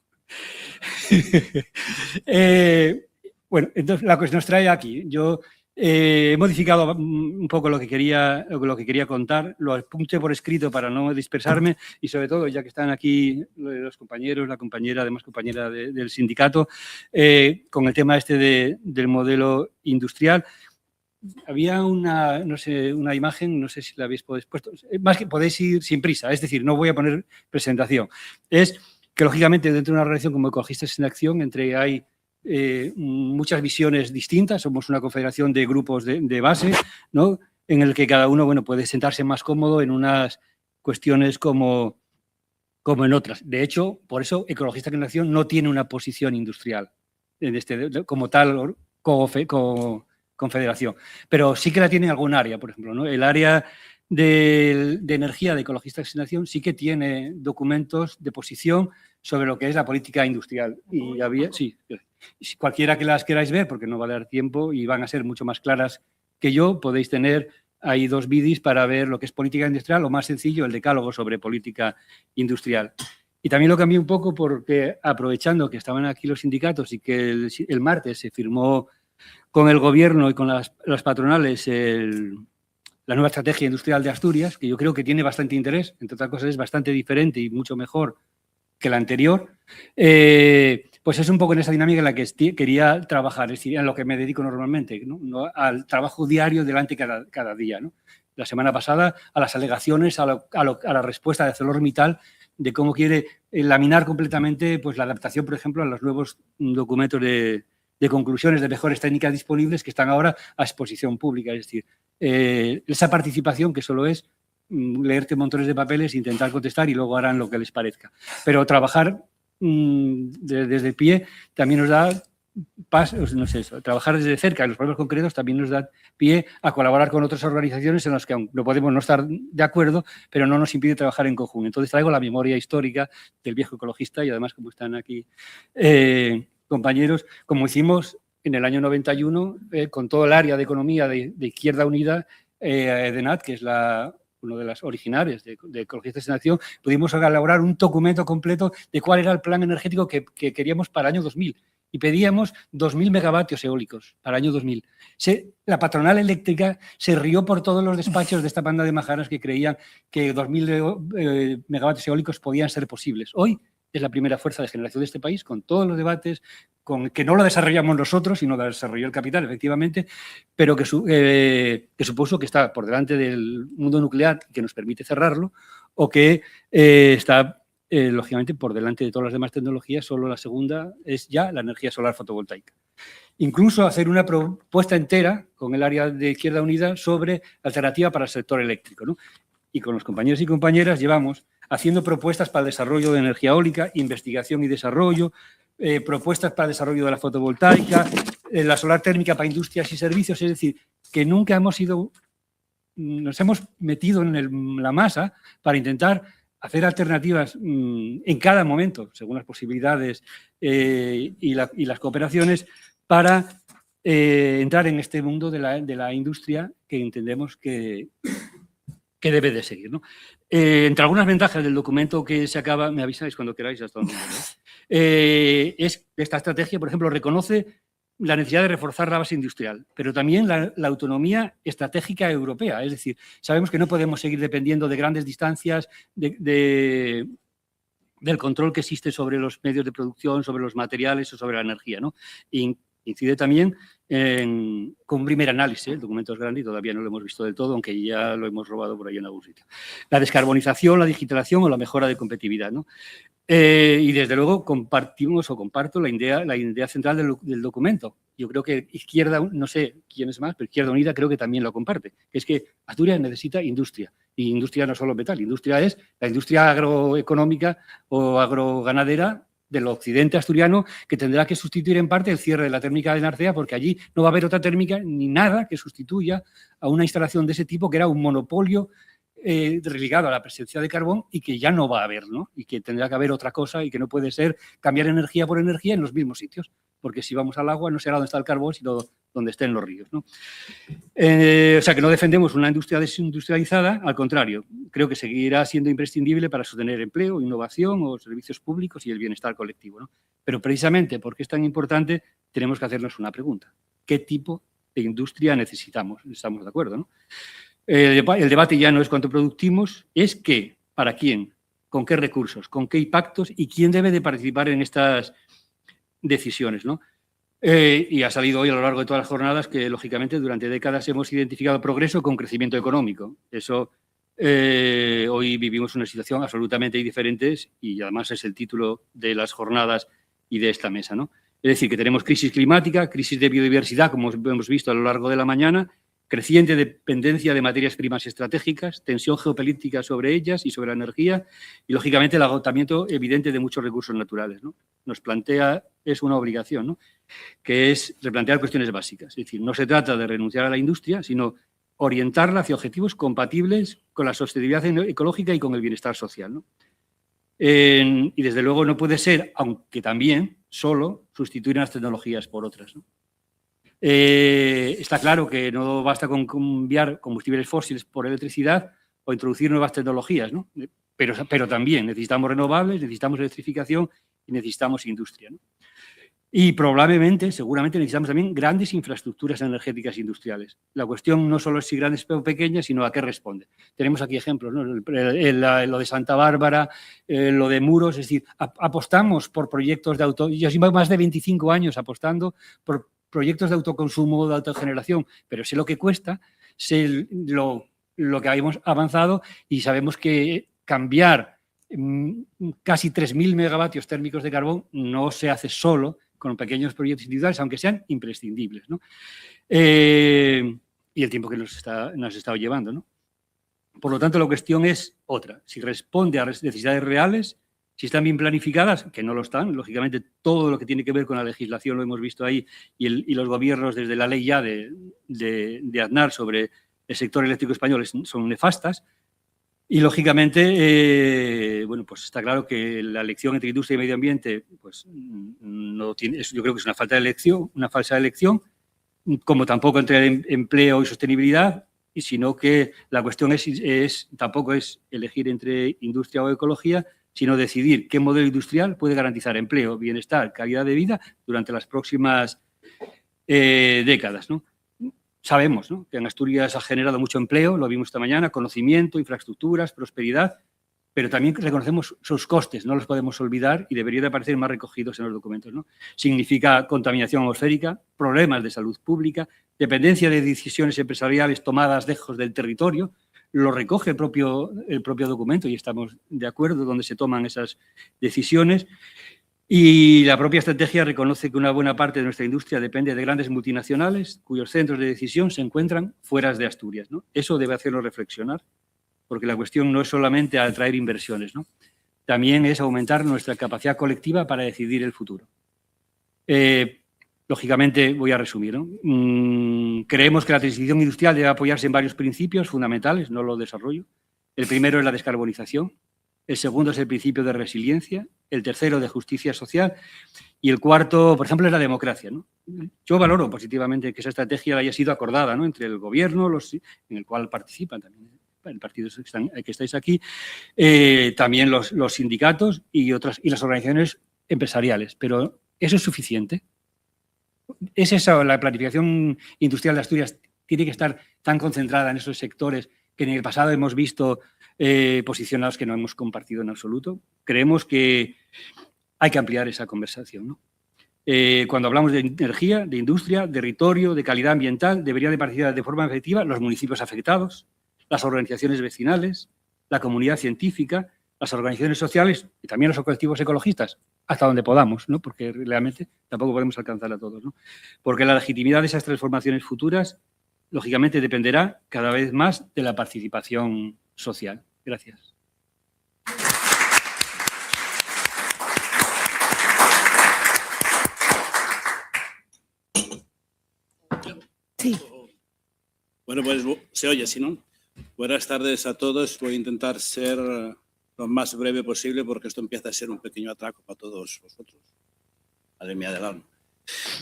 Bueno, entonces la que nos trae aquí, yo he modificado un poco lo que quería contar, lo apunté por escrito para no dispersarme, y sobre todo, ya que están aquí los compañeros, la compañera, además compañera del sindicato, con el tema del modelo industrial. Había una imagen, no sé si la habéis puesto, más que podéis ir sin prisa, es decir, no voy a poner presentación. Es que, lógicamente, dentro de una relación como Ecologistas en Acción, hay muchas visiones distintas, somos una confederación de grupos de base, ¿no? En el que cada uno, bueno, puede sentarse más cómodo en unas cuestiones como en otras. De hecho, por eso Ecologistas en Acción no tiene una posición industrial como tal confederación, pero sí que la tiene en algún área, por ejemplo, ¿no? El área de energía de Ecologistas en Acción sí que tiene documentos de posición sobre lo que es la política industrial. Y cualquiera que las queráis ver, porque no va a dar tiempo y van a ser mucho más claras que yo, podéis tener ahí 2 vídeos para ver lo que es política industrial, o más sencillo, el decálogo sobre política industrial. Y también lo cambié un poco porque, aprovechando que estaban aquí los sindicatos y que el martes se firmó con el gobierno y con las patronales la nueva estrategia industrial de Asturias, que yo creo que tiene bastante interés, entre otras cosas es bastante diferente y mucho mejor que la anterior, pues es un poco en esa dinámica en la que quería trabajar, es decir, en lo que me dedico normalmente, ¿no? Al trabajo diario delante cada día, ¿no? La semana pasada a las alegaciones, a la respuesta de ArcelorMittal de cómo quiere laminar completamente pues, la adaptación, por ejemplo, a los nuevos documentos de conclusiones de mejores técnicas disponibles que están ahora a exposición pública. Es decir, esa participación que solo es leerte montones de papeles, intentar contestar y luego harán lo que les parezca. Pero trabajar desde el pie también nos da no sé, trabajar desde cerca en los problemas concretos también nos da pie a colaborar con otras organizaciones en las que no podemos no estar de acuerdo, pero no nos impide trabajar en conjunto. Entonces traigo la memoria histórica del viejo ecologista y además, como están aquí compañeros, como hicimos en el año 91 con todo el área de economía de Izquierda Unida, EDENAT, que es uno de las originales de Ecologistas en Acción, pudimos elaborar un documento completo de cuál era el plan energético que queríamos para el año 2000. Y pedíamos 2.000 megavatios eólicos para el año 2000. La patronal eléctrica se rió por todos los despachos de esta banda de majaras que creían que 2.000 megavatios eólicos podían ser posibles. Hoy es la primera fuerza de generación de este país, con todos los debates, que no lo desarrollamos nosotros, sino lo desarrolló el capital, efectivamente, pero que supuso que está por delante del mundo nuclear, que nos permite cerrarlo, o que está lógicamente, por delante de todas las demás tecnologías, solo la segunda es ya la energía solar fotovoltaica. Incluso hacer una propuesta entera con el área de Izquierda Unida sobre alternativa para el sector eléctrico, ¿no? Y con los compañeros y compañeras llevamos haciendo propuestas para el desarrollo de energía eólica, investigación y desarrollo, propuestas para el desarrollo de la fotovoltaica, la solar térmica para industrias y servicios, es decir, que nunca nos hemos metido en la masa para intentar hacer alternativas en cada momento, según las posibilidades y las cooperaciones, para entrar en este mundo de la industria que entendemos que debe de seguir, ¿no? Entre algunas ventajas del documento que se acaba, me avisáis cuando queráis, hasta donde, ¿no? Es que esta estrategia, por ejemplo, reconoce la necesidad de reforzar la base industrial, pero también la autonomía estratégica europea. Es decir, sabemos que no podemos seguir dependiendo de grandes distancias del control que existe sobre los medios de producción, sobre los materiales o sobre la energía, ¿no? Y incide también con un primer análisis. El documento es grande y todavía no lo hemos visto del todo, aunque ya lo hemos robado por ahí en algún sitio. La descarbonización, la digitalización o la mejora de competitividad, ¿no? Y desde luego comparto la idea central del documento. Yo creo que Izquierda, no sé quién es más, pero Izquierda Unida creo que también lo comparte. Es que Asturias necesita industria. Y industria no solo metal, industria es la industria agroeconómica o agroganadera del occidente asturiano, que tendrá que sustituir en parte el cierre de la térmica de Narcea, porque allí no va a haber otra térmica ni nada que sustituya a una instalación de ese tipo, que era un monopolio ligado a la presencia de carbón y que ya no va a haber, ¿no? Y que tendrá que haber otra cosa y que no puede ser cambiar energía por energía en los mismos sitios, porque si vamos al agua no será donde está el carbón, sino donde estén los ríos, ¿no? O sea, que no defendemos una industria desindustrializada, al contrario, creo que seguirá siendo imprescindible para sostener empleo, innovación o servicios públicos y el bienestar colectivo, ¿no? Pero precisamente porque es tan importante, tenemos que hacernos una pregunta. ¿Qué tipo de industria necesitamos? Estamos de acuerdo, ¿no? El debate ya no es cuánto producimos, es qué, para quién, con qué recursos, con qué impactos y quién debe de participar en estas decisiones, ¿no? Y ha salido hoy a lo largo de todas las jornadas que, lógicamente, durante décadas hemos identificado progreso con crecimiento económico. Eso, hoy vivimos una situación absolutamente diferente y además es el título de las jornadas y de esta mesa, ¿no? Es decir, que tenemos crisis climática, crisis de biodiversidad, como hemos visto a lo largo de la mañana, creciente dependencia de materias primas estratégicas, tensión geopolítica sobre ellas y sobre la energía y, lógicamente, el agotamiento evidente de muchos recursos naturales, ¿no? Nos plantea, es una obligación, ¿no? Que es replantear cuestiones básicas. Es decir, no se trata de renunciar a la industria, sino orientarla hacia objetivos compatibles con la sostenibilidad ecológica y con el bienestar social, ¿no? Y, desde luego, no puede ser, aunque también, solo sustituir unas tecnologías por otras, ¿no? Está claro que no basta con cambiar combustibles fósiles por electricidad o introducir nuevas tecnologías, ¿no? Pero también necesitamos renovables, necesitamos electrificación y necesitamos industria, ¿no? Y probablemente, seguramente, necesitamos también grandes infraestructuras energéticas industriales. La cuestión no solo es si grandes o pequeñas, sino a qué responde. Tenemos aquí ejemplos, ¿no? Lo de Santa Bárbara, lo de Muros, es decir, apostamos por proyectos de yo llevo más de 25 años apostando por proyectos de autoconsumo, de autogeneración, pero sé lo que cuesta, sé lo que hemos avanzado y sabemos que cambiar casi 3.000 megavatios térmicos de carbón no se hace solo con pequeños proyectos individuales, aunque sean imprescindibles, ¿no? Y el tiempo que nos ha estado llevando, ¿no? Por lo tanto, la cuestión es otra. Si responde a necesidades reales, si están bien planificadas, que no lo están, lógicamente todo lo que tiene que ver con la legislación lo hemos visto ahí y los gobiernos desde la ley ya de Aznar sobre el sector eléctrico español son nefastas. Y, lógicamente, bueno, pues está claro que la elección entre industria y medio ambiente, pues no tiene, yo creo que es una falta de elección, una falsa elección, como tampoco entre empleo y sostenibilidad, y sino que la cuestión tampoco es elegir entre industria o ecología, sino decidir qué modelo industrial puede garantizar empleo, bienestar, calidad de vida durante las próximas décadas, ¿no? Sabemos, ¿no?, que en Asturias ha generado mucho empleo, lo vimos esta mañana, conocimiento, infraestructuras, prosperidad, pero también reconocemos sus costes, no los podemos olvidar y deberían de aparecer más recogidos en los documentos, ¿no? Significa contaminación atmosférica, problemas de salud pública, dependencia de decisiones empresariales tomadas lejos del territorio, lo recoge el propio documento y estamos de acuerdo donde se toman esas decisiones. Y la propia estrategia reconoce que una buena parte de nuestra industria depende de grandes multinacionales cuyos centros de decisión se encuentran fuera de Asturias, ¿no? Eso debe hacernos reflexionar, porque la cuestión no es solamente atraer inversiones, ¿no? También es aumentar nuestra capacidad colectiva para decidir el futuro. Lógicamente, voy a resumir, ¿no? Creemos que la transición industrial debe apoyarse en varios principios fundamentales, no lo desarrollo. El primero es la descarbonización. El segundo es el principio de resiliencia, el tercero de justicia social y el cuarto, por ejemplo, es la democracia, ¿no? Yo valoro positivamente que esa estrategia haya sido acordada, ¿no?, entre el gobierno, en el cual participan también el partido que estáis aquí, también los sindicatos y las organizaciones empresariales. Pero ¿eso es suficiente? ¿Es esa la planificación industrial de Asturias? ¿Tiene que estar tan concentrada en esos sectores que en el pasado hemos visto posicionados que no hemos compartido en absoluto? Creemos que hay que ampliar esa conversación, ¿no? Cuando hablamos de energía, de industria, de territorio, de calidad ambiental, deberían de participar de forma efectiva los municipios afectados, las organizaciones vecinales, la comunidad científica, las organizaciones sociales y también los colectivos ecologistas, hasta donde podamos, ¿no? Porque realmente tampoco podemos alcanzar a todos, ¿no? Porque la legitimidad de esas transformaciones futuras, lógicamente, dependerá cada vez más de la participación social. Gracias. Sí. Bueno, pues se oye, si no. Buenas tardes a todos. Voy a intentar ser lo más breve posible porque esto empieza a ser un pequeño atraco para todos vosotros. Madre mía del alma.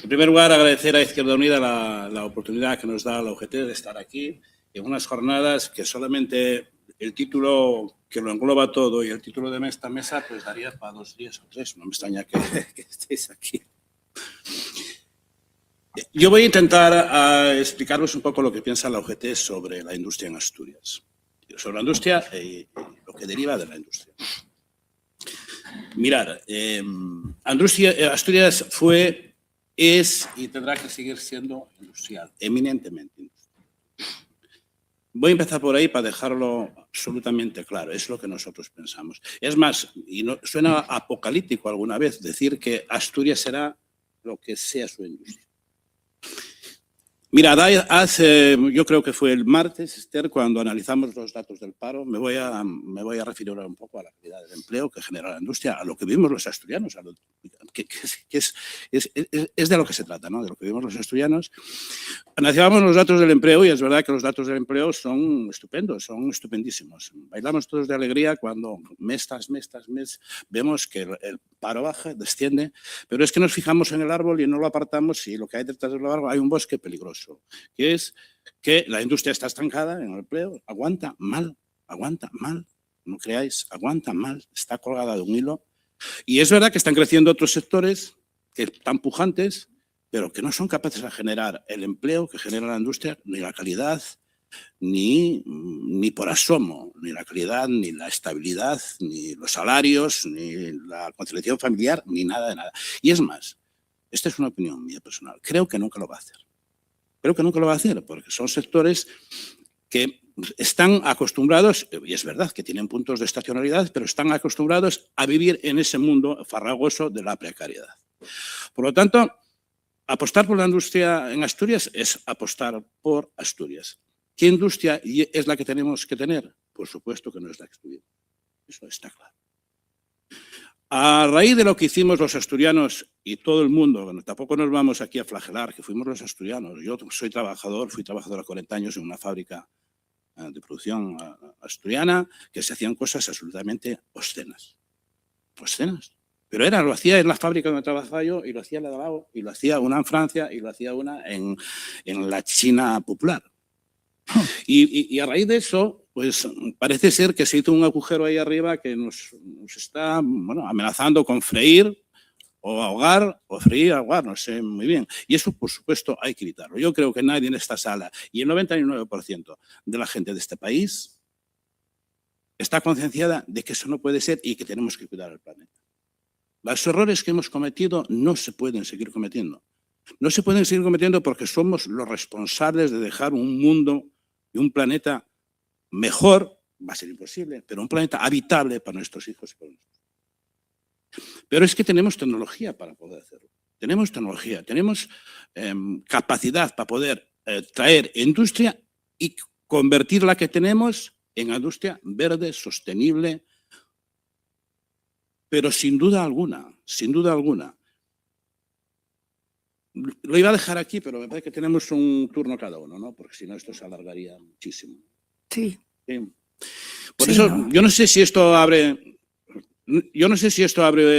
En primer lugar, agradecer a Izquierda Unida la oportunidad que nos da la UGT de estar aquí en unas jornadas que solamente el título que lo engloba todo y el título de esta mesa pues daría para 2 días o 3. No me extraña que estéis aquí. Yo voy a intentar explicaros un poco lo que piensa la UGT sobre la industria en Asturias. Sobre la industria y lo que deriva de la industria. Mirad, Asturias fue, es y tendrá que seguir siendo industrial, eminentemente industrial. Voy a empezar por ahí para dejarlo absolutamente claro, es lo que nosotros pensamos. Es más, y no, suena apocalíptico alguna vez decir que Asturias será lo que sea su industria. Mirad, yo creo que fue el martes, Esther, cuando analizamos los datos del paro, me voy a referir ahora un poco a la calidad del empleo que genera la industria, a lo que vivimos los asturianos, que es de lo que se trata, ¿no? De lo que vivimos los asturianos. Analizábamos los datos del empleo y es verdad que los datos del empleo son estupendos, son estupendísimos. Bailamos todos de alegría cuando mes tras mes vemos que el paro baja, desciende, pero es que nos fijamos en el árbol y no lo apartamos y lo que hay detrás del árbol hay un bosque peligroso, que es que la industria está estancada en el empleo, aguanta mal, no creáis, aguanta mal, está colgada de un hilo. Y es verdad que están creciendo otros sectores que están pujantes, pero que no son capaces de generar el empleo que genera la industria, ni la calidad, ni por asomo, ni la calidad, ni la estabilidad, ni los salarios, ni la conciliación familiar, ni nada de nada. Y es más, esta es una opinión mía personal, creo que nunca lo va a hacer. Creo que nunca lo va a hacer, porque son sectores que están acostumbrados, y es verdad que tienen puntos de estacionalidad, pero están acostumbrados a vivir en ese mundo farragoso de la precariedad. Por lo tanto, apostar por la industria en Asturias es apostar por Asturias. ¿Qué industria es la que tenemos que tener? Por supuesto que no es la que estuvimos. Eso está claro. A raíz de lo que hicimos los asturianos y todo el mundo, bueno, tampoco nos vamos aquí a flagelar, que fuimos los asturianos. Yo fui trabajador a 40 años en una fábrica de producción asturiana, que se hacían cosas absolutamente obscenas. Obscenas. Pero lo hacía en la fábrica donde trabajaba yo, y lo hacía en la de Lao, y lo hacía una en Francia, y lo hacía una en la China popular. Y a raíz de eso, pues parece ser que se hizo un agujero ahí arriba que nos está amenazando con freír o ahogar, o freír, ahogar, no sé muy bien. Y eso, por supuesto, hay que evitarlo. Yo creo que nadie en esta sala, y el 99% de la gente de este país, está concienciada de que eso no puede ser y que tenemos que cuidar el planeta. Los errores que hemos cometido no se pueden seguir cometiendo. No se pueden seguir cometiendo porque somos los responsables de dejar un mundo y un planeta mejor, va a ser imposible, pero un planeta habitable para nuestros hijos y para nosotros. Pero es que tenemos tecnología para poder hacerlo. Tenemos tecnología, tenemos capacidad para poder traer industria y convertir la que tenemos en industria verde, sostenible, pero sin duda alguna, lo iba a dejar aquí, pero me parece que tenemos un turno cada uno, ¿no? Porque si no esto se alargaría muchísimo. Sí. Por eso, yo no sé si esto abre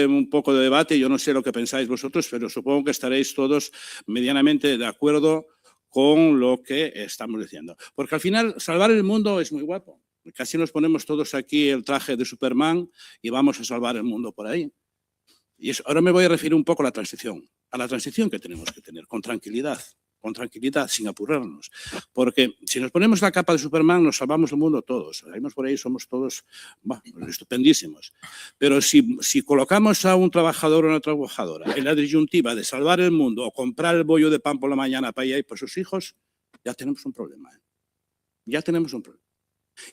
un poco de debate, yo no sé lo que pensáis vosotros, pero supongo que estaréis todos medianamente de acuerdo con lo que estamos diciendo. Porque al final, salvar el mundo es muy guapo. Casi nos ponemos todos aquí el traje de Superman y vamos a salvar el mundo por ahí. Y ahora me voy a referir un poco a la transición que tenemos que tener, con tranquilidad, sin apurarnos. Porque si nos ponemos la capa de Superman, nos salvamos el mundo todos. Salimos por ahí, somos todos estupendísimos. Pero si colocamos a un trabajador o una trabajadora en la disyuntiva de salvar el mundo o comprar el bollo de pan por la mañana para ella y por sus hijos, ya tenemos un problema. Ya tenemos un problema.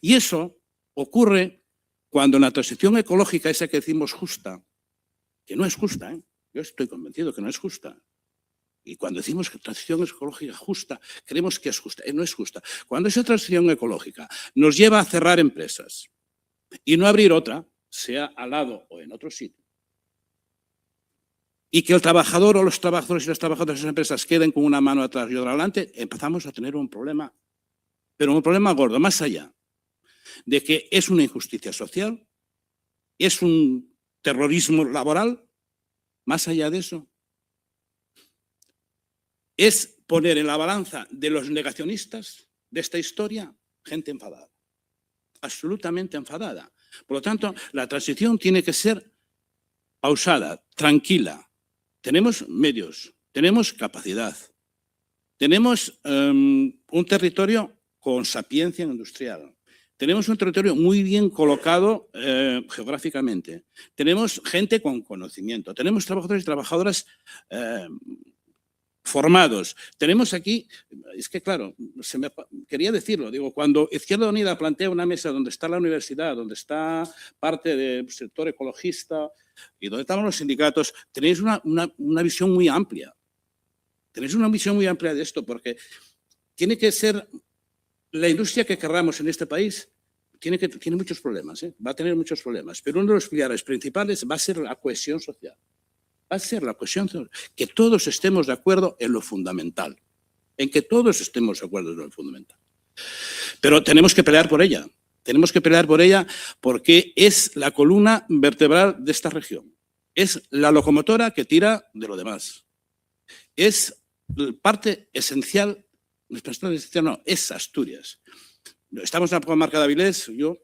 Y eso ocurre cuando la transición ecológica, esa que decimos justa, que no es justa, yo estoy convencido que no es justa. Y cuando decimos que transición ecológica justa, creemos que es justa. No es justa. Cuando esa transición ecológica nos lleva a cerrar empresas y no abrir otra, sea al lado o en otro sitio, y que el trabajador o los trabajadores y las trabajadoras de esas empresas queden con una mano atrás y otra adelante, empezamos a tener un problema, pero un problema gordo, más allá de que es una injusticia social, es un terrorismo laboral, más allá de eso, es poner en la balanza de los negacionistas de esta historia gente enfadada, absolutamente enfadada. Por lo tanto, la transición tiene que ser pausada, tranquila. Tenemos medios, tenemos capacidad, tenemos un territorio con sapiencia industrial. Tenemos un territorio muy bien colocado geográficamente. Tenemos gente con conocimiento. Tenemos trabajadores y trabajadoras formados. Tenemos aquí, es que claro, quería decirlo, digo, cuando Izquierda Unida plantea una mesa donde está la universidad, donde está parte del sector ecologista y donde están los sindicatos, tenéis una visión muy amplia. Tenéis una visión muy amplia de esto porque tiene que ser la industria que querramos en este país. Tiene muchos problemas, va a tener muchos problemas, pero uno de los pilares principales va a ser la cohesión social. Va a ser la cohesión social, que todos estemos de acuerdo en lo fundamental, en que todos estemos de acuerdo en lo fundamental. Pero tenemos que pelear por ella, porque es la columna vertebral de esta región, es la locomotora que tira de lo demás, es parte esencial, es Asturias. Estamos en la comarca de Avilés, yo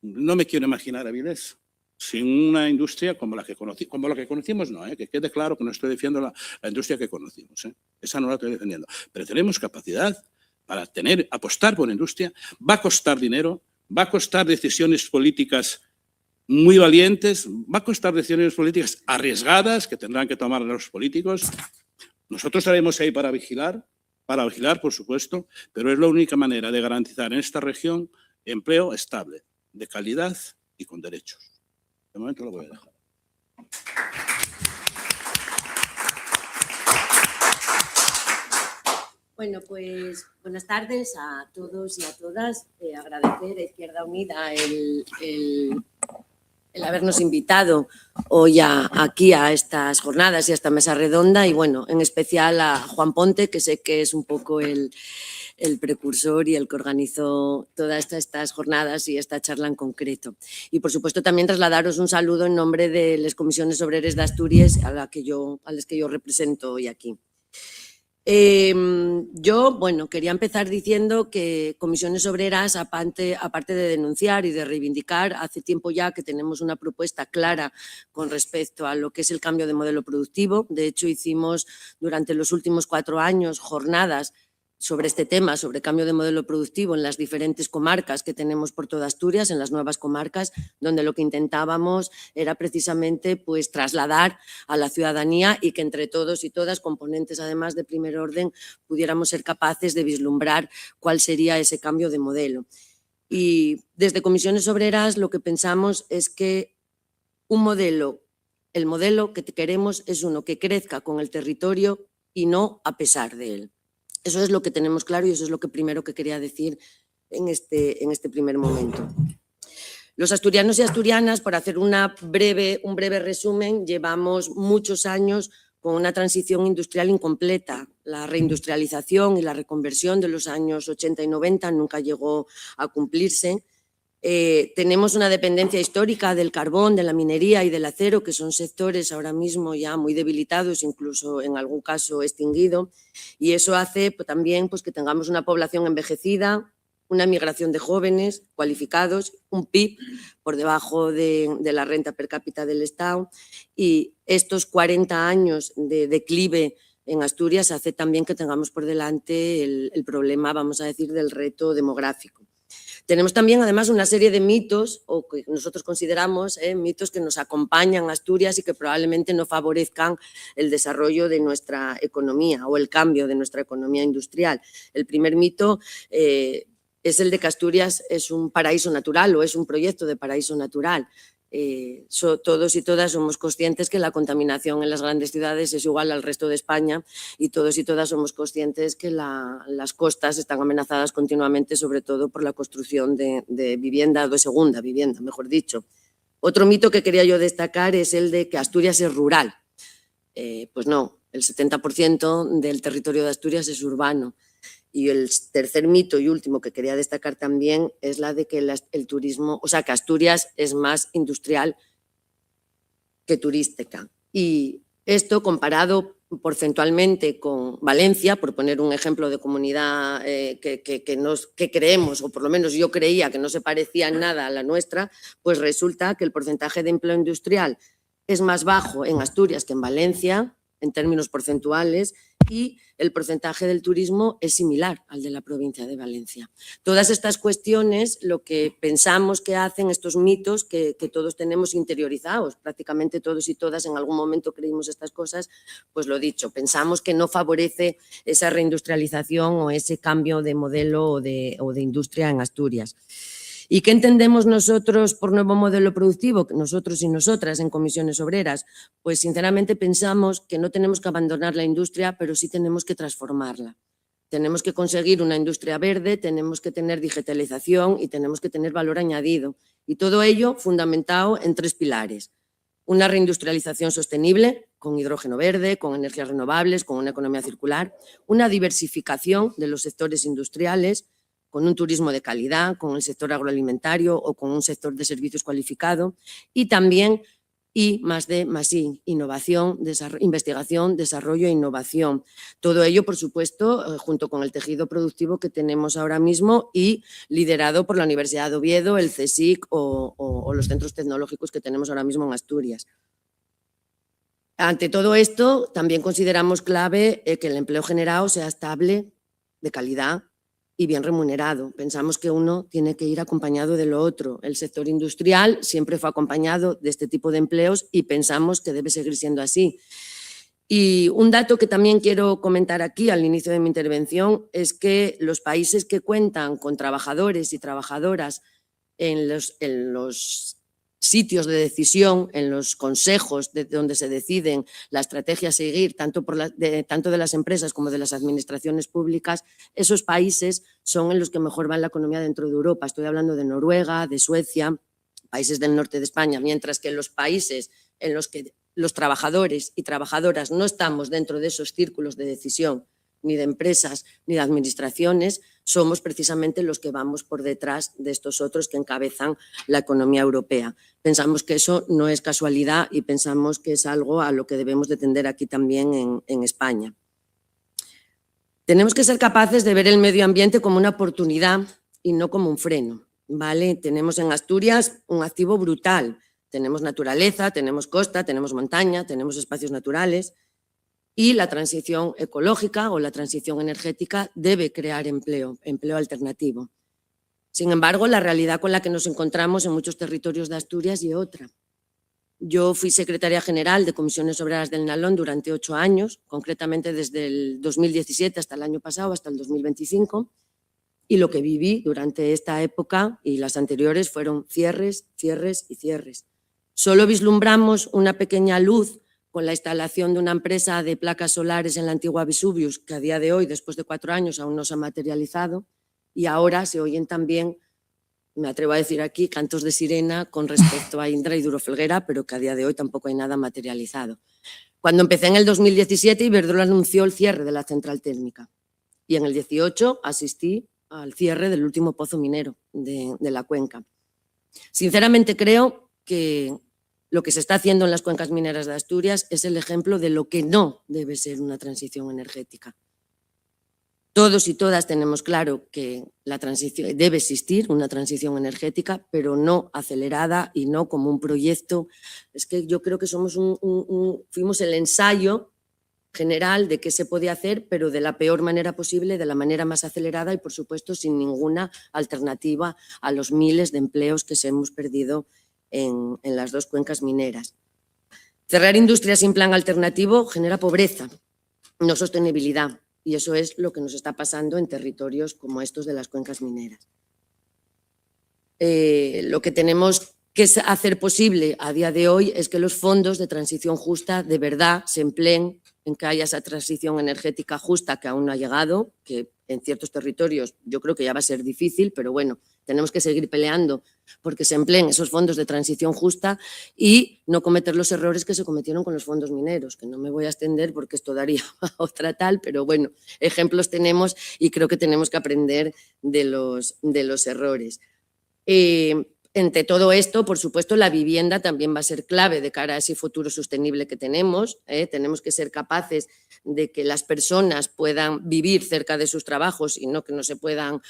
no me quiero imaginar Avilés sin una industria como la que conocimos, no, que quede claro que no estoy defendiendo la industria que conocimos, esa no la estoy defendiendo, pero tenemos capacidad para apostar por industria. Va a costar dinero, va a costar decisiones políticas muy valientes, va a costar decisiones políticas arriesgadas que tendrán que tomar los políticos. Nosotros estaremos ahí para vigilar, por supuesto, pero es la única manera de garantizar en esta región empleo estable, de calidad y con derechos. De momento lo voy a dejar. Bueno, pues buenas tardes a todos y a todas. Agradecer a Izquierda Unida el habernos invitado hoy aquí a estas jornadas y a esta mesa redonda y, bueno, en especial a Juan Ponte, que sé que es un poco el precursor y el que organizó todas estas jornadas y esta charla en concreto. Y, por supuesto, también trasladaros un saludo en nombre de las Comisiones Obreras de Asturias a las que yo represento hoy aquí. Yo, bueno, quería empezar diciendo que Comisiones Obreras, aparte de denunciar y de reivindicar, hace tiempo ya que tenemos una propuesta clara con respecto a lo que es el cambio de modelo productivo. De hecho, hicimos durante los últimos 4 años jornadas sobre este tema, sobre cambio de modelo productivo en las diferentes comarcas que tenemos por toda Asturias, en las nuevas comarcas, donde lo que intentábamos era precisamente pues trasladar a la ciudadanía y que entre todos y todas, componentes además de primer orden, pudiéramos ser capaces de vislumbrar cuál sería ese cambio de modelo. Y desde Comisiones Obreras lo que pensamos es que el modelo que queremos es uno que crezca con el territorio y no a pesar de él. Eso es lo que tenemos claro y eso es lo que primero que quería decir en este primer momento. Los asturianos y asturianas, por hacer un breve resumen, llevamos muchos años con una transición industrial incompleta. La reindustrialización y la reconversión de los años 80 y 90 nunca llegó a cumplirse. Tenemos una dependencia histórica del carbón, de la minería y del acero, que son sectores ahora mismo ya muy debilitados, incluso en algún caso extinguido, y eso hace también pues, que tengamos una población envejecida, una migración de jóvenes cualificados, un PIB por debajo de la renta per cápita del Estado, y estos 40 años de declive en Asturias hace también que tengamos por delante el problema, vamos a decir, del reto demográfico. Tenemos también, además, una serie de mitos, o que nosotros consideramos mitos que nos acompañan a Asturias y que probablemente no favorezcan el desarrollo de nuestra economía o el cambio de nuestra economía industrial. El primer mito es el de que Asturias es un paraíso natural o es un proyecto de paraíso natural. Todos y todas somos conscientes que la contaminación en las grandes ciudades es igual al resto de España y todos y todas somos conscientes que las costas están amenazadas continuamente, sobre todo por la construcción de vivienda o de segunda vivienda, mejor dicho. Otro mito que quería yo destacar es el de que Asturias es rural. Pues no, el 70% del territorio de Asturias es urbano. Y el tercer mito y último que quería destacar también es la de que el turismo, o sea, que Asturias es más industrial que turística. Y esto comparado porcentualmente con Valencia, por poner un ejemplo de comunidad que creemos, o por lo menos yo creía que no se parecía en nada a la nuestra, pues resulta que el porcentaje de empleo industrial es más bajo en Asturias que en Valencia, en términos porcentuales, y el porcentaje del turismo es similar al de la provincia de Valencia. Todas estas cuestiones, lo que pensamos que hacen estos mitos que todos tenemos interiorizados, prácticamente todos y todas en algún momento creímos estas cosas, pues lo dicho, pensamos que no favorece esa reindustrialización o ese cambio de modelo o de industria en Asturias. ¿Y qué entendemos nosotros por nuevo modelo productivo? Nosotros y nosotras en Comisiones Obreras, pues sinceramente pensamos que no tenemos que abandonar la industria, pero sí tenemos que transformarla. Tenemos que conseguir una industria verde, tenemos que tener digitalización y tenemos que tener valor añadido. Y todo ello fundamentado en 3 pilares. Una reindustrialización sostenible, con hidrógeno verde, con energías renovables, con una economía circular. Una diversificación de los sectores industriales, con un turismo de calidad, con el sector agroalimentario o con un sector de servicios cualificado. Y también I+D+I, innovación, investigación, desarrollo e innovación. Todo ello, por supuesto, junto con el tejido productivo que tenemos ahora mismo y liderado por la Universidad de Oviedo, el CSIC o los centros tecnológicos que tenemos ahora mismo en Asturias. Ante todo esto, también consideramos clave que el empleo generado sea estable, de calidad y bien remunerado. Pensamos que uno tiene que ir acompañado de lo otro. El sector industrial siempre fue acompañado de este tipo de empleos y pensamos que debe seguir siendo así. Y un dato que también quiero comentar aquí al inicio de mi intervención es que los países que cuentan con trabajadores y trabajadoras en los sitios de decisión, en los consejos donde se deciden la estrategia a seguir, tanto de las empresas como de las administraciones públicas, esos países son en los que mejor va la economía dentro de Europa. Estoy hablando de Noruega, de Suecia, países del norte de España, mientras que los países en los que los trabajadores y trabajadoras no estamos dentro de esos círculos de decisión, ni de empresas, ni de administraciones, somos precisamente los que vamos por detrás de estos otros que encabezan la economía europea. Pensamos que eso no es casualidad y pensamos que es algo a lo que debemos de tender aquí también en España. Tenemos que ser capaces de ver el medio ambiente como una oportunidad y no como un freno, ¿vale? Tenemos en Asturias un activo brutal. Tenemos naturaleza, tenemos costa, tenemos montaña, tenemos espacios naturales. Y la transición ecológica o la transición energética debe crear empleo alternativo. Sin embargo, la realidad con la que nos encontramos en muchos territorios de Asturias es otra. Yo fui secretaria general de Comisiones Obreras del Nalón durante 8 años, concretamente desde el 2017 hasta el año pasado, hasta el 2025, y lo que viví durante esta época y las anteriores fueron cierres, cierres y cierres. Solo vislumbramos una pequeña luz con la instalación de una empresa de placas solares en la antigua Vesuvius, que a día de hoy, después de 4 años, aún no se ha materializado, y ahora se oyen también, me atrevo a decir aquí, cantos de sirena con respecto a Indra y Duro Felguera, pero que a día de hoy tampoco hay nada materializado. Cuando empecé en el 2017, Iberdrola anunció el cierre de la central térmica, y en el 18 asistí al cierre del último pozo minero de la cuenca. Sinceramente creo que lo que se está haciendo en las cuencas mineras de Asturias es el ejemplo de lo que no debe ser una transición energética. Todos y todas tenemos claro que la transición, debe existir una transición energética, pero no acelerada y no como un proyecto. Es que yo creo que fuimos el ensayo general de qué se podía hacer, pero de la peor manera posible, de la manera más acelerada y, por supuesto, sin ninguna alternativa a los miles de empleos que se hemos perdido en las 2 cuencas mineras. Cerrar industrias sin plan alternativo genera pobreza, no sostenibilidad, y eso es lo que nos está pasando en territorios como estos de las cuencas mineras. Lo que tenemos que hacer posible a día de hoy es que los fondos de transición justa de verdad se empleen en que haya esa transición energética justa que aún no ha llegado, que en ciertos territorios yo creo que ya va a ser difícil, pero bueno, tenemos que seguir peleando porque se empleen esos fondos de transición justa y no cometer los errores que se cometieron con los fondos mineros, que no me voy a extender porque esto daría otra tal, pero bueno, ejemplos tenemos y creo que tenemos que aprender de los errores. Entre todo esto, por supuesto, la vivienda también va a ser clave de cara a ese futuro sostenible que tenemos. Tenemos que ser capaces de que las personas puedan vivir cerca de sus trabajos y no que no se puedan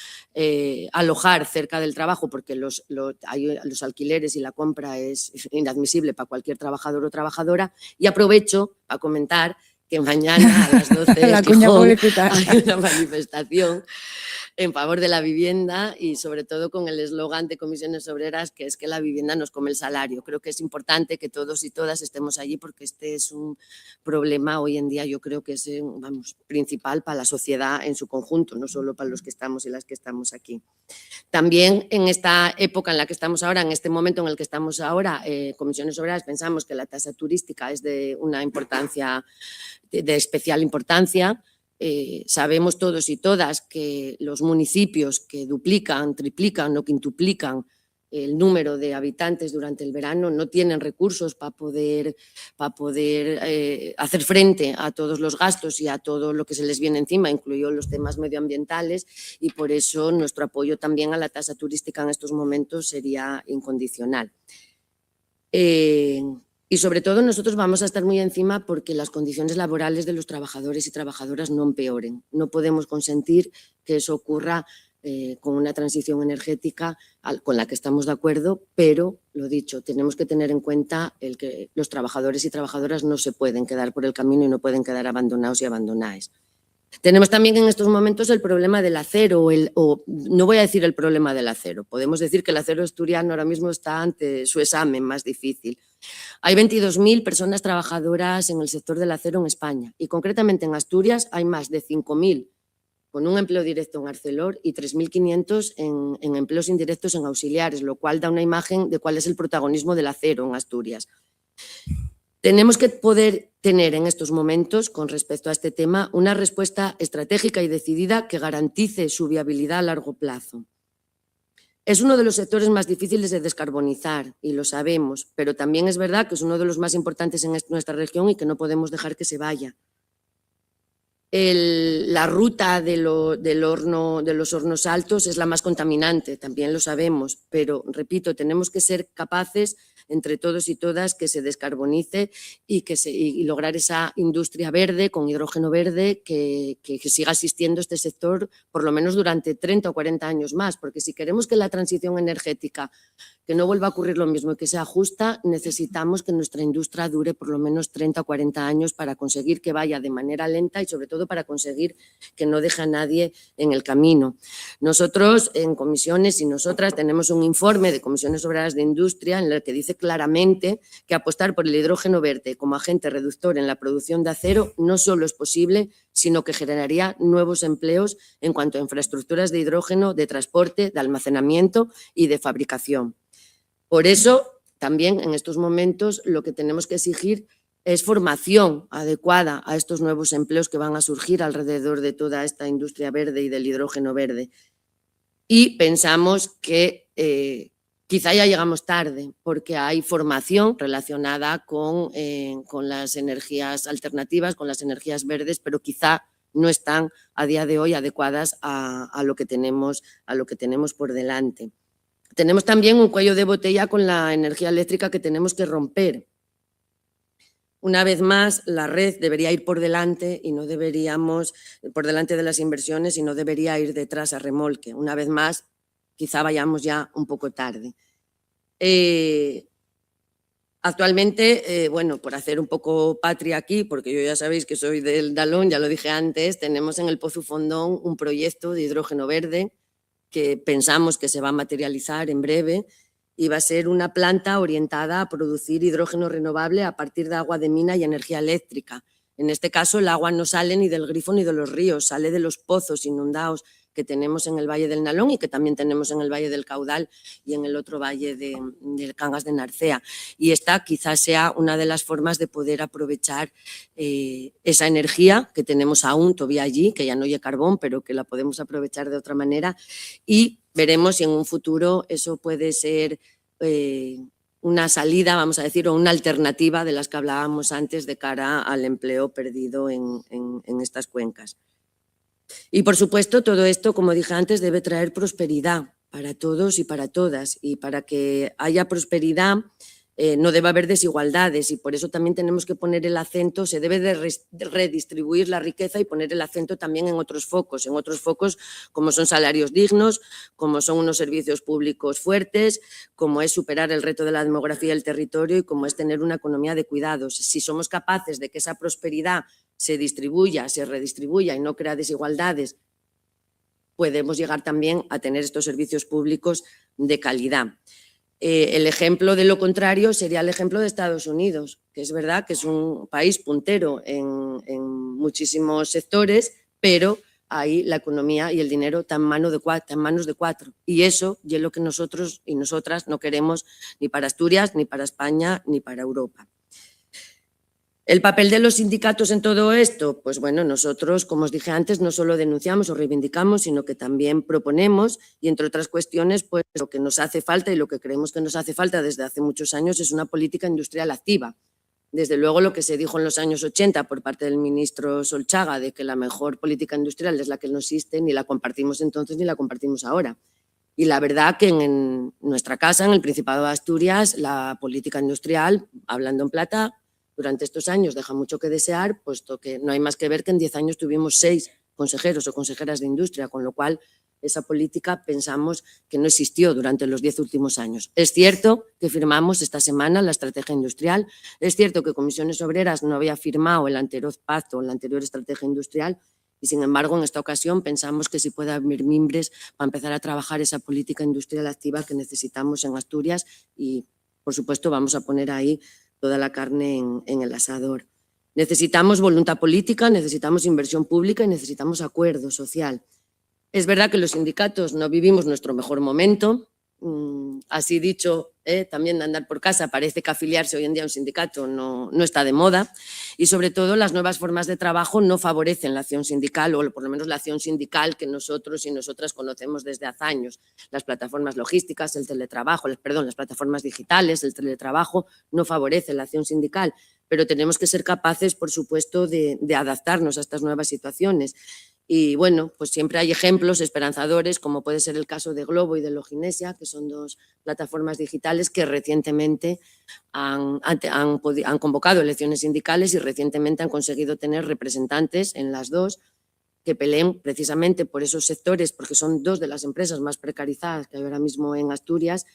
alojar cerca del trabajo porque los alquileres y la compra es inadmisible para cualquier trabajador o trabajadora. Y aprovecho a comentar que mañana a las 12 La cuña publicitaria. hay una manifestación en favor de la vivienda y sobre todo con el eslogan de Comisiones Obreras, que es que la vivienda nos come el salario. Creo que es importante que todos y todas estemos allí porque este es un problema hoy en día, yo creo que es principal para la sociedad en su conjunto, no solo para los que estamos y las que estamos aquí. También en esta época en la que estamos ahora, en este momento en el que estamos ahora, Comisiones Obreras pensamos que la tasa turística es de una importancia, de especial importancia. Sabemos todos y todas que los municipios que duplican, triplican o quintuplican el número de habitantes durante el verano no tienen recursos para poder hacer frente a todos los gastos y a todo lo que se les viene encima, incluidos los temas medioambientales, y por eso nuestro apoyo también a la tasa turística en estos momentos sería incondicional. Y sobre todo nosotros vamos a estar muy encima porque las condiciones laborales de los trabajadores y trabajadoras no empeoren. No podemos consentir que eso ocurra con una transición energética con la que estamos de acuerdo, pero, lo dicho, tenemos que tener en cuenta el que los trabajadores y trabajadoras no se pueden quedar por el camino y no pueden quedar abandonados y abandonadas. Tenemos también en estos momentos el problema del acero, o no voy a decir el problema del acero, podemos decir que el acero asturiano ahora mismo está ante su examen más difícil. Hay 22.000 personas trabajadoras en el sector del acero en España y concretamente en Asturias hay más de 5.000 con un empleo directo en Arcelor y 3.500 en empleos indirectos en auxiliares, lo cual da una imagen de cuál es el protagonismo del acero en Asturias. Tenemos que poder tener en estos momentos, con respecto a este tema, una respuesta estratégica y decidida que garantice su viabilidad a largo plazo. Es uno de los sectores más difíciles de descarbonizar, y lo sabemos, pero también es verdad que es uno de los más importantes en nuestra región y que no podemos dejar que se vaya. La ruta de los hornos altos es la más contaminante, también lo sabemos, pero, repito, tenemos que ser capaces entre todos y todas que se descarbonice y lograr esa industria verde, con hidrógeno verde, que siga existiendo este sector por lo menos durante 30 o 40 años más, porque si queremos que la transición energética, que no vuelva a ocurrir lo mismo y que sea justa, necesitamos que nuestra industria dure por lo menos 30 o 40 años para conseguir que vaya de manera lenta y sobre todo para conseguir que no deje a nadie en el camino. Nosotros en comisiones y nosotras tenemos un informe de Comisiones Obreras de Industria en el que dice claramente que apostar por el hidrógeno verde como agente reductor en la producción de acero no solo es posible, sino que generaría nuevos empleos en cuanto a infraestructuras de hidrógeno, de transporte, de almacenamiento y de fabricación. Por eso, también en estos momentos lo que tenemos que exigir es formación adecuada a estos nuevos empleos que van a surgir alrededor de toda esta industria verde y del hidrógeno verde. Y pensamos que quizá ya llegamos tarde porque hay formación relacionada con las energías alternativas, con las energías verdes, pero quizá no están a día de hoy adecuadas a lo que tenemos por delante. Tenemos también un cuello de botella con la energía eléctrica que tenemos que romper. Una vez más, la red debería ir por delante y no deberíamos, por delante de las inversiones y no debería ir detrás a remolque. Una vez más, quizá vayamos ya un poco tarde. Actualmente, bueno, por hacer un poco patria aquí, porque yo ya sabéis que soy del Dalón, ya lo dije antes, tenemos en el Pozo Fondón un proyecto de hidrógeno verde que pensamos que se va a materializar en breve y va a ser una planta orientada a producir hidrógeno renovable a partir de agua de mina y energía eléctrica. En este caso, el agua no sale ni del grifo ni de los ríos, sale de los pozos inundados que tenemos en el Valle del Nalón y que también tenemos en el Valle del Caudal y en el otro valle del Cangas de Narcea. Y esta quizás sea una de las formas de poder aprovechar esa energía que tenemos aún todavía allí, que ya no hay carbón, pero que la podemos aprovechar de otra manera, y veremos si en un futuro eso puede ser una salida, vamos a decir, o una alternativa de las que hablábamos antes de cara al empleo perdido en estas cuencas. Y, por supuesto, todo esto, como dije antes, debe traer prosperidad para todos y para todas. Y para que haya prosperidad no debe haber desigualdades y por eso también tenemos que poner el acento, se debe de redistribuir la riqueza y poner el acento también en otros focos como son salarios dignos, como son unos servicios públicos fuertes, como es superar el reto de la demografía del territorio y como es tener una economía de cuidados. Si somos capaces de que esa prosperidad se distribuya, se redistribuya y no crea desigualdades, podemos llegar también a tener estos servicios públicos de calidad. El ejemplo de lo contrario sería el ejemplo de Estados Unidos, que es verdad que es un país puntero en muchísimos sectores, pero ahí la economía y el dinero están en manos de cuatro. Y eso es lo que nosotros y nosotras no queremos ni para Asturias, ni para España, ni para Europa. ¿El papel de los sindicatos en todo esto? Pues bueno, nosotros, como os dije antes, no solo denunciamos o reivindicamos, sino que también proponemos y, entre otras cuestiones, pues lo que nos hace falta y lo que creemos que nos hace falta desde hace muchos años es una política industrial activa. Desde luego, lo que se dijo en los años 80 por parte del ministro Solchaga de que la mejor política industrial es la que no existe, ni la compartimos entonces ni la compartimos ahora. Y la verdad que en nuestra casa, en el Principado de Asturias, la política industrial, hablando en plata, durante estos años deja mucho que desear, puesto que no hay más que ver que en 10 años tuvimos 6 consejeros o consejeras de industria, con lo cual esa política pensamos que no existió durante los 10 últimos años. Es cierto que firmamos esta semana la estrategia industrial, es cierto que Comisiones Obreras no había firmado el anterior pacto, la anterior estrategia industrial, y sin embargo en esta ocasión pensamos que sí puede haber mimbres para empezar a trabajar esa política industrial activa que necesitamos en Asturias y, por supuesto, vamos a poner ahí toda la carne en el asador. Necesitamos voluntad política, necesitamos inversión pública y necesitamos acuerdo social. Es verdad que los sindicatos no vivimos nuestro mejor momento. Así dicho, también de andar por casa, parece que afiliarse hoy en día a un sindicato no está de moda y, sobre todo, las nuevas formas de trabajo no favorecen la acción sindical o por lo menos la acción sindical que nosotros y nosotras conocemos desde hace años. Las plataformas logísticas, el teletrabajo, las plataformas digitales, el teletrabajo no favorecen la acción sindical, pero tenemos que ser capaces, por supuesto, de adaptarnos a estas nuevas situaciones. Y bueno, pues siempre hay ejemplos esperanzadores, como puede ser el caso de Glovo y de Loginesia, que son 2 plataformas digitales que recientemente han convocado elecciones sindicales y recientemente han conseguido tener representantes en las 2 que peleen precisamente por esos sectores, porque son 2 de las empresas más precarizadas que hay ahora mismo en Asturias.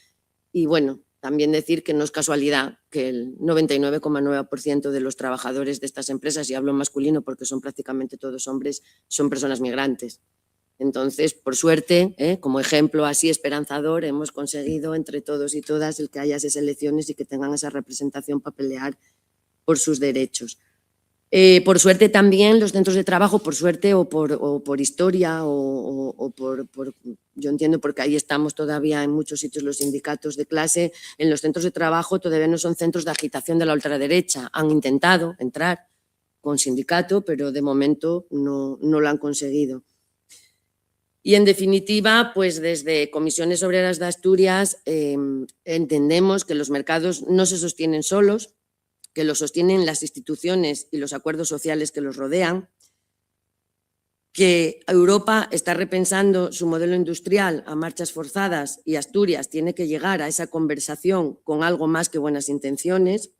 Y bueno, también decir que no es casualidad que el 99,9% de los trabajadores de estas empresas, y hablo en masculino porque son prácticamente todos hombres, son personas migrantes. Entonces, por suerte, como ejemplo así esperanzador, hemos conseguido entre todos y todas el que haya esas elecciones y que tengan esa representación para pelear por sus derechos. Por suerte también los centros de trabajo, por suerte o por historia o por yo entiendo porque ahí estamos todavía en muchos sitios los sindicatos de clase, en los centros de trabajo todavía no son centros de agitación de la ultraderecha. Han intentado entrar con sindicato, pero de momento no lo han conseguido. Y en definitiva, pues desde Comisiones Obreras de Asturias entendemos que los mercados no se sostienen solos, que los sostienen las instituciones y los acuerdos sociales que los rodean, que Europa está repensando su modelo industrial a marchas forzadas y Asturias tiene que llegar a esa conversación con algo más que buenas intenciones,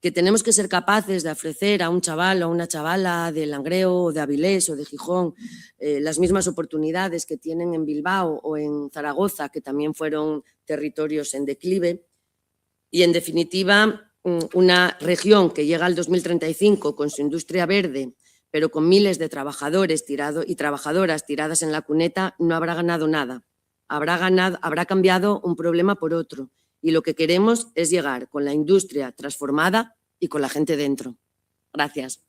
que tenemos que ser capaces de ofrecer a un chaval o a una chavala de Langreo o de Avilés o de Gijón las mismas oportunidades que tienen en Bilbao o en Zaragoza, que también fueron territorios en declive, y en definitiva una región que llega al 2035 con su industria verde, pero con miles de trabajadores y trabajadoras tiradas en la cuneta, no habrá ganado nada. Habrá cambiado un problema por otro. Y lo que queremos es llegar con la industria transformada y con la gente dentro. Gracias.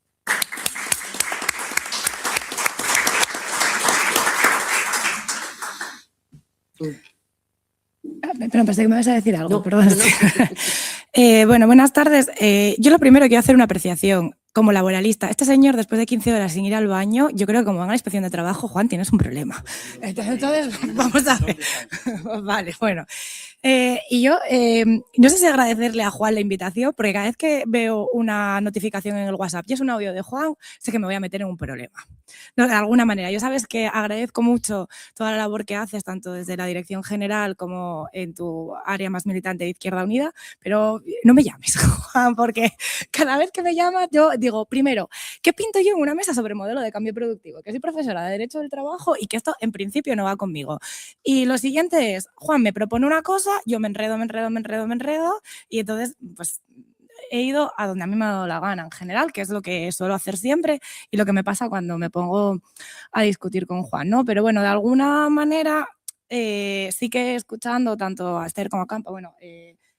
Pero pensé que me vas a decir algo, No, perdón. no. Bueno, buenas tardes. Yo lo primero quiero hacer una apreciación. Como laboralista, este señor, después de 15 horas sin ir al baño, yo creo que como van a la inspección de trabajo, Juan, tienes un problema. Entonces vamos a ver. Vale, bueno. Y yo no sé si agradecerle a Juan la invitación, porque cada vez que veo una notificación en el WhatsApp y es un audio de Juan, sé que me voy a meter en un problema. No, de alguna manera. Yo sabes que agradezco mucho toda la labor que haces, tanto desde la dirección general como en tu área más militante de Izquierda Unida, pero no me llames, Juan, porque cada vez que me llamas yo digo, primero, ¿qué pinto yo en una mesa sobre modelo de cambio productivo? Que soy profesora de Derecho del Trabajo y que esto en principio no va conmigo. Y lo siguiente es, Juan me propone una cosa, yo me enredo y entonces pues he ido a donde a mí me ha dado la gana en general, que es lo que suelo hacer siempre y lo que me pasa cuando me pongo a discutir con Juan, ¿no? Pero bueno, de alguna manera sí que escuchando tanto a Esther como a Campa, bueno,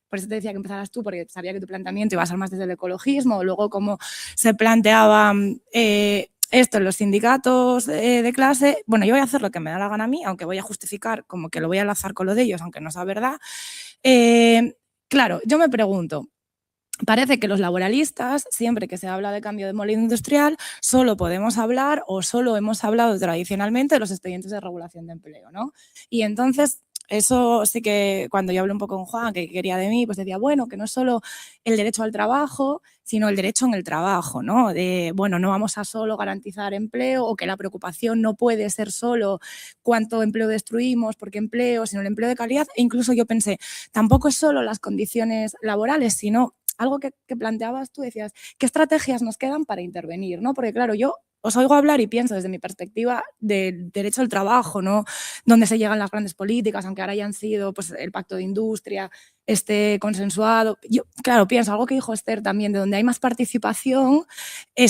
por eso te decía que empezaras tú, porque sabía que tu planteamiento iba a ser más desde el ecologismo, luego cómo se planteaba esto en los sindicatos de clase. Bueno, yo voy a hacer lo que me da la gana a mí, aunque voy a justificar como que lo voy a enlazar con lo de ellos, aunque no sea verdad. Claro, yo me pregunto, parece que los laboralistas, siempre que se habla de cambio de modelo industrial, solo podemos hablar o solo hemos hablado tradicionalmente de los expedientes de regulación de empleo, ¿no? Y entonces, eso sí que cuando yo hablé un poco con Juan, que quería de mí, pues decía, bueno, que no es solo el derecho al trabajo, sino el derecho en el trabajo, ¿no? De, bueno, no vamos a solo garantizar empleo o que la preocupación no puede ser solo cuánto empleo destruimos, porque empleo, sino el empleo de calidad. E incluso yo pensé, tampoco es solo las condiciones laborales, sino algo que planteabas tú, decías, ¿qué estrategias nos quedan para intervenir? ¿No? Porque claro, yo os oigo hablar y pienso desde mi perspectiva del derecho al trabajo, ¿no? Donde se llegan las grandes políticas, aunque ahora hayan sido pues, el pacto de industria consensuado. Yo, claro, pienso algo que dijo Esther también, de donde hay más participación,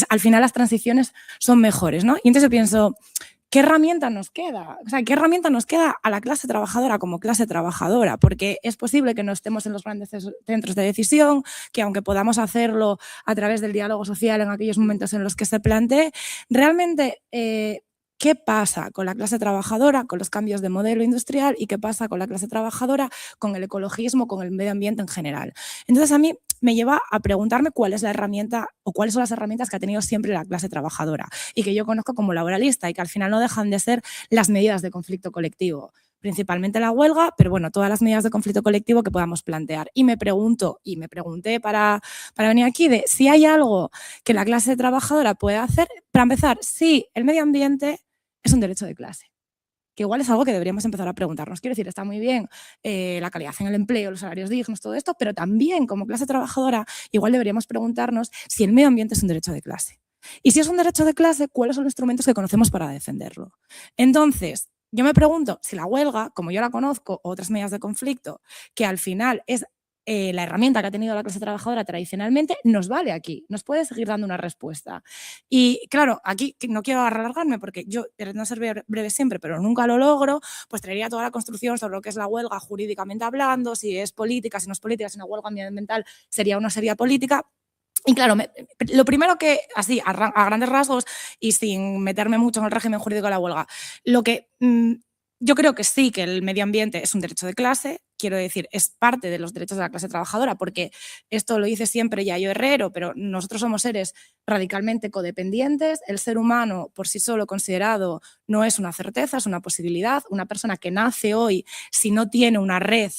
al final las transiciones son mejores, ¿no? Y entonces yo pienso, ¿qué herramienta nos queda? O sea, ¿qué herramienta nos queda a la clase trabajadora como clase trabajadora? Porque es posible que no estemos en los grandes centros de decisión, que aunque podamos hacerlo a través del diálogo social en aquellos momentos en los que se plantee, realmente, ¿qué pasa con la clase trabajadora, con los cambios de modelo industrial y qué pasa con la clase trabajadora, con el ecologismo, con el medio ambiente en general? Entonces, a mí me lleva a preguntarme cuál es la herramienta o cuáles son las herramientas que ha tenido siempre la clase trabajadora y que yo conozco como laboralista y que al final no dejan de ser las medidas de conflicto colectivo, principalmente la huelga, pero bueno, todas las medidas de conflicto colectivo que podamos plantear. Y me pregunto, y me pregunté para venir aquí, de si hay algo que la clase trabajadora puede hacer. Para empezar, sí, el medio ambiente es un derecho de clase, que igual es algo que deberíamos empezar a preguntarnos. Quiero decir, está muy bien la calidad en el empleo, los salarios dignos, todo esto, pero también como clase trabajadora igual deberíamos preguntarnos si el medio ambiente es un derecho de clase. Y si es un derecho de clase, ¿cuáles son los instrumentos que conocemos para defenderlo? Entonces, yo me pregunto si la huelga, como yo la conozco, o otras medidas de conflicto, que al final es la herramienta que ha tenido la clase trabajadora tradicionalmente, nos vale aquí, nos puede seguir dando una respuesta. Y claro, aquí no quiero alargarme porque yo, no ser breve siempre, pero nunca lo logro, pues traería toda la construcción sobre lo que es la huelga jurídicamente hablando, si es política, si no es política, si una huelga medioambiental sería o no sería política. Y claro, lo primero que, así, a grandes rasgos y sin meterme mucho en el régimen jurídico de la huelga, lo que yo creo que sí, que el medio ambiente es un derecho de clase, quiero decir, es parte de los derechos de la clase trabajadora, porque esto lo dice siempre Yayo Herrero, pero nosotros somos seres radicalmente codependientes, el ser humano por sí solo considerado no es una certeza, es una posibilidad, una persona que nace hoy, si no tiene una red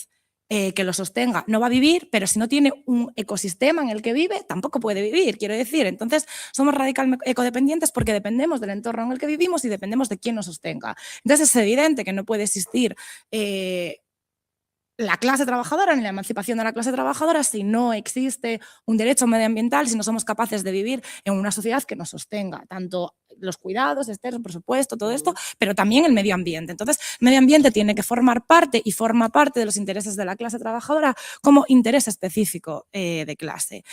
que lo sostenga, no va a vivir, pero si no tiene un ecosistema en el que vive, tampoco puede vivir, quiero decir. Entonces, somos radicalmente ecodependientes porque dependemos del entorno en el que vivimos y dependemos de quién nos sostenga. Entonces, es evidente que no puede existir la clase trabajadora ni la emancipación de la clase trabajadora si no existe un derecho medioambiental, si no somos capaces de vivir en una sociedad que nos sostenga, tanto los cuidados, Esther, por supuesto, todo esto, pero también el medio ambiente. Entonces, el medio ambiente tiene que formar parte y forma parte de los intereses de la clase trabajadora como interés específico de clase.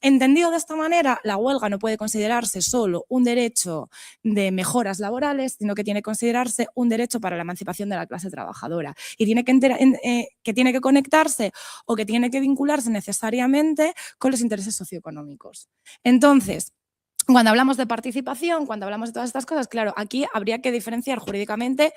Entendido de esta manera, la huelga no puede considerarse solo un derecho de mejoras laborales, sino que tiene que considerarse un derecho para la emancipación de la clase trabajadora y tiene que tiene que conectarse o que tiene que vincularse necesariamente con los intereses socioeconómicos. Entonces, cuando hablamos de participación, cuando hablamos de todas estas cosas, claro, aquí habría que diferenciar jurídicamente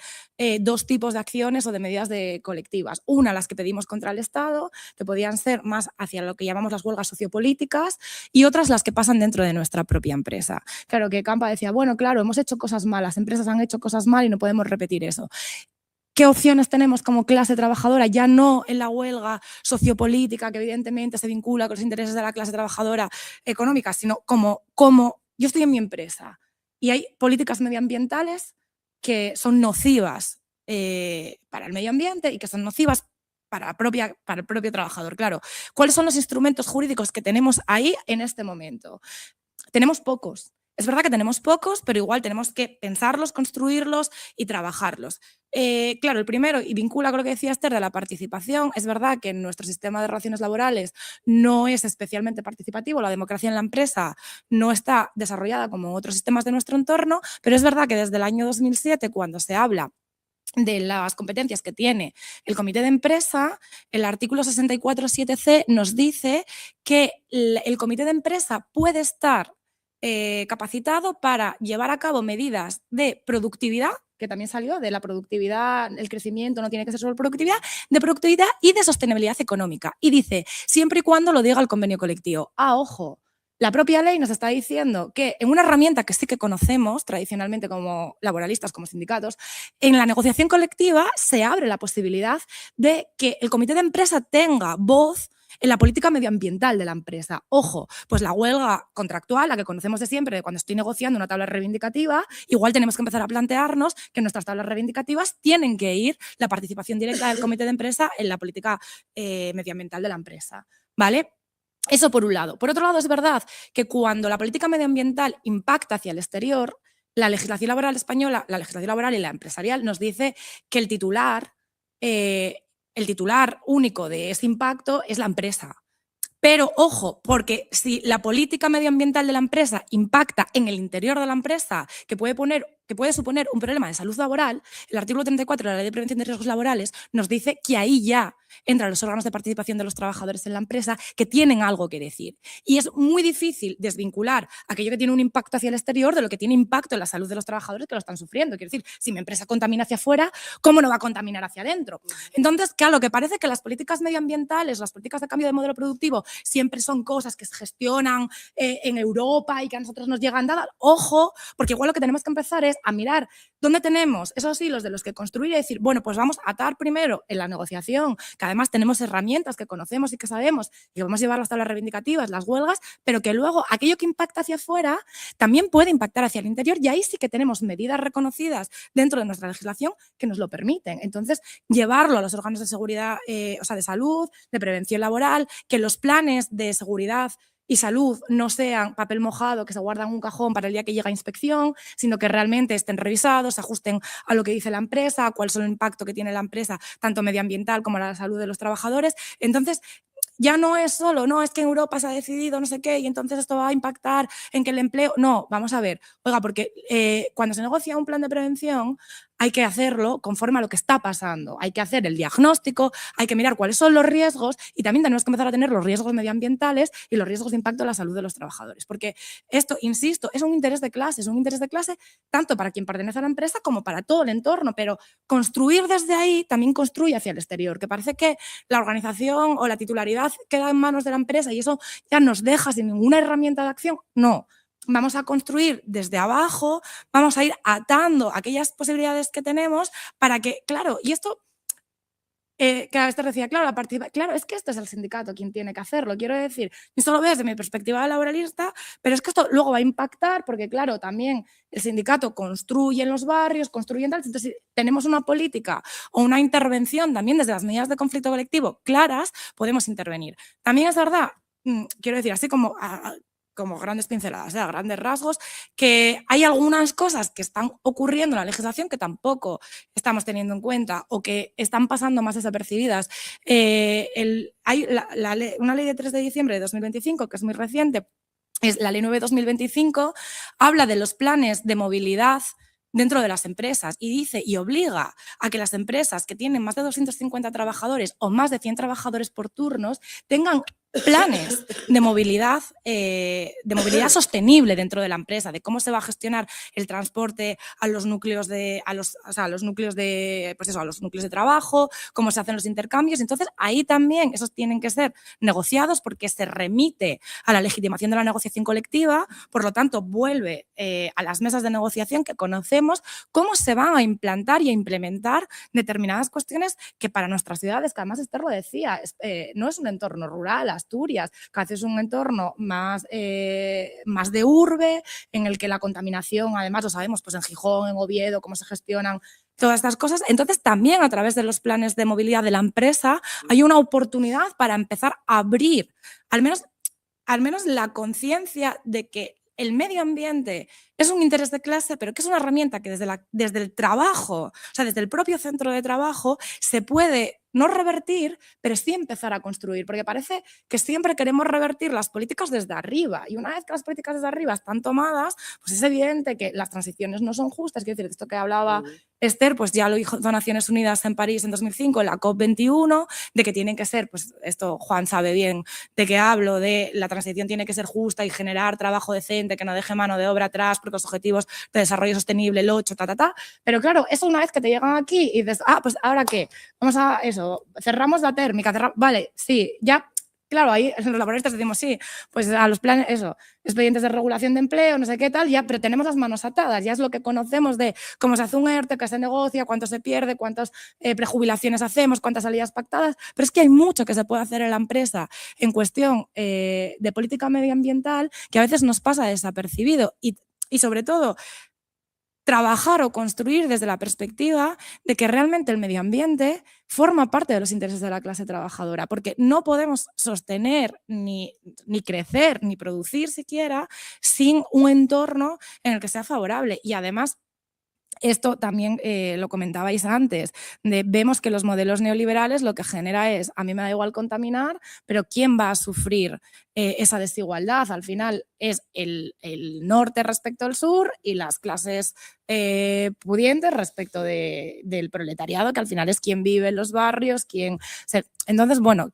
dos tipos de acciones o de medidas colectivas. Una, las que pedimos contra el Estado, que podían ser más hacia lo que llamamos las huelgas sociopolíticas, y otras las que pasan dentro de nuestra propia empresa. Claro, que Campa decía, bueno, claro, hemos hecho cosas malas, empresas han hecho cosas mal y no podemos repetir eso. ¿Qué opciones tenemos como clase trabajadora? Ya no en la huelga sociopolítica, que evidentemente se vincula con los intereses de la clase trabajadora económica, sino como yo estoy en mi empresa y hay políticas medioambientales que son nocivas para el medio ambiente y que son nocivas para el propio trabajador. Claro, ¿cuáles son los instrumentos jurídicos que tenemos ahí en este momento? Tenemos pocos. Es verdad que tenemos pocos, pero igual tenemos que pensarlos, construirlos y trabajarlos. Claro, el primero, y vincula con lo que decía Esther de la participación, es verdad que nuestro sistema de relaciones laborales no es especialmente participativo, la democracia en la empresa no está desarrollada como otros sistemas de nuestro entorno, pero es verdad que desde el año 2007, cuando se habla de las competencias que tiene el comité de empresa, el artículo 64.7c nos dice que el comité de empresa puede estar capacitado para llevar a cabo medidas de productividad, que también salió de la productividad, el crecimiento no tiene que ser solo productividad, de productividad y de sostenibilidad económica. Y dice, siempre y cuando lo diga el convenio colectivo. Ojo, la propia ley nos está diciendo que en una herramienta que sí que conocemos tradicionalmente como laboralistas, como sindicatos, en la negociación colectiva se abre la posibilidad de que el comité de empresa tenga voz en la política medioambiental de la empresa. Ojo, pues la huelga contractual, la que conocemos de siempre, de cuando estoy negociando una tabla reivindicativa, igual tenemos que empezar a plantearnos que nuestras tablas reivindicativas tienen que ir la participación directa del comité de empresa en la política medioambiental de la empresa, ¿vale? Eso por un lado. Por otro lado, es verdad que cuando la política medioambiental impacta hacia el exterior, la legislación laboral española, la legislación laboral y la empresarial nos dice que el titular único de ese impacto es la empresa. Pero, ojo, porque si la política medioambiental de la empresa impacta en el interior de la empresa, que puede suponer un problema de salud laboral, el artículo 34 de la Ley de Prevención de Riesgos Laborales nos dice que ahí ya entran los órganos de participación de los trabajadores en la empresa que tienen algo que decir. Y es muy difícil desvincular aquello que tiene un impacto hacia el exterior de lo que tiene impacto en la salud de los trabajadores que lo están sufriendo. Quiero decir, si mi empresa contamina hacia afuera, ¿cómo no va a contaminar hacia adentro? Entonces, claro, que parece que las políticas medioambientales, las políticas de cambio de modelo productivo, siempre son cosas que se gestionan en Europa y que a nosotros nos llegan dadas. Ojo, porque igual lo que tenemos que empezar es a mirar dónde tenemos esos hilos de los que construir y decir, bueno, pues vamos a atar primero en la negociación, que además tenemos herramientas que conocemos y que sabemos y que vamos a llevar las tablas reivindicativas, las huelgas, pero que luego aquello que impacta hacia afuera también puede impactar hacia el interior y ahí sí que tenemos medidas reconocidas dentro de nuestra legislación que nos lo permiten. Entonces, llevarlo a los órganos de seguridad, de salud, de prevención laboral, que los planes de seguridad y salud no sean papel mojado que se guarda en un cajón para el día que llega inspección, sino que realmente estén revisados, se ajusten a lo que dice la empresa, a cuál es el impacto que tiene la empresa, tanto medioambiental como a la salud de los trabajadores. Entonces, ya no es solo, no, es que en Europa se ha decidido no sé qué y entonces esto va a impactar en que el empleo... No, vamos a ver, oiga, porque cuando se negocia un plan de prevención hay que hacerlo conforme a lo que está pasando. Hay que hacer el diagnóstico, hay que mirar cuáles son los riesgos y también tenemos que empezar a tener los riesgos medioambientales y los riesgos de impacto en la salud de los trabajadores. Porque esto, insisto, es un interés de clase tanto para quien pertenece a la empresa como para todo el entorno, pero construir desde ahí también construye hacia el exterior, que parece que la organización o la titularidad queda en manos de la empresa y eso ya nos deja sin ninguna herramienta de acción. No. Vamos a construir desde abajo, vamos a ir atando aquellas posibilidades que tenemos para que, claro, y esto, que a veces decía, claro, claro, es que esto es el sindicato quien tiene que hacerlo. Quiero decir, yo solo veo desde mi perspectiva de laboralista, pero es que esto luego va a impactar porque, claro, también el sindicato construye en los barrios, construye en tal, entonces si tenemos una política o una intervención también desde las medidas de conflicto colectivo claras, podemos intervenir. También es verdad, quiero decir, así como grandes pinceladas, a grandes rasgos, que hay algunas cosas que están ocurriendo en la legislación que tampoco estamos teniendo en cuenta o que están pasando más desapercibidas. Hay una ley de 3 de diciembre de 2025, que es muy reciente, es la Ley 9/2025, habla de los planes de movilidad dentro de las empresas y dice y obliga a que las empresas que tienen más de 250 trabajadores o más de 100 trabajadores por turnos tengan planes de movilidad sostenible dentro de la empresa, de cómo se va a gestionar el transporte a los núcleos de trabajo, cómo se hacen los intercambios. Entonces, ahí también esos tienen que ser negociados porque se remite a la legitimación de la negociación colectiva, por lo tanto, vuelve a las mesas de negociación que conocemos cómo se van a implantar y a implementar determinadas cuestiones que para nuestras ciudades, que además Esther lo decía, no es un entorno rural, Asturias, que a veces es un entorno más de urbe, en el que la contaminación, además lo sabemos, pues en Gijón, en Oviedo, cómo se gestionan todas estas cosas. Entonces, también a través de los planes de movilidad de la empresa hay una oportunidad para empezar a abrir, al menos la conciencia de que el medio ambiente es un interés de clase, pero que es una herramienta que desde el trabajo, o sea, desde el propio centro de trabajo, se puede no revertir, pero sí empezar a construir, porque parece que siempre queremos revertir las políticas desde arriba, y una vez que las políticas desde arriba están tomadas, pues es evidente que las transiciones no son justas. Quiero decir, esto que hablaba Esther, pues ya lo dijo Naciones Unidas en París en 2005, en la COP21, de que tienen que ser, pues esto Juan sabe bien de qué hablo, de la transición tiene que ser justa y generar trabajo decente, que no deje mano de obra atrás, porque los objetivos de desarrollo sostenible, el 8, pero claro, eso una vez que te llegan aquí y dices, pues ¿ahora qué? Vamos a eso, cerramos la térmica, vale, sí, ya. Claro, ahí los laboristas decimos, sí, pues a los planes, eso, expedientes de regulación de empleo, no sé qué tal, ya, pero tenemos las manos atadas, ya es lo que conocemos de cómo se hace un ERTE, qué se negocia, cuánto se pierde, cuántas prejubilaciones hacemos, cuántas salidas pactadas, pero es que hay mucho que se puede hacer en la empresa en cuestión de política medioambiental que a veces nos pasa desapercibido y sobre todo trabajar o construir desde la perspectiva de que realmente el medio ambiente forma parte de los intereses de la clase trabajadora, porque no podemos sostener ni crecer ni producir siquiera sin un entorno en el que sea favorable. Y además, esto también lo comentabais antes, vemos que los modelos neoliberales lo que genera es, a mí me da igual contaminar, pero ¿quién va a sufrir esa desigualdad? Al final es el norte respecto al sur y las clases pudientes respecto del proletariado, que al final es quien vive en los barrios, Entonces, bueno,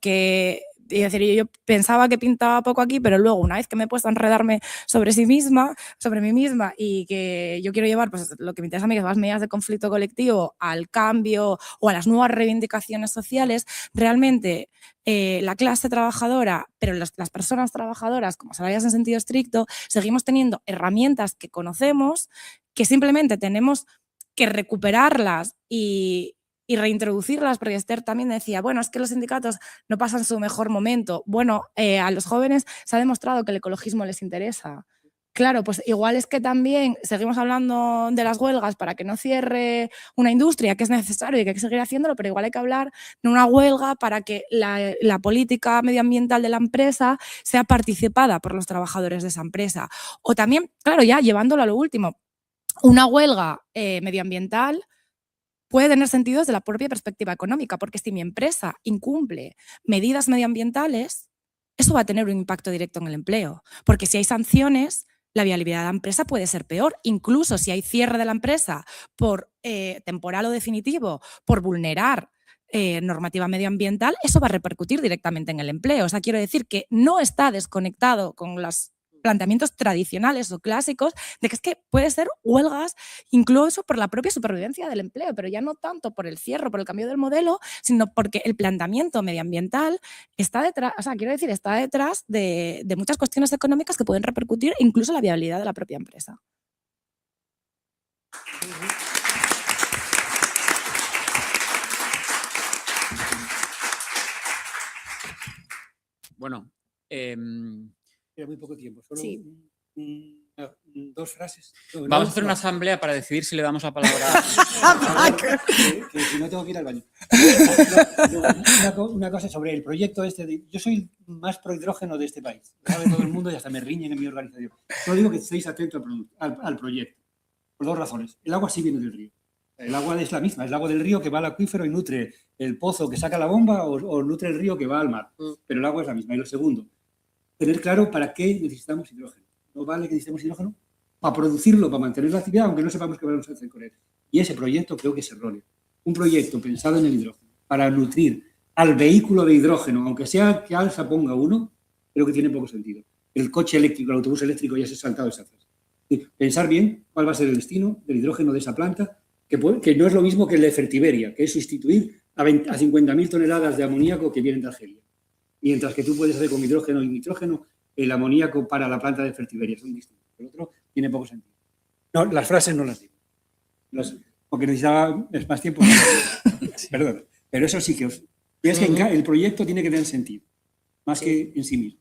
es decir, yo pensaba que pintaba poco aquí, pero luego una vez que me he puesto a enredarme sobre mí misma y que yo quiero llevar, pues lo que me interesa a mí, que son las medidas de conflicto colectivo al cambio o a las nuevas reivindicaciones sociales, realmente la clase trabajadora, pero las personas trabajadoras como salarias en sentido estricto, seguimos teniendo herramientas que conocemos, que simplemente tenemos que recuperarlas y reintroducirlas, porque Esther también decía, bueno, es que los sindicatos no pasan su mejor momento. Bueno, a los jóvenes se ha demostrado que el ecologismo les interesa. Claro, pues igual es que también seguimos hablando de las huelgas para que no cierre una industria, que es necesario y que hay que seguir haciéndolo, pero igual hay que hablar de una huelga para que la política medioambiental de la empresa sea participada por los trabajadores de esa empresa. O también, claro, ya llevándolo a lo último, una huelga medioambiental puede tener sentido desde la propia perspectiva económica, porque si mi empresa incumple medidas medioambientales, eso va a tener un impacto directo en el empleo, porque si hay sanciones, la viabilidad de la empresa puede ser peor, incluso si hay cierre de la empresa por temporal o definitivo, por vulnerar normativa medioambiental, eso va a repercutir directamente en el empleo. O sea, quiero decir que no está desconectado con los planteamientos tradicionales o clásicos de que es que puede ser huelgas incluso por la propia supervivencia del empleo, pero ya no tanto por el cierre, por el cambio del modelo, sino porque el planteamiento medioambiental está detrás, o sea, quiero decir, está detrás de muchas cuestiones económicas que pueden repercutir incluso en la viabilidad de la propia empresa. Bueno, Queda muy poco tiempo, solo dos frases. Vamos a hacer una asamblea para decidir si le damos la palabra que si no tengo que ir al baño. Una cosa sobre el proyecto este. Yo soy el más pro hidrógeno de este país. Lo sabe todo el mundo y hasta me riñen en mi organización. Solo digo que estéis atentos al proyecto. Por dos razones. El agua sí viene del río. El agua es la misma, es el agua del río que va al acuífero y nutre el pozo que saca la bomba o nutre el río que va al mar. Pero el agua es la misma. Y lo segundo, tener claro para qué necesitamos hidrógeno. No vale que necesitemos hidrógeno para producirlo, para mantener la actividad, aunque no sepamos qué vamos a hacer con él. Y ese proyecto creo que es erróneo. Un proyecto pensado en el hidrógeno para nutrir al vehículo de hidrógeno, aunque sea que Alsa ponga uno, creo que tiene poco sentido. El coche eléctrico, el autobús eléctrico ya se ha saltado esa frase. Pensar bien cuál va a ser el destino del hidrógeno de esa planta, que no es lo mismo que el de Fertiberia, que es sustituir a 50.000 toneladas de amoníaco que vienen de Argelia. Mientras que tú puedes hacer con hidrógeno y nitrógeno el amoníaco para la planta de Fertiberia. Son distintos. El otro tiene poco sentido. No, las frases no las digo. Porque necesitaba más tiempo. Perdón. Pero eso sí que es que el proyecto tiene que tener sentido, más que en sí mismo.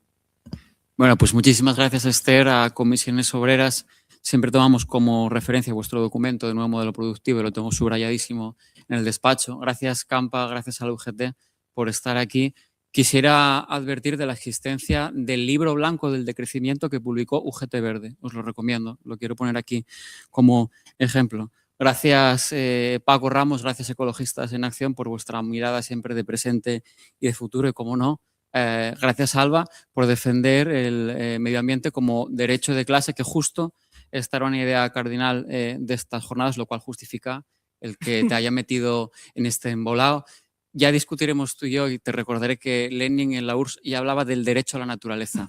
Bueno, pues muchísimas gracias, Esther. A Comisiones Obreras siempre tomamos como referencia vuestro documento de nuevo modelo productivo y lo tengo subrayadísimo en el despacho. Gracias, Campa, gracias a la UGT por estar aquí. Quisiera advertir de la existencia del libro blanco del decrecimiento que publicó UGT Verde. Os lo recomiendo, lo quiero poner aquí como ejemplo. Gracias, Paco Ramos, gracias Ecologistas en Acción por vuestra mirada siempre de presente y de futuro y, como no, gracias Alba por defender el medio ambiente como derecho de clase, que justo esta era una idea cardinal de estas jornadas, lo cual justifica el que te haya metido en este embolado. Ya discutiremos tú y yo y te recordaré que Lenin en la URSS ya hablaba del derecho a la naturaleza.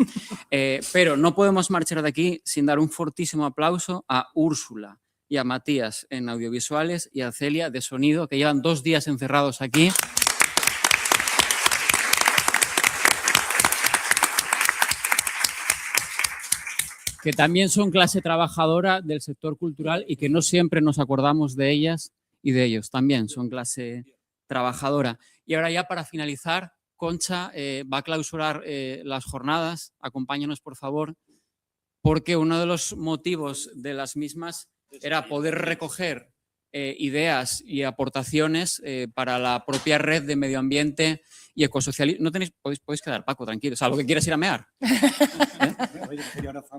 Pero no podemos marchar de aquí sin dar un fortísimo aplauso a Úrsula y a Matías en audiovisuales y a Celia de sonido, que llevan 2 días encerrados aquí. Que también son clase trabajadora del sector cultural y que no siempre nos acordamos de ellas y de ellos. También son clase trabajadora. Y ahora ya para finalizar, Concha va a clausurar las jornadas. Acompáñanos, por favor, porque uno de los motivos de las mismas era poder recoger ideas y aportaciones para la propia red de medio ambiente y ecosocialismo. No tenéis, podéis quedar, Paco, tranquilo, salvo que quieras ir a mear.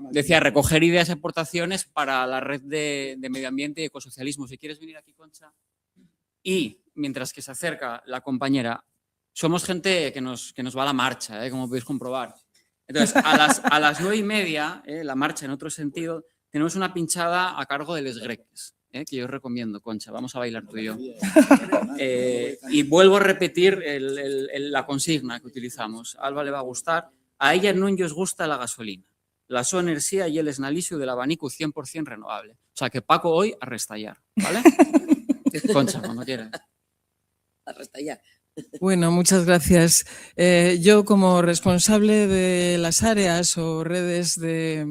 Decía, recoger ideas y aportaciones para la red de medio ambiente y ecosocialismo. Si quieres venir aquí, Concha. Y mientras que se acerca la compañera, somos gente que nos va a la marcha, como podéis comprobar. Entonces, a las 9:30, la marcha en otro sentido, tenemos una pinchada a cargo de Les Greques, que yo os recomiendo, Concha. Vamos a bailar tú y yo. Y vuelvo a repetir la consigna que utilizamos. A Alba le va a gustar. A ella no os gusta la gasolina. La so energía y el esnalicio del abanico 100% renovable. O sea que Paco hoy a restallar, ¿vale? Concha, cuando quieras. A restallar. Bueno, muchas gracias. Yo, como responsable de las áreas o redes de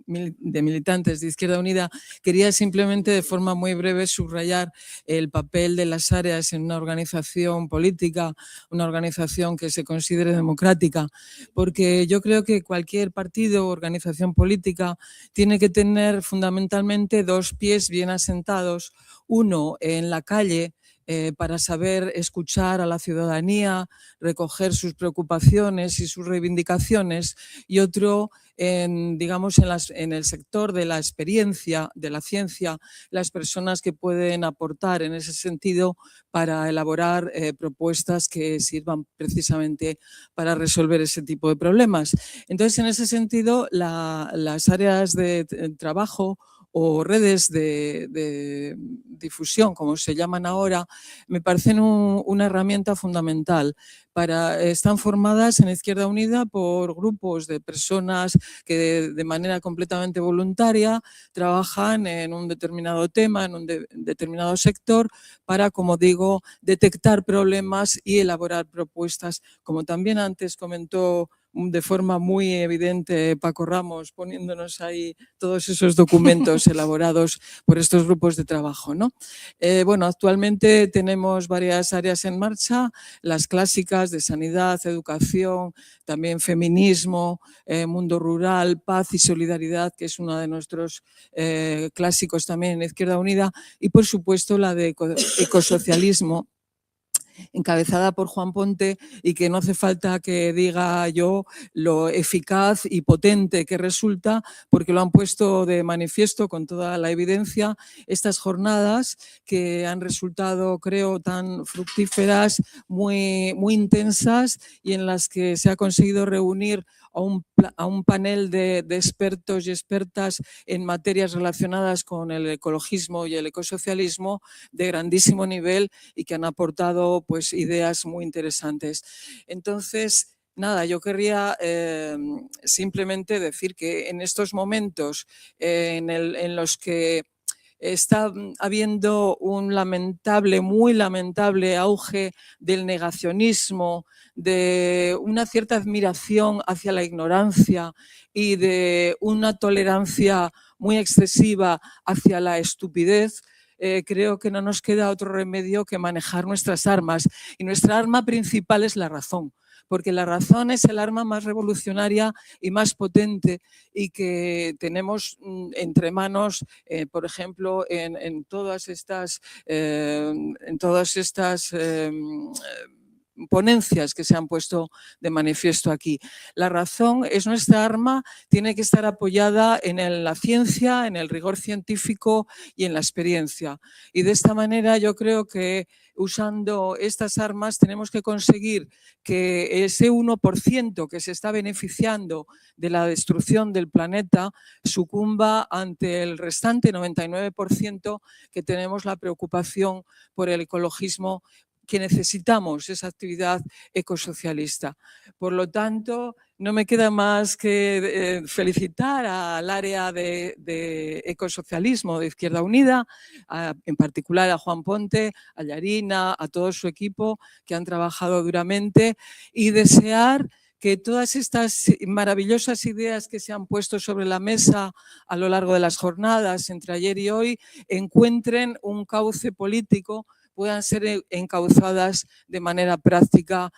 militantes de Izquierda Unida, quería simplemente de forma muy breve subrayar el papel de las áreas en una organización política, una organización que se considere democrática, porque yo creo que cualquier partido o organización política tiene que tener fundamentalmente 2 pies bien asentados, uno en la calle, para saber escuchar a la ciudadanía, recoger sus preocupaciones y sus reivindicaciones, y otro digamos, en el sector de la experiencia, de la ciencia, las personas que pueden aportar en ese sentido para elaborar propuestas que sirvan precisamente para resolver ese tipo de problemas. Entonces, en ese sentido, las áreas de trabajo o redes de difusión, como se llaman ahora, me parecen una herramienta fundamental. Están formadas en Izquierda Unida por grupos de personas que de manera completamente voluntaria trabajan en un determinado tema, en un determinado sector, para, como digo, detectar problemas y elaborar propuestas. Como también antes comentó de forma muy evidente Paco Ramos, poniéndonos ahí todos esos documentos elaborados por estos grupos de trabajo, ¿no? Bueno, actualmente tenemos varias áreas en marcha, las clásicas de sanidad, educación, también feminismo, mundo rural, paz y solidaridad, que es uno de nuestros clásicos también en Izquierda Unida, y por supuesto la de ecosocialismo, encabezada por Juan Ponte, y que no hace falta que diga yo lo eficaz y potente que resulta, porque lo han puesto de manifiesto con toda la evidencia estas jornadas, que han resultado, creo, tan fructíferas, muy intensas, y en las que se ha conseguido reunir a un panel de expertos y expertas en materias relacionadas con el ecologismo y el ecosocialismo de grandísimo nivel, y que han aportado pues ideas muy interesantes. Entonces, nada, yo querría simplemente decir que en estos momentos en los que está habiendo un muy lamentable auge del negacionismo, de una cierta admiración hacia la ignorancia y de una tolerancia muy excesiva hacia la estupidez, creo que no nos queda otro remedio que manejar nuestras armas. Y nuestra arma principal es la razón, porque la razón es el arma más revolucionaria y más potente, y que tenemos entre manos, por ejemplo, en todas estas ponencias que se han puesto de manifiesto aquí. La razón es nuestra arma, tiene que estar apoyada en la ciencia, en el rigor científico y en la experiencia. Y de esta manera yo creo que usando estas armas tenemos que conseguir que ese 1% que se está beneficiando de la destrucción del planeta sucumba ante el restante 99% que tenemos la preocupación por el ecologismo, que necesitamos esa actividad ecosocialista. Por lo tanto, no me queda más que felicitar al área de ecosocialismo de Izquierda Unida, en particular a Juan Ponte, a Yarina, a todo su equipo que han trabajado duramente, y desear que todas estas maravillosas ideas que se han puesto sobre la mesa a lo largo de las jornadas entre ayer y hoy encuentren un cauce político, puedan ser encauzadas de manera práctica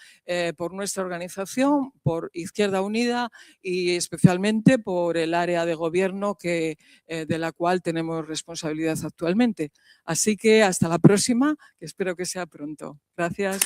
por nuestra organización, por Izquierda Unida y especialmente por el área de gobierno de la cual tenemos responsabilidad actualmente. Así que hasta la próxima, que espero que sea pronto. Gracias.